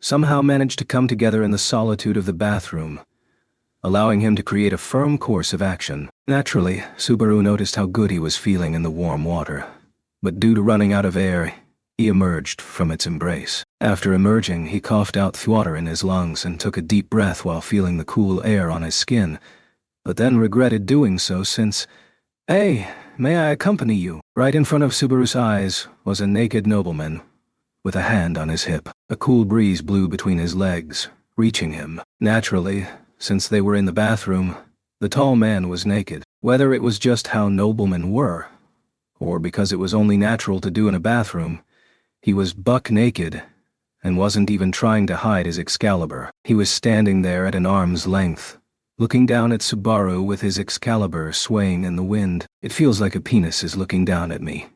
somehow managed to come together in the solitude of the bathroom, allowing him to create a firm course of action. Naturally, Subaru noticed how good he was feeling in the warm water, but due to running out of air, he emerged from its embrace. After emerging, he coughed out water in his lungs and took a deep breath while feeling the cool air on his skin, but then regretted doing so since, "Hey, may I accompany you?" Right in front of Subaru's eyes was a naked nobleman, with a hand on his hip. A cool breeze blew between his legs, reaching him. Naturally, since they were in the bathroom, the tall man was naked. Whether it was just how noblemen were, or because it was only natural to do in a bathroom, he was buck naked, and wasn't even trying to hide his Excalibur. He was standing there at an arm's length, looking down at Subaru with his Excalibur swaying in the wind. It feels like a penis is looking down at me,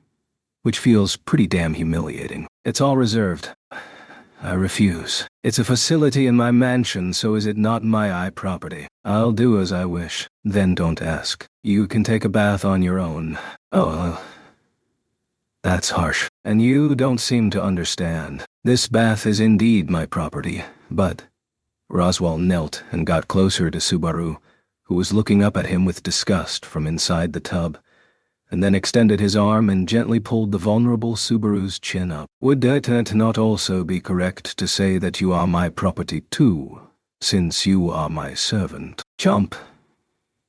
which feels pretty damn humiliating. It's all reserved. I refuse. It's a facility in my mansion, so is it not my property? I'll do as I wish. Then don't ask. You can take a bath on your own. Oh, that's harsh. And you don't seem to understand. This bath is indeed my property, but... Roswaal knelt and got closer to Subaru, who was looking up at him with disgust from inside the tub, and then extended his arm and gently pulled the vulnerable Subaru's chin up. Would it not also be correct to say that you are my property too, since you are my servant? Chomp.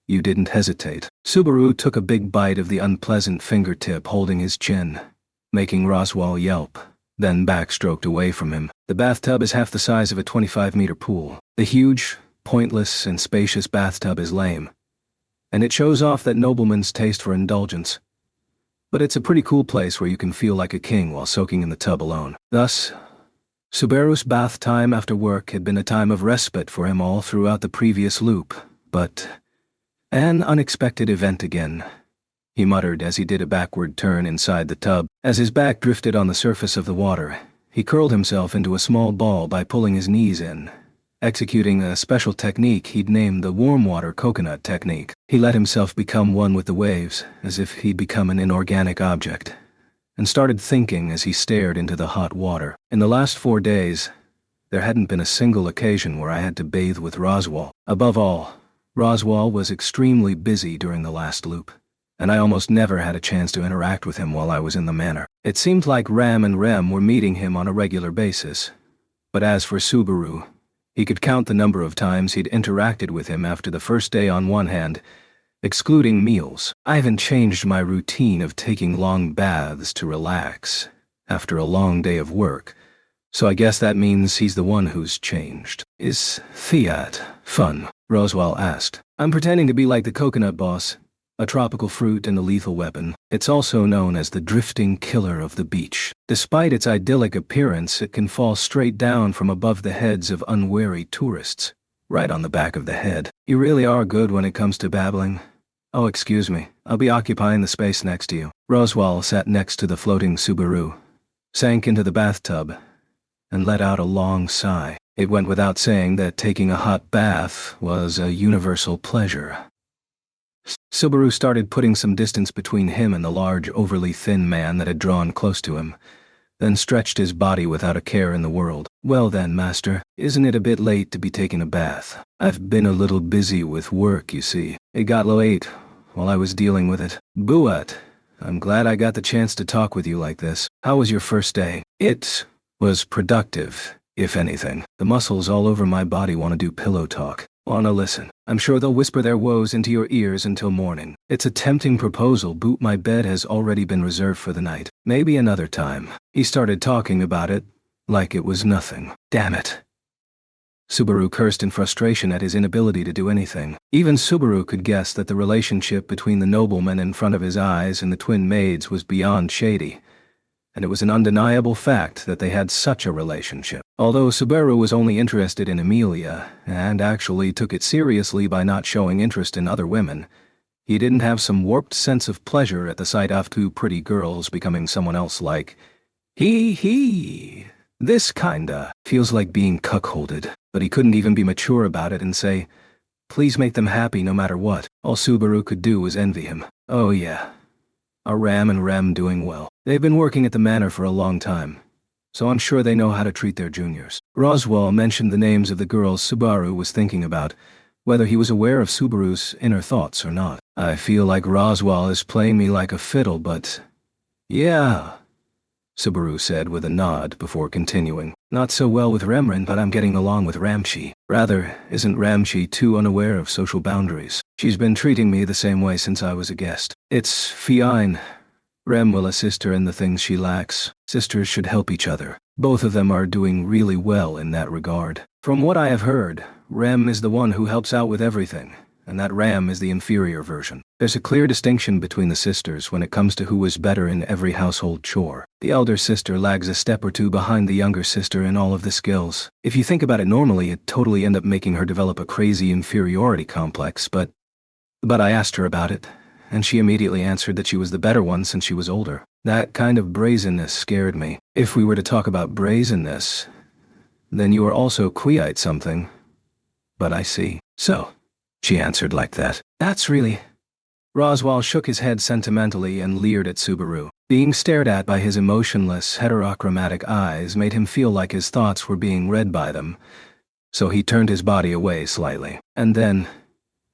You didn't hesitate. Subaru took a big bite of the unpleasant fingertip holding his chin, making Roswaal yelp, then backstroked away from him. The bathtub is half the size of a 25-meter pool. The huge, pointless, and spacious bathtub is lame, and it shows off that nobleman's taste for indulgence. But it's a pretty cool place where you can feel like a king while soaking in the tub alone. Thus, Subaru's bath time after work had been a time of respite for him all throughout the previous loop, but an unexpected event again, he muttered as he did a backward turn inside the tub. As his back drifted on the surface of the water, he curled himself into a small ball by pulling his knees in, executing a special technique he'd named the warm water coconut technique. He let himself become one with the waves, as if he'd become an inorganic object, and started thinking as he stared into the hot water. In the last 4 days, there hadn't been a single occasion where I had to bathe with Roswaal. Above all, Roswaal was extremely busy during the last loop, and I almost never had a chance to interact with him while I was in the manor. It seemed like Ram and Rem were meeting him on a regular basis, but as for Subaru, he could count the number of times he'd interacted with him after the first day on one hand, excluding meals. I haven't changed my routine of taking long baths to relax after a long day of work, so I guess that means he's the one who's changed. Is Fiat fun? Roswaal asked. I'm pretending to be like the coconut boss, a tropical fruit and a lethal weapon. It's also known as the drifting killer of the beach. Despite its idyllic appearance, it can fall straight down from above the heads of unwary tourists, right on the back of the head. You really are good when it comes to babbling. Oh, excuse me, I'll be occupying the space next to you. Roswaal sat next to the floating Subaru, sank into the bathtub, and let out a long sigh. It went without saying that taking a hot bath was a universal pleasure. Subaru started putting some distance between him and the large, overly thin man that had drawn close to him, then stretched his body without a care in the world. Well then, master, isn't it a bit late to be taking a bath? I've been a little busy with work, you see. It got late while I was dealing with it. Buat, I'm glad I got the chance to talk with you like this. How was your first day? It was productive, if anything. The muscles all over my body want to do pillow talk. Wanna listen. I'm sure they'll whisper their woes into your ears until morning. It's a tempting proposal, but my bed has already been reserved for the night. Maybe another time. He started talking about it like it was nothing. Damn it. Subaru cursed in frustration at his inability to do anything. Even Subaru could guess that the relationship between the nobleman in front of his eyes and the twin maids was beyond shady, and it was an undeniable fact that they had such a relationship. Although Subaru was only interested in Amelia, and actually took it seriously by not showing interest in other women, he didn't have some warped sense of pleasure at the sight of 2 pretty girls becoming someone else like, this kinda feels like being cuckolded, but he couldn't even be mature about it and say, please make them happy no matter what. All Subaru could do was envy him. Oh yeah. Are Ram and Rem doing well? They've been working at the manor for a long time, so I'm sure they know how to treat their juniors. Roswaal mentioned the names of the girls Subaru was thinking about, whether he was aware of Subaru's inner thoughts or not. I feel like Roswaal is playing me like a fiddle, but... yeah, Subaru said with a nod before continuing. Not so well with Remrin, but I'm getting along with Ramshi. Rather, isn't Ramshi too unaware of social boundaries? She's been treating me the same way since I was a guest. It's fine. Rem will assist her in the things she lacks. Sisters should help each other. Both of them are doing really well in that regard. From what I have heard, Rem is the one who helps out with everything, and that Ram is the inferior version. There's a clear distinction between the sisters when it comes to who is better in every household chore. The elder sister lags a step or two behind the younger sister in all of the skills. If you think about it normally, it'd totally end up making her develop a crazy inferiority complex, but I asked her about it, and she immediately answered that she was the better one since she was older. That kind of brazenness scared me. If we were to talk about brazenness, then you are also Quiite something. But I see. So, she answered like that. That's really... Roswell shook his head sentimentally and leered at Subaru. Being stared at by his emotionless, heterochromatic eyes made him feel like his thoughts were being read by them, so he turned his body away slightly. And then,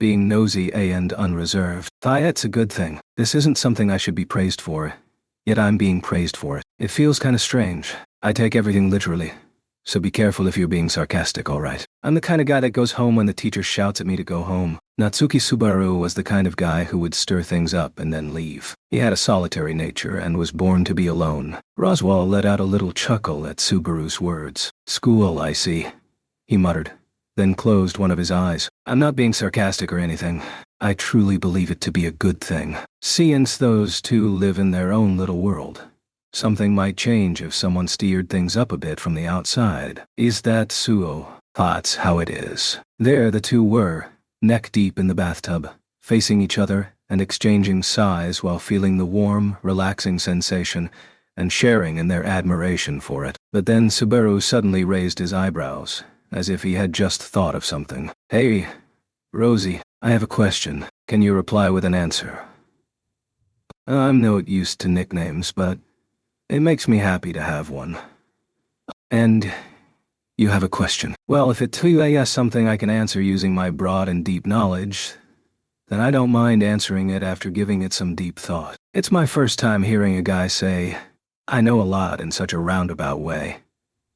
being nosy and unreserved, "It's a good thing. This isn't something I should be praised for, yet I'm being praised for it. It feels kinda strange. I take everything literally. So be careful if you're being sarcastic, alright? I'm the kind of guy that goes home when the teacher shouts at me to go home." Natsuki Subaru was the kind of guy who would stir things up and then leave. He had a solitary nature and was born to be alone. Roswell let out a little chuckle at Subaru's words. "School, I see," he muttered, then closed one of his eyes. "I'm not being sarcastic or anything. I truly believe it to be a good thing. Since those two live in their own little world, something might change if someone steered things up a bit from the outside. Is that so?" "That's how it is." There the two were, neck deep in the bathtub, facing each other and exchanging sighs while feeling the warm, relaxing sensation and sharing in their admiration for it. But then Subaru suddenly raised his eyebrows, as if he had just thought of something. "Hey, Rosie, I have a question. Can you reply with an answer?" "I'm not used to nicknames, but it makes me happy to have one." "And you have a question?" "Well, if it's something I can answer using my broad and deep knowledge, then I don't mind answering it after giving it some deep thought. It's my first time hearing a guy say, 'I know a lot' in such a roundabout way.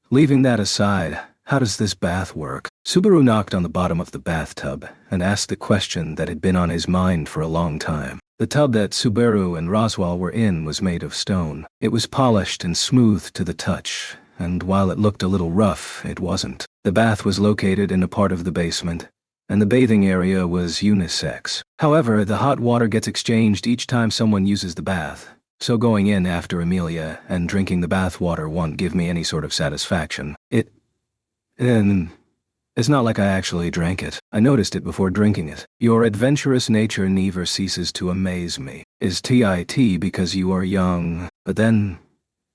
Leaving that aside, how does this bath work?" Subaru knocked on the bottom of the bathtub and asked the question that had been on his mind for a long time. The tub that Subaru and Roswell were in was made of stone. It was polished and smooth to the touch, and while it looked a little rough, it wasn't. The bath was located in a part of the basement, and the bathing area was unisex. However, the hot water gets exchanged each time someone uses the bath, so going in after Amelia and drinking the bath water won't give me any sort of satisfaction. It's not like I actually drank it. I noticed it before drinking it. Your adventurous nature never ceases to amaze me. Is it because you are young? But then,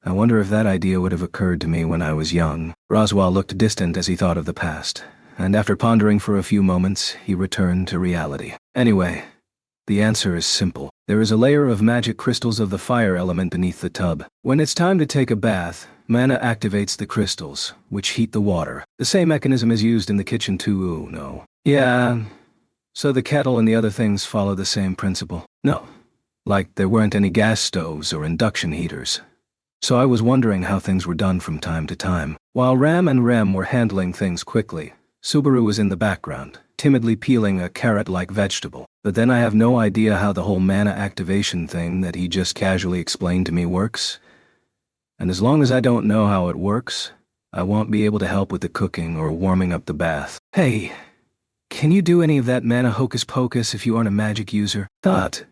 I wonder if that idea would have occurred to me when I was young. Roswell looked distant as he thought of the past, and after pondering for a few moments, he returned to reality. Anyway, the answer is simple. There is a layer of magic crystals of the fire element beneath the tub. When it's time to take a bath, mana activates the crystals, which heat the water. The same mechanism is used in the kitchen too, no? Yeah, so the kettle and the other things follow the same principle? No. Like there weren't any gas stoves or induction heaters. So I was wondering how things were done from time to time. While Ram and Rem were handling things quickly, Subaru was in the background, timidly peeling a carrot-like vegetable. But then I have no idea how the whole mana activation thing that he just casually explained to me works. And as long as I don't know how it works, I won't be able to help with the cooking or warming up the bath. Hey, can you do any of that mana hocus pocus if you aren't a magic user? That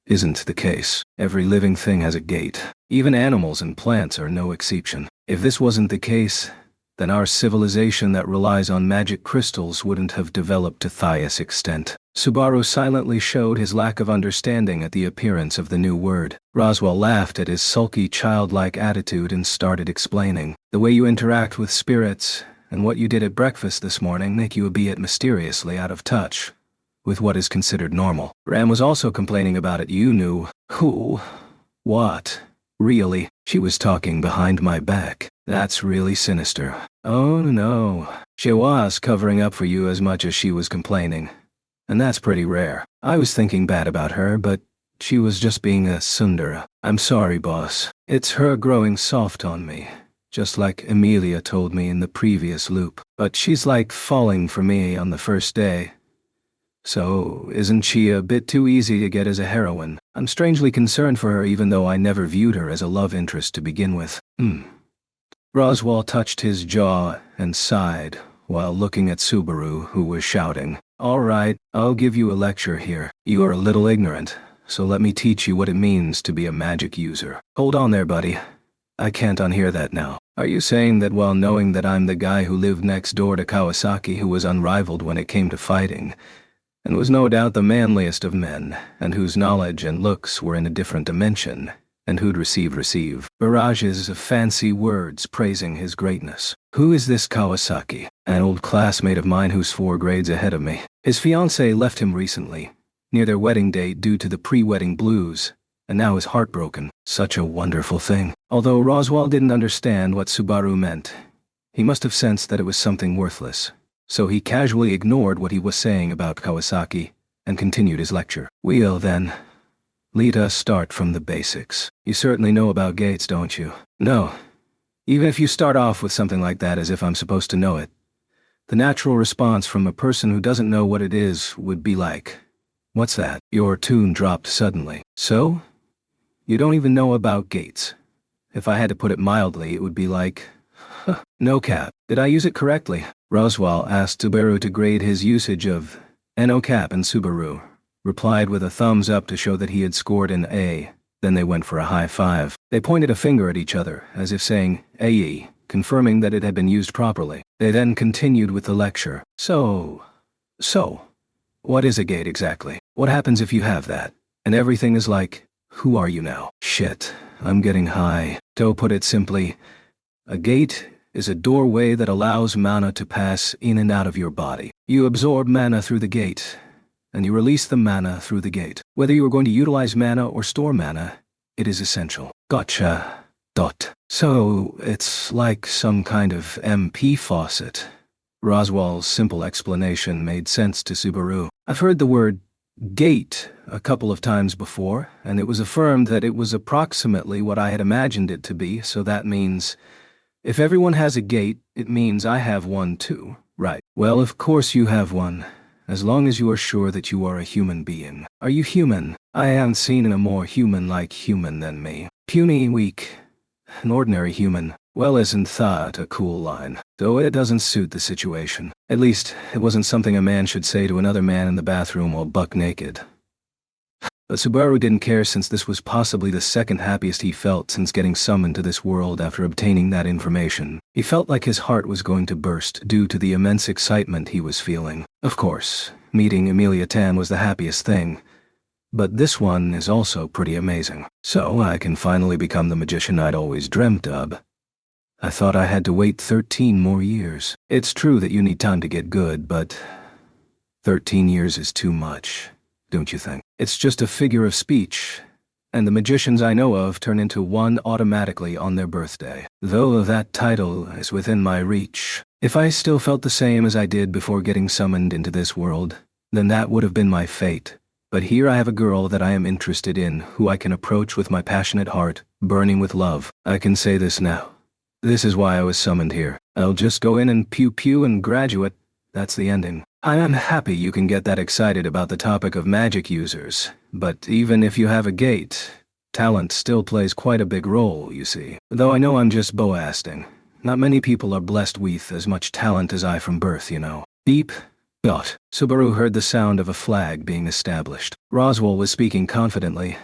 isn't the case. Every living thing has a gate. Even animals and plants are no exception. If this wasn't the case, then our civilization that relies on magic crystals wouldn't have developed to this extent. Subaru silently showed his lack of understanding at the appearance of the new word. Roswell laughed at his sulky, childlike attitude and started explaining. The way you interact with spirits and what you did at breakfast this morning make you a bit mysteriously out of touch with what is considered normal. Ram was also complaining about it. You knew. Who? What? Really? She was talking behind my back. That's really sinister. Oh no. She was covering up for you as much as she was complaining. And that's pretty rare. I was thinking bad about her, but she was just being a tsundere. I'm sorry, boss. It's her growing soft on me, just like Amelia told me in the previous loop. But she's like falling for me on the first day. So, isn't she a bit too easy to get as a heroine? I'm strangely concerned for her even though I never viewed her as a love interest to begin with. Roswell touched his jaw and sighed while looking at Subaru, who was shouting, Alright, I'll give you a lecture here. You are a little ignorant, so let me teach you what it means to be a magic user. Hold on there, buddy. I can't unhear that now. Are you saying that while knowing that I'm the guy who lived next door to Kawasaki who was unrivaled when it came to fighting, and was no doubt the manliest of men, and whose knowledge and looks were in a different dimension, and who'd receive barrages of fancy words praising his greatness? Who is this Kawasaki? An old classmate of mine who's 4 grades ahead of me. His fiancée left him recently, near their wedding date due to the pre-wedding blues, and now is heartbroken. Such a wonderful thing. Although Roswell didn't understand what Subaru meant, he must have sensed that it was something worthless. So he casually ignored what he was saying about Kawasaki and continued his lecture. We'll then let us start from the basics. You certainly know about gates, don't you? No. Even if you start off with something like that as if I'm supposed to know it, the natural response from a person who doesn't know what it is would be like, "What's that?" Your tune dropped suddenly. So? You don't even know about gates. If I had to put it mildly, it would be like, no cap. Did I use it correctly? Roswell asked Subaru to grade his usage of no cap, and Subaru replied with a thumbs up to show that he had scored an A. Then they went for a high five. They pointed a finger at each other, as if saying, "Aye," confirming that it had been used properly. They then continued with the lecture. So, what is a gate exactly? What happens if you have that? And everything is like, who are you now? Shit, I'm getting high. To put it simply, a gate is a doorway that allows mana to pass in and out of your body. You absorb mana through the gate, and you release the mana through the gate. Whether you are going to utilize mana or store mana, it is essential. Gotcha. So, it's like some kind of MP faucet. Roswell's simple explanation made sense to Subaru. I've heard the word gate a couple of times before, and it was affirmed that it was approximately what I had imagined it to be, so that means if everyone has a gate, it means I have one too, right? Well, of course you have one, as long as you are sure that you are a human being. Are you human? I haven't seen a more human-like human than me. Puny, weak, an ordinary human. Well, isn't that a cool line? Though it doesn't suit the situation. At least, it wasn't something a man should say to another man in the bathroom while buck naked. But Subaru didn't care, since this was possibly the second happiest he felt since getting summoned to this world after obtaining that information. He felt like his heart was going to burst due to the immense excitement he was feeling. Of course, meeting Emilia Tan was the happiest thing, but this one is also pretty amazing. So I can finally become the magician I'd always dreamt of. I thought I had to wait 13 more years. It's true that you need time to get good, but 13 years is too much, don't you think? It's just a figure of speech, and the magicians I know of turn into one automatically on their birthday. Though that title is within my reach. If I still felt the same as I did before getting summoned into this world, then that would have been my fate. But here I have a girl that I am interested in, who I can approach with my passionate heart, burning with love. I can say this now. This is why I was summoned here. I'll just go in and pew and graduate. That's the ending. I am happy you can get that excited about the topic of magic users, but even if you have a gate, talent still plays quite a big role, you see. Though I know I'm just boasting. Not many people are blessed with as much talent as I from birth, you know. Beep. Dot. Subaru heard the sound of a flag being established. Roswell was speaking confidently,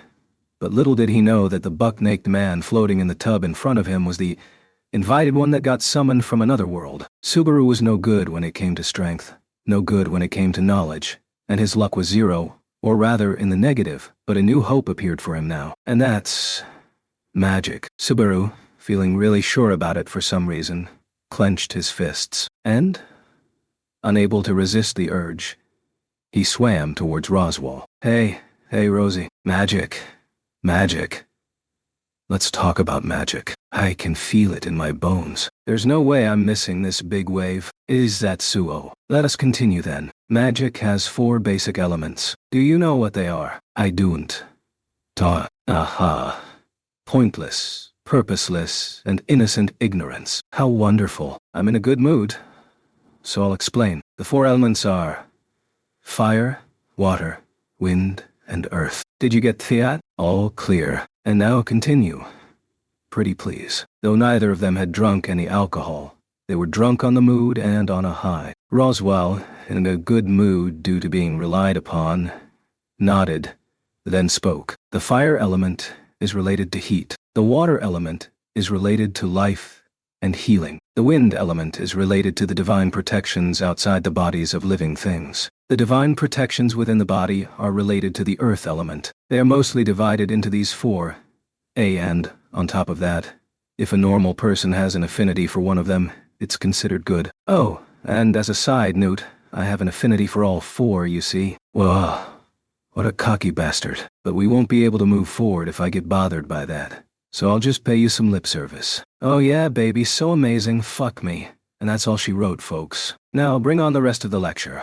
but little did he know that the buck-naked man floating in the tub in front of him was the invited one that got summoned from another world. Subaru was no good when it came to strength, no good when it came to knowledge, and his luck was zero, or rather in the negative, but a new hope appeared for him now. And that's magic. Subaru, feeling really sure about it for some reason, clenched his fists, and, unable to resist the urge, he swam towards Roswell. Hey, Rosie. Magic. Let's talk about magic. I can feel it in my bones. There's no way I'm missing this big wave. Is that Suo? Let us continue then. Magic has 4 basic elements. Do you know what they are? I don't. Aha. Pointless, purposeless, and innocent ignorance. How wonderful. I'm in a good mood. So I'll explain. The 4 elements are fire, water, wind, and earth. Did you get that? All clear. And now continue. Pretty please. Though neither of them had drunk any alcohol, They were drunk on the mood and on a high. Roswell, in a good mood due to being relied upon, nodded, then spoke. The fire element is related to heat. The water element is related to life and healing. The wind element is related to the divine protections outside the bodies of living things. The divine protections within the body are related to the earth element. They are mostly divided into these four. And, on top of that, if a normal person has an affinity for one of them, it's considered good. Oh, and as a side note, I have an affinity for all four, you see. Whoa, what a cocky bastard. But we won't be able to move forward if I get bothered by that. So I'll just pay you some lip service. Oh yeah, baby, so amazing, fuck me. And that's all she wrote, folks. Now bring on the rest of the lecture.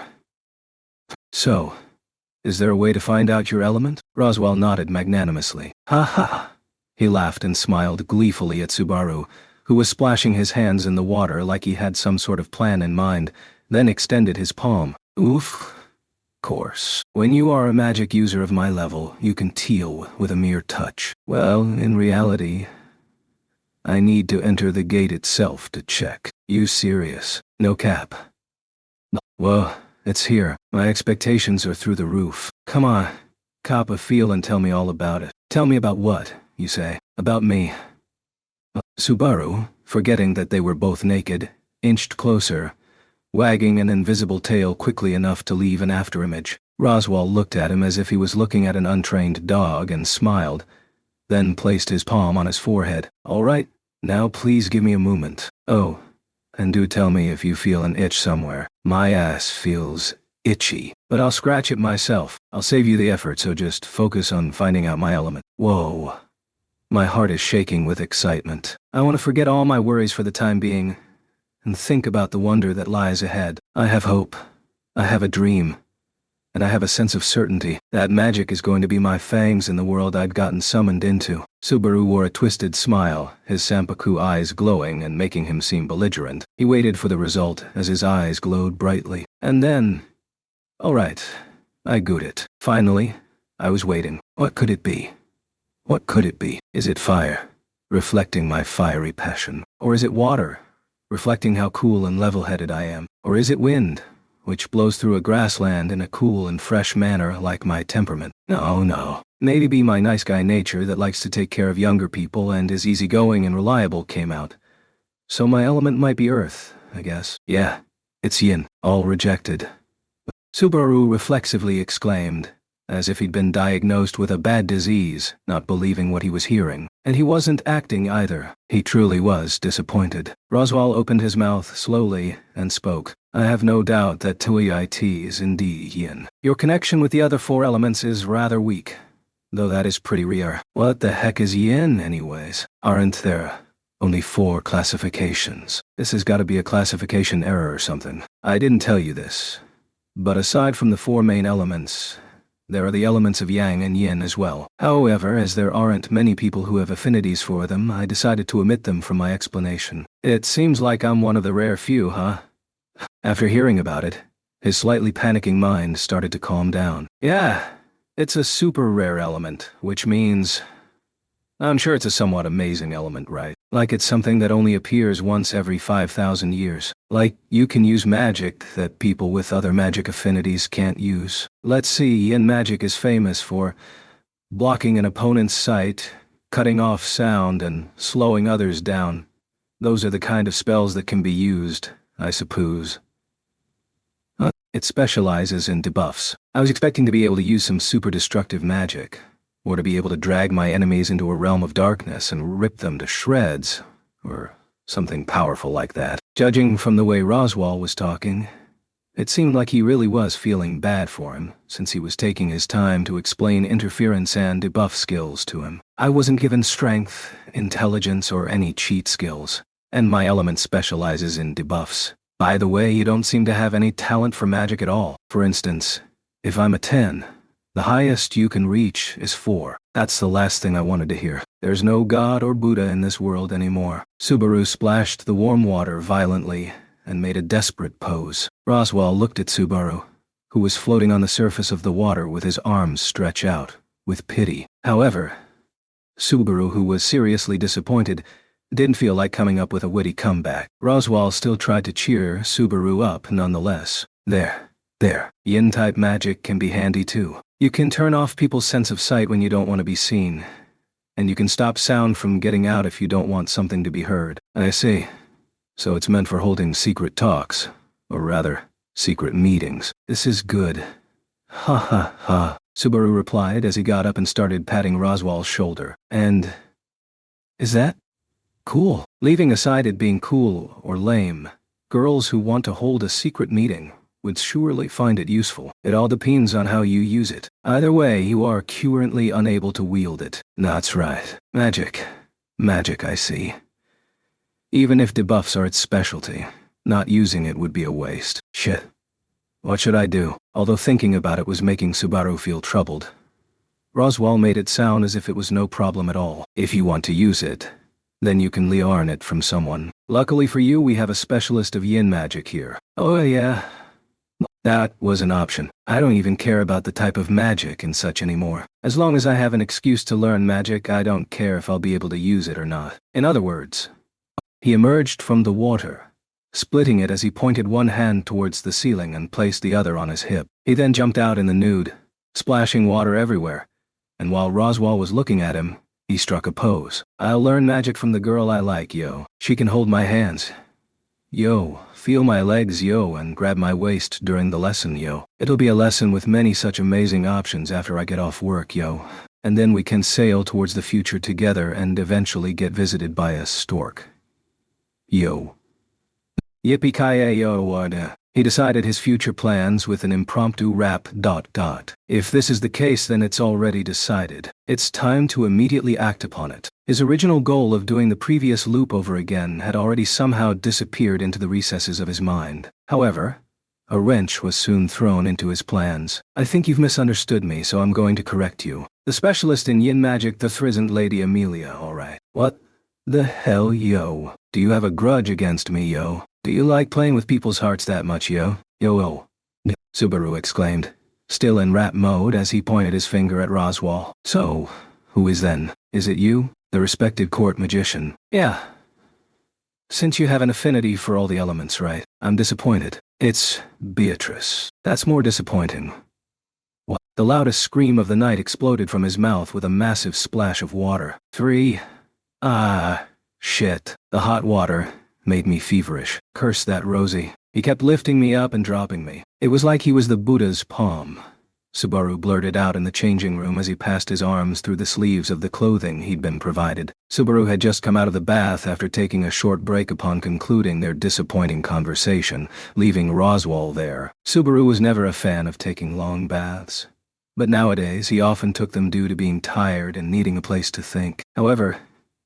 So, is there a way to find out your element? Roswell nodded magnanimously. Ha ha. He laughed and smiled gleefully at Subaru, who was splashing his hands in the water like he had some sort of plan in mind, then extended his palm. Oof. Course. When you are a magic user of my level, you can deal with a mere touch. Well, in reality, I need to enter the gate itself to check. You serious? No cap. Well, it's here. My expectations are through the roof. Come on, cop a feel and tell me all about it. Tell me about what, you say? About me. Subaru, forgetting that they were both naked, inched closer, wagging an invisible tail quickly enough to leave an afterimage. Roswell looked at him as if he was looking at an untrained dog and smiled, then placed his palm on his forehead. All right, now please give me a moment. Oh, and do tell me if you feel an itch somewhere. My ass feels itchy, but I'll scratch it myself. I'll save you the effort, so just focus on finding out my element. Whoa. My heart is shaking with excitement. I want to forget all my worries for the time being and think about the wonder that lies ahead. I have hope. I have a dream. And I have a sense of certainty that magic is going to be my fangs in the world I'd gotten summoned into. Subaru wore a twisted smile, his Sampaku eyes glowing and making him seem belligerent. He waited for the result as his eyes glowed brightly. And then... all right, I got it. Finally, I was waiting. What could it be? What could it be? Is it fire, reflecting my fiery passion? Or is it water, reflecting how cool and level-headed I am? Or is it wind, which blows through a grassland in a cool and fresh manner like my temperament? No. Maybe my nice guy nature that likes to take care of younger people and is easygoing and reliable came out. So my element might be earth, I guess. Yeah, it's yin, all rejected. Subaru reflexively exclaimed, as if he'd been diagnosed with a bad disease, not believing what he was hearing. And he wasn't acting either. He truly was disappointed. Roswell opened his mouth slowly and spoke. I have no doubt that Tuiit is indeed yin. Your connection with the other four elements is rather weak, though that is pretty rare. What the heck is yin anyways? Aren't there only 4 classifications? This has got to be a classification error or something. I didn't tell you this, but aside from the 4 main elements, there are the elements of yang and yin as well. However, as there aren't many people who have affinities for them, I decided to omit them from my explanation. It seems like I'm one of the rare few, huh? After hearing about it, his slightly panicking mind started to calm down. Yeah, it's a super rare element, which means... I'm sure it's a somewhat amazing element, right? Like it's something that only appears once every 5,000 years. Like you can use magic that people with other magic affinities can't use. Let's see, yin magic is famous for blocking an opponent's sight, cutting off sound, and slowing others down. Those are the kind of spells that can be used, I suppose. It specializes in debuffs. I was expecting to be able to use some super destructive magic, or to be able to drag my enemies into a realm of darkness and rip them to shreds, or something powerful like that. Judging from the way Roswell was talking, it seemed like he really was feeling bad for him, since he was taking his time to explain interference and debuff skills to him. I wasn't given strength, intelligence, or any cheat skills, and my element specializes in debuffs. By the way, you don't seem to have any talent for magic at all. For instance, if I'm a 10, the highest you can reach is 4. That's the last thing I wanted to hear. There's no God or Buddha in this world anymore. Subaru splashed the warm water violently and made a desperate pose. Roswell looked at Subaru, who was floating on the surface of the water with his arms stretched out, with pity. However, Subaru, who was seriously disappointed, Didn't feel like coming up with a witty comeback. Roswaal still tried to cheer Subaru up nonetheless. There. Yin-type magic can be handy too. You can turn off people's sense of sight when you don't want to be seen. And you can stop sound from getting out if you don't want something to be heard. I see. So it's meant for holding secret talks. Or rather, secret meetings. This is good. Ha ha ha, Subaru replied as he got up and started patting Roswaal's shoulder. And... is that? Cool. Leaving aside it being cool or lame, girls who want to hold a secret meeting would surely find it useful. It all depends on how you use it. Either way, you are currently unable to wield it. That's right. Magic, I see. Even if debuffs are its specialty, not using it would be a waste. Shit. What should I do? Although thinking about it was making Subaru feel troubled. Roswaal made it sound as if it was no problem at all. If you want to use it, then you can learn it from someone. Luckily for you, we have a specialist of yin magic here. Oh yeah. That was an option. I don't even care about the type of magic and such anymore. As long as I have an excuse to learn magic, I don't care if I'll be able to use it or not. In other words, he emerged from the water, splitting it as he pointed one hand towards the ceiling and placed the other on his hip. He then jumped out in the nude, splashing water everywhere, and while Roswaal was looking at him, he struck a pose. I'll learn magic from the girl I like, yo. She can hold my hands. Yo, feel my legs, yo, and grab my waist during the lesson, yo. It'll be a lesson with many such amazing options after I get off work, yo. And then we can sail towards the future together and eventually get visited by a stork. Yo. Yippee-ki-yay-yo, what? He decided his future plans with an impromptu rap ... If this is the case, then it's already decided. It's time to immediately act upon it. His original goal of doing the previous loop over again had already somehow disappeared into the recesses of his mind. However, a wrench was soon thrown into his plans. I think you've misunderstood me, so I'm going to correct you. The specialist in yin magic, the thrizzent Lady Amelia, alright. What the hell, yo? Do you have a grudge against me, yo? Do you like playing with people's hearts that much, yo? Yo. Subaru exclaimed, still in rap mode as he pointed his finger at Roswaal. So, who is then? Is it you, the respected court magician? Yeah. Since you have an affinity for all the elements, right? I'm disappointed. It's Beatrice. That's more disappointing. What? The loudest scream of the night exploded from his mouth with a massive splash of water. Shit. The hot water made me feverish. Curse that Rosie. He kept lifting me up and dropping me. It was like he was the Buddha's palm. Subaru blurted out in the changing room as he passed his arms through the sleeves of the clothing he'd been provided. Subaru had just come out of the bath after taking a short break upon concluding their disappointing conversation, leaving Roswaal there. Subaru was never a fan of taking long baths, but nowadays he often took them due to being tired and needing a place to think. However,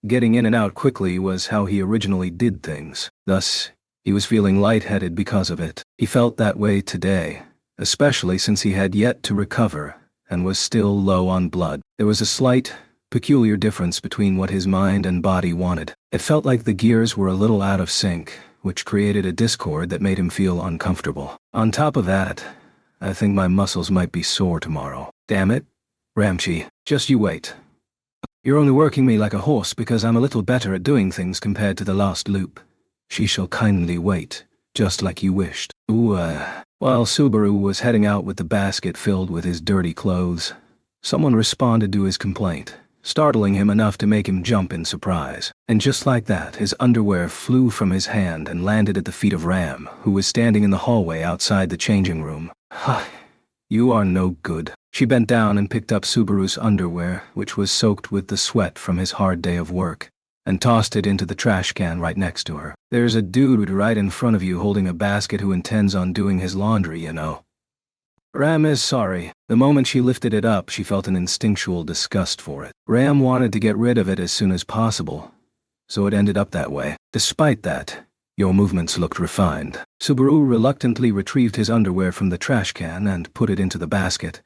getting in and out quickly was how he originally did things. Thus, he was feeling lightheaded because of it. He felt that way today, especially since he had yet to recover and was still low on blood. There was a slight, peculiar difference between what his mind and body wanted. It felt like the gears were a little out of sync, which created a discord that made him feel uncomfortable. On top of that, I think my muscles might be sore tomorrow. Damn it. Ramchi, just you wait. You're only working me like a horse because I'm a little better at doing things compared to the last loop. She shall kindly wait, just like you wished. While Subaru was heading out with the basket filled with his dirty clothes, someone responded to his complaint, startling him enough to make him jump in surprise. And just like that, his underwear flew from his hand and landed at the feet of Ram, who was standing in the hallway outside the changing room. Hi. You are no good. She bent down and picked up Subaru's underwear, which was soaked with the sweat from his hard day of work, and tossed it into the trash can right next to her. There's a dude right in front of you holding a basket who intends on doing his laundry, you know. Ram is sorry. The moment she lifted it up, she felt an instinctual disgust for it. Ram wanted to get rid of it as soon as possible, so it ended up that way. Despite that, your movements looked refined. Subaru reluctantly retrieved his underwear from the trash can and put it into the basket,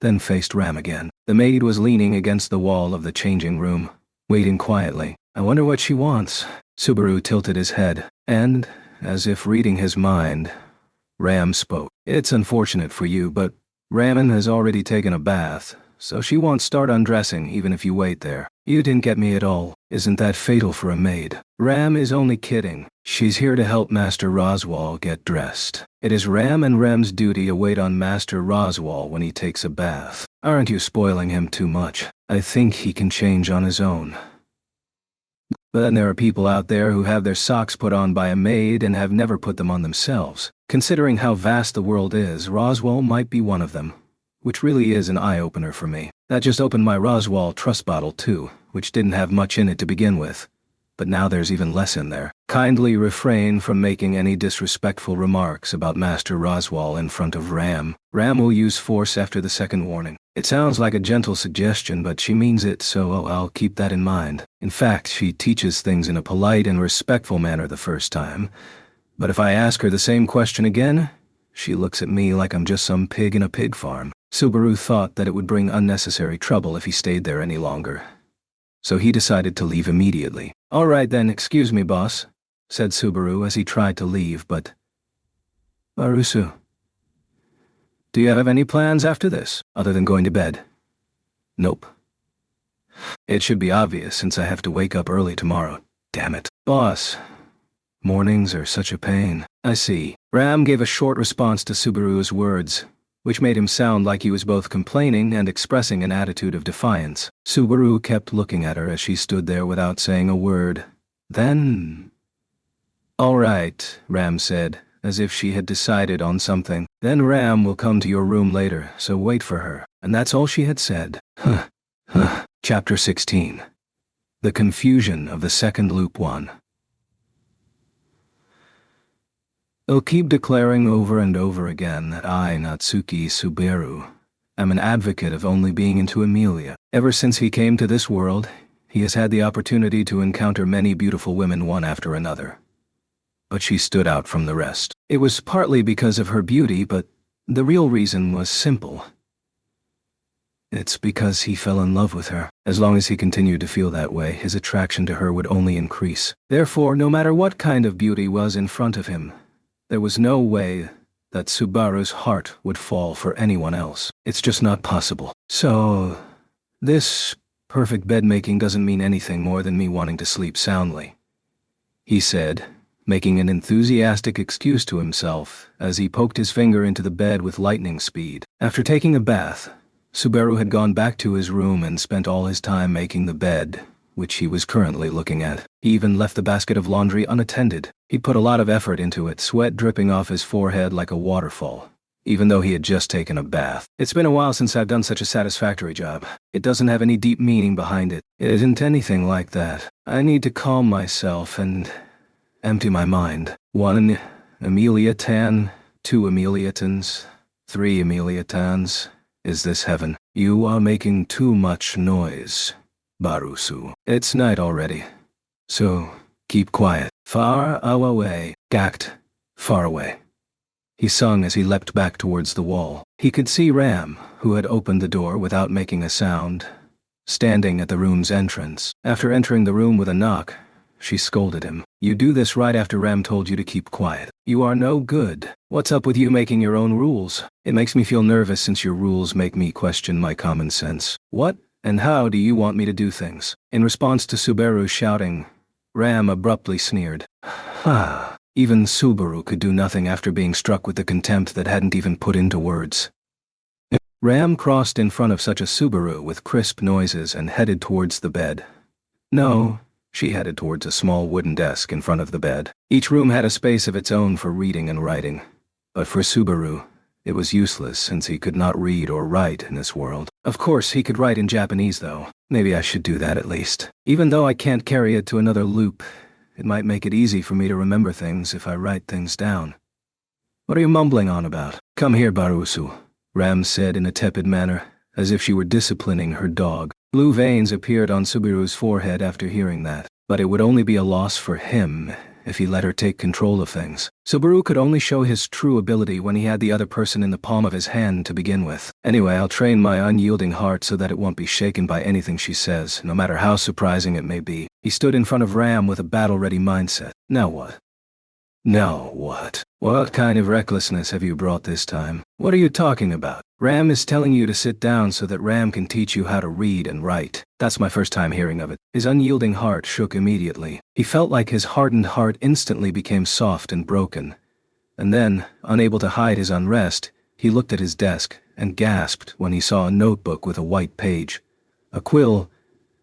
then faced Ram again. The maid was leaning against the wall of the changing room, waiting quietly. I wonder what she wants. Subaru tilted his head, and, as if reading his mind, Ram spoke. It's unfortunate for you, but Raman has already taken a bath, so she won't start undressing even if you wait there. You didn't get me at all. Isn't that fatal for a maid? Ram is only kidding. She's here to help Master Roswal get dressed. It is Ram and Rem's duty to wait on Master Roswal when he takes a bath. Aren't you spoiling him too much? I think he can change on his own. But then there are people out there who have their socks put on by a maid and have never put them on themselves. Considering how vast the world is, Roswal might be one of them. Which really is an eye-opener for me. That just opened my Roswal trust bottle too, which didn't have much in it to begin with. But now there's even less in there. Kindly refrain from making any disrespectful remarks about Master Roswal in front of Ram. Ram will use force after the second warning. It sounds like a gentle suggestion, but she means it, so I'll keep that in mind. In fact, she teaches things in a polite and respectful manner the first time. But if I ask her the same question again, she looks at me like I'm just some pig in a pig farm. Subaru thought that it would bring unnecessary trouble if he stayed there any longer. So he decided to leave immediately. "All right then, excuse me, boss," said Subaru as he tried to leave, but... Barusu, do you have any plans after this, other than going to bed? Nope. It should be obvious since I have to wake up early tomorrow. Damn it. Boss, mornings are such a pain. I see. Ram gave a short response to Subaru's words, which made him sound like he was both complaining and expressing an attitude of defiance. Subaru kept looking at her as she stood there without saying a word. Then... "All right," Ram said, as if she had decided on something. "Then Ram will come to your room later, so wait for her." And that's all she had said. Chapter 16. The Confusion of the Second Loop 1. I'll keep declaring over and over again that I, Natsuki Subaru, am an advocate of only being into Emilia. Ever since he came to this world, he has had the opportunity to encounter many beautiful women one after another. But she stood out from the rest. It was partly because of her beauty, but the real reason was simple. It's because he fell in love with her. As long as he continued to feel that way, his attraction to her would only increase. Therefore, no matter what kind of beauty was in front of him, there was no way that Subaru's heart would fall for anyone else. It's just not possible. So, this perfect bed-making doesn't mean anything more than me wanting to sleep soundly, he said, making an enthusiastic excuse to himself as he poked his finger into the bed with lightning speed. After taking a bath, Subaru had gone back to his room and spent all his time making the bed, which he was currently looking at. He even left the basket of laundry unattended. He put a lot of effort into it, sweat dripping off his forehead like a waterfall, even though he had just taken a bath. It's been a while since I've done such a satisfactory job. It doesn't have any deep meaning behind it. It isn't anything like that. I need to calm myself and empty my mind. 1 Amelia Tan, 2 Amelia Tans, 3 Amelia Tans. Is this heaven? You are making too much noise, Barusu. It's night already. So, keep quiet. Far away. Gacked. Far away. He sung as he leapt back towards the wall. He could see Ram, who had opened the door without making a sound, standing at the room's entrance. After entering the room with a knock, she scolded him. You do this right after Ram told you to keep quiet. You are no good. What's up with you making your own rules? It makes me feel nervous since your rules make me question my common sense. What and how do you want me to do things? In response to Subaru's shouting, Ram abruptly sneered. Even Subaru could do nothing after being struck with the contempt that hadn't even put into words. Ram crossed in front of such a Subaru with crisp noises and headed towards the bed. No. She headed towards a small wooden desk in front of the bed. Each room had a space of its own for reading and writing. But for Subaru, it was useless since he could not read or write in this world. Of course, he could write in Japanese though. Maybe I should do that at least. Even though I can't carry it to another loop, it might make it easy for me to remember things if I write things down. What are you mumbling on about? Come here, Barusu, Ram said in a tepid manner, as if she were disciplining her dog. Blue veins appeared on Subaru's forehead after hearing that, but it would only be a loss for him if he let her take control of things. Subaru could only show his true ability when he had the other person in the palm of his hand to begin with. Anyway, I'll train my unyielding heart so that it won't be shaken by anything she says, no matter how surprising it may be. He stood in front of Ram with a battle-ready mindset. Now what? No, what? What kind of recklessness have you brought this time? What are you talking about? Ram is telling you to sit down so that Ram can teach you how to read and write. That's my first time hearing of it. His unyielding heart shook immediately. He felt like his hardened heart instantly became soft and broken. And then, unable to hide his unrest, he looked at his desk and gasped when he saw a notebook with a white page, a quill,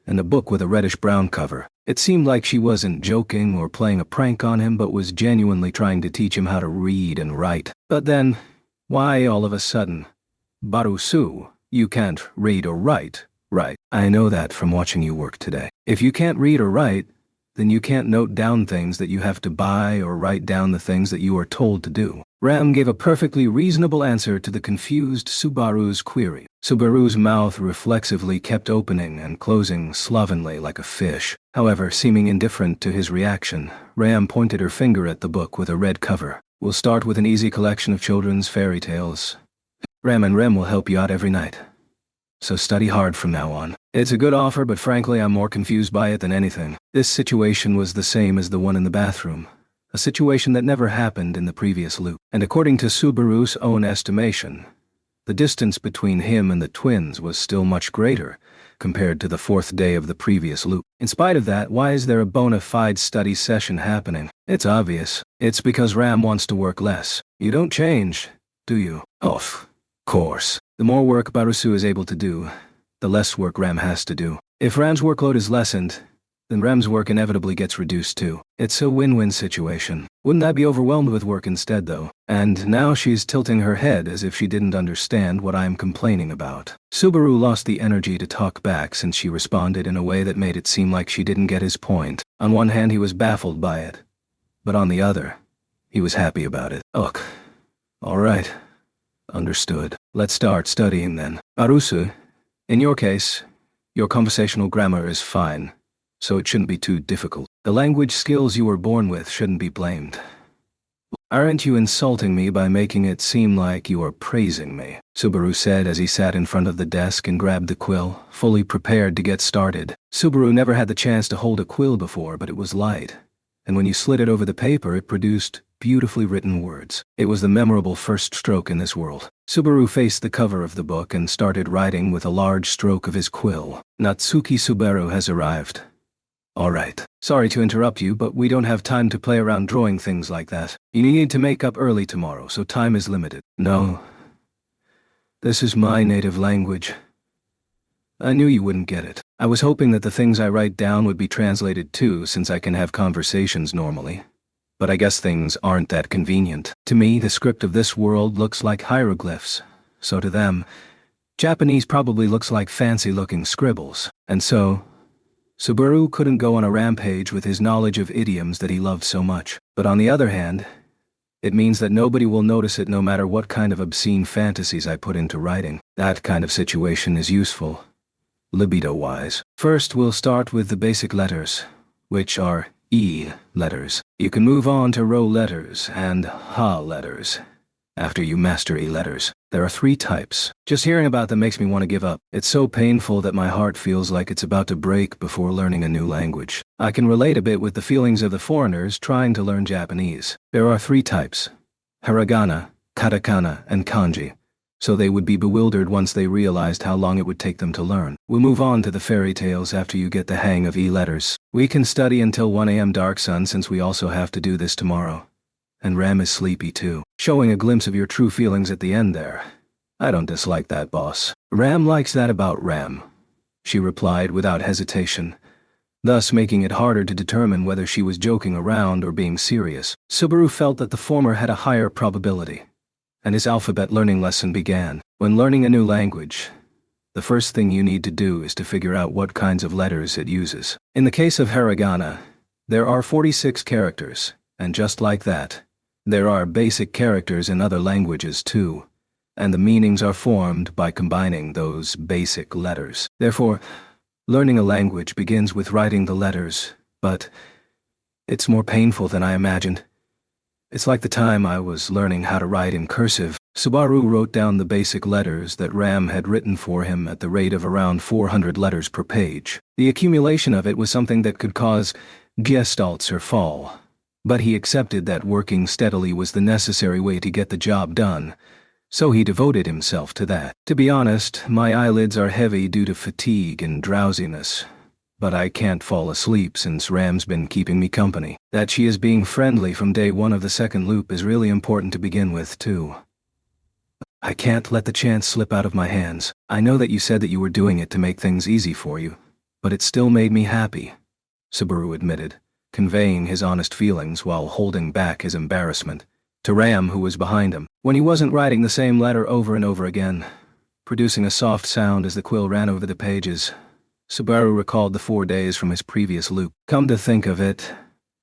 and a book with a reddish-brown cover. It seemed like she wasn't joking or playing a prank on him, but was genuinely trying to teach him how to read and write. But then, why all of a sudden? Barusu, you can't read or write, right? I know that from watching you work today. If you can't read or write, then you can't note down things that you have to buy or write down the things that you are told to do. Ram gave a perfectly reasonable answer to the confused Subaru's query. Subaru's mouth reflexively kept opening and closing slovenly like a fish. However, seeming indifferent to his reaction, Ram pointed her finger at the book with a red cover. We'll start with an easy collection of children's fairy tales. Ram and Rem will help you out every night. So study hard from now on. It's a good offer, but frankly I'm more confused by it than anything. This situation was the same as the one in the bathroom. A situation that never happened in the previous loop. And according to Subaru's own estimation, the distance between him and the twins was still much greater compared to the fourth day of the previous loop. In spite of that, why is there a bona fide study session happening? It's obvious. It's because Ram wants to work less. You don't change, do you? Of course. The more work Barusu is able to do, the less work Ram has to do. If Ram's workload is lessened, then Ram's work inevitably gets reduced too. It's a win-win situation. Wouldn't I be overwhelmed with work instead though? And now she's tilting her head as if she didn't understand what I'm complaining about. Subaru lost the energy to talk back since she responded in a way that made it seem like she didn't get his point. On one hand he was baffled by it, but on the other, he was happy about it. Ugh. Alright. Understood. Let's start studying then. Barusu, in your case, your conversational grammar is fine, so it shouldn't be too difficult. The language skills you were born with shouldn't be blamed. Aren't you insulting me by making it seem like you are praising me? Subaru said as he sat in front of the desk and grabbed the quill, fully prepared to get started. Subaru never had the chance to hold a quill before, but it was light, and when you slid it over the paper it produced beautifully written words. It was the memorable first stroke in this world. Subaru faced the cover of the book and started writing with a large stroke of his quill. Natsuki Subaru has arrived. Alright. Sorry to interrupt you, but we don't have time to play around drawing things like that. You need to make up early tomorrow, so time is limited. No. This is my native language. I knew you wouldn't get it. I was hoping that the things I write down would be translated too, since I can have conversations normally. But I guess things aren't that convenient. To me, the script of this world looks like hieroglyphs. So to them, Japanese probably looks like fancy-looking scribbles. And so, Subaru couldn't go on a rampage with his knowledge of idioms that he loved so much. But on the other hand, it means that nobody will notice it no matter what kind of obscene fantasies I put into writing. That kind of situation is useful, libido-wise. First, we'll start with the basic letters, which are E letters. You can move on to rho letters and ha letters after you master E letters. There are 3 types. Just hearing about them makes me want to give up. It's so painful that my heart feels like it's about to break before learning a new language. I can relate a bit with the feelings of the foreigners trying to learn Japanese. There are 3 types: hiragana, katakana, and kanji. So they would be bewildered once they realized how long it would take them to learn. We'll move on to the fairy tales after you get the hang of E letters. We can study until 1 a.m. dark sun since we also have to do this tomorrow. And Ram is sleepy too. Showing a glimpse of your true feelings at the end there. I don't dislike that, boss. Ram likes that about Ram, she replied without hesitation, thus making it harder to determine whether she was joking around or being serious. Subaru felt that the former had a higher probability, and his alphabet learning lesson began. When learning a new language, the first thing you need to do is to figure out what kinds of letters it uses. In the case of hiragana, there are 46 characters, and just like that, there are basic characters in other languages too, and the meanings are formed by combining those basic letters. Therefore, learning a language begins with writing the letters, but it's more painful than I imagined. It's like the time I was learning how to write in cursive. Subaru wrote down the basic letters that Ram had written for him at the rate of around 400 letters per page. The accumulation of it was something that could cause gestalts or fall, But he accepted that working steadily was the necessary way to get the job done, so he devoted himself to that. To be honest, my eyelids are heavy due to fatigue and drowsiness, but I can't fall asleep since Ram's been keeping me company. That she is being friendly from day one of the second loop is really important to begin with, too. I can't let the chance slip out of my hands. I know that you said that you were doing it to make things easy for you, but it still made me happy, Subaru admitted, conveying his honest feelings while holding back his embarrassment. To Ram, who was behind him, when he wasn't writing the same letter over and over again, producing a soft sound as the quill ran over the pages, Subaru recalled the 4 days from his previous loop. Come to think of it,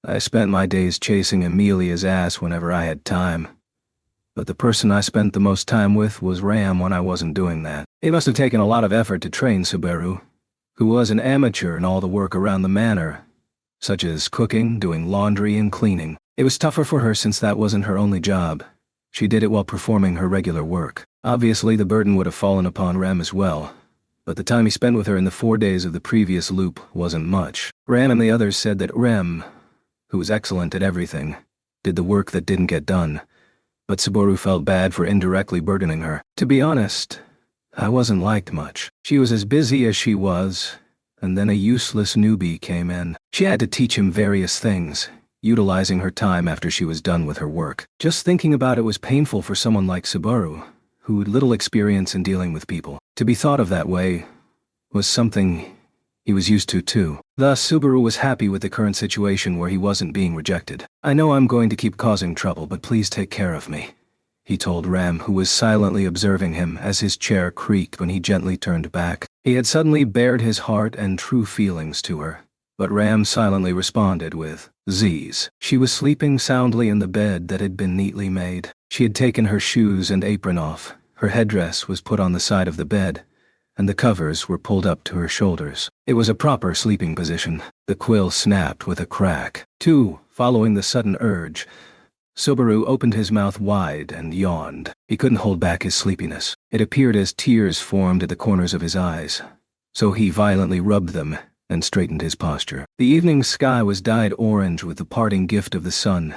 I spent my days chasing Amelia's ass whenever I had time. But the person I spent the most time with was Ram when I wasn't doing that. It must have taken a lot of effort to train Subaru, who was an amateur in all the work around the manor, such as cooking, doing laundry, and cleaning. It was tougher for her since that wasn't her only job. She did it while performing her regular work. Obviously, the burden would have fallen upon Ram as well, but the time he spent with her in the 4 days of the previous loop wasn't much. Ram and the others said that Ram, who was excellent at everything, did the work that didn't get done, but Subaru felt bad for indirectly burdening her. To be honest, I wasn't liked much. She was as busy as she was, and then a useless newbie came in. She had to teach him various things, utilizing her time after she was done with her work. Just thinking about it was painful for someone like Subaru, who had little experience in dealing with people. To be thought of that way was something he was used to too. Thus, Subaru was happy with the current situation where he wasn't being rejected. I know I'm going to keep causing trouble, but please take care of me, he told Ram, who was silently observing him as his chair creaked when he gently turned back. He had suddenly bared his heart and true feelings to her, but Ram silently responded with Z's. She was sleeping soundly in the bed that had been neatly made. She had taken her shoes and apron off. Her headdress was put on the side of the bed, and the covers were pulled up to her shoulders. It was a proper sleeping position. The quill snapped with a crack. Following the sudden urge, Subaru opened his mouth wide and yawned. He couldn't hold back his sleepiness. It appeared as tears formed at the corners of his eyes, so he violently rubbed them and straightened his posture. The evening sky was dyed orange with the parting gift of the sun,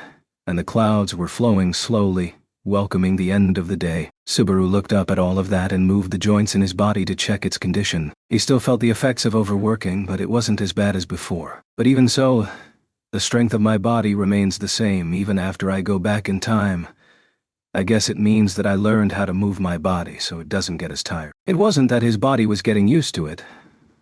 and the clouds were flowing slowly, welcoming the end of the day. Subaru looked up at all of that and moved the joints in his body to check its condition. He still felt the effects of overworking, but it wasn't as bad as before. But even so, the strength of my body remains the same even after I go back in time. I guess it means that I learned how to move my body so it doesn't get as tired. It wasn't that his body was getting used to it,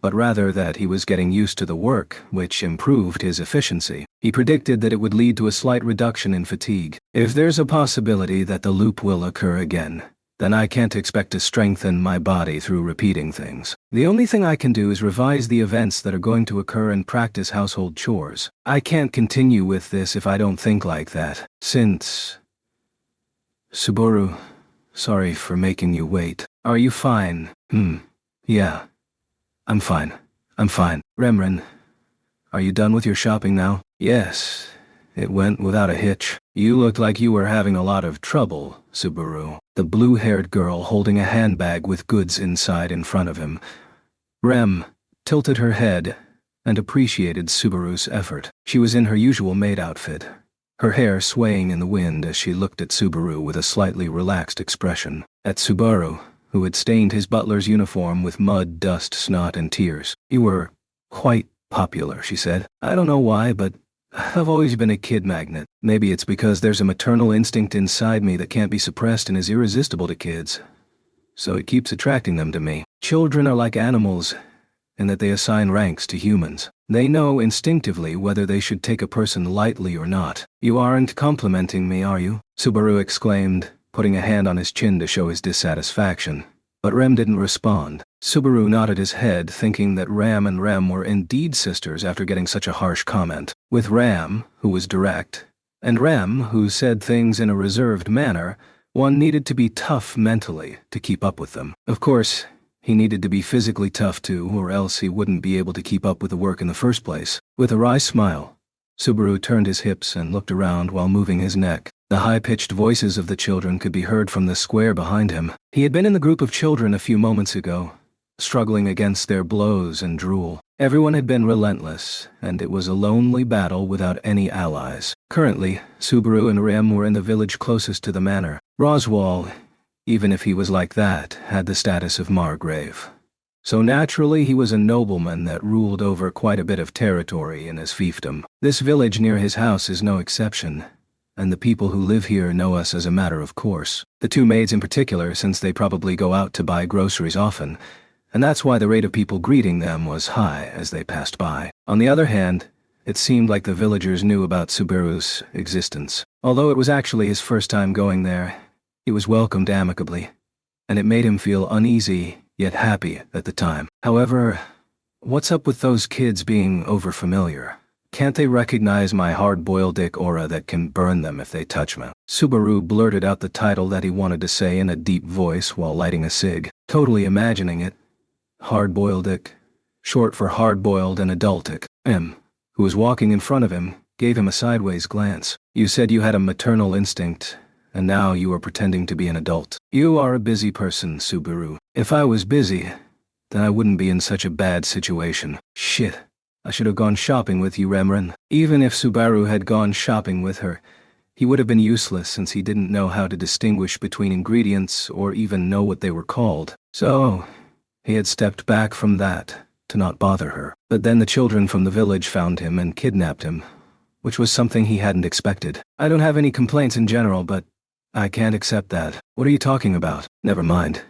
but rather that he was getting used to the work, which improved his efficiency. He predicted that it would lead to a slight reduction in fatigue. If there's a possibility that the loop will occur again, then I can't expect to strengthen my body through repeating things. The only thing I can do is revise the events that are going to occur and practice household chores. I can't continue with this if I don't think like that. Since... Subaru, sorry for making you wait. Are you fine? Yeah. I'm fine. Remren, are you done with your shopping now? Yes. It went without a hitch. You looked like you were having a lot of trouble, Subaru. The blue-haired girl holding a handbag with goods inside in front of him. Rem tilted her head and appreciated Subaru's effort. She was in her usual maid outfit, her hair swaying in the wind as she looked at Subaru with a slightly relaxed expression. At Subaru, who had stained his butler's uniform with mud, dust, snot, and tears. You were quite popular, she said. I don't know why, but I've always been a kid magnet. Maybe it's because there's a maternal instinct inside me that can't be suppressed and is irresistible to kids, so it keeps attracting them to me. Children are like animals, in that they assign ranks to humans. They know instinctively whether they should take a person lightly or not. You aren't complimenting me, are you? Subaru exclaimed, putting a hand on his chin to show his dissatisfaction. But Rem didn't respond. Subaru nodded his head, thinking that Ram and Rem were indeed sisters after getting such a harsh comment. With Ram, who was direct, and Rem, who said things in a reserved manner, one needed to be tough mentally to keep up with them. Of course, he needed to be physically tough too, or else he wouldn't be able to keep up with the work in the first place. With a wry smile, Subaru turned his hips and looked around while moving his neck. The high-pitched voices of the children could be heard from the square behind him. He had been in the group of children a few moments ago, struggling against their blows and drool. Everyone had been relentless, and it was a lonely battle without any allies. Currently, Subaru and Rem were in the village closest to the manor. Roswell, even if he was like that, had the status of Margrave. So naturally he was a nobleman that ruled over quite a bit of territory in his fiefdom. This village near his house is no exception, and the people who live here know us as a matter of course. The two maids in particular, since they probably go out to buy groceries often, and that's why the rate of people greeting them was high as they passed by. On the other hand, it seemed like the villagers knew about Subaru's existence. Although it was actually his first time going there, he was welcomed amicably, and it made him feel uneasy yet happy at the time. However, what's up with those kids being overfamiliar? Can't they recognize my hard-boiled dick aura that can burn them if they touch me? Subaru blurted out the title that he wanted to say in a deep voice while lighting a cig, totally imagining it. Hard-boiled dick, short for hard-boiled and adultic. M, who was walking in front of him, gave him a sideways glance. You said you had a maternal instinct, and now you are pretending to be an adult. You are a busy person, Subaru. If I was busy, then I wouldn't be in such a bad situation. Shit. I should have gone shopping with you, Remren. Even if Subaru had gone shopping with her, he would have been useless since he didn't know how to distinguish between ingredients or even know what they were called. So, he had stepped back from that to not bother her. But then the children from the village found him and kidnapped him, which was something he hadn't expected. I don't have any complaints in general, but I can't accept that. What are you talking about? Never mind.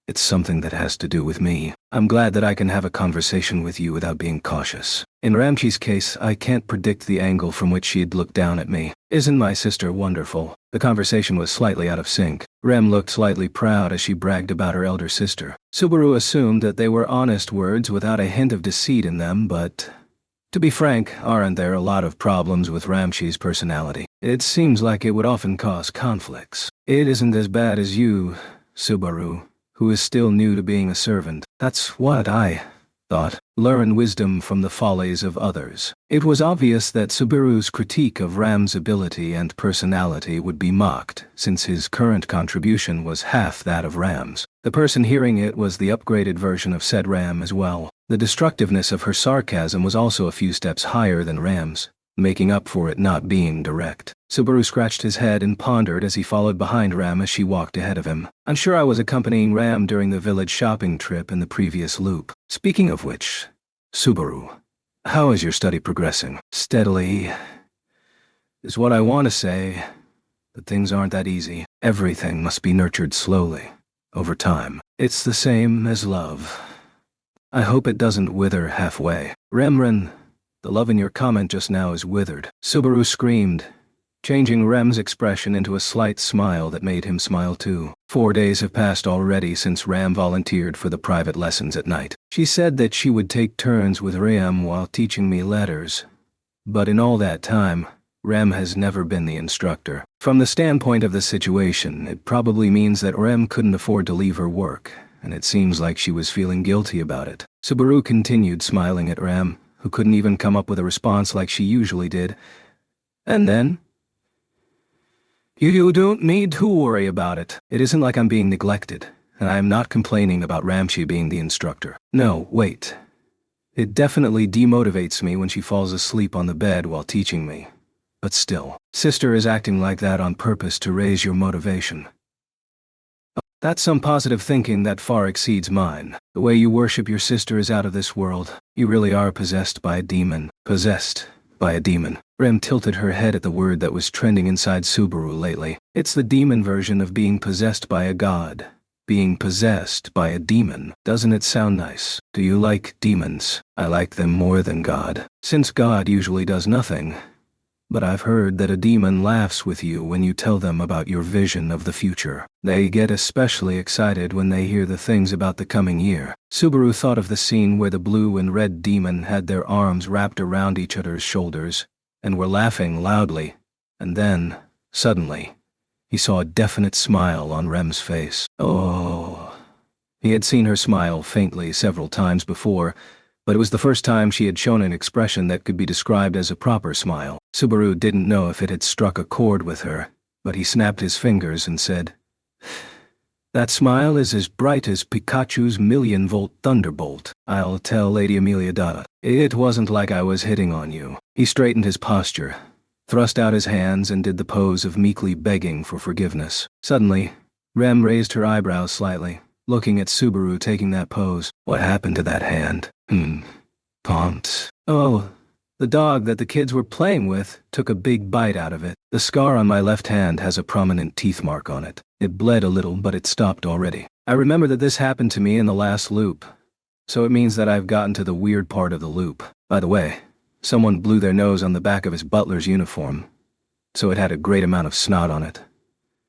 It's something that has to do with me. I'm glad that I can have a conversation with you without being cautious. In Ramchi's case, I can't predict the angle from which she'd look down at me. Isn't my sister wonderful? The conversation was slightly out of sync. Rem looked slightly proud as she bragged about her elder sister. Subaru assumed that they were honest words without a hint of deceit in them, but to be frank, aren't there a lot of problems with Ramchi's personality? It seems like it would often cause conflicts. It isn't as bad as you, Subaru, who is still new to being a servant. That's what I thought. Learn wisdom from the follies of others. It was obvious that Subaru's critique of Ram's ability and personality would be mocked, since his current contribution was half that of Ram's. The person hearing it was the upgraded version of said Ram as well. The destructiveness of her sarcasm was also a few steps higher than Ram's, making up for it not being direct. Subaru scratched his head and pondered as he followed behind Ram as she walked ahead of him. I'm sure I was accompanying Ram during the village shopping trip in the previous loop. Speaking of which, Subaru, how is your study progressing? Steadily is what I want to say, but things aren't that easy. Everything must be nurtured slowly, over time. It's the same as love. I hope it doesn't wither halfway. Remren, the love in your comment just now is withered. Subaru screamed, changing Rem's expression into a slight smile that made him smile too. 4 days have passed already since Ram volunteered for the private lessons at night. She said that she would take turns with Ram while teaching me letters. But in all that time, Ram has never been the instructor. From the standpoint of the situation, it probably means that Ram couldn't afford to leave her work, and it seems like she was feeling guilty about it. Subaru continued smiling at Ram, who couldn't even come up with a response like she usually did. And then, You don't need to worry about it. It isn't like I'm being neglected, and I am not complaining about Ramchi being the instructor. No, wait. It definitely demotivates me when she falls asleep on the bed while teaching me. But still, sister is acting like that on purpose to raise your motivation. That's some positive thinking that far exceeds mine. The way you worship your sister is out of this world. You really are possessed by a demon. Possessed by a demon. Rem tilted her head at the word that was trending inside Subaru lately. It's the demon version of being possessed by a god. Being possessed by a demon. Doesn't it sound nice? Do you like demons? I like them more than God. Since God usually does nothing. But I've heard that a demon laughs with you when you tell them about your vision of the future. They get especially excited when they hear the things about the coming year. Subaru thought of the scene where the blue and red demon had their arms wrapped around each other's shoulders and were laughing loudly, and then, suddenly, he saw a definite smile on Rem's face. Oh. He had seen her smile faintly several times before, but it was the first time she had shown an expression that could be described as a proper smile. Subaru didn't know if it had struck a chord with her, but he snapped his fingers and said, That smile is as bright as Pikachu's million-volt thunderbolt. I'll tell Lady Amelia Dada. It wasn't like I was hitting on you. He straightened his posture, thrust out his hands and did the pose of meekly begging for forgiveness. Suddenly, Rem raised her eyebrows slightly, looking at Subaru taking that pose. What happened to that hand? Ponce. Oh, the dog that the kids were playing with took a big bite out of it. The scar on my left hand has a prominent teeth mark on it. It bled a little, but it stopped already. I remember that this happened to me in the last loop, so it means that I've gotten to the weird part of the loop. By the way, someone blew their nose on the back of his butler's uniform, so it had a great amount of snot on it.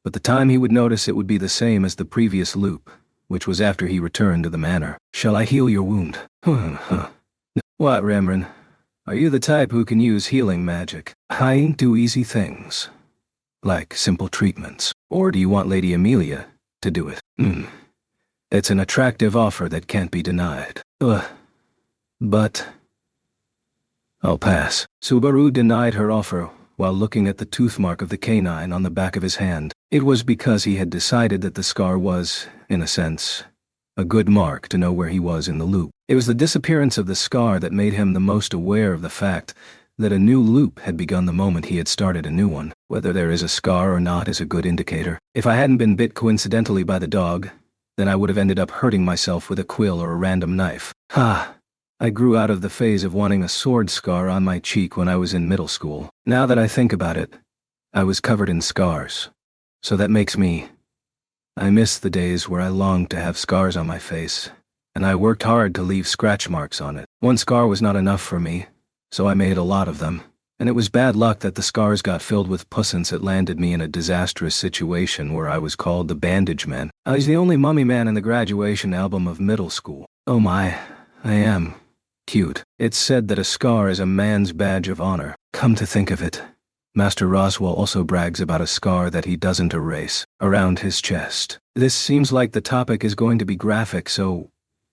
But the time he would notice it would be the same as the previous loop, which was after he returned to the manor. Shall I heal your wound? What, Remren? Are you the type who can use healing magic? I do easy things, like simple treatments. Or do you want Lady Amelia to do it? It's an attractive offer that can't be denied. But I'll pass. Subaru denied her offer while looking at the tooth mark of the canine on the back of his hand. It was because he had decided that the scar was, in a sense, a good mark to know where he was in the loop. It was the disappearance of the scar that made him the most aware of the fact that a new loop had begun the moment he had started a new one. Whether there is a scar or not is a good indicator. If I hadn't been bit coincidentally by the dog, then I would have ended up hurting myself with a quill or a random knife. I grew out of the phase of wanting a sword scar on my cheek when I was in middle school. Now that I think about it, I was covered in scars. So that makes me... I miss the days where I longed to have scars on my face, and I worked hard to leave scratch marks on it. One scar was not enough for me, so I made a lot of them. And it was bad luck that the scars got filled with pus since it landed me in a disastrous situation where I was called the Bandage Man. I was the only mummy man in the graduation album of middle school. Oh my, I am cute. It's said that a scar is a man's badge of honor. Come to think of it, Master Roswell also brags about a scar that he doesn't erase, around his chest. This seems like the topic is going to be graphic, so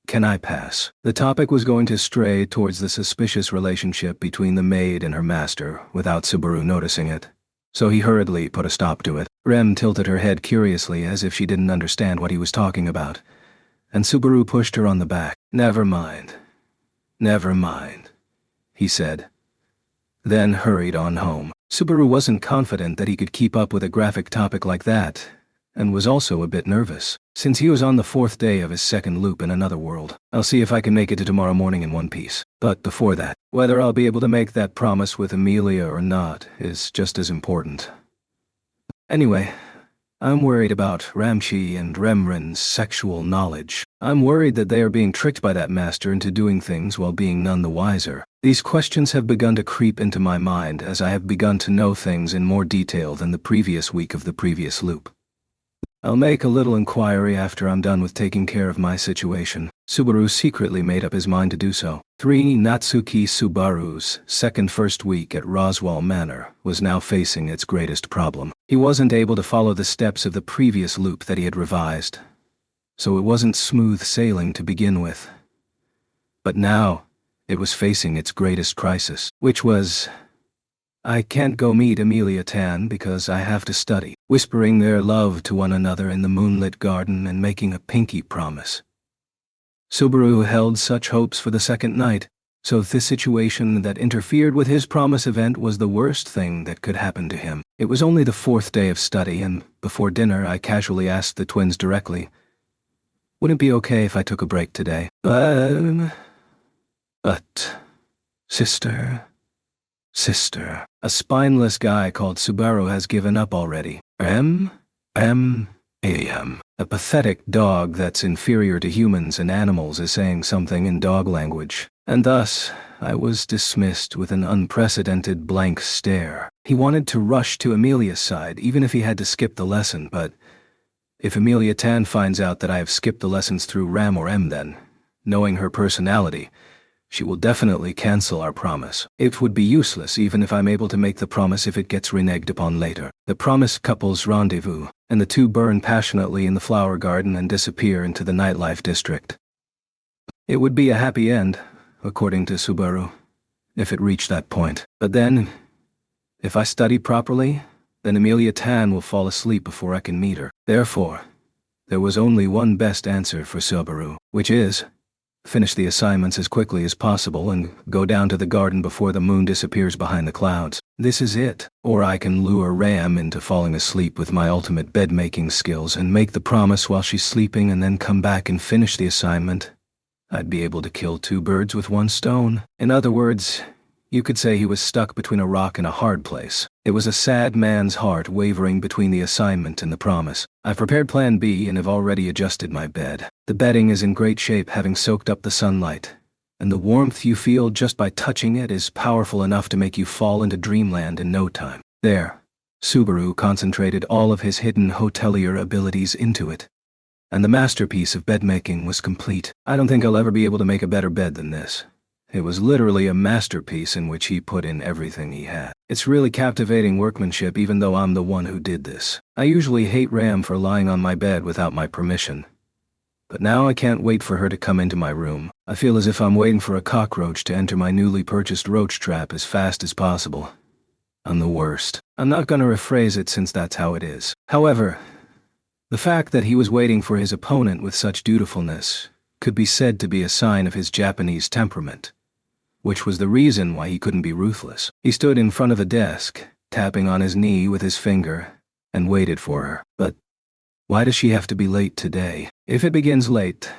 can I pass? The topic was going to stray towards the suspicious relationship between the maid and her master, without Subaru noticing it. So he hurriedly put a stop to it. Rem tilted her head curiously as if she didn't understand what he was talking about, and Subaru pushed her on the back. Never mind, he said, then hurried on home. Subaru wasn't confident that he could keep up with a graphic topic like that, and was also a bit nervous, since he was on the 4th day of his second loop in another world. I'll see if I can make it to tomorrow morning in one piece. But before that, whether I'll be able to make that promise with Amelia or not is just as important. Anyway, I'm worried about Ramshi and Remren's sexual knowledge. I'm worried that they are being tricked by that master into doing things while being none the wiser. These questions have begun to creep into my mind as I have begun to know things in more detail than the previous week of the previous loop. I'll make a little inquiry after I'm done with taking care of my situation. Subaru secretly made up his mind to do so. 3 Natsuki Subaru's first week at Roswell Manor was now facing its greatest problem. He wasn't able to follow the steps of the previous loop that he had revised, so it wasn't smooth sailing to begin with. But now, it was facing its greatest crisis, which was, I can't go meet Amelia Tan because I have to study, whispering their love to one another in the moonlit garden and making a pinky promise. Subaru held such hopes for the second night, so this situation that interfered with his promise event was the worst thing that could happen to him. It was only the 4th day of study, and before dinner I casually asked the twins directly, would it be okay if I took a break today? But, sister, a spineless guy called Subaru has given up already. A pathetic dog that's inferior to humans and animals is saying something in dog language, and thus I was dismissed with an unprecedented blank stare. He wanted to rush to Amelia's side even if he had to skip the lesson, but if Amelia Tan finds out that I have skipped the lessons through Ram or M, then, knowing her personality, she will definitely cancel our promise. It would be useless even if I'm able to make the promise if it gets reneged upon later. The promised couples rendezvous, and the two burn passionately in the flower garden and disappear into the nightlife district. It would be a happy end, according to Subaru, if it reached that point. But then, if I study properly, then Amelia Tan will fall asleep before I can meet her. Therefore, There was only one best answer for Subaru, which is, finish the assignments as quickly as possible and go down to the garden before the moon disappears behind the clouds. This is it. Or I can lure Ram into falling asleep with my ultimate bed-making skills and make the promise while she's sleeping and then come back and finish the assignment. I'd be able to kill two birds with one stone. In other words, you could say he was stuck between a rock and a hard place. It was a sad man's heart wavering between the assignment and the promise. I've prepared Plan B and have already adjusted my bed. The bedding is in great shape, having soaked up the sunlight, and the warmth you feel just by touching it is powerful enough to make you fall into dreamland in no time. There, Subaru concentrated all of his hidden hotelier abilities into it, and the masterpiece of bed-making was complete. I don't think I'll ever be able to make a better bed than this. It was literally a masterpiece in which he put in everything he had. It's really captivating workmanship, even though I'm the one who did this. I usually hate Ram for lying on my bed without my permission, but now I can't wait for her to come into my room. I feel as if I'm waiting for a cockroach to enter my newly purchased roach trap as fast as possible. I'm the worst. I'm not gonna rephrase it since that's how it is. However, the fact that he was waiting for his opponent with such dutifulness could be said to be a sign of his Japanese temperament, which was the reason why he couldn't be ruthless. He stood in front of the desk, tapping on his knee with his finger, and waited for her. But why does she have to be late today? If it begins late,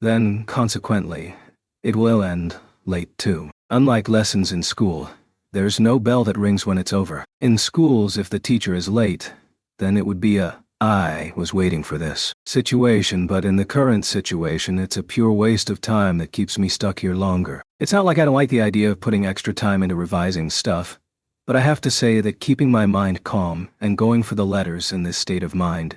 then, consequently, it will end late too. Unlike lessons in school, there's no bell that rings when it's over. In schools, if the teacher is late, then it would be I was waiting for this situation, but in the current situation, it's a pure waste of time that keeps me stuck here longer. It's not like I don't like the idea of putting extra time into revising stuff, but I have to say that keeping my mind calm and going for the letters in this state of mind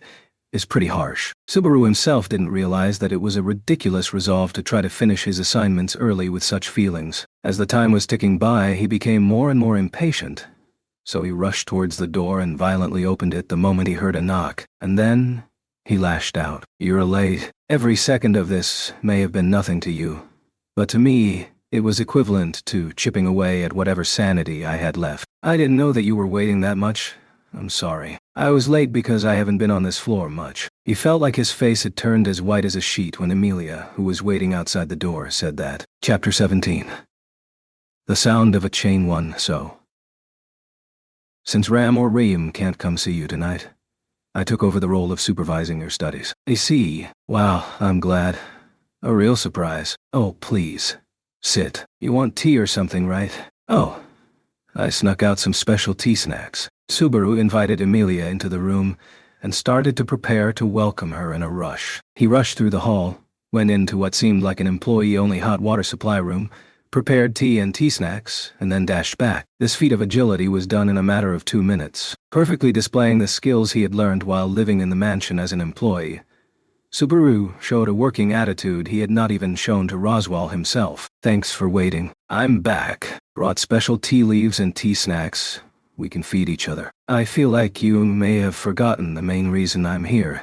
is pretty harsh. Subaru himself didn't realize that it was a ridiculous resolve to try to finish his assignments early with such feelings. As the time was ticking by, he became more and more impatient, so he rushed towards the door and violently opened it the moment he heard a knock. And then he lashed out. "You're late." Every second of this may have been nothing to you, but to me, it was equivalent to chipping away at whatever sanity I had left. "I didn't know that you were waiting that much. I'm sorry. I was late because I haven't been on this floor much." He felt like his face had turned as white as a sheet when Amelia, who was waiting outside the door, said that. Chapter 17. The sound of a chain one. So, since Ram or Reem can't come see you tonight, I took over the role of supervising your studies. I see. Wow, I'm glad. A real surprise. Oh, please. Sit. You want tea or something, right? Oh, I snuck out some special tea snacks. Subaru invited Amelia into the room and started to prepare to welcome her in a rush. He rushed through the hall, went into what seemed like an employee-only hot water supply room, prepared tea and tea snacks, and then dashed back. This feat of agility was done in a matter of 2 minutes, perfectly displaying the skills he had learned while living in the mansion as an employee. Subaru showed a working attitude he had not even shown to Roswell himself. "Thanks for waiting. I'm back. Brought special tea leaves and tea snacks. We can feed each other. I feel like you may have forgotten the main reason I'm here.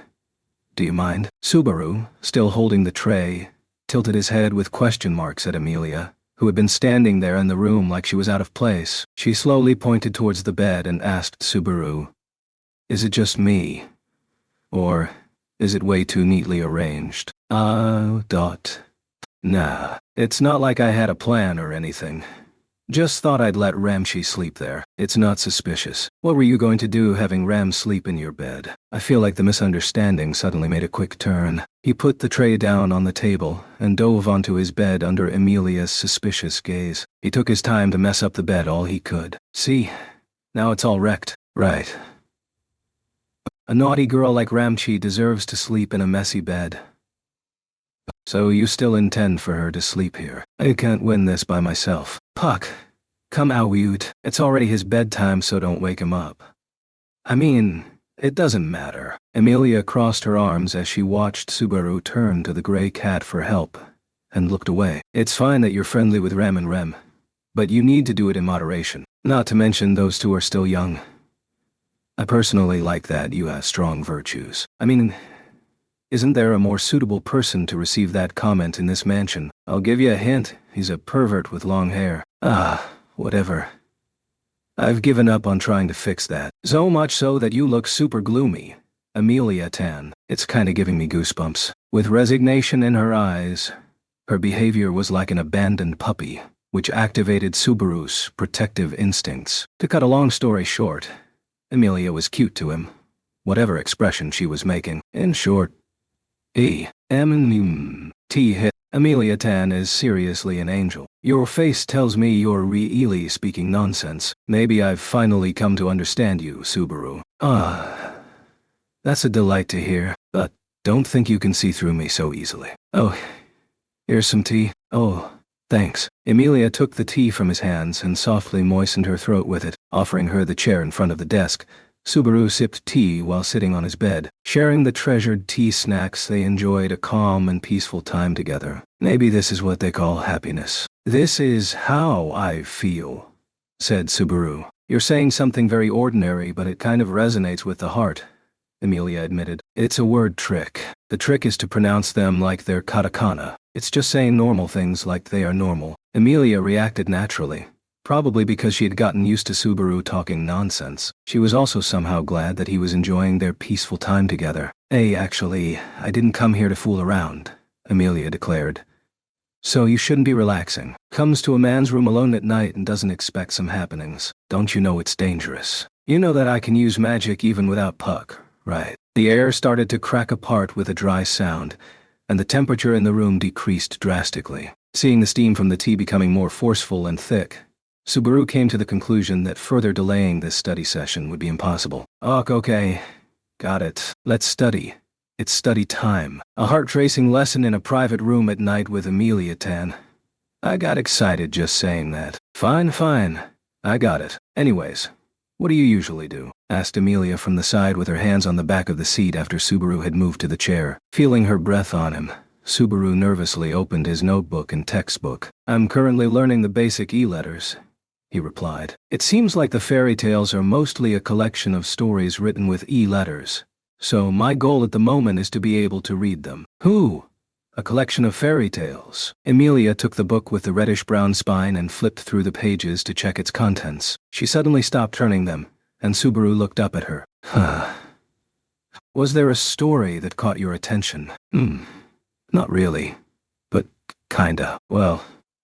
Do you mind?" Subaru, still holding the tray, tilted his head with question marks at Amelia, who had been standing there in the room like she was out of place. She slowly pointed towards the bed and asked Subaru, "Is it just me? Or is it way too neatly arranged?" Nah, it's not like I had a plan or anything. Just thought I'd let Ramshi sleep there. It's not suspicious. What were you going to do having Ram sleep in your bed?" I feel like the misunderstanding suddenly made a quick turn. He put the tray down on the table and dove onto his bed under Amelia's suspicious gaze. He took his time to mess up the bed all he could. "See, now it's all wrecked." "Right. A naughty girl like Ramchi deserves to sleep in a messy bed. So you still intend for her to sleep here? I can't win this by myself." "Puck, come out, it's already his bedtime, so don't wake him up." "I mean, it doesn't matter." Amelia crossed her arms as she watched Subaru turn to the gray cat for help, and looked away. "It's fine that you're friendly with Rem and Rem, but you need to do it in moderation. Not to mention those two are still young. I personally like that you have strong virtues. I mean, isn't there a more suitable person to receive that comment in this mansion? I'll give you a hint, he's a pervert with long hair." Whatever. I've given up on trying to fix that. So much so that you look super gloomy. Amelia Tan. It's kinda giving me goosebumps. With resignation in her eyes, her behavior was like an abandoned puppy, which activated Subaru's protective instincts. To cut a long story short, Amelia was cute to him, whatever expression she was making. In short, T hit. Amelia Tan is seriously an angel. Your face tells me you're really speaking nonsense. Maybe I've finally come to understand you, Subaru. That's a delight to hear, but don't think you can see through me so easily. Oh, here's some tea. Oh, thanks. Amelia took the tea from his hands and softly moistened her throat with it, offering her the chair in front of the desk. Subaru sipped tea while sitting on his bed. Sharing the treasured tea snacks, they enjoyed a calm and peaceful time together. Maybe this is what they call happiness. This is how I feel, said Subaru. You're saying something very ordinary, but it kind of resonates with the heart, Amelia admitted. It's a word trick. The trick is to pronounce them like they're katakana. It's just saying normal things like they are normal. Amelia reacted naturally, probably because she had gotten used to Subaru talking nonsense. She was also somehow glad that he was enjoying their peaceful time together. Hey, actually, I didn't come here to fool around, Amelia declared. So you shouldn't be relaxing. Comes to a man's room alone at night and doesn't expect some happenings. Don't you know it's dangerous? You know that I can use magic even without Puck, right? The air started to crack apart with a dry sound, and the temperature in the room decreased drastically. Seeing the steam from the tea becoming more forceful and thick, Subaru came to the conclusion that further delaying this study session would be impossible. Okay. Got it. Let's study. It's study time. A heart-racing lesson in a private room at night with Amelia Tan. I got excited just saying that. Fine. I got it. Anyways, what do you usually do? Asked Amelia from the side with her hands on the back of the seat after Subaru had moved to the chair. Feeling her breath on him, Subaru nervously opened his notebook and textbook. I'm currently learning the basic E letters, he replied. It seems like the fairy tales are mostly a collection of stories written with E letters, so my goal at the moment is to be able to read them. Who? A collection of fairy tales. Amelia took the book with the reddish-brown spine and flipped through the pages to check its contents. She suddenly stopped turning them, and Subaru looked up at her. Was there a story that caught your attention? Not really, but kinda. Well,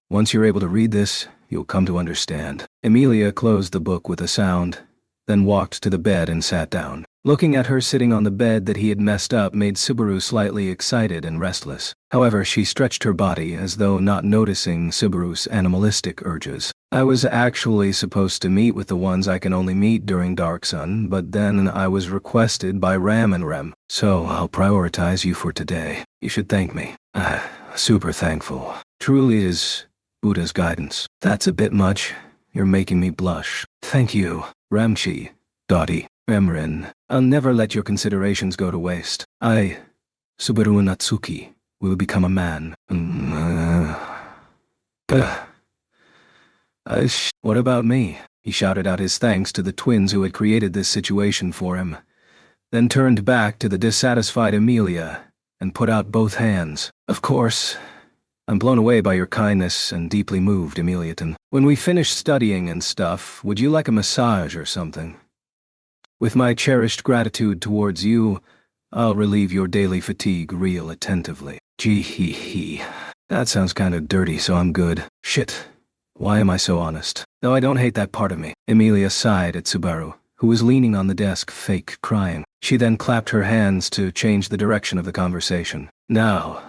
once you're able to read this, you'll come to understand. Amelia closed the book with a sound, then walked to the bed and sat down. Looking at her sitting on the bed that he had messed up made Subaru slightly excited and restless. However, she stretched her body as though not noticing Subaru's animalistic urges. I was actually supposed to meet with the ones I can only meet during Dark Sun, but then I was requested by Ram and Rem, so I'll prioritize you for today. You should thank me. Super thankful. Truly is Buddha's guidance. That's a bit much. You're making me blush. Thank you, Ramchi, Dottie, Emrin. I'll never let your considerations go to waste. I, Subaru Natsuki, will become a man. What about me? He shouted out his thanks to the twins who had created this situation for him, then turned back to the dissatisfied Amelia and put out both hands. Of course, I'm blown away by your kindness and deeply moved, Ameliaton. When we finish studying and stuff, would you like a massage or something? With my cherished gratitude towards you, I'll relieve your daily fatigue real attentively. Gee. That sounds kinda dirty, so I'm good. Shit. Why am I so honest? Though I don't hate that part of me. Amelia sighed at Subaru, who was leaning on the desk, fake crying. She then clapped her hands to change the direction of the conversation. Now,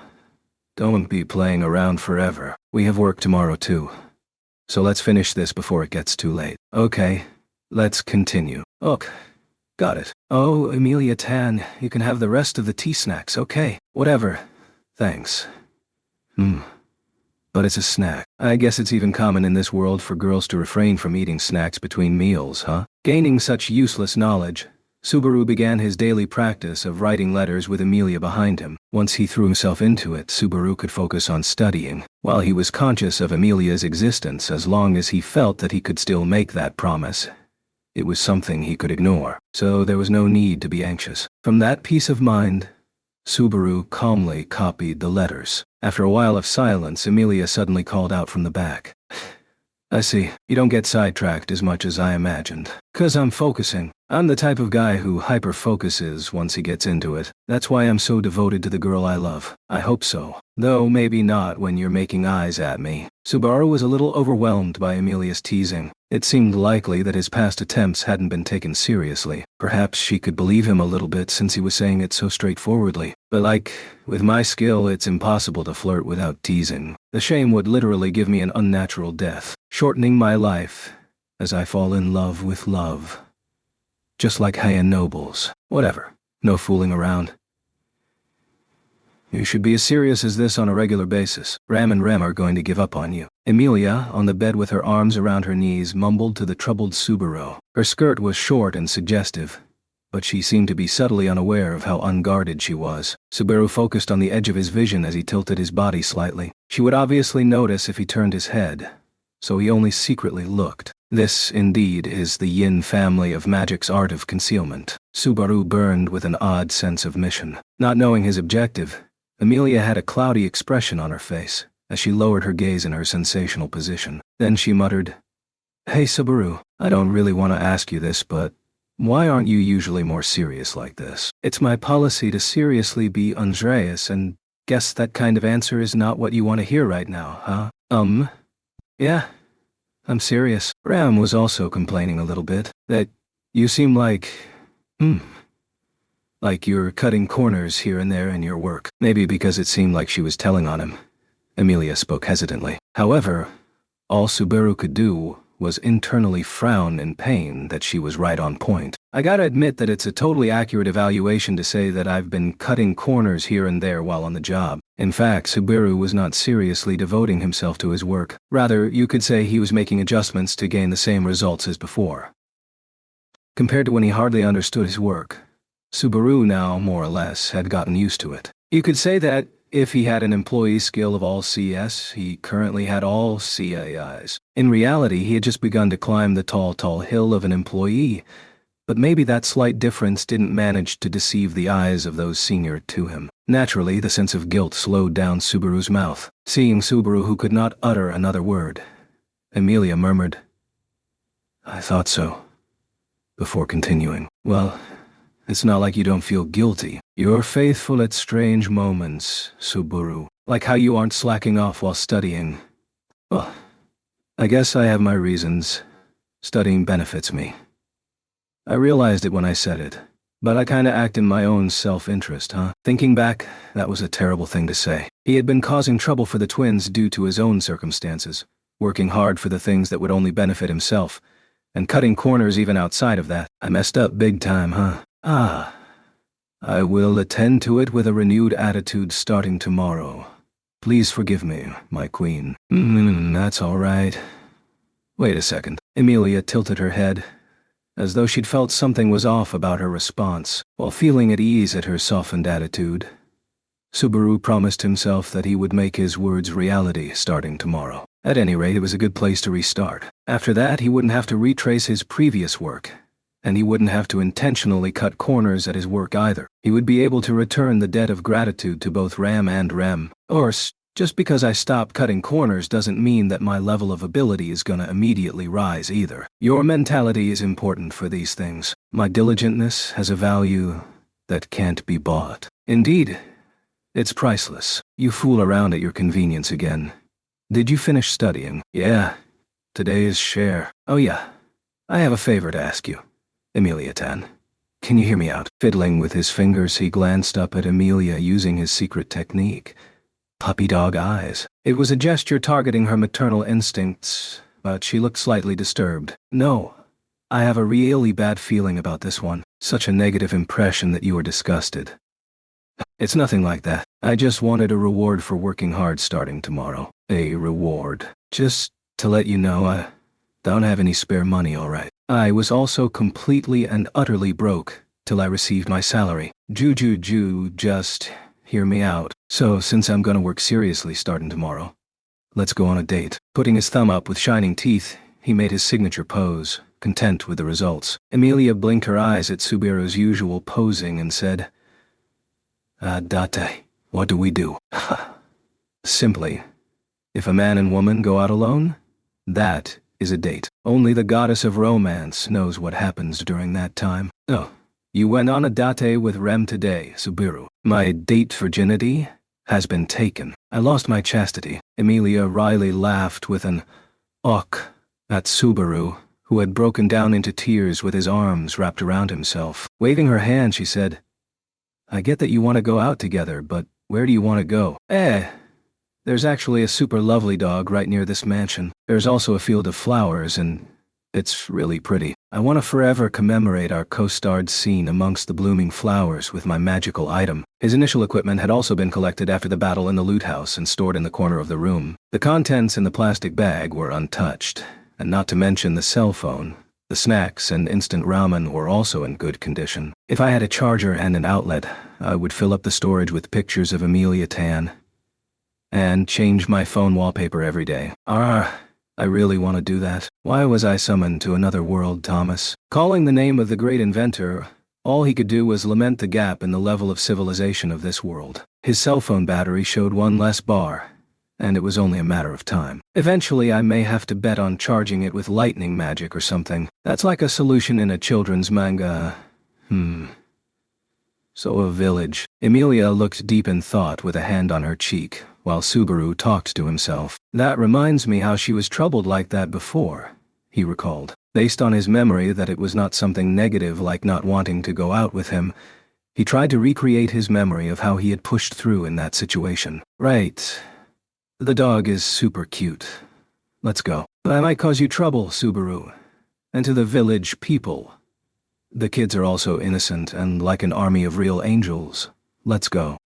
don't be playing around forever. We have work tomorrow too. So let's finish this before it gets too late. Okay, let's continue. Ok. Got it. Oh, Amelia Tan, you can have the rest of the tea snacks, okay? Whatever. Thanks. But it's a snack. I guess it's even common in this world for girls to refrain from eating snacks between meals, huh? Gaining such useless knowledge, Subaru began his daily practice of writing letters with Amelia behind him. Once he threw himself into it, Subaru could focus on studying, while he was conscious of Amelia's existence as long as he felt that he could still make that promise. It was something he could ignore, so there was no need to be anxious. From that peace of mind, Subaru calmly copied the letters. After a while of silence, Amelia suddenly called out from the back. I see. You don't get sidetracked as much as I imagined. 'Cause I'm focusing. I'm the type of guy who hyper-focuses once he gets into it. That's why I'm so devoted to the girl I love. I hope so. Though maybe not when you're making eyes at me. Subaru was a little overwhelmed by Amelia's teasing. It seemed likely that his past attempts hadn't been taken seriously. Perhaps she could believe him a little bit since he was saying it so straightforwardly. But with my skill, it's impossible to flirt without teasing. The shame would literally give me an unnatural death, shortening my life as I fall in love with love. Just like high nobles. Whatever. No fooling around. You should be as serious as this on a regular basis. Ram and Rem are going to give up on you. Amelia, on the bed with her arms around her knees, mumbled to the troubled Subaru. Her skirt was short and suggestive, but she seemed to be subtly unaware of how unguarded she was. Subaru focused on the edge of his vision as he tilted his body slightly. She would obviously notice if he turned his head, so he only secretly looked. This, indeed, is the Yin family of magic's art of concealment. Subaru burned with an odd sense of mission. Not knowing his objective, Amelia had a cloudy expression on her face as she lowered her gaze in her sensational position. Then she muttered, "Hey Subaru, I don't really want to ask you this, but why aren't you usually more serious like this? It's my policy to seriously be Andreas, and guess that kind of answer is not what you want to hear right now, huh?" Yeah, I'm serious. Ram was also complaining a little bit, that you seem like you're cutting corners here and there in your work. Maybe because it seemed like she was telling on him. Amelia spoke hesitantly. However, all Subaru could do was internally frown in pain that she was right on point. I gotta admit that it's a totally accurate evaluation to say that I've been cutting corners here and there while on the job. In fact, Subaru was not seriously devoting himself to his work. Rather, you could say he was making adjustments to gain the same results as before. Compared to when he hardly understood his work, Subaru now, more or less, had gotten used to it. You could say that if he had an employee skill of all CS, he currently had all CAIs. In reality, he had just begun to climb the tall hill of an employee, but maybe that slight difference didn't manage to deceive the eyes of those senior to him. Naturally, the sense of guilt slowed down Subaru's mouth. Seeing Subaru, who could not utter another word, Amelia murmured, "I thought so," before continuing. "Well, it's not like you don't feel guilty. You're faithful at strange moments, Subaru. Like how you aren't slacking off while studying. Well, I guess I have my reasons. Studying benefits me. I realized it when I said it, but I kinda act in my own self-interest, huh?" Thinking back, that was a terrible thing to say. He had been causing trouble for the twins due to his own circumstances, working hard for the things that would only benefit himself, and cutting corners even outside of that. I messed up big time, huh? I will attend to it with a renewed attitude starting tomorrow. Please forgive me, my queen. That's all right. Wait a second. Amelia tilted her head, as though she'd felt something was off about her response. While feeling at ease at her softened attitude, Subaru promised himself that he would make his words reality starting tomorrow. At any rate, it was a good place to restart. After that, he wouldn't have to retrace his previous work, and he wouldn't have to intentionally cut corners at his work either. He would be able to return the debt of gratitude to both Ram and Rem. Just because I stop cutting corners doesn't mean that my level of ability is gonna immediately rise either. Your mentality is important for these things. My diligentness has a value that can't be bought. Indeed, it's priceless. You fool around at your convenience again. Did you finish studying? Yeah. Today is share. Oh yeah. I have a favor to ask you. Amelia-tan, can you hear me out? Fiddling with his fingers, he glanced up at Amelia using his secret technique. Puppy dog eyes. It was a gesture targeting her maternal instincts, but she looked slightly disturbed. No, I have a really bad feeling about this one. Such a negative impression that you were disgusted. It's nothing like that. I just wanted a reward for working hard starting tomorrow. A reward. Just to let you know, I don't have any spare money, alright. I was also completely and utterly broke till I received my salary. Just hear me out. So since I'm gonna work seriously starting tomorrow, let's go on a date. Putting his thumb up with shining teeth, he made his signature pose, content with the results. Amelia blinked her eyes at Subaru's usual posing and said, Date, what do we do? Simply, if a man and woman go out alone, that is a date. Only the goddess of romance knows what happens during that time. Oh, you went on a date with Rem today, Subaru. My date virginity has been taken. I lost my chastity. Emilia Riley laughed with an "Ugh" at Subaru, who had broken down into tears with his arms wrapped around himself. Waving her hand, she said, I get that you want to go out together, but where do you want to go? There's actually a super lovely dog right near this mansion. There's also a field of flowers, and it's really pretty. I want to forever commemorate our co-starred scene amongst the blooming flowers with my magical item. His initial equipment had also been collected after the battle in the loot house and stored in the corner of the room. The contents in the plastic bag were untouched, and not to mention the cell phone. The snacks and instant ramen were also in good condition. If I had a charger and an outlet, I would fill up the storage with pictures of Emilia Tan and change my phone wallpaper every day. I really want to do that. Why was I summoned to another world, Thomas? Calling the name of the great inventor, all he could do was lament the gap in the level of civilization of this world. His cell phone battery showed one less bar, and it was only a matter of time. Eventually, I may have to bet on charging it with lightning magic or something. That's like a solution in a children's manga. So a village. Emilia looked deep in thought with a hand on her cheek, while Subaru talked to himself. That reminds me how she was troubled like that before, he recalled. Based on his memory that it was not something negative like not wanting to go out with him, he tried to recreate his memory of how he had pushed through in that situation. Right. The dog is super cute. Let's go. But I might cause you trouble, Subaru. And to the village people. The kids are also innocent and like an army of real angels. Let's go.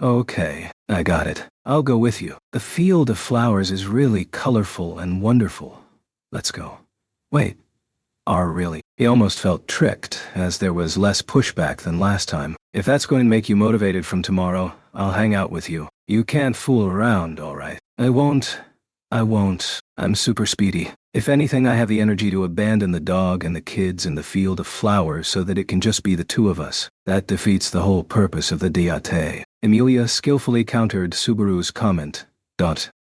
Okay. I got it. I'll go with you. The field of flowers is really colorful and wonderful. Let's go. Wait. Really? He almost felt tricked, as there was less pushback than last time. If that's going to make you motivated from tomorrow, I'll hang out with you. You can't fool around, alright? I won't. I'm super speedy. If anything, I have the energy to abandon the dog and the kids in the field of flowers so that it can just be the two of us. That defeats the whole purpose of the date. Emilia skillfully countered Subaru's comment.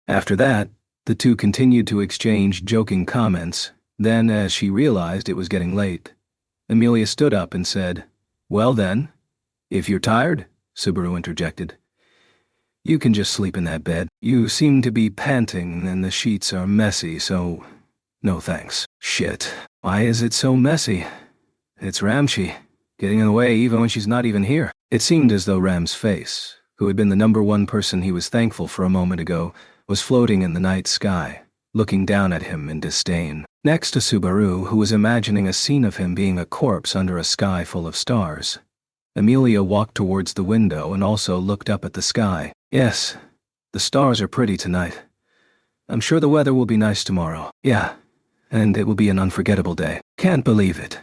After that, the two continued to exchange joking comments. Then, as she realized it was getting late, Emilia stood up and said, Well then, if you're tired, Subaru interjected, you can just sleep in that bed. You seem to be panting and the sheets are messy, so no thanks. Shit. Why is it so messy? It's Ramshi, getting in the way even when she's not even here. It seemed as though Ram's face, who had been the number one person he was thankful for a moment ago, was floating in the night sky, looking down at him in disdain. Next to Subaru, who was imagining a scene of him being a corpse under a sky full of stars, Emilia walked towards the window and also looked up at the sky. Yes, the stars are pretty tonight. I'm sure the weather will be nice tomorrow. Yeah, and it will be an unforgettable day. Can't believe it.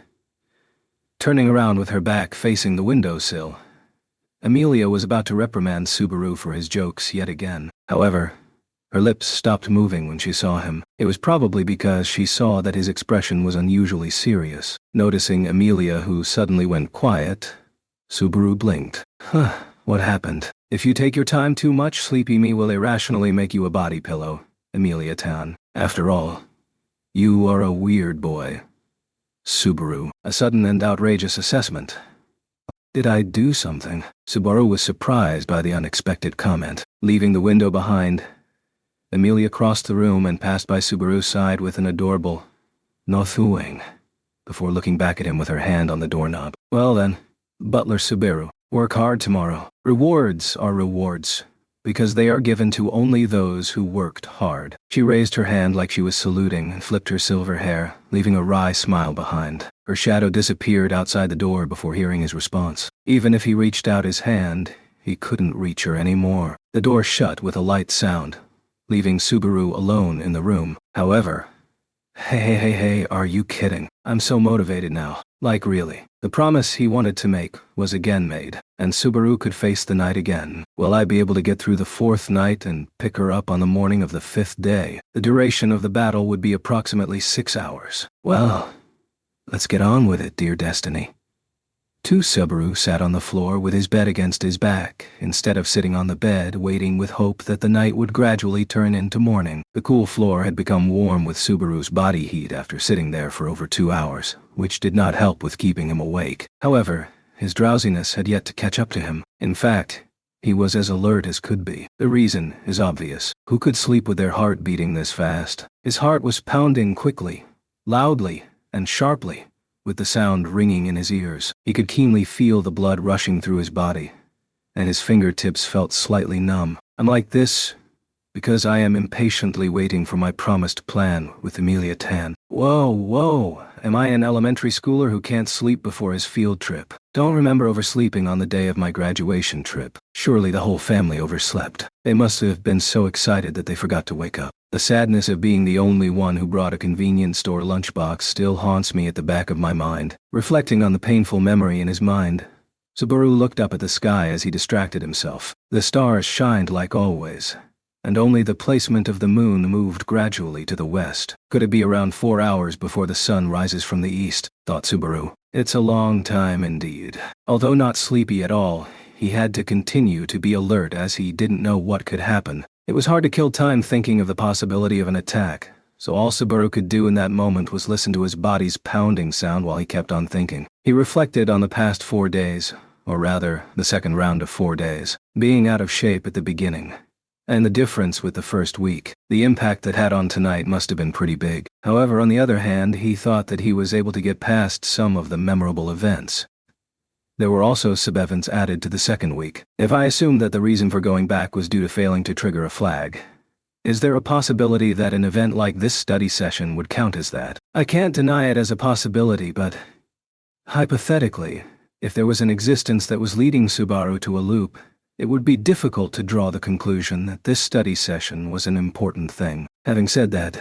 Turning around with her back facing the windowsill, Emilia was about to reprimand Subaru for his jokes yet again. However, her lips stopped moving when she saw him. It was probably because she saw that his expression was unusually serious. Noticing Emilia, who suddenly went quiet, Subaru blinked. What happened? If you take your time too much, Sleepy Me will irrationally make you a body pillow, Emilia Tan. After all, you are a weird boy. Subaru. A sudden and outrageous assessment. Did I do something? Subaru was surprised by the unexpected comment. Leaving the window behind, Emilia crossed the room and passed by Subaru's side with an adorable "Nothing," before looking back at him with her hand on the doorknob. Well then, Butler Subaru, work hard tomorrow. Rewards are rewards, because they are given to only those who worked hard. She raised her hand like she was saluting and flipped her silver hair, leaving a wry smile behind. Her shadow disappeared outside the door before hearing his response. Even if he reached out his hand, he couldn't reach her anymore. The door shut with a light sound, leaving Subaru alone in the room. However, hey, are you kidding? I'm so motivated now. Like really. The promise he wanted to make was again made, and Subaru could face the night again. Will I be able to get through the fourth night and pick her up on the morning of the fifth day? The duration of the battle would be approximately 6 hours. Well, let's get on with it, dear Destiny. Subaru sat on the floor with his bed against his back, instead of sitting on the bed waiting with hope that the night would gradually turn into morning. The cool floor had become warm with Subaru's body heat after sitting there for over 2 hours, which did not help with keeping him awake. However, his drowsiness had yet to catch up to him. In fact, he was as alert as could be. The reason is obvious. Who could sleep with their heart beating this fast? His heart was pounding quickly, loudly, and sharply, with the sound ringing in his ears. He could keenly feel the blood rushing through his body, and his fingertips felt slightly numb. I'm like this because I am impatiently waiting for my promised plan with Amelia Tan. Whoa, am I an elementary schooler who can't sleep before his field trip? Don't remember oversleeping on the day of my graduation trip. Surely the whole family overslept. They must have been so excited that they forgot to wake up. The sadness of being the only one who brought a convenience store lunchbox still haunts me at the back of my mind. Reflecting on the painful memory in his mind, Subaru looked up at the sky as he distracted himself. The stars shined like always, and only the placement of the moon moved gradually to the west. Could it be around 4 hours before the sun rises from the east? Thought Subaru. It's a long time indeed. Although not sleepy at all, he had to continue to be alert as he didn't know what could happen. It was hard to kill time thinking of the possibility of an attack, so all Subaru could do in that moment was listen to his body's pounding sound while he kept on thinking. He reflected on the past 4 days, or rather, the second round of 4 days, being out of shape at the beginning, and the difference with the first week. The impact that had on tonight must have been pretty big. However, on the other hand, he thought that he was able to get past some of the memorable events. There were also sub-events added to the second week. If I assumed that the reason for going back was due to failing to trigger a flag, is there a possibility that an event like this study session would count as that? I can't deny it as a possibility, but hypothetically, if there was an existence that was leading Subaru to a loop, it would be difficult to draw the conclusion that this study session was an important thing. Having said that,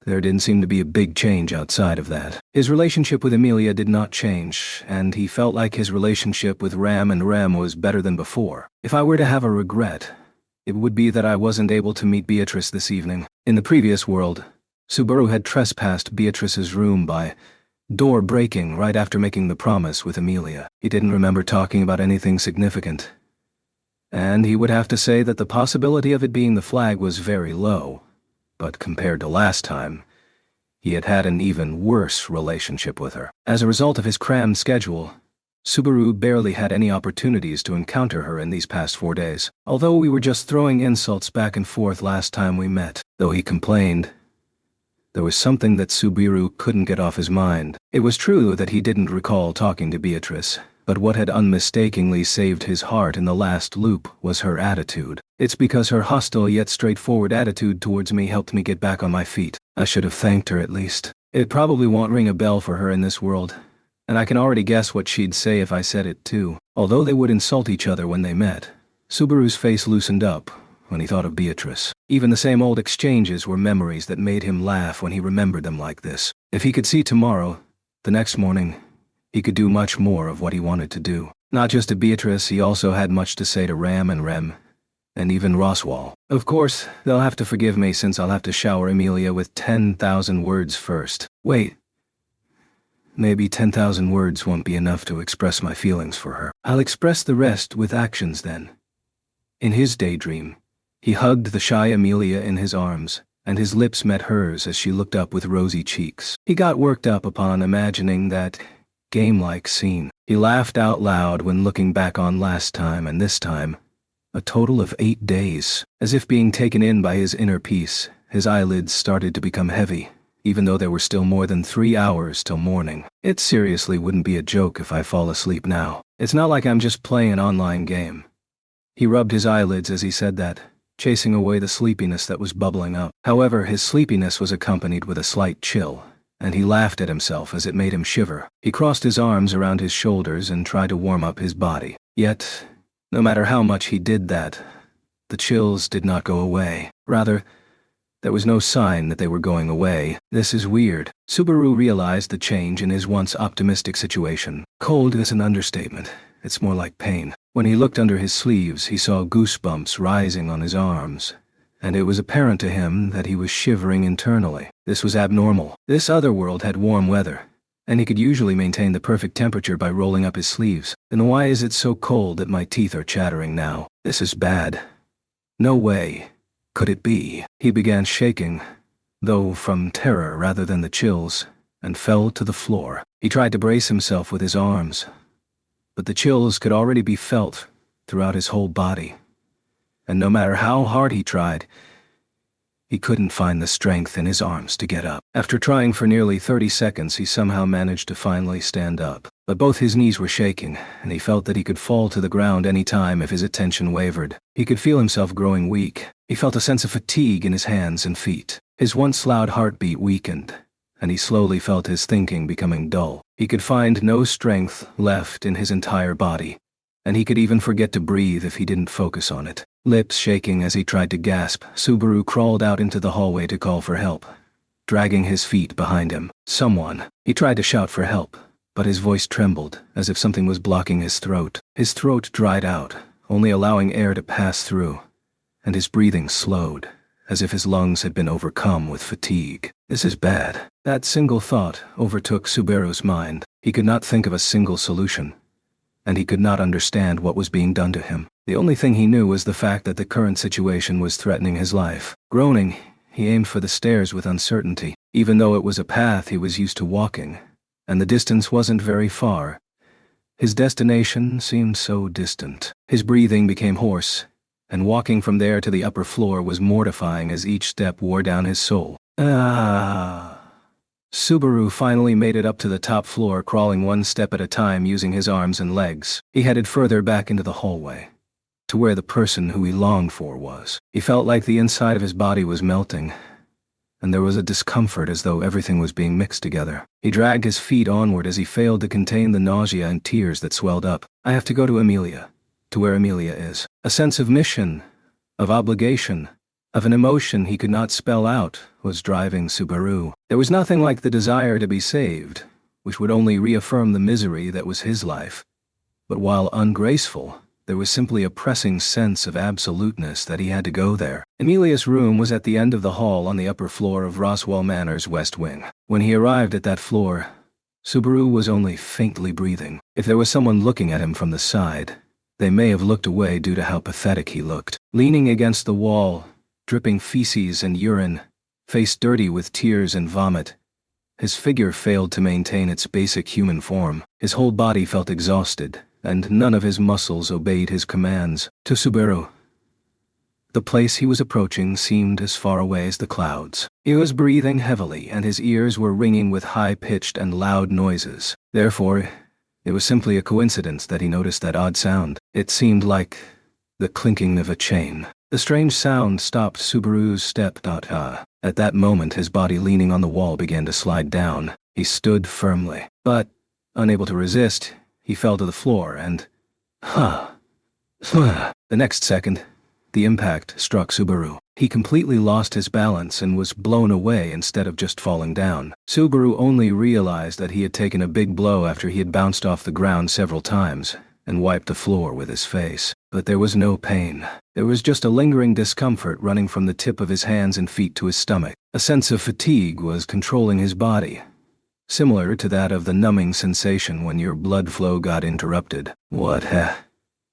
there didn't seem to be a big change outside of that. His relationship with Amelia did not change, and he felt like his relationship with Ram and Rem was better than before. If I were to have a regret, it would be that I wasn't able to meet Beatrice this evening. In the previous world, Subaru had trespassed Beatrice's room by door breaking right after making the promise with Amelia. He didn't remember talking about anything significant, and he would have to say that the possibility of it being the flag was very low. But compared to last time, he had had an even worse relationship with her. As a result of his crammed schedule, Subaru barely had any opportunities to encounter her in these past 4 days. Although we were just throwing insults back and forth last time we met, though he complained, there was something that Subaru couldn't get off his mind. It was true that he didn't recall talking to Beatrice, but what had unmistakably saved his heart in the last loop was her attitude. It's because her hostile yet straightforward attitude towards me helped me get back on my feet. I should have thanked her at least. It probably won't ring a bell for her in this world, and I can already guess what she'd say if I said it too. Although they would insult each other when they met, Subaru's face loosened up when he thought of Beatrice. Even the same old exchanges were memories that made him laugh when he remembered them like this. If he could see tomorrow, the next morning, he could do much more of what he wanted to do. Not just to Beatrice, he also had much to say to Ram and Rem, and even Roswell. Of course, they'll have to forgive me since I'll have to shower Amelia with 10,000 words first. Wait. Maybe 10,000 words won't be enough to express my feelings for her. I'll express the rest with actions then. In his daydream, he hugged the shy Amelia in his arms, and his lips met hers as she looked up with rosy cheeks. He got worked up upon imagining that game-like scene. He laughed out loud when looking back on last time and this time. A total of 8 days. As if being taken in by his inner peace, his eyelids started to become heavy, even though there were still more than 3 hours till morning. It seriously wouldn't be a joke if I fall asleep now. It's not like I'm just playing an online game. He rubbed his eyelids as he said that, chasing away the sleepiness that was bubbling up. However, his sleepiness was accompanied with a slight chill, and he laughed at himself as it made him shiver. He crossed his arms around his shoulders and tried to warm up his body. Yet, no matter how much he did that, the chills did not go away. Rather, there was no sign that they were going away. This is weird. Subaru realized the change in his once optimistic situation. Cold is an understatement. It's more like pain. When he looked under his sleeves, he saw goosebumps rising on his arms, and it was apparent to him that he was shivering internally. This was abnormal. This other world had warm weather, and he could usually maintain the perfect temperature by rolling up his sleeves. Then why is it so cold that my teeth are chattering now? This is bad. No way could it be. He began shaking, though from terror rather than the chills, and fell to the floor. He tried to brace himself with his arms, but the chills could already be felt throughout his whole body. And no matter how hard he tried, he couldn't find the strength in his arms to get up. After trying for nearly 30 seconds, he somehow managed to finally stand up. But both his knees were shaking, and he felt that he could fall to the ground any time if his attention wavered. He could feel himself growing weak. He felt a sense of fatigue in his hands and feet. His once loud heartbeat weakened, and he slowly felt his thinking becoming dull. He could find no strength left in his entire body, and he could even forget to breathe if he didn't focus on it. Lips shaking as he tried to gasp, Subaru crawled out into the hallway to call for help, dragging his feet behind him. Someone. He tried to shout for help, but his voice trembled as if something was blocking his throat. His throat dried out, only allowing air to pass through, and his breathing slowed, as if his lungs had been overcome with fatigue. This is bad. That single thought overtook Subaru's mind. He could not think of a single solution, and he could not understand what was being done to him. The only thing he knew was the fact that the current situation was threatening his life. Groaning, he aimed for the stairs with uncertainty. Even though it was a path he was used to walking, and the distance wasn't very far, his destination seemed so distant. His breathing became hoarse, and walking from there to the upper floor was mortifying as each step wore down his soul. Subaru finally made it up to the top floor, crawling one step at a time using his arms and legs. He headed further back into the hallway, to where the person who he longed for was. He felt like the inside of his body was melting, and there was a discomfort as though everything was being mixed together. He dragged his feet onward as he failed to contain the nausea and tears that swelled up. I have to go to Amelia, to where Amelia is. A sense of mission, of obligation, of an emotion he could not spell out was driving Subaru. There was nothing like the desire to be saved, which would only reaffirm the misery that was his life. But while ungraceful, there was simply a pressing sense of absoluteness that he had to go there. Amelia's room was at the end of the hall on the upper floor of Roswell Manor's West Wing. When he arrived at that floor, Subaru was only faintly breathing. If there was someone looking at him from the side, they may have looked away due to how pathetic he looked. Leaning against the wall, dripping feces and urine, face dirty with tears and vomit, his figure failed to maintain its basic human form. His whole body felt exhausted, and none of his muscles obeyed his commands. To Subaru, the place he was approaching seemed as far away as the clouds. He was breathing heavily, and his ears were ringing with high-pitched and loud noises. Therefore, it was simply a coincidence that he noticed that odd sound. It seemed like the clinking of a chain. The strange sound stopped Subaru's step. At that moment, his body leaning on the wall began to slide down. He stood firmly, but, unable to resist, he fell to the floor and... The next second, the impact struck Subaru. He completely lost his balance and was blown away instead of just falling down. Subaru only realized that he had taken a big blow after he had bounced off the ground several times and wiped the floor with his face. But there was no pain. There was just a lingering discomfort running from the tip of his hands and feet to his stomach. A sense of fatigue was controlling his body, similar to that of the numbing sensation when your blood flow got interrupted. What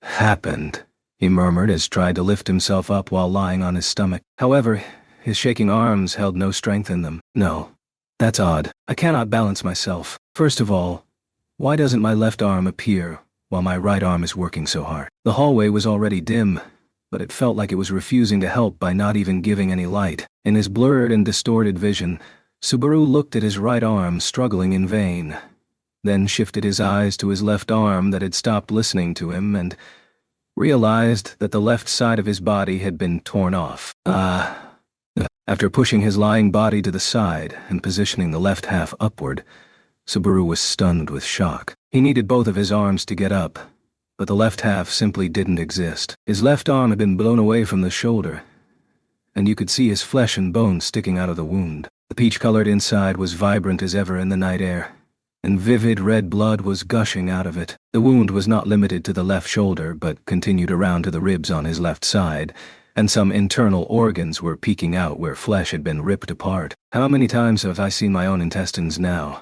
happened? He murmured as he tried to lift himself up while lying on his stomach. However, his shaking arms held no strength in them. No, that's odd. I cannot balance myself. First of all, why doesn't my left arm appear while my right arm is working so hard? The hallway was already dim, but it felt like it was refusing to help by not even giving any light. In his blurred and distorted vision, Subaru looked at his right arm, struggling in vain, then shifted his eyes to his left arm that had stopped listening to him and realized that the left side of his body had been torn off. After pushing his lying body to the side and positioning the left half upward, Subaru was stunned with shock. He needed both of his arms to get up, but the left half simply didn't exist. His left arm had been blown away from the shoulder, and you could see his flesh and bones sticking out of the wound. The peach-colored inside was vibrant as ever in the night air, and vivid red blood was gushing out of it. The wound was not limited to the left shoulder, but continued around to the ribs on his left side, and some internal organs were peeking out where flesh had been ripped apart. How many times have I seen my own intestines now?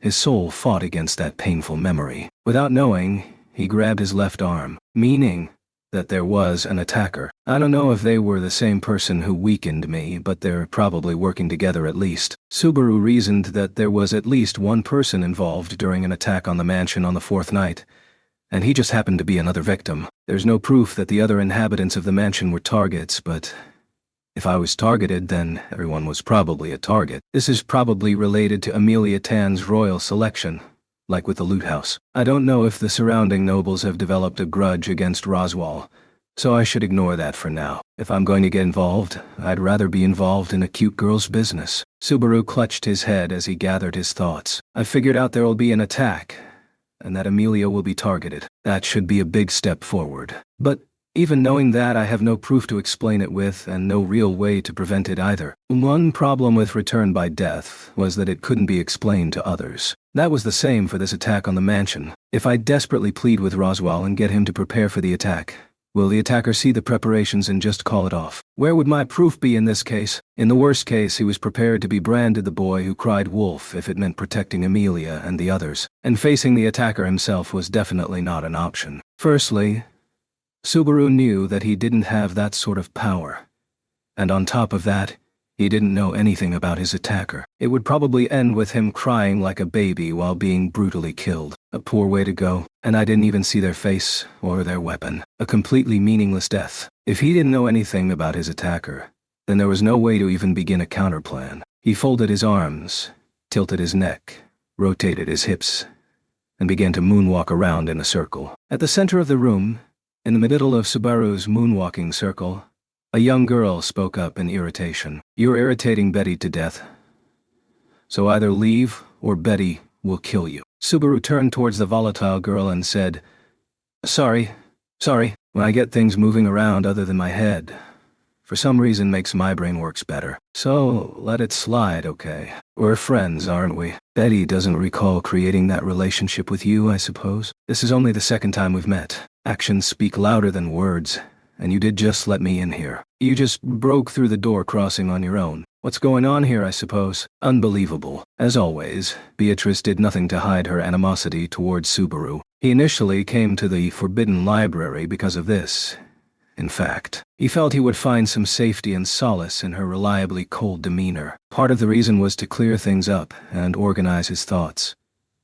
His soul fought against that painful memory. Without knowing, he grabbed his left arm, meaning that there was an attacker. I don't know if they were the same person who weakened me, but they're probably working together at least. Subaru reasoned that there was at least one person involved during an attack on the mansion on the fourth night, and he just happened to be another victim. There's no proof that the other inhabitants of the mansion were targets, but if I was targeted, then everyone was probably a target. This is probably related to Amelia Tan's royal selection, like with the loot house. I don't know if the surrounding nobles have developed a grudge against Roswell, so I should ignore that for now. If I'm going to get involved, I'd rather be involved in a cute girl's business. Subaru clutched his head as he gathered his thoughts. I figured out there will be an attack, and that Amelia will be targeted. That should be a big step forward. But even knowing that, I have no proof to explain it with, and no real way to prevent it either. One problem with Return by Death was that it couldn't be explained to others. That was the same for this attack on the mansion. If I desperately plead with Roswell and get him to prepare for the attack, will the attacker see the preparations and just call it off? Where would my proof be in this case? In the worst case, he was prepared to be branded the boy who cried wolf if it meant protecting Amelia and the others. And facing the attacker himself was definitely not an option. Firstly, Subaru knew that he didn't have that sort of power. And on top of that, he didn't know anything about his attacker. It would probably end with him crying like a baby while being brutally killed. A poor way to go, and I didn't even see their face or their weapon. A completely meaningless death. If he didn't know anything about his attacker, then there was no way to even begin a counterplan. He folded his arms, tilted his neck, rotated his hips, and began to moonwalk around in a circle. At the center of the room, in the middle of Subaru's moonwalking circle, a young girl spoke up in irritation. You're irritating Betty to death. So either leave or Betty will kill you. Subaru turned towards the volatile girl and said, Sorry. When I get things moving around other than my head, for some reason makes my brain works better. So let it slide, okay? We're friends, aren't we? Betty doesn't recall creating that relationship with you, I suppose. This is only the second time we've met. Actions speak louder than words, and you did just let me in here. You just broke through the door crossing on your own. What's going on here, I suppose? Unbelievable. As always, Beatrice did nothing to hide her animosity towards Subaru. He initially came to the Forbidden Library because of this. In fact, he felt he would find some safety and solace in her reliably cold demeanor. Part of the reason was to clear things up and organize his thoughts.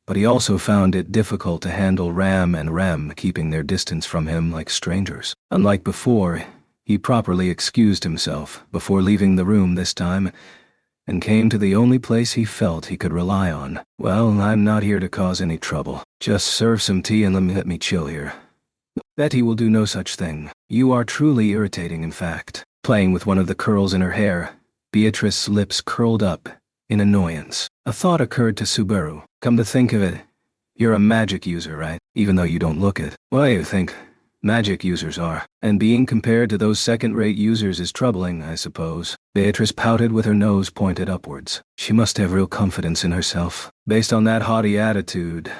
But he also found it difficult to handle Ram and Rem keeping their distance from him like strangers. Unlike before, he properly excused himself before leaving the room this time, and came to the only place he felt he could rely on. Well, I'm not here to cause any trouble. Just serve some tea and let me chill here. Betty will do no such thing. You are truly irritating, in fact. Playing with one of the curls in her hair, Beatrice's lips curled up in annoyance. A thought occurred to Subaru. Come to think of it, you're a magic user, right? Even though you don't look it. Why, you think magic users are. And being compared to those second-rate users is troubling, I suppose. Beatrice pouted with her nose pointed upwards. She must have real confidence in herself. Based on that haughty attitude.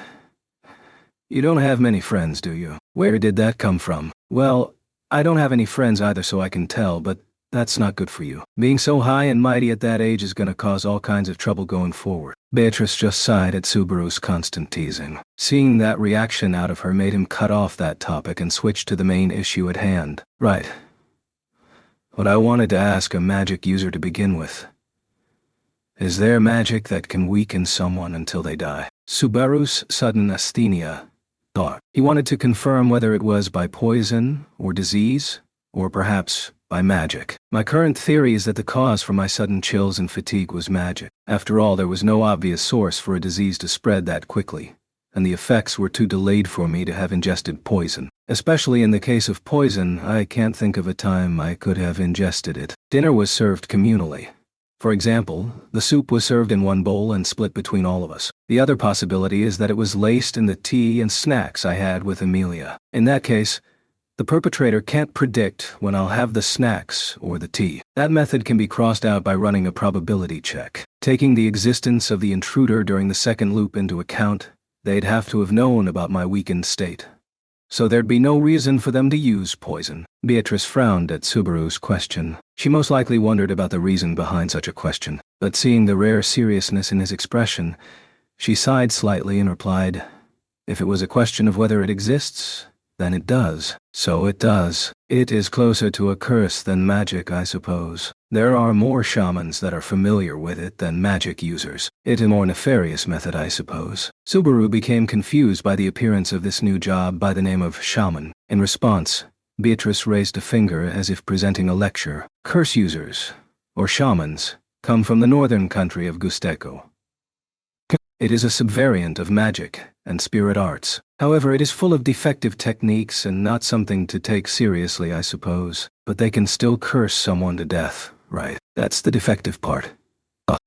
You don't have many friends, do you? Where did that come from? Well, I don't have any friends either, so I can tell, but that's not good for you. Being so high and mighty at that age is gonna cause all kinds of trouble going forward. Beatrice just sighed at Subaru's constant teasing. Seeing that reaction out of her made him cut off that topic and switch to the main issue at hand. Right. What I wanted to ask a magic user to begin with. Is there magic that can weaken someone until they die? Subaru's sudden asthenia thought. He wanted to confirm whether it was by poison or disease, or perhaps by magic. My current theory is that the cause for my sudden chills and fatigue was magic. After all, there was no obvious source for a disease to spread that quickly, and the effects were too delayed for me to have ingested poison. Especially in the case of poison, I can't think of a time I could have ingested it. Dinner was served communally. For example, the soup was served in one bowl and split between all of us. The other possibility is that it was laced in the tea and snacks I had with Amelia. In that case, the perpetrator can't predict when I'll have the snacks or the tea. That method can be crossed out by running a probability check. Taking the existence of the intruder during the second loop into account, they'd have to have known about my weakened state. So there'd be no reason for them to use poison. Beatrice frowned at Subaru's question. She most likely wondered about the reason behind such a question, but seeing the rare seriousness in his expression, She sighed slightly and replied, "If it was a question of whether it exists, then it does." "So it does. It is closer to a curse than magic, I suppose. There are more shamans that are familiar with it than magic users. It's a more nefarious method, I suppose." Subaru became confused by the appearance of this new job by the name of shaman. In response, Beatrice raised a finger as if presenting a lecture. "Curse users, or shamans, come from the northern country of Gusteco. It is a subvariant of magic and spirit arts. However, it is full of defective techniques and not something to take seriously, I suppose. But they can still curse someone to death, right? That's the defective part.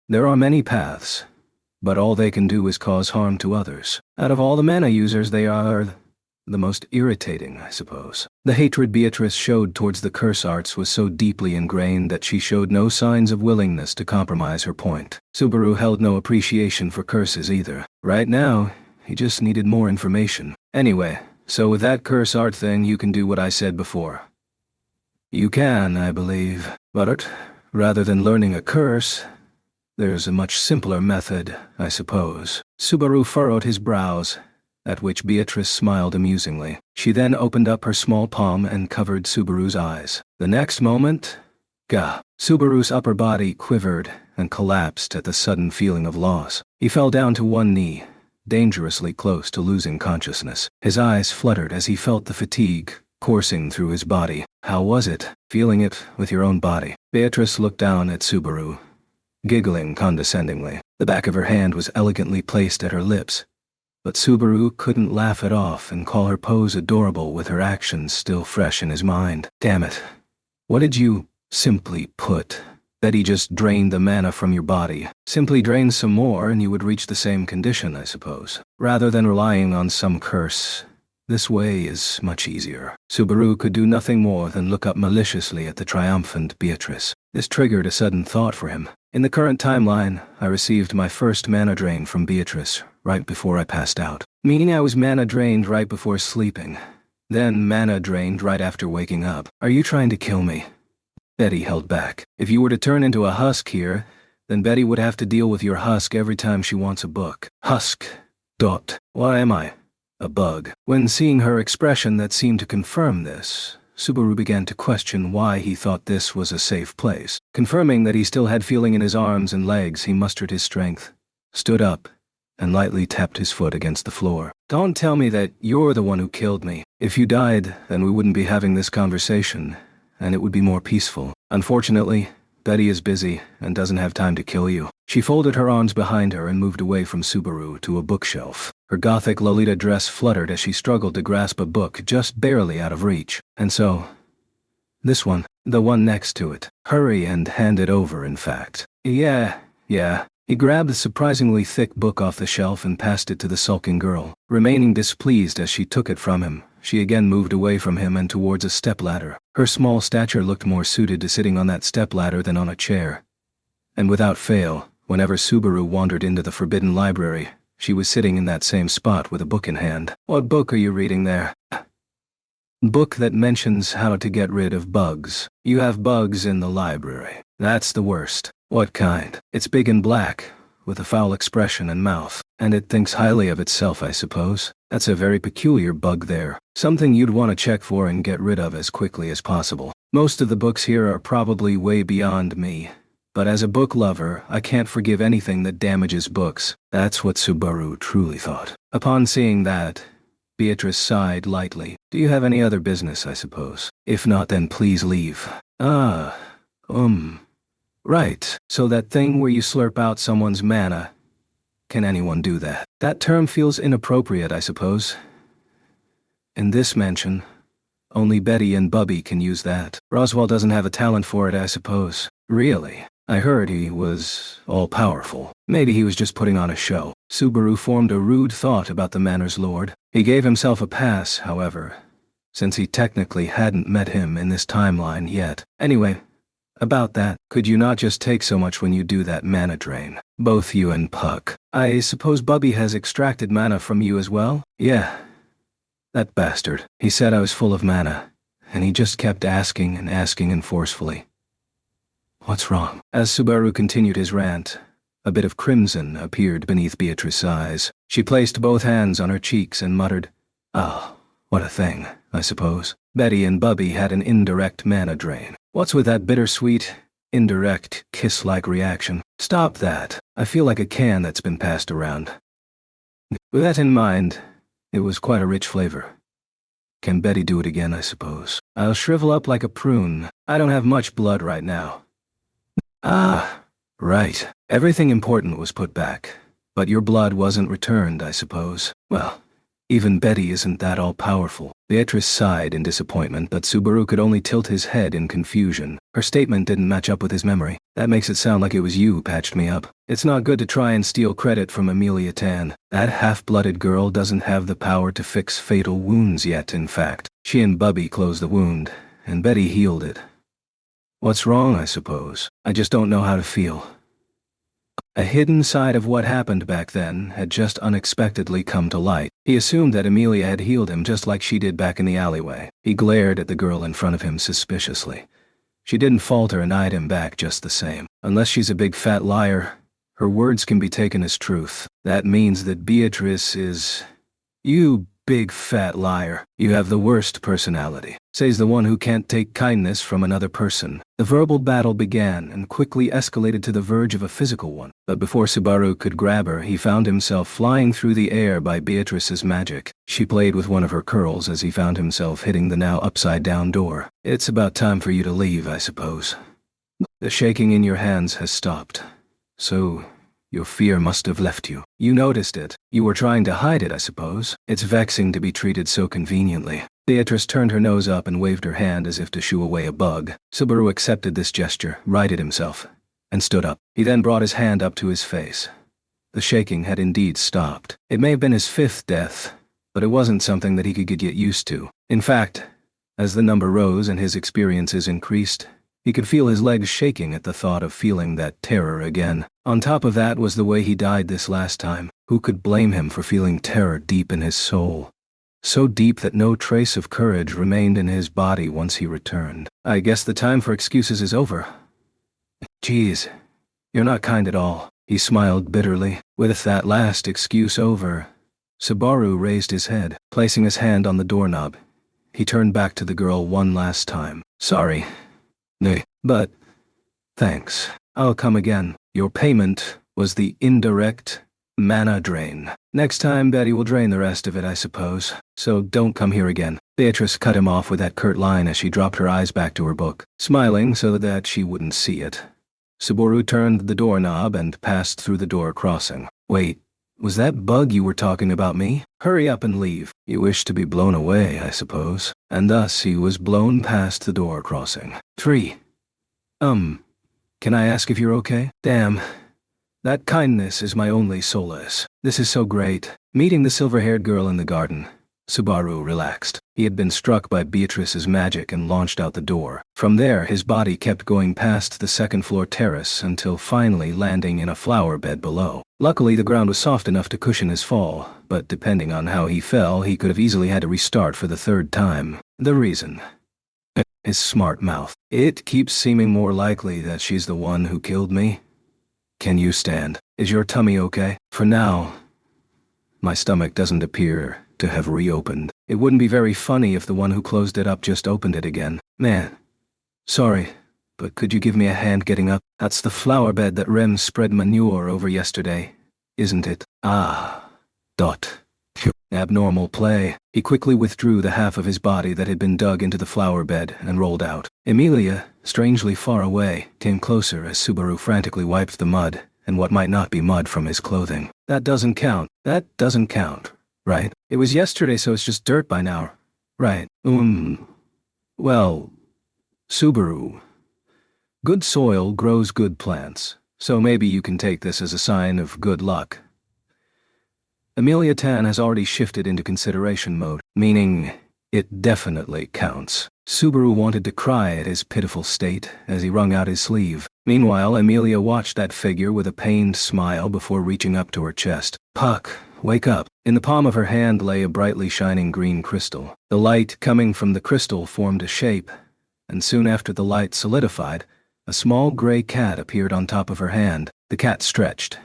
There are many paths, but all they can do is cause harm to others. Out of all the mana users, they are the most irritating, I suppose." The hatred Beatrice showed towards the curse arts was so deeply ingrained that she showed no signs of willingness to compromise her point. Subaru held no appreciation for curses either. Right now, he just needed more information. "Anyway, so with that curse art thing, you can do what I said before." "You can, I believe. But rather than learning a curse, there's a much simpler method, I suppose." Subaru furrowed his brows, at which Beatrice smiled amusingly. She then opened up her small palm and covered Subaru's eyes. The next moment, gah! Subaru's upper body quivered and collapsed at the sudden feeling of loss. He fell down to one knee, dangerously close to losing consciousness. His eyes fluttered as he felt the fatigue coursing through his body. "How was it, feeling it with your own body?" Beatrice looked down at Subaru, giggling condescendingly. The back of her hand was elegantly placed at her lips, but Subaru couldn't laugh it off and call her pose adorable with her actions still fresh in his mind. "Damn it. What did you simply put? Betty just drained the mana from your body. Simply drain some more and you would reach the same condition, I suppose. Rather than relying on some curse, this way is much easier." Subaru could do nothing more than look up maliciously at the triumphant Beatrice. This triggered a sudden thought for him. In the current timeline, I received my first mana drain from Beatrice right before I passed out. Meaning I was mana drained right before sleeping, then mana drained right after waking up. "Are you trying to kill me?" Betty held back. "If you were to turn into a husk here, then Betty would have to deal with your husk every time she wants a book." "Husk. Why am I a bug?" When seeing her expression that seemed to confirm this, Subaru began to question why he thought this was a safe place. Confirming that he still had feeling in his arms and legs, he mustered his strength, stood up, and lightly tapped his foot against the floor. "Don't tell me that you're the one who killed me. If you died, then we wouldn't be having this conversation, and it would be more peaceful. Unfortunately, Betty is busy and doesn't have time to kill you." She folded her arms behind her and moved away from Subaru to a bookshelf. Her gothic Lolita dress fluttered as she struggled to grasp a book just barely out of reach. "And so, this one, the one next to it. Hurry and hand it over, in fact." Yeah. He grabbed the surprisingly thick book off the shelf and passed it to the sulking girl. Remaining displeased as she took it from him, she again moved away from him and towards a stepladder. Her small stature looked more suited to sitting on that stepladder than on a chair. And without fail, whenever Subaru wandered into the forbidden library, she was sitting in that same spot with a book in hand. "What book are you reading there?" "Book that mentions how to get rid of bugs." "You have bugs in the library. That's the worst." "What kind?" "It's big and black, with a foul expression and mouth. And it thinks highly of itself, I suppose. That's a very peculiar bug there. Something you'd want to check for and get rid of as quickly as possible. Most of the books here are probably way beyond me, but as a book lover, I can't forgive anything that damages books." That's what Subaru truly thought. Upon seeing that, Beatrice sighed lightly. "Do you have any other business, I suppose? If not, then please leave." Right. So that thing where you slurp out someone's mana. Can anyone do that? That term feels inappropriate, I suppose. In this mansion, only Betty and Bubby can use that. Roswell doesn't have a talent for it, I suppose." "Really? I heard he was all-powerful. Maybe he was just putting on a show." Subaru formed a rude thought about the Manor's Lord. He gave himself a pass, however, since he technically hadn't met him in this timeline yet. "Anyway, about that, could you not just take so much when you do that mana drain? Both you and Puck. I suppose Bubby has extracted mana from you as well?" "Yeah. That bastard. He said I was full of mana, and he just kept asking and forcefully." "What's wrong?" As Subaru continued his rant, A bit of crimson appeared beneath Beatrice's eyes. She placed both hands on her cheeks and muttered, "Oh, what a thing, I suppose." Betty and Bubby had an indirect mana drain. What's with that bittersweet, indirect, kiss-like reaction? Stop that. I feel like a can that's been passed around. With that in mind, it was quite a rich flavor. Can Betty do it again, I suppose? I'll shrivel up like a prune. I don't have much blood right now. Ah, right. Everything important was put back. But your blood wasn't returned, I suppose. Well, even Betty isn't that all-powerful. Beatrice sighed in disappointment, but Subaru could only tilt his head in confusion. Her statement didn't match up with his memory. That makes it sound like it was you who patched me up. It's not good to try and steal credit from Amelia Tan. That half-blooded girl doesn't have the power to fix fatal wounds yet, in fact. She and Bubby closed the wound, and Betty healed it. What's wrong, I suppose? I just don't know how to feel. A hidden side of what happened back then had just unexpectedly come to light. He assumed that Amelia had healed him just like she did back in the alleyway. He glared at the girl in front of him suspiciously. She didn't falter and eyed him back just the same. Unless she's a big fat liar, her words can be taken as truth. That means that Beatrice is... You big fat liar. You have the worst personality, says the one who can't take kindness from another person. The verbal battle began and quickly escalated to the verge of a physical one. But before Subaru could grab her, he found himself flying through the air by Beatrice's magic. She played with one of her curls as he found himself hitting the now upside-down door. It's about time for you to leave, I suppose. The shaking in your hands has stopped. So... your fear must have left you. You noticed it. You were trying to hide it, I suppose. It's vexing to be treated so conveniently. Beatrice turned her nose up and waved her hand as if to shoo away a bug. Subaru accepted this gesture, righted himself, and stood up. He then brought his hand up to his face. The shaking had indeed stopped. It may have been his fifth death, but it wasn't something that he could get used to. In fact, as the number rose and his experiences increased, he could feel his legs shaking at the thought of feeling that terror again. On top of that was the way he died this last time. Who could blame him for feeling terror deep in his soul? So deep that no trace of courage remained in his body once he returned. I guess the time for excuses is over. Geez, you're not kind at all. He smiled bitterly. With that last excuse over, Subaru raised his head, placing his hand on the doorknob. He turned back to the girl one last time. Sorry. Nay, but... thanks. I'll come again. Your payment was the indirect mana drain. Next time Betty will drain the rest of it, I suppose. So don't come here again. Beatrice cut him off with that curt line as she dropped her eyes back to her book, smiling so that she wouldn't see it. Subaru turned the doorknob and passed through the door crossing. Wait, was that bug you were talking about me? Hurry up and leave. You wish to be blown away, I suppose. And thus he was blown past the door crossing. 3. Can I ask if you're okay? Damn. That kindness is my only solace. This is so great. Meeting the silver-haired girl in the garden. Subaru relaxed. He had been struck by Beatrice's magic and launched out the door. From there, his body kept going past the second-floor terrace until finally landing in a flower bed below. Luckily, the ground was soft enough to cushion his fall, but depending on how he fell, he could have easily had to restart for the third time. The reason... his smart mouth. It keeps seeming more likely that she's the one who killed me. Can you stand? Is your tummy okay? For now, my stomach doesn't appear to have reopened. It wouldn't be very funny if the one who closed it up just opened it again. Man. Sorry, but could you give me a hand getting up? That's the flower bed that Rem spread manure over yesterday, isn't it? Ah. Dot. Abnormal play. He quickly withdrew the half of his body that had been dug into the flower bed and rolled out. Amelia, strangely far away, came closer as Subaru frantically wiped the mud and what might not be mud from his clothing. That doesn't count. That doesn't count, right? It was yesterday, so it's just dirt by now. Right. Well, Subaru. Good soil grows good plants, so maybe you can take this as a sign of good luck. Amelia Tan has already shifted into consideration mode, meaning it definitely counts. Subaru wanted to cry at his pitiful state as he wrung out his sleeve. Meanwhile, Amelia watched that figure with a pained smile before reaching up to her chest. Puck, wake up. In the palm of her hand lay a brightly shining green crystal. The light coming from the crystal formed a shape, and soon after the light solidified, a small gray cat appeared on top of her hand. The cat stretched,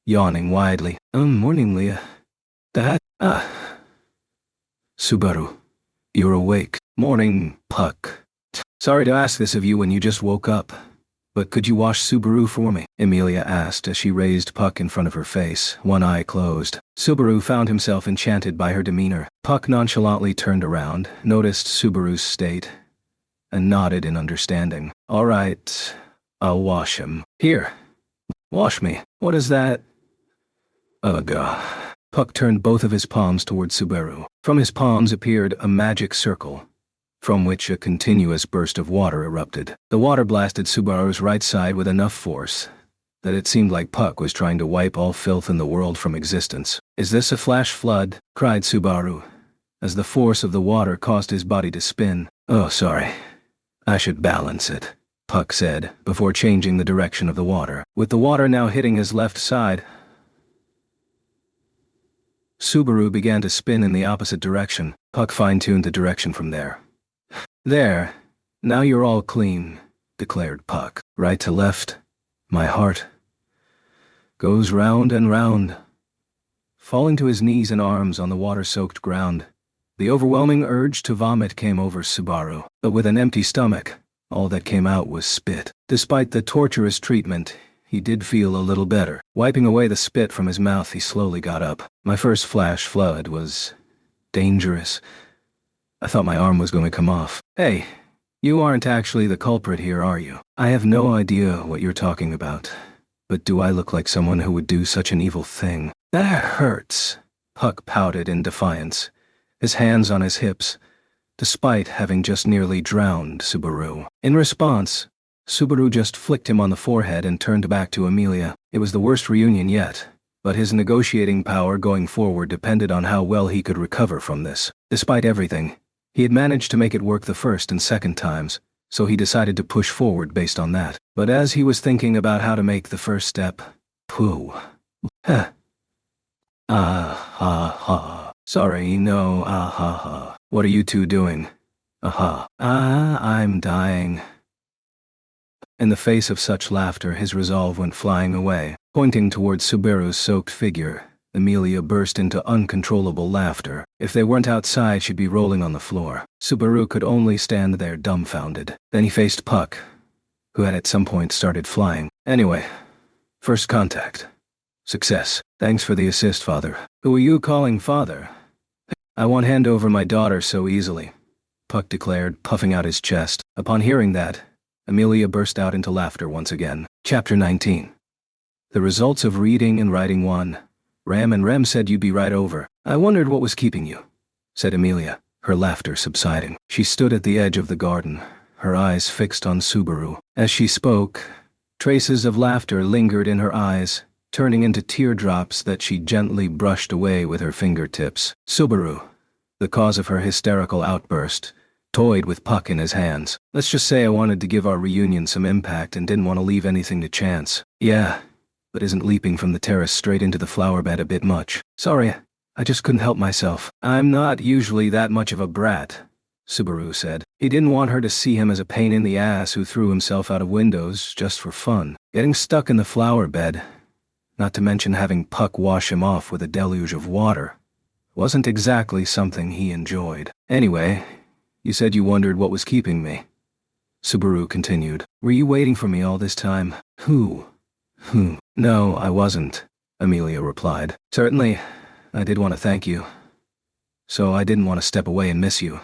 yawning widely. Morning, Leah. Dad? Subaru. You're awake. Morning, Puck. Sorry to ask this of you when you just woke up, but could you wash Subaru for me? Amelia asked as she raised Puck in front of her face, one eye closed. Subaru found himself enchanted by her demeanor. Puck nonchalantly turned around, noticed Subaru's state, and nodded in understanding. All right, I'll wash him. Here, wash me. What is that? Ugh. Puck turned both of his palms toward Subaru. From his palms appeared a magic circle, from which a continuous burst of water erupted. The water blasted Subaru's right side with enough force that it seemed like Puck was trying to wipe all filth in the world from existence. Is this a flash flood? Cried Subaru, as the force of the water caused his body to spin. Oh, sorry. I should balance it, Puck said, before changing the direction of the water. With the water now hitting his left side, Subaru began to spin in the opposite direction. Puck fine-tuned the direction from there. There, now you're all clean, declared Puck. Right to left, my heart goes round and round. Falling to his knees and arms on the water-soaked ground, the overwhelming urge to vomit came over Subaru. But with an empty stomach, all that came out was spit. Despite the torturous treatment, he did feel a little better. Wiping away the spit from his mouth, he slowly got up. My first flash flood was dangerous. I thought my arm was going to come off. Hey, you aren't actually the culprit here, are you? I have no idea what you're talking about. But do I look like someone who would do such an evil thing? That hurts, Puck pouted in defiance, his hands on his hips, despite having just nearly drowned Subaru. In response, Subaru just flicked him on the forehead and turned back to Amelia. It was the worst reunion yet, but his negotiating power going forward depended on how well he could recover from this. Despite everything, he had managed to make it work the first and second times, so he decided to push forward based on that. But as he was thinking about how to make the first step, pooh. Heh. Sorry, no, What are you two doing? I'm dying. In the face of such laughter, his resolve went flying away. Pointing towards Subaru's soaked figure, Amelia burst into uncontrollable laughter. If they weren't outside, she'd be rolling on the floor. Subaru could only stand there dumbfounded. Then he faced Puck, who had at some point started flying. Anyway, first contact. Success. Thanks for the assist, Father. Who are you calling Father? I won't hand over my daughter so easily, Puck declared, puffing out his chest. Upon hearing that, Amelia burst out into laughter once again. Chapter 19. The results of reading and writing 1. Ram and Rem said you'd be right over. I wondered what was keeping you, said Amelia, her laughter subsiding. She stood at the edge of the garden, her eyes fixed on Subaru. As she spoke, traces of laughter lingered in her eyes, turning into teardrops that she gently brushed away with her fingertips. Subaru, the cause of her hysterical outburst, toyed with Puck in his hands. Let's just say I wanted to give our reunion some impact and didn't want to leave anything to chance. Yeah, but isn't leaping from the terrace straight into the flower bed a bit much? Sorry, I just couldn't help myself. I'm not usually that much of a brat, Subaru said. He didn't want her to see him as a pain in the ass who threw himself out of windows just for fun. Getting stuck in the flower bed, not to mention having Puck wash him off with a deluge of water, wasn't exactly something he enjoyed. Anyway, you said you wondered what was keeping me, Subaru continued. Were you waiting for me all this time? No, I wasn't, Amelia replied. Certainly, I did want to thank you. So I didn't want to step away and miss you,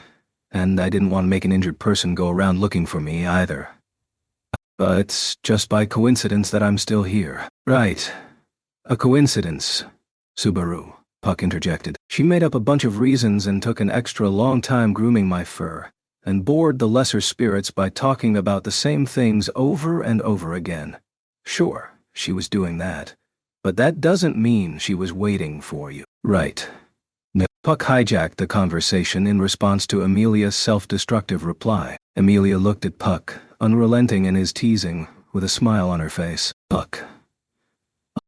and I didn't want to make an injured person go around looking for me either. But it's just by coincidence that I'm still here. Right. A coincidence, Subaru, Puck interjected. She made up a bunch of reasons and took an extra long time grooming my fur, and bored the lesser spirits by talking about the same things over and over again. Sure, she was doing that, but that doesn't mean she was waiting for you. Right. No. Puck hijacked the conversation in response to Amelia's self-destructive reply. Amelia looked at Puck, unrelenting in his teasing, with a smile on her face. Puck.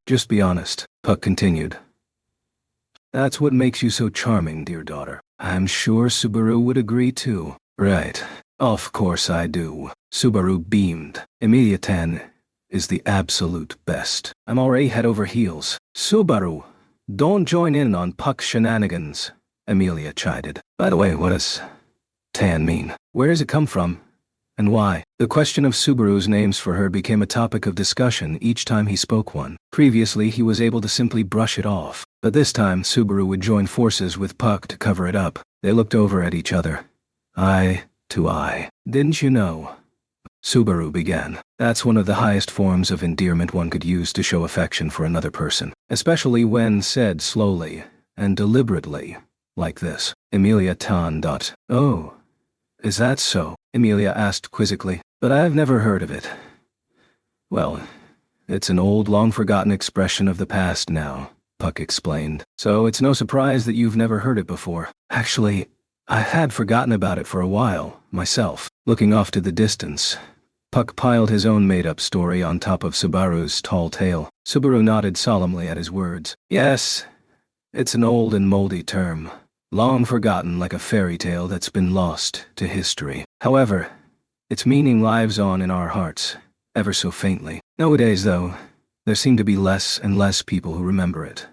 Just be honest, Puck continued. That's what makes you so charming, dear daughter. I'm sure Subaru would agree too. Right. Of course I do. Subaru beamed. Amelia-tan, is the absolute best. I'm already head over heels. Subaru, don't join in on Puck's shenanigans, Emilia chided. By the way, what does tan mean? Where does it come from? And why? The question of Subaru's names for her became a topic of discussion each time he spoke one. Previously, he was able to simply brush it off, but this time Subaru would join forces with Puck to cover it up. They looked over at each other, eye to eye. Didn't you know? Subaru began. That's one of the highest forms of endearment one could use to show affection for another person, especially when said slowly and deliberately, like this. Emilia tan. Oh, is that so? Emilia asked quizzically. But I've never heard of it. Well, it's an old, long-forgotten expression of the past now, Puck explained. So it's no surprise that you've never heard it before. Actually, I had forgotten about it for a while, myself. Looking off to the distance, Puck piled his own made-up story on top of Subaru's tall tale. Subaru nodded solemnly at his words. Yes, it's an old and moldy term, long forgotten like a fairy tale that's been lost to history. However, its meaning lives on in our hearts, ever so faintly. Nowadays, though, there seem to be less and less people who remember it.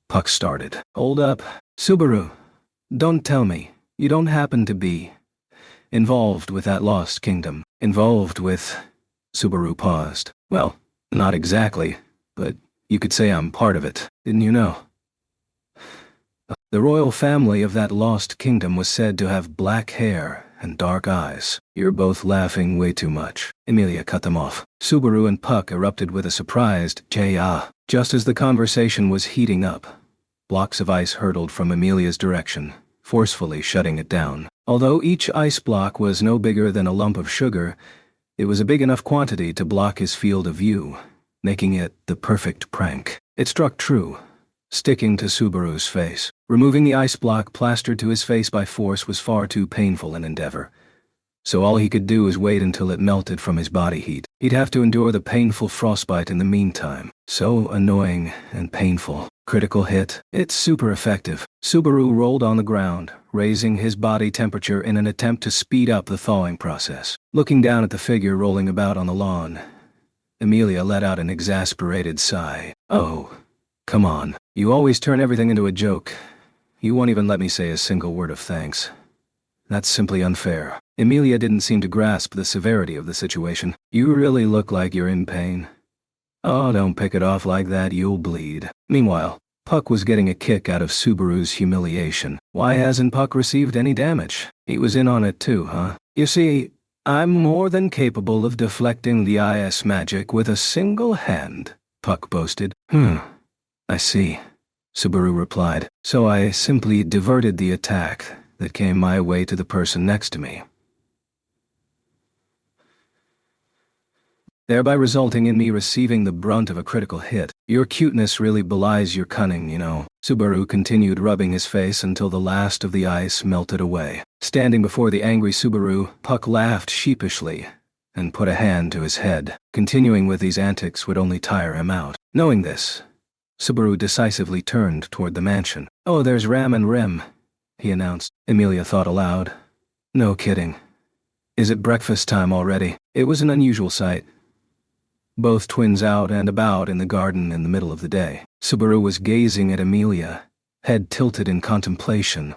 Puck started. Hold up. Subaru, don't tell me you don't happen to be involved with that lost kingdom. Involved with... Subaru paused. Well, not exactly, but you could say I'm part of it, didn't you know? The royal family of that lost kingdom was said to have black hair and dark eyes. You're both laughing way too much. Emilia cut them off. Subaru and Puck erupted with a surprised "J-ah." Just as the conversation was heating up, blocks of ice hurtled from Emilia's direction, forcefully shutting it down. Although each ice block was no bigger than a lump of sugar, it was a big enough quantity to block his field of view, making it the perfect prank. It struck true, sticking to Subaru's face. Removing the ice block plastered to his face by force was far too painful an endeavor, so all he could do was wait until it melted from his body heat. He'd have to endure the painful frostbite in the meantime. So annoying and painful. Critical hit. It's super effective. Subaru rolled on the ground, raising his body temperature in an attempt to speed up the thawing process. Looking down at the figure rolling about on the lawn, Emilia let out an exasperated sigh. Oh, come on. You always turn everything into a joke. You won't even let me say a single word of thanks. That's simply unfair. Emilia didn't seem to grasp the severity of the situation. You really look like you're in pain. Oh, don't pick it off like that, you'll bleed. Meanwhile, Puck was getting a kick out of Subaru's humiliation. Why hasn't Puck received any damage? He was in on it too, huh? You see, I'm more than capable of deflecting the ice magic with a single hand, Puck boasted. I see, Subaru replied. So I simply diverted the attack that came my way to the person next to me, thereby resulting in me receiving the brunt of a critical hit. Your cuteness really belies your cunning, you know. Subaru continued rubbing his face until the last of the ice melted away. Standing before the angry Subaru, Puck laughed sheepishly and put a hand to his head. Continuing with these antics would only tire him out. Knowing this, Subaru decisively turned toward the mansion. Oh, there's Ram and Rem, he announced. Emilia thought aloud. No kidding. Is it breakfast time already? It was an unusual sight. Both twins out and about in the garden in the middle of the day. Subaru was gazing at Emilia, head tilted in contemplation,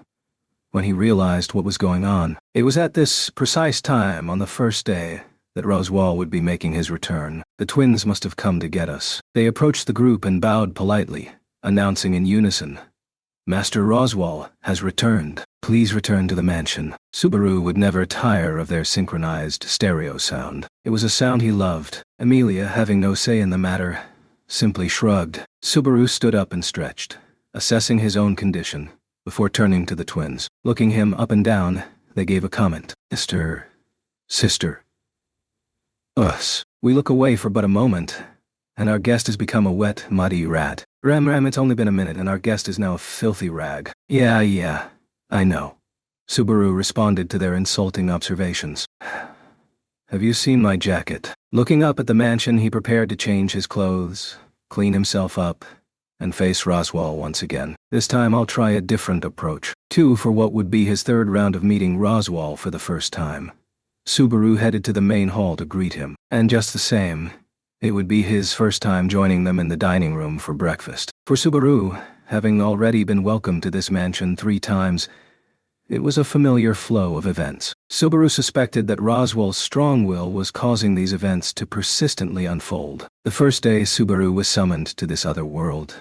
when he realized what was going on. It was at this precise time on the first day that Roswell would be making his return. The twins must have come to get us. They approached the group and bowed politely, announcing in unison, Master Roswell has returned. Please return to the mansion. Subaru would never tire of their synchronized stereo sound. It was a sound he loved. Emilia, having no say in the matter, simply shrugged. Subaru stood up and stretched, assessing his own condition, before turning to the twins. Looking him up and down, they gave a comment. Sister. Us. We look away for but a moment, and our guest has become a wet, muddy rat. Ram, it's only been a minute and our guest is now a filthy rag. Yeah, I know. Subaru responded to their insulting observations. Have you seen my jacket? Looking up at the mansion, he prepared to change his clothes, clean himself up, and face Roswell once again. This time I'll try a different approach. 2 for what would be his third round of meeting Roswell for the first time. Subaru headed to the main hall to greet him, and just the same, It would be his first time joining them in the dining room for breakfast. For Subaru, having already been welcomed to this mansion 3 times, it was a familiar flow of events. Subaru suspected that Roswell's strong will was causing these events to persistently unfold. The first day Subaru was summoned to this other world,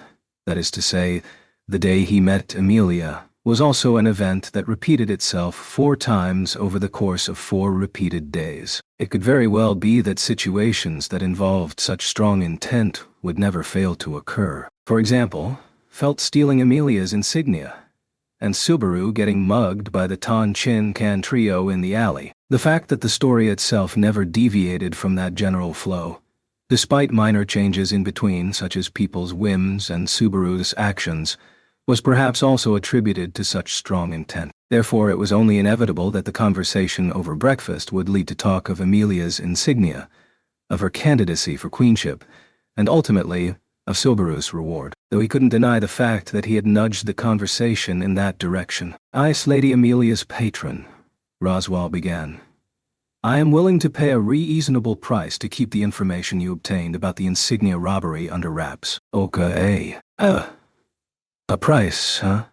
that is to say, the day he met Amelia, was also an event that repeated itself 4 times over the course of 4 repeated days. It could very well be that situations that involved such strong intent would never fail to occur. For example, Felt stealing Amelia's insignia, and Subaru getting mugged by the Tan Chin Can trio in the alley. The fact that the story itself never deviated from that general flow, despite minor changes in between such as people's whims and Subaru's actions, was perhaps also attributed to such strong intent. Therefore, it was only inevitable that the conversation over breakfast would lead to talk of Amelia's insignia, of her candidacy for queenship, and ultimately, of Subaru's reward, though he couldn't deny the fact that he had nudged the conversation in that direction. "Ice Lady Amelia's patron," Roswell began. "I am willing to pay a reasonable price to keep the information you obtained about the insignia robbery under wraps." "Okay. A price, huh?"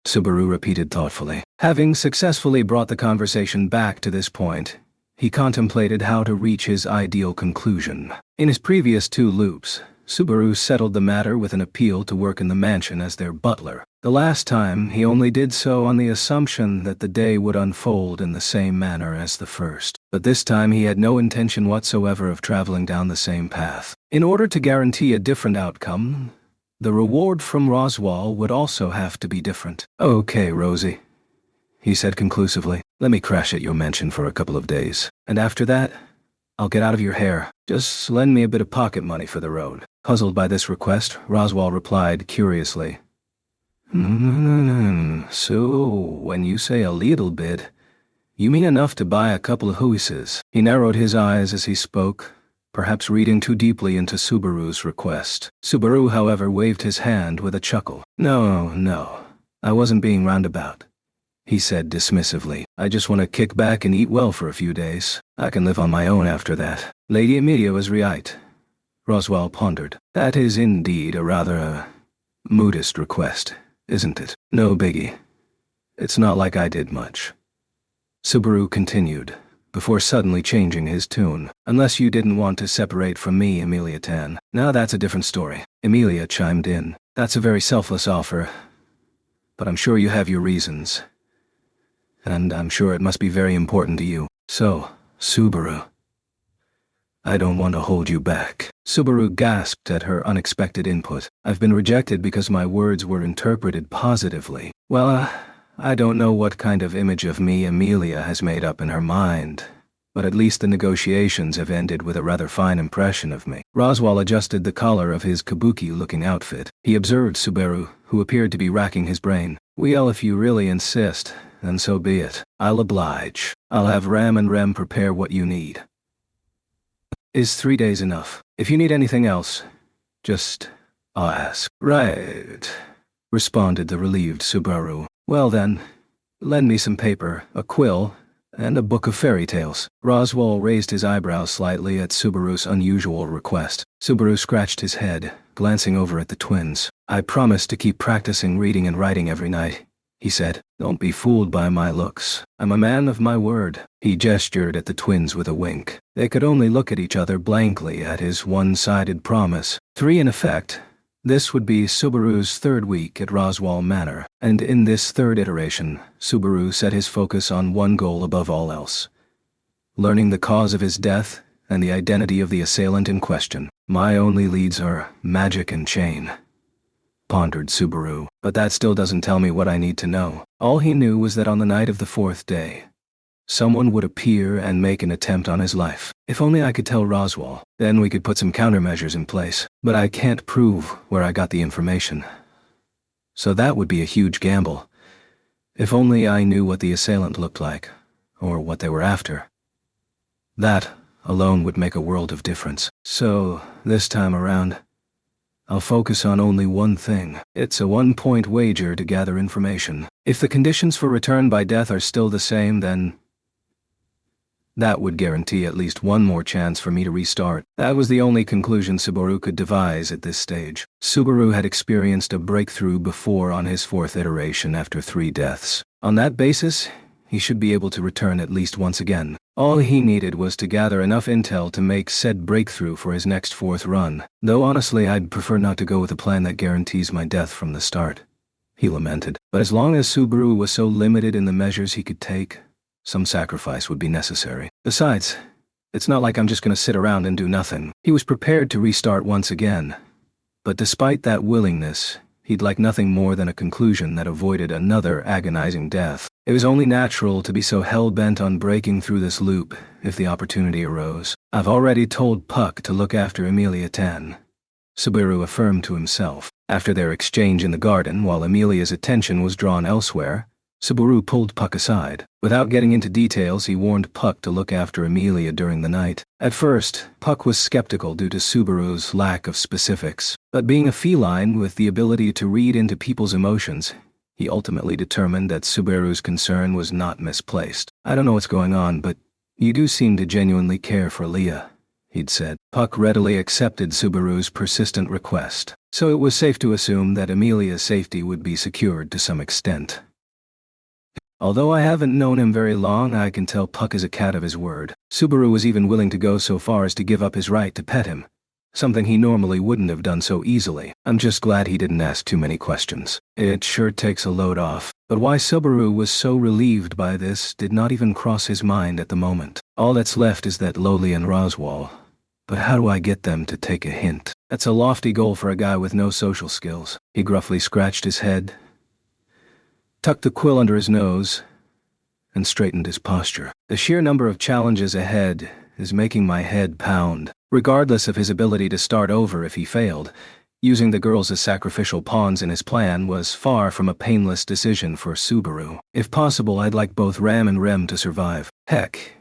Subaru repeated thoughtfully. Having successfully brought the conversation back to this point, he contemplated how to reach his ideal conclusion. In his previous 2 loops, Subaru settled the matter with an appeal to work in the mansion as their butler. The last time, he only did so on the assumption that the day would unfold in the same manner as the first. But this time he had no intention whatsoever of traveling down the same path. In order to guarantee a different outcome, the reward from Roswell would also have to be different. "Okay, Rosie," he said conclusively. "Let me crash at your mansion for a couple of days. And after that, I'll get out of your hair. Just lend me a bit of pocket money for the road." Puzzled by this request, Roswell replied curiously, "So, when you say a little bit, you mean enough to buy a couple of huises?" He narrowed his eyes as he spoke, perhaps reading too deeply into Subaru's request. Subaru, however, waved his hand with a chuckle. No, I wasn't being roundabout," he said dismissively. "I just want to kick back and eat well for a few days. I can live on my own after that." Lady Amelia was right, Roswell pondered. "That is indeed a rather modest request, isn't it?" "No biggie. It's not like I did much," Subaru continued, before suddenly changing his tune. "Unless you didn't want to separate from me, Amelia Tan." "Now that's a different story," Amelia chimed in. "That's a very selfless offer, but I'm sure you have your reasons. And I'm sure it must be very important to you. So, Subaru, I don't want to hold you back." Subaru gasped at her unexpected input. "I've been rejected because my words were interpreted positively." "Well, I don't know what kind of image of me Amelia has made up in her mind, but at least the negotiations have ended with a rather fine impression of me." Roswell adjusted the collar of his kabuki-looking outfit. He observed Subaru, who appeared to be racking his brain. "Well, if you really insist, then so be it. I'll oblige. I'll have Ram and Rem prepare what you need." "Is 3 days enough? If you need anything else, just ask." "Right," responded the relieved Subaru. "Well then, lend me some paper, a quill, and a book of fairy tales." Roswell raised his eyebrows slightly at Subaru's unusual request. Subaru scratched his head, glancing over at the twins. "I promise to keep practicing reading and writing every night," he said. "Don't be fooled by my looks. I'm a man of my word." He gestured at the twins with a wink. They could only look at each other blankly at his one-sided promise. 3 in effect. This would be Subaru's 3rd week at Roswell Manor, and in this 3rd iteration, Subaru set his focus on one goal above all else: learning the cause of his death and the identity of the assailant in question. "My only leads are magic and chain," pondered Subaru. "But that still doesn't tell me what I need to know." All he knew was that on the night of the 4th day, someone would appear and make an attempt on his life. "If only I could tell Roswell, then we could put some countermeasures in place. But I can't prove where I got the information. So that would be a huge gamble. If only I knew what the assailant looked like, or what they were after. That alone would make a world of difference. So, this time around, I'll focus on only one thing. It's a 1-point wager to gather information. If the conditions for return by death are still the same, then That would guarantee at least one more chance for me to restart. That was the only conclusion Subaru could devise at this stage. Subaru had experienced a breakthrough before on his 4th iteration after 3 deaths. On that basis, he should be able to return at least once again. All he needed was to gather enough intel to make said breakthrough for his next 4th run. Though honestly, I'd prefer not to go with a plan that guarantees my death from the start, he lamented. But as long as Subaru was so limited in the measures he could take, some sacrifice would be necessary. Besides, it's not like I'm just going to sit around and do nothing. He was prepared to restart once again. But despite that willingness, he'd like nothing more than a conclusion that avoided another agonizing death. It was only natural to be so hell-bent on breaking through this loop if the opportunity arose. I've already told Puck to look after Amelia Tan, Subaru affirmed to himself. After their exchange in the garden, while Amelia's attention was drawn elsewhere, Subaru pulled Puck aside. Without getting into details, he warned Puck to look after Amelia during the night. At first, Puck was skeptical due to Subaru's lack of specifics, but being a feline with the ability to read into people's emotions, he ultimately determined that Subaru's concern was not misplaced. I don't know what's going on, but you do seem to genuinely care for Leah, he'd said. Puck readily accepted Subaru's persistent request, so it was safe to assume that Amelia's safety would be secured to some extent. Although I haven't known him very long, I can tell Puck is a cat of his word. Subaru was even willing to go so far as to give up his right to pet him, something he normally wouldn't have done so easily. I'm just glad he didn't ask too many questions. It sure takes a load off. But why Subaru was so relieved by this did not even cross his mind at the moment. All that's left is that Loli and Roswell. But how do I get them to take a hint? That's a lofty goal for a guy with no social skills. He gruffly scratched his head, tucked the quill under his nose, and straightened his posture. The sheer number of challenges ahead is making my head pound. Regardless of his ability to start over if he failed, using the girls as sacrificial pawns in his plan was far from a painless decision for Subaru. If possible, I'd like both Ram and Rem to survive. Heck,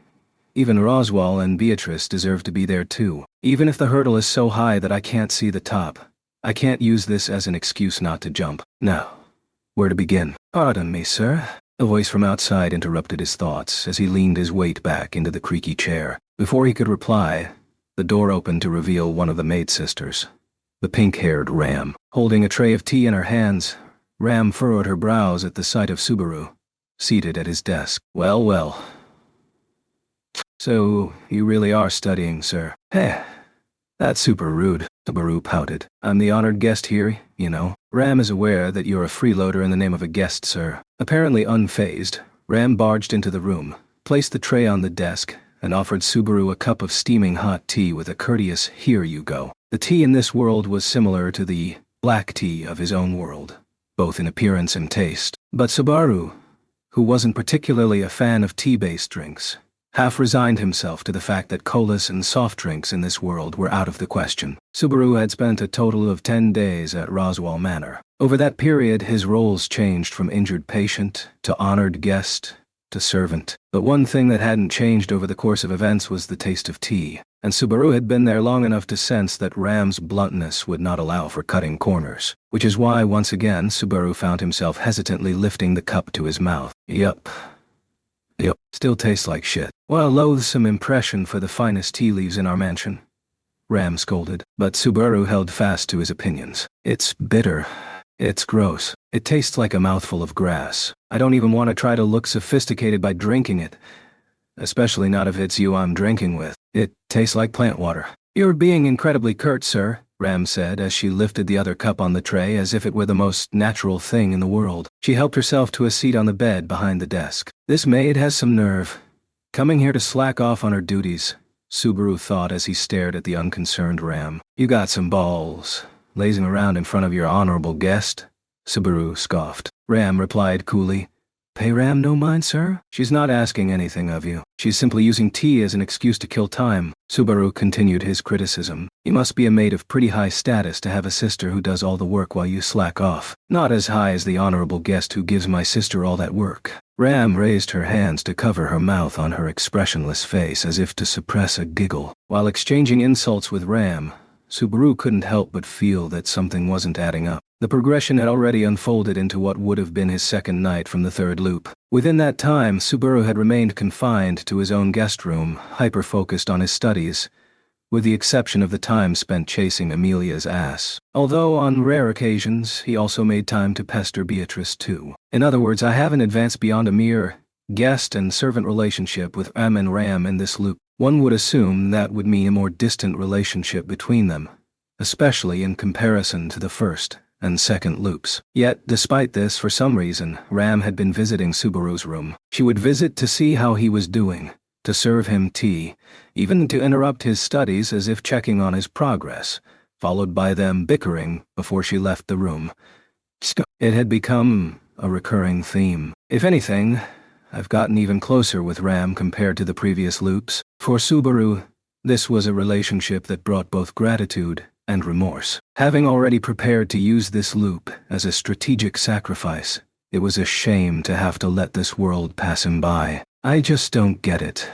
even Roswell and Beatrice deserve to be there too. Even if the hurdle is so high that I can't see the top, I can't use this as an excuse not to jump. Now, where to begin? Pardon me, sir. A voice from outside interrupted his thoughts as he leaned his weight back into the creaky chair. Before he could reply, the door opened to reveal one of the maid-sisters, the pink-haired Ram. Holding a tray of tea in her hands, Ram furrowed her brows at the sight of Subaru, seated at his desk. Well, well. So, you really are studying, sir? Heh, that's super rude, Subaru pouted. I'm the honored guest here, you know. Ram is aware that you're a freeloader in the name of a guest, sir. Apparently unfazed, Ram barged into the room, placed the tray on the desk, and offered Subaru a cup of steaming hot tea with a courteous, "Here you go." The tea in this world was similar to the black tea of his own world, both in appearance and taste. But Subaru, who wasn't particularly a fan of tea-based drinks, half resigned himself to the fact that colas and soft drinks in this world were out of the question. Subaru had spent a total of 10 days at Roswell Manor. Over that period, his roles changed from injured patient to honored guest to servant. But one thing that hadn't changed over the course of events was the taste of tea, and Subaru had been there long enough to sense that Ram's bluntness would not allow for cutting corners, which is why once again Subaru found himself hesitantly lifting the cup to his mouth. Yup. Still tastes like shit. What a loathsome impression for the finest tea leaves in our mansion, Ram scolded. But Subaru held fast to his opinions. It's bitter. It's gross. It tastes like a mouthful of grass. I don't even want to try to look sophisticated by drinking it, especially not if it's you I'm drinking with. It tastes like plant water. You're being incredibly curt, sir, Ram said as she lifted the other cup on the tray as if it were the most natural thing in the world. She helped herself to a seat on the bed behind the desk. This maid has some nerve. Coming here to slack off on her duties, Subaru thought as he stared at the unconcerned Ram. You got some balls, lazing around in front of your honorable guest, Subaru scoffed. Ram replied coolly, Pay Ram no mind, sir? She's not asking anything of you. She's simply using tea as an excuse to kill time. Subaru continued his criticism. You must be a maid of pretty high status to have a sister who does all the work while you slack off. Not as high as the honorable guest who gives my sister all that work. Ram raised her hands to cover her mouth on her expressionless face as if to suppress a giggle. While exchanging insults with Ram, Subaru couldn't help but feel that something wasn't adding up. The progression had already unfolded into what would have been his second night from the third loop. Within that time, Subaru had remained confined to his own guest room, hyper-focused on his studies, with the exception of the time spent chasing Amelia's ass. Although on rare occasions, he also made time to pester Beatrice too. In other words, I haven't advanced beyond a mere guest and servant relationship with Ram and Ram in this loop. One would assume that would mean a more distant relationship between them, especially in comparison to the first and second loops. Yet, despite this, for some reason, Ram had been visiting Subaru's room. She would visit to see how he was doing, to serve him tea, even to interrupt his studies as if checking on his progress, followed by them bickering before she left the room. It had become a recurring theme. If anything, I've gotten even closer with Ram compared to the previous loops. For Subaru, this was a relationship that brought both gratitude and remorse. Having already prepared to use this loop as a strategic sacrifice, it was a shame to have to let this world pass him by. I just don't get it,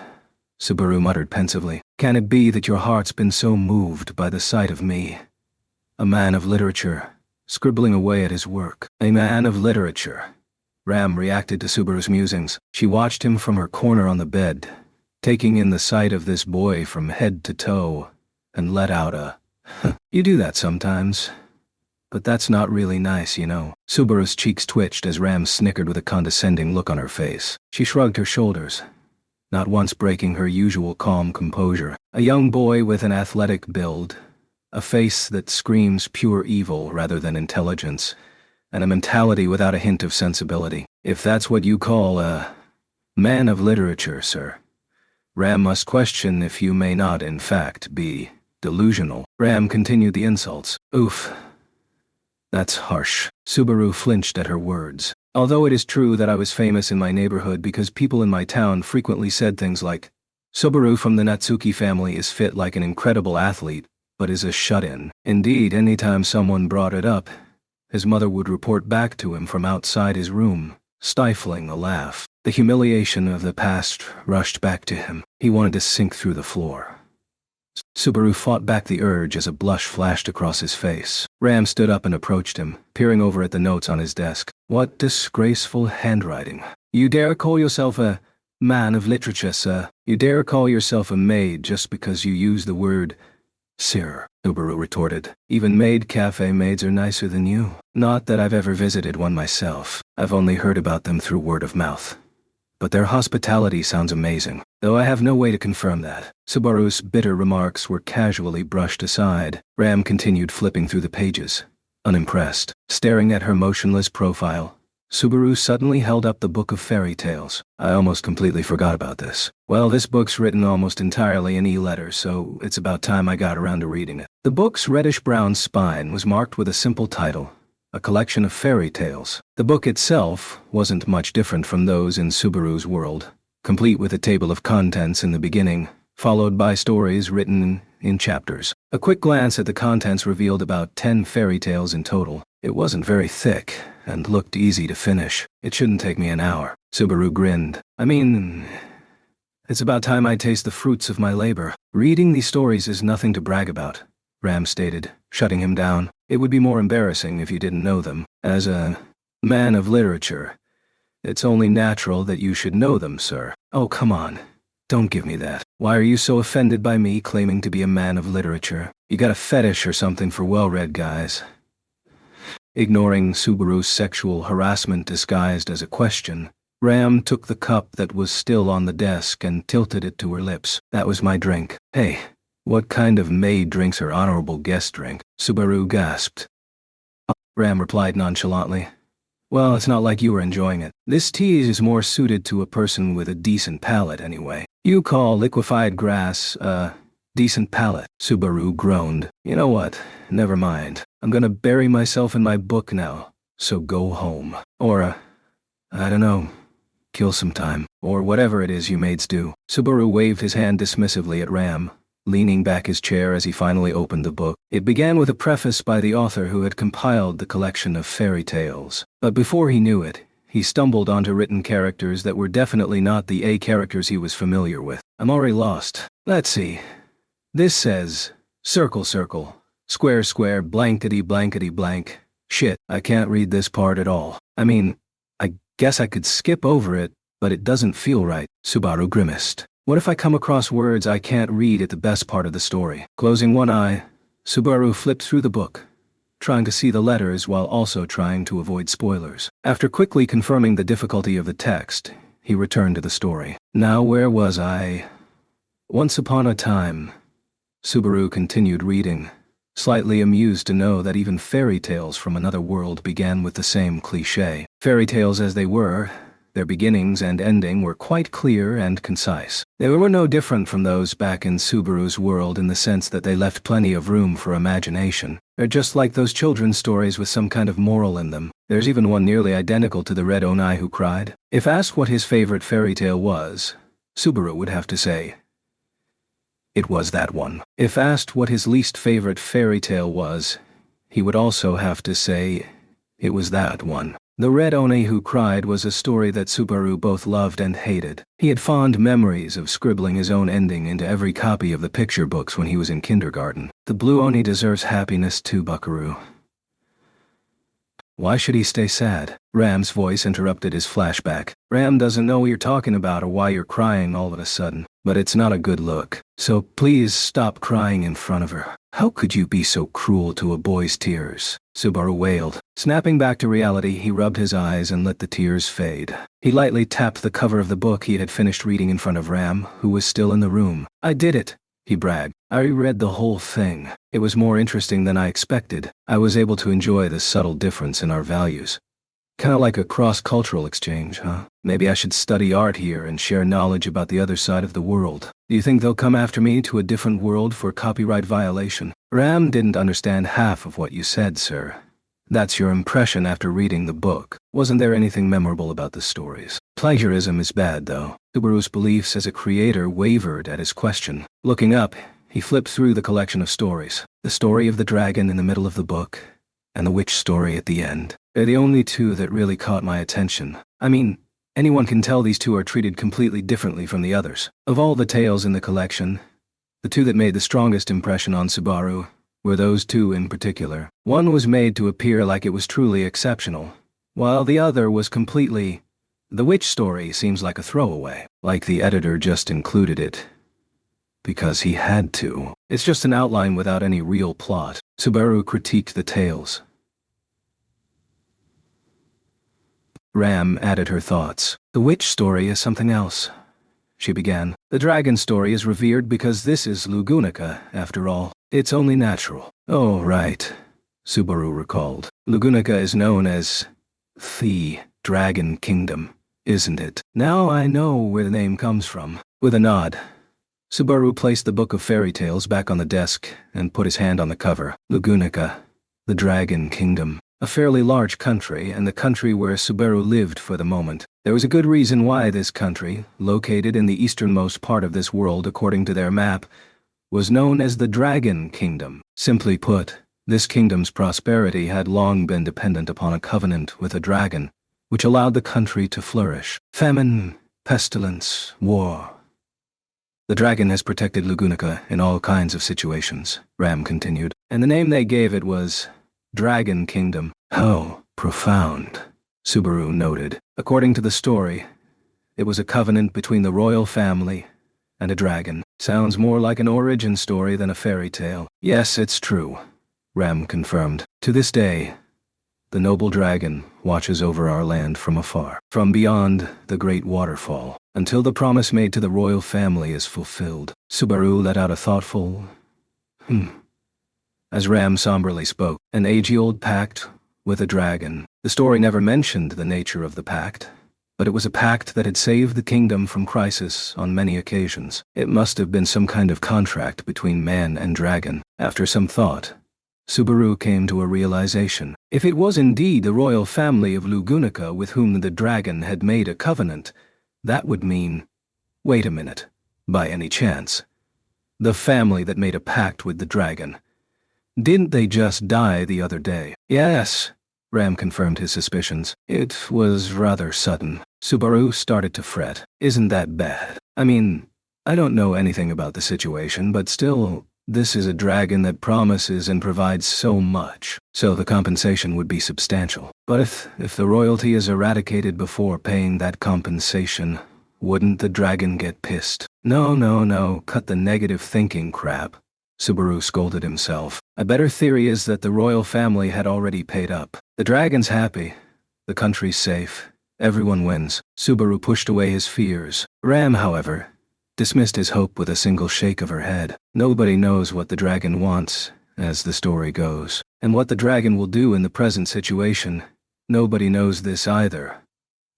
Subaru muttered pensively. Can it be that your heart's been so moved by the sight of me, a man of literature, scribbling away at his work? A man of literature. Ram reacted to Subaru's musings. She watched him from her corner on the bed, taking in the sight of this boy from head to toe, and let out a, "You do that sometimes. But that's not really nice, you know." Subaru's cheeks twitched as Ram snickered with a condescending look on her face. She shrugged her shoulders, not once breaking her usual calm composure. A young boy with an athletic build, a face that screams pure evil rather than intelligence, and a mentality without a hint of sensibility. If that's what you call a man of literature, sir, Ram must question if you may not, in fact, be delusional. Ram continued the insults. Oof. That's harsh. Subaru flinched at her words. Although it is true that I was famous in my neighborhood because people in my town frequently said things like, Subaru from the Natsuki family is fit like an incredible athlete, but is a shut-in. Indeed, anytime someone brought it up, his mother would report back to him from outside his room, stifling a laugh. The humiliation of the past rushed back to him. He wanted to sink through the floor. Subaru fought back the urge as a blush flashed across his face. Ram stood up and approached him, peering over at the notes on his desk. What disgraceful handwriting. You dare call yourself a man of literature, sir? You dare call yourself a maid just because you use the word sir? Subaru retorted. Even maid cafe maids are nicer than you. Not that I've ever visited one myself. I've only heard about them through word of mouth. But their hospitality sounds amazing, though I have no way to confirm that. Subaru's bitter remarks were casually brushed aside. Ram continued flipping through the pages, unimpressed. Staring at her motionless profile, Subaru suddenly held up the book of fairy tales. I almost completely forgot about this. Well, this book's written almost entirely in e-letters, so it's about time I got around to reading it. The book's reddish-brown spine was marked with a simple title, a collection of fairy tales. The book itself wasn't much different from those in Subaru's world, complete with a table of contents in the beginning, followed by stories written in chapters. A quick glance at the contents revealed about 10 fairy tales in total. It wasn't very thick, and looked easy to finish. It shouldn't take me an hour. Subaru grinned. I mean, it's about time I taste the fruits of my labor. Reading these stories is nothing to brag about, Ram stated, shutting him down. It would be more embarrassing if you didn't know them. As a man of literature, it's only natural that you should know them, sir. Oh, come on. Don't give me that. Why are you so offended by me claiming to be a man of literature? You got a fetish or something for well-read guys? Ignoring Subaru's sexual harassment disguised as a question, Ram took the cup that was still on the desk and tilted it to her lips. That was my drink. Hey. What kind of maid drinks her honorable guest drink? Subaru gasped. Ram replied nonchalantly. Well, it's not like you were enjoying it. This tea is more suited to a person with a decent palate anyway. You call liquefied grass, decent palate? Subaru groaned. You know what? Never mind. I'm gonna bury myself in my book now, so go home. Or, I don't know, kill some time. Or whatever it is you maids do. Subaru waved his hand dismissively at Ram, leaning back his chair as he finally opened the book. It began with a preface by the author who had compiled the collection of fairy tales. But before he knew it, he stumbled onto written characters that were definitely not the A characters he was familiar with. I'm already lost. Let's see. This says, circle circle, square square, blankety blankety blank, Shit, I can't read this part at all. I mean, I guess I could skip over it, but it doesn't feel right. Subaru grimaced. What if I come across words I can't read at the best part of the story? Closing one eye, Subaru flipped through the book, trying to see the letters while also trying to avoid spoilers. After quickly confirming the difficulty of the text, he returned to the story. Now where was I? Once upon a time. Subaru continued reading, slightly amused to know that even fairy tales from another world began with the same cliché. Fairy tales as they were, their beginnings and ending were quite clear and concise. They were no different from those back in Subaru's world in the sense that they left plenty of room for imagination. They're just like those children's stories with some kind of moral in them. There's even one nearly identical to the Red Oni Who Cried. If asked what his favorite fairy tale was, Subaru would have to say, it was that one. If asked what his least favorite fairy tale was, he would also have to say, it was that one. The Red Oni Who Cried was a story that Subaru both loved and hated. He had fond memories of scribbling his own ending into every copy of the picture books when he was in kindergarten. The Blue Oni deserves happiness too, Buckaroo. Why should he stay sad? Ram's voice interrupted his flashback. Ram doesn't know what you're talking about or why you're crying all of a sudden, but it's not a good look. So please stop crying in front of her. How could you be so cruel to a boy's tears? Subaru wailed. Snapping back to reality, he rubbed his eyes and let the tears fade. He lightly tapped the cover of the book he had finished reading in front of Ram, who was still in the room. I did it, he bragged. I reread the whole thing. It was more interesting than I expected. I was able to enjoy the subtle difference in our values. Kinda like a cross-cultural exchange, huh? Maybe I should study art here and share knowledge about the other side of the world. Do you think they'll come after me to a different world for copyright violation? Ram didn't understand half of what you said, sir. That's your impression after reading the book. Wasn't there anything memorable about the stories? Plagiarism is bad, though. Subaru's beliefs as a creator wavered at his question. Looking up, he flipped through the collection of stories. The story of the dragon in the middle of the book, and the witch story at the end. They're the only two that really caught my attention. I mean, anyone can tell these two are treated completely differently from the others. Of all the tales in the collection, the two that made the strongest impression on Subaru were those two in particular. One was made to appear like it was truly exceptional, while the other was completely... The witch story seems like a throwaway, like the editor just included it because he had to. It's just an outline without any real plot. Subaru critiqued the tales. Ram added her thoughts. The witch story is something else, she began. The dragon story is revered because this is Lugunica, after all. It's only natural. Oh, right, Subaru recalled. Lugunica is known as the Dragon Kingdom, isn't it? Now I know where the name comes from. With a nod, Subaru placed the book of fairy tales back on the desk and put his hand on the cover. Lugunica, the Dragon Kingdom. A fairly large country, and the country where Subaru lived for the moment. There was a good reason why this country, located in the easternmost part of this world according to their map, was known as the Dragon Kingdom. Simply put, this kingdom's prosperity had long been dependent upon a covenant with a dragon, which allowed the country to flourish. Famine, pestilence, war. The dragon has protected Lugunica in all kinds of situations, Ram continued, and the name they gave it was Dragon Kingdom. How profound, Subaru noted. According to the story, it was a covenant between the royal family and a dragon. Sounds more like an origin story than a fairy tale. Yes, it's true, Ram confirmed. To this day, the noble dragon watches over our land from afar, from beyond the great waterfall, until the promise made to the royal family is fulfilled. Subaru let out a thoughtful, as Ram somberly spoke. An age-old pact with a dragon. The story never mentioned the nature of the pact, but it was a pact that had saved the kingdom from crisis on many occasions. It must have been some kind of contract between man and dragon. After some thought, Subaru came to a realization. If it was indeed the royal family of Lugunica with whom the dragon had made a covenant, that would mean... Wait a minute. By any chance, the family that made a pact with the dragon, didn't they just die the other day? Yes, Ram confirmed his suspicions. It was rather sudden. Subaru started to fret. Isn't that bad? I mean, I don't know anything about the situation, but still, This is a dragon that promises and provides so much, so the compensation would be substantial. But if the royalty is eradicated before paying that compensation, wouldn't the dragon get pissed? No, no, no, cut the negative thinking crap. Subaru scolded himself. A better theory is that the royal family had already paid up. The dragon's happy. The country's safe. Everyone wins. Subaru pushed away his fears. Ram, however, dismissed his hope with a single shake of her head. Nobody knows what the dragon wants, as the story goes. And what the dragon will do in the present situation, nobody knows this either.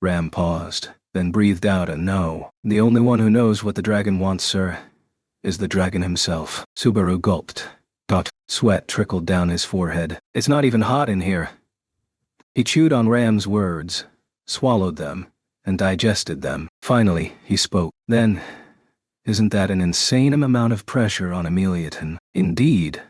Ram paused, then breathed out a no. The only one who knows what the dragon wants, sir, is the dragon himself. Subaru gulped. Sweat trickled down his forehead. It's not even hot in here. He chewed on Ram's words, swallowed them, and digested them. Finally, he spoke. Then, isn't that an insane amount of pressure on Ameliaton? Indeed,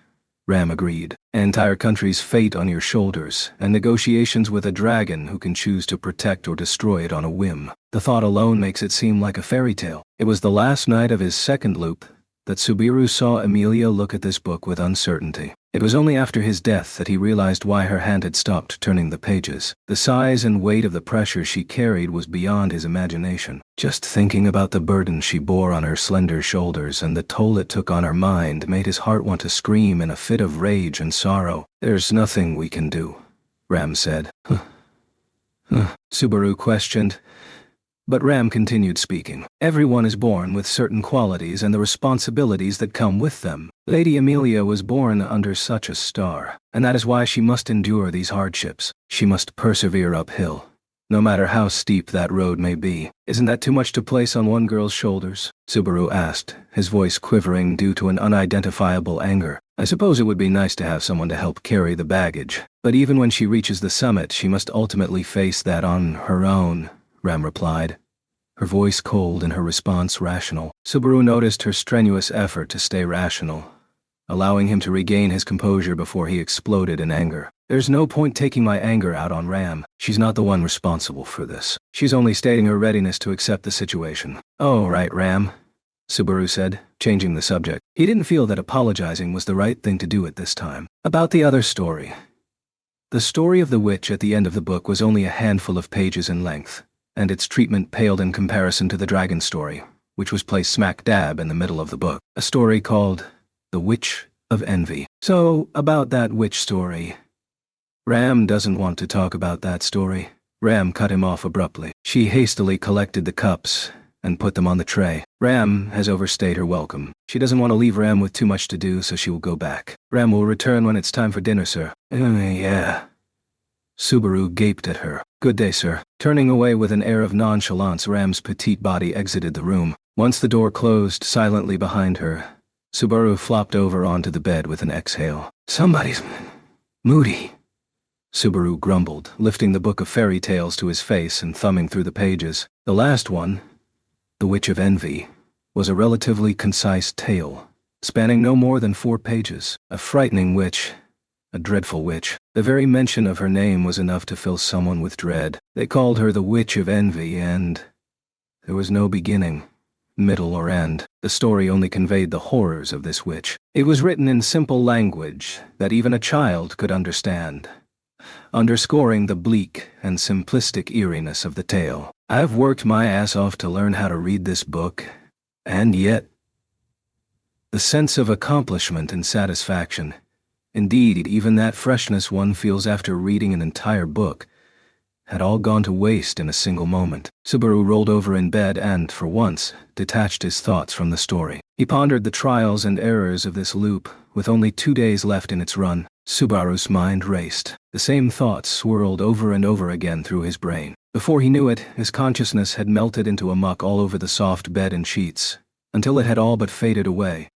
Ram agreed. An entire country's fate on your shoulders, and negotiations with a dragon who can choose to protect or destroy it on a whim. The thought alone makes it seem like a fairy tale. It was the last night of his second loop that Subaru saw Amelia look at this book with uncertainty. It was only after his death that he realized why her hand had stopped turning the pages. The size and weight of the pressure she carried was beyond his imagination. Just thinking about the burden she bore on her slender shoulders and the toll it took on her mind made his heart want to scream in a fit of rage and sorrow. There's nothing we can do, Ram said. Subaru questioned. But Ram continued speaking. Everyone is born with certain qualities and the responsibilities that come with them. Lady Amelia was born under such a star, and that is why she must endure these hardships. She must persevere uphill, no matter how steep that road may be. Isn't that too much to place on one girl's shoulders? Subaru asked, his voice quivering due to an unidentifiable anger. I suppose it would be nice to have someone to help carry the baggage, but even when she reaches the summit, she must ultimately face that on her own, Ram replied, her voice cold and her response rational. Subaru noticed her strenuous effort to stay rational, allowing him to regain his composure before he exploded in anger. There's no point taking my anger out on Ram. She's not the one responsible for this. She's only stating her readiness to accept the situation. Oh, right, Ram, Subaru said, changing the subject. He didn't feel that apologizing was the right thing to do at this time. About the other story. The story of the witch at the end of the book was only a handful of pages in length, and its treatment paled in comparison to the dragon story, which was placed smack dab in the middle of the book. A story called The Witch of Envy. So, about that witch story. Ram doesn't want to talk about that story. Ram cut him off abruptly. She hastily collected the cups and put them on the tray. Ram has overstayed her welcome. She doesn't want to leave Ram with too much to do, so she will go back. Ram will return when it's time for dinner, sir. Yeah. Subaru gaped at her. Good day, sir. Turning away with an air of nonchalance, Ram's petite body exited the room. Once the door closed silently behind her, Subaru flopped over onto the bed with an exhale. Somebody's moody, Subaru grumbled, lifting the book of fairy tales to his face and thumbing through the pages. The last one, The Witch of Envy, was a relatively concise tale, spanning no more than 4 pages. A frightening witch, a dreadful witch. The very mention of her name was enough to fill someone with dread. They called her the Witch of Envy, and there was no beginning, middle, or end. The story only conveyed the horrors of this witch. It was written in simple language that even a child could understand, underscoring the bleak and simplistic eeriness of the tale. I've worked my ass off to learn how to read this book, and yet the sense of accomplishment and satisfaction, indeed even that freshness one feels after reading an entire book, had all gone to waste in a single moment. Subaru rolled over in bed and, for once, detached his thoughts from the story. He pondered the trials and errors of this loop, with only 2 days left in its run. Subaru's mind raced. The same thoughts swirled over and over again through his brain. Before he knew it, his consciousness had melted into a muck all over the soft bed and sheets, until it had all but faded away.